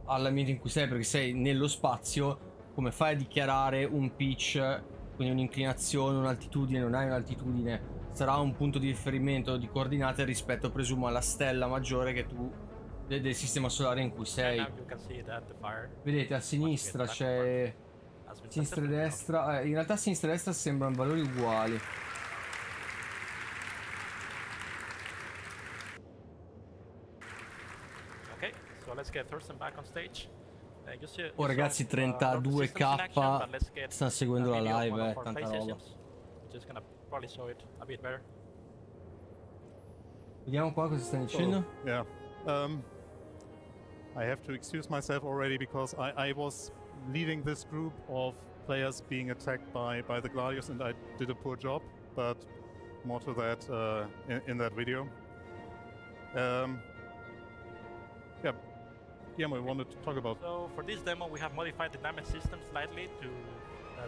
all'ambiente in cui sei, perché sei nello spazio, come fai a dichiarare un pitch, quindi un'inclinazione, un'altitudine, non hai un'altitudine. Sarà un punto di riferimento di coordinate rispetto, presumo, alla stella maggiore che tu del sistema solare in cui sei. Vedete a sinistra c'è sinistra e destra, in realtà sinistra e destra sembrano valori uguali. Okay, so let's get Thurston back on stage. Oh ragazzi, 32k stanno seguendo la live, tanta roba. Just gonna probably show it a bit better. Vediamo qua cosa sta dicendo. Yeah. I have to excuse myself already because I was leading this group of players being attacked by the Gladius and I did a poor job, but more to that in that video. Yeah, Guillermo, I wanted to talk about. So for this demo, we have modified the damage system slightly to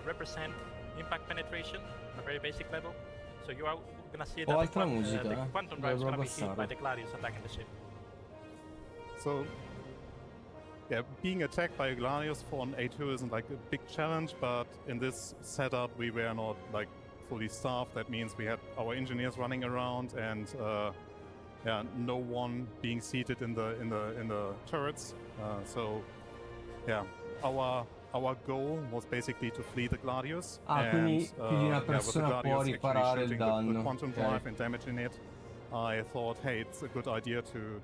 represent impact penetration on a very basic level. So you are gonna see that the quantum drive is gonna be hit by the Gladius attacking the ship. So, yeah, being attacked by a Gladius for an A2 isn't like a big challenge, but in this setup we were not like fully staffed. That means we had our engineers running around and yeah, no one being seated in the turrets. So, yeah, our goal was basically to flee the Gladius. Quindi più di una persona può riparare il danno. The quantum drive and damaging it. I thought, hey, it's a good idea to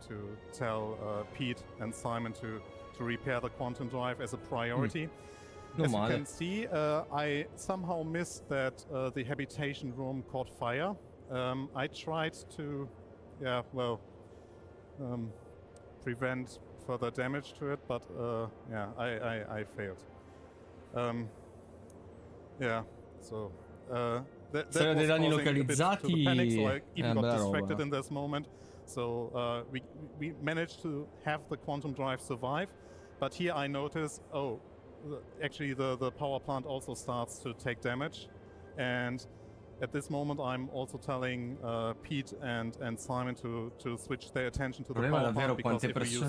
tell Pete and Simon to repair the quantum drive as a priority. As you can see, I somehow missed that the habitation room caught fire. I tried to, yeah, well, prevent further damage to it, but yeah, I failed. Yeah, so that was dei danni causing a bit localizzati, to the panic, so I even got distracted roba. in this moment. So we managed to have the quantum drive survive, but here I notice, actually the power plant also starts to take damage, and at this moment I'm also telling Pete and Simon to switch their attention to the power plant, because if we use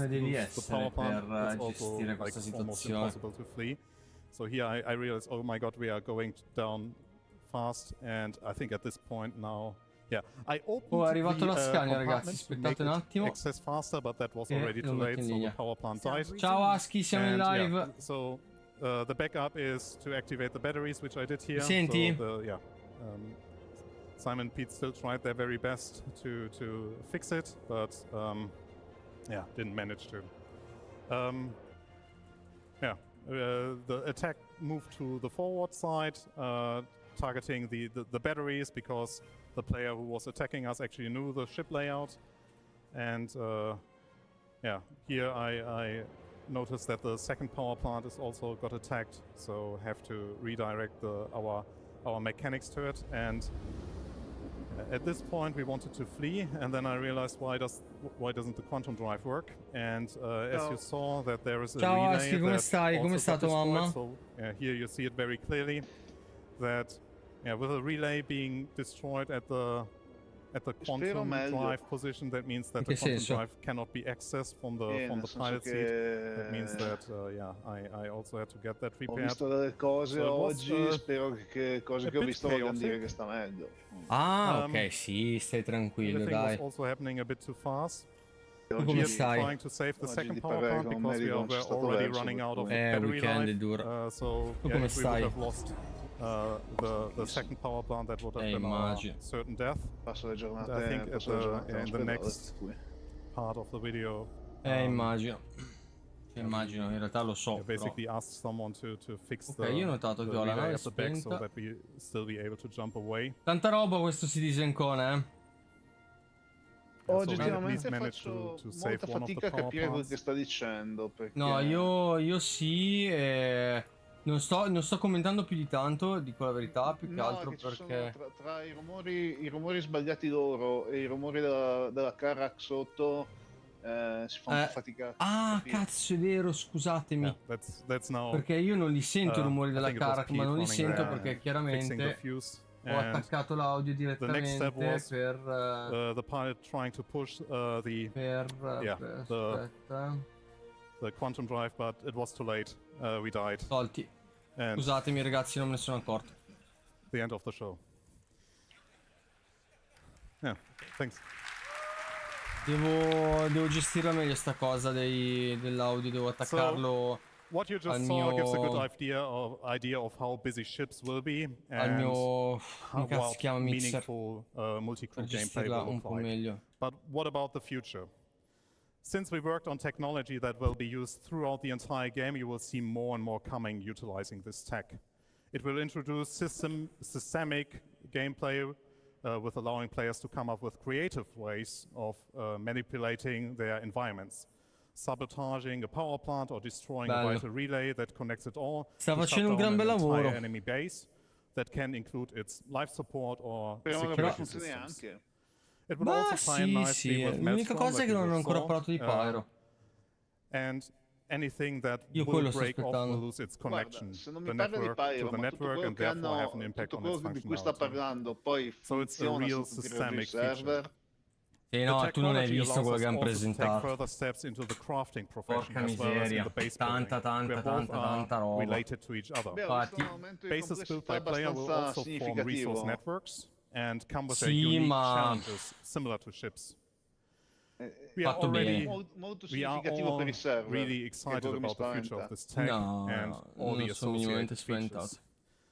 the power plant, it's also like almost impossible to flee. So here I realized, oh my god, we are going down fast, and I think at this point now, yeah, I opened è arrivato la scania, compartment ragazzi, to make aspettate un attimo. access faster, but that was already too late, so the power plant died. Ciao Aschi, siamo in live. Yeah, so the backup is to activate the batteries, which I did here. Senti? So Simon and Pete still tried their very best to fix it, but yeah, didn't manage to. Yeah, the attack moved to the forward side, targeting the batteries, because the player who was attacking us actually knew the ship layout. And yeah, here I noticed that the second power plant is also got attacked, so have to redirect our mechanics to it. And at this point we wanted to flee, and then I realized why doesn't the quantum drive work? And as you saw, that there is a relay Aschi, come stai? Come è stato, mamma? So here you see it very clearly that with a relay being destroyed at the at the quantum drive position, that means that the quantum drive cannot be accessed from the pilot seat. That means that, yeah, I also had to get that Ho repaired. visto delle cose oggi, spero che cose che ho visto vogliano dire che sta meglio. Ah, ok, sì, stai tranquillo, dai. Was also happening a bit too fast. Tu come stai? Trying to save the second power plant because we are already running out of battery life. So tu yeah, come if we stai? would have lost the second power plant, that would have been a certain death. Passo le giornate, I think in the next part of the video. Immagino. Immagino, in realtà lo so. Basically asked someone to fix io ho notato che ho la nave spenta. So that we still be able to jump away. Tanta roba questo CitizenCon, eh? Oggettivamente faccio molta fatica a capire quel che sta dicendo. Perché... No, io sì. Non sto commentando più di tanto, dico la verità, più che altro perché... Tra i rumori sbagliati loro e i rumori della Carac sotto si fa un po' fatica. Ah, cazzo, è vero, scusatemi. That's now, perché io non li sento i rumori della Carac, ma non li sento perché chiaramente ho attaccato l'audio direttamente per... the pilot trying to push the quantum drive, but it was too late. We died. Tolti. Scusatemi ragazzi, non me ne sono accorto. The end of the show. Yeah, thanks. Devo gestirla meglio sta cosa dell'audio, devo attaccarlo what you just saw gives a good idea of how busy ships will be al mio how meaningful multi-crew gameplay will look like. But what about the future? Since we worked on technology that will be used throughout the entire game, you will see more and more coming utilizing this tech. It will introduce systemic gameplay with allowing players to come up with creative ways of manipulating their environments. Sabotaging a power plant or destroying a vital relay that connects it all. Sta facendo un gran bel lavoro. Enemy base that can include its life support or security systems. It would also tie nicely with l'unica cosa è che non ho ancora parlato di Pyro. And anything that will break off will lose its connection. Se non mi parla di Pyro, ma tutto quello che hanno, tutto quello di cui sta parlando poi funziona su tutti i server. Sì, no, tu non hai visto quello che hanno presentato. Porca miseria, tanta roba. Infatti, bases built by player will also form resource networks and come with their unique challenges similar to ships. We are all really excited about the future of this tech and all the associated features.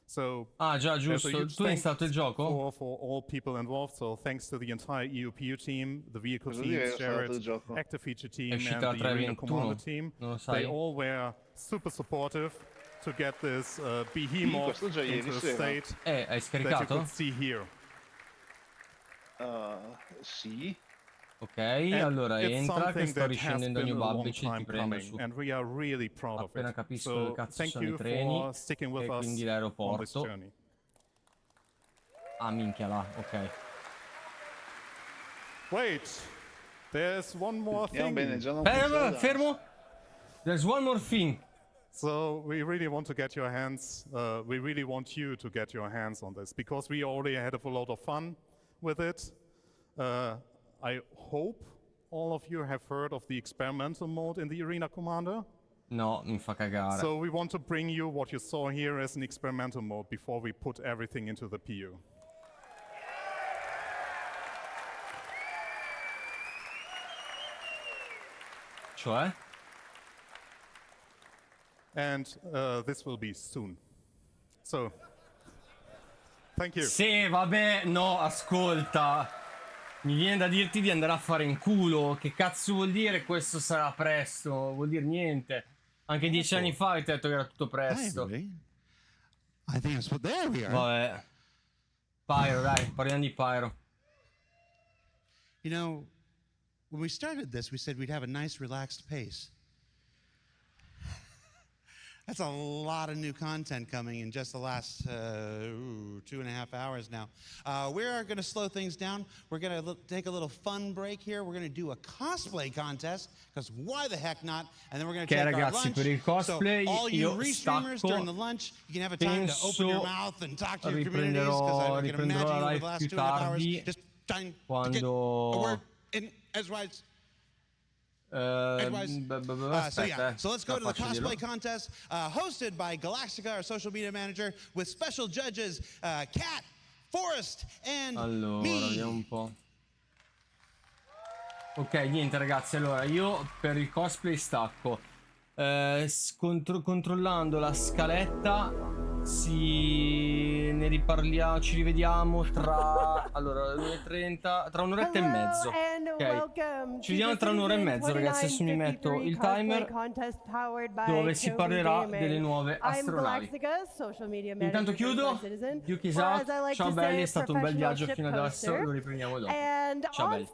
So, già, giusto. Tu hai installato il gioco? For all people involved, so thanks to the entire EUPU team, the vehicle team, Jared, active feature team, and the arena commander team, they all were super supportive to get this behemoth into a state hai scaricato? that you could see here. Sì. Ok, allora entra che sto riscendendo New Public, ti prendo su. Appena capisco dove cazzo sono i treni e quindi l'aeroporto. Ah minchia là, ok. Wait, there's one more thing. Fermo. There's one more thing. So we really want to get your hands, we really want you to get your hands on this because we already had a lot of fun with it. I hope all of you have heard of the experimental mode in the Arena Commander. No, mi fa cagare. So we want to bring you what you saw here as an experimental mode before we put everything into the PU. Cioè? And this will be soon. So, thank you. Sì, vabbè, no, ascolta. Mi viene da dirti di andare a fare in culo. Che cazzo vuol dire questo sarà presto? Vuol dire niente. Anche 10 anni fa hai detto che era tutto presto. I think that's what there we are. Vabbè. Pyro, dai, parliamo di Pyro. You know, when we started this, we said we'd have a nice, relaxed pace. That's a lot of new content coming in just the last 2.5 hours now. We are going to slow things down. We're going to take a little fun break here. We're going to do a cosplay contest, because why the heck not? And then we're going to take our lunch. Per il cosplay, so all you restreamers during the lunch, you can have a time to open your mouth and talk to your communities, because I can imagine over the last 2.5 hours, just Quando... So let's go to the cosplay contest hosted by Galactica, our social media manager, with special judges Kat, Forrest, and allora, me. vediamo un po'. Ok, niente ragazzi, allora io per il cosplay stacco. Controllando la scaletta ne riparliamo, ci rivediamo tra allora 2:30, tra un'oretta e mezzo. Ok, ci vediamo tra un'ora e mezzo ragazzi. Adesso mi metto il timer dove si parlerà delle nuove astronavi. Intanto chiudo. Yuki out. Ciao belli, è stato un bel viaggio fino adesso, lo riprendiamo dopo. Ciao belli.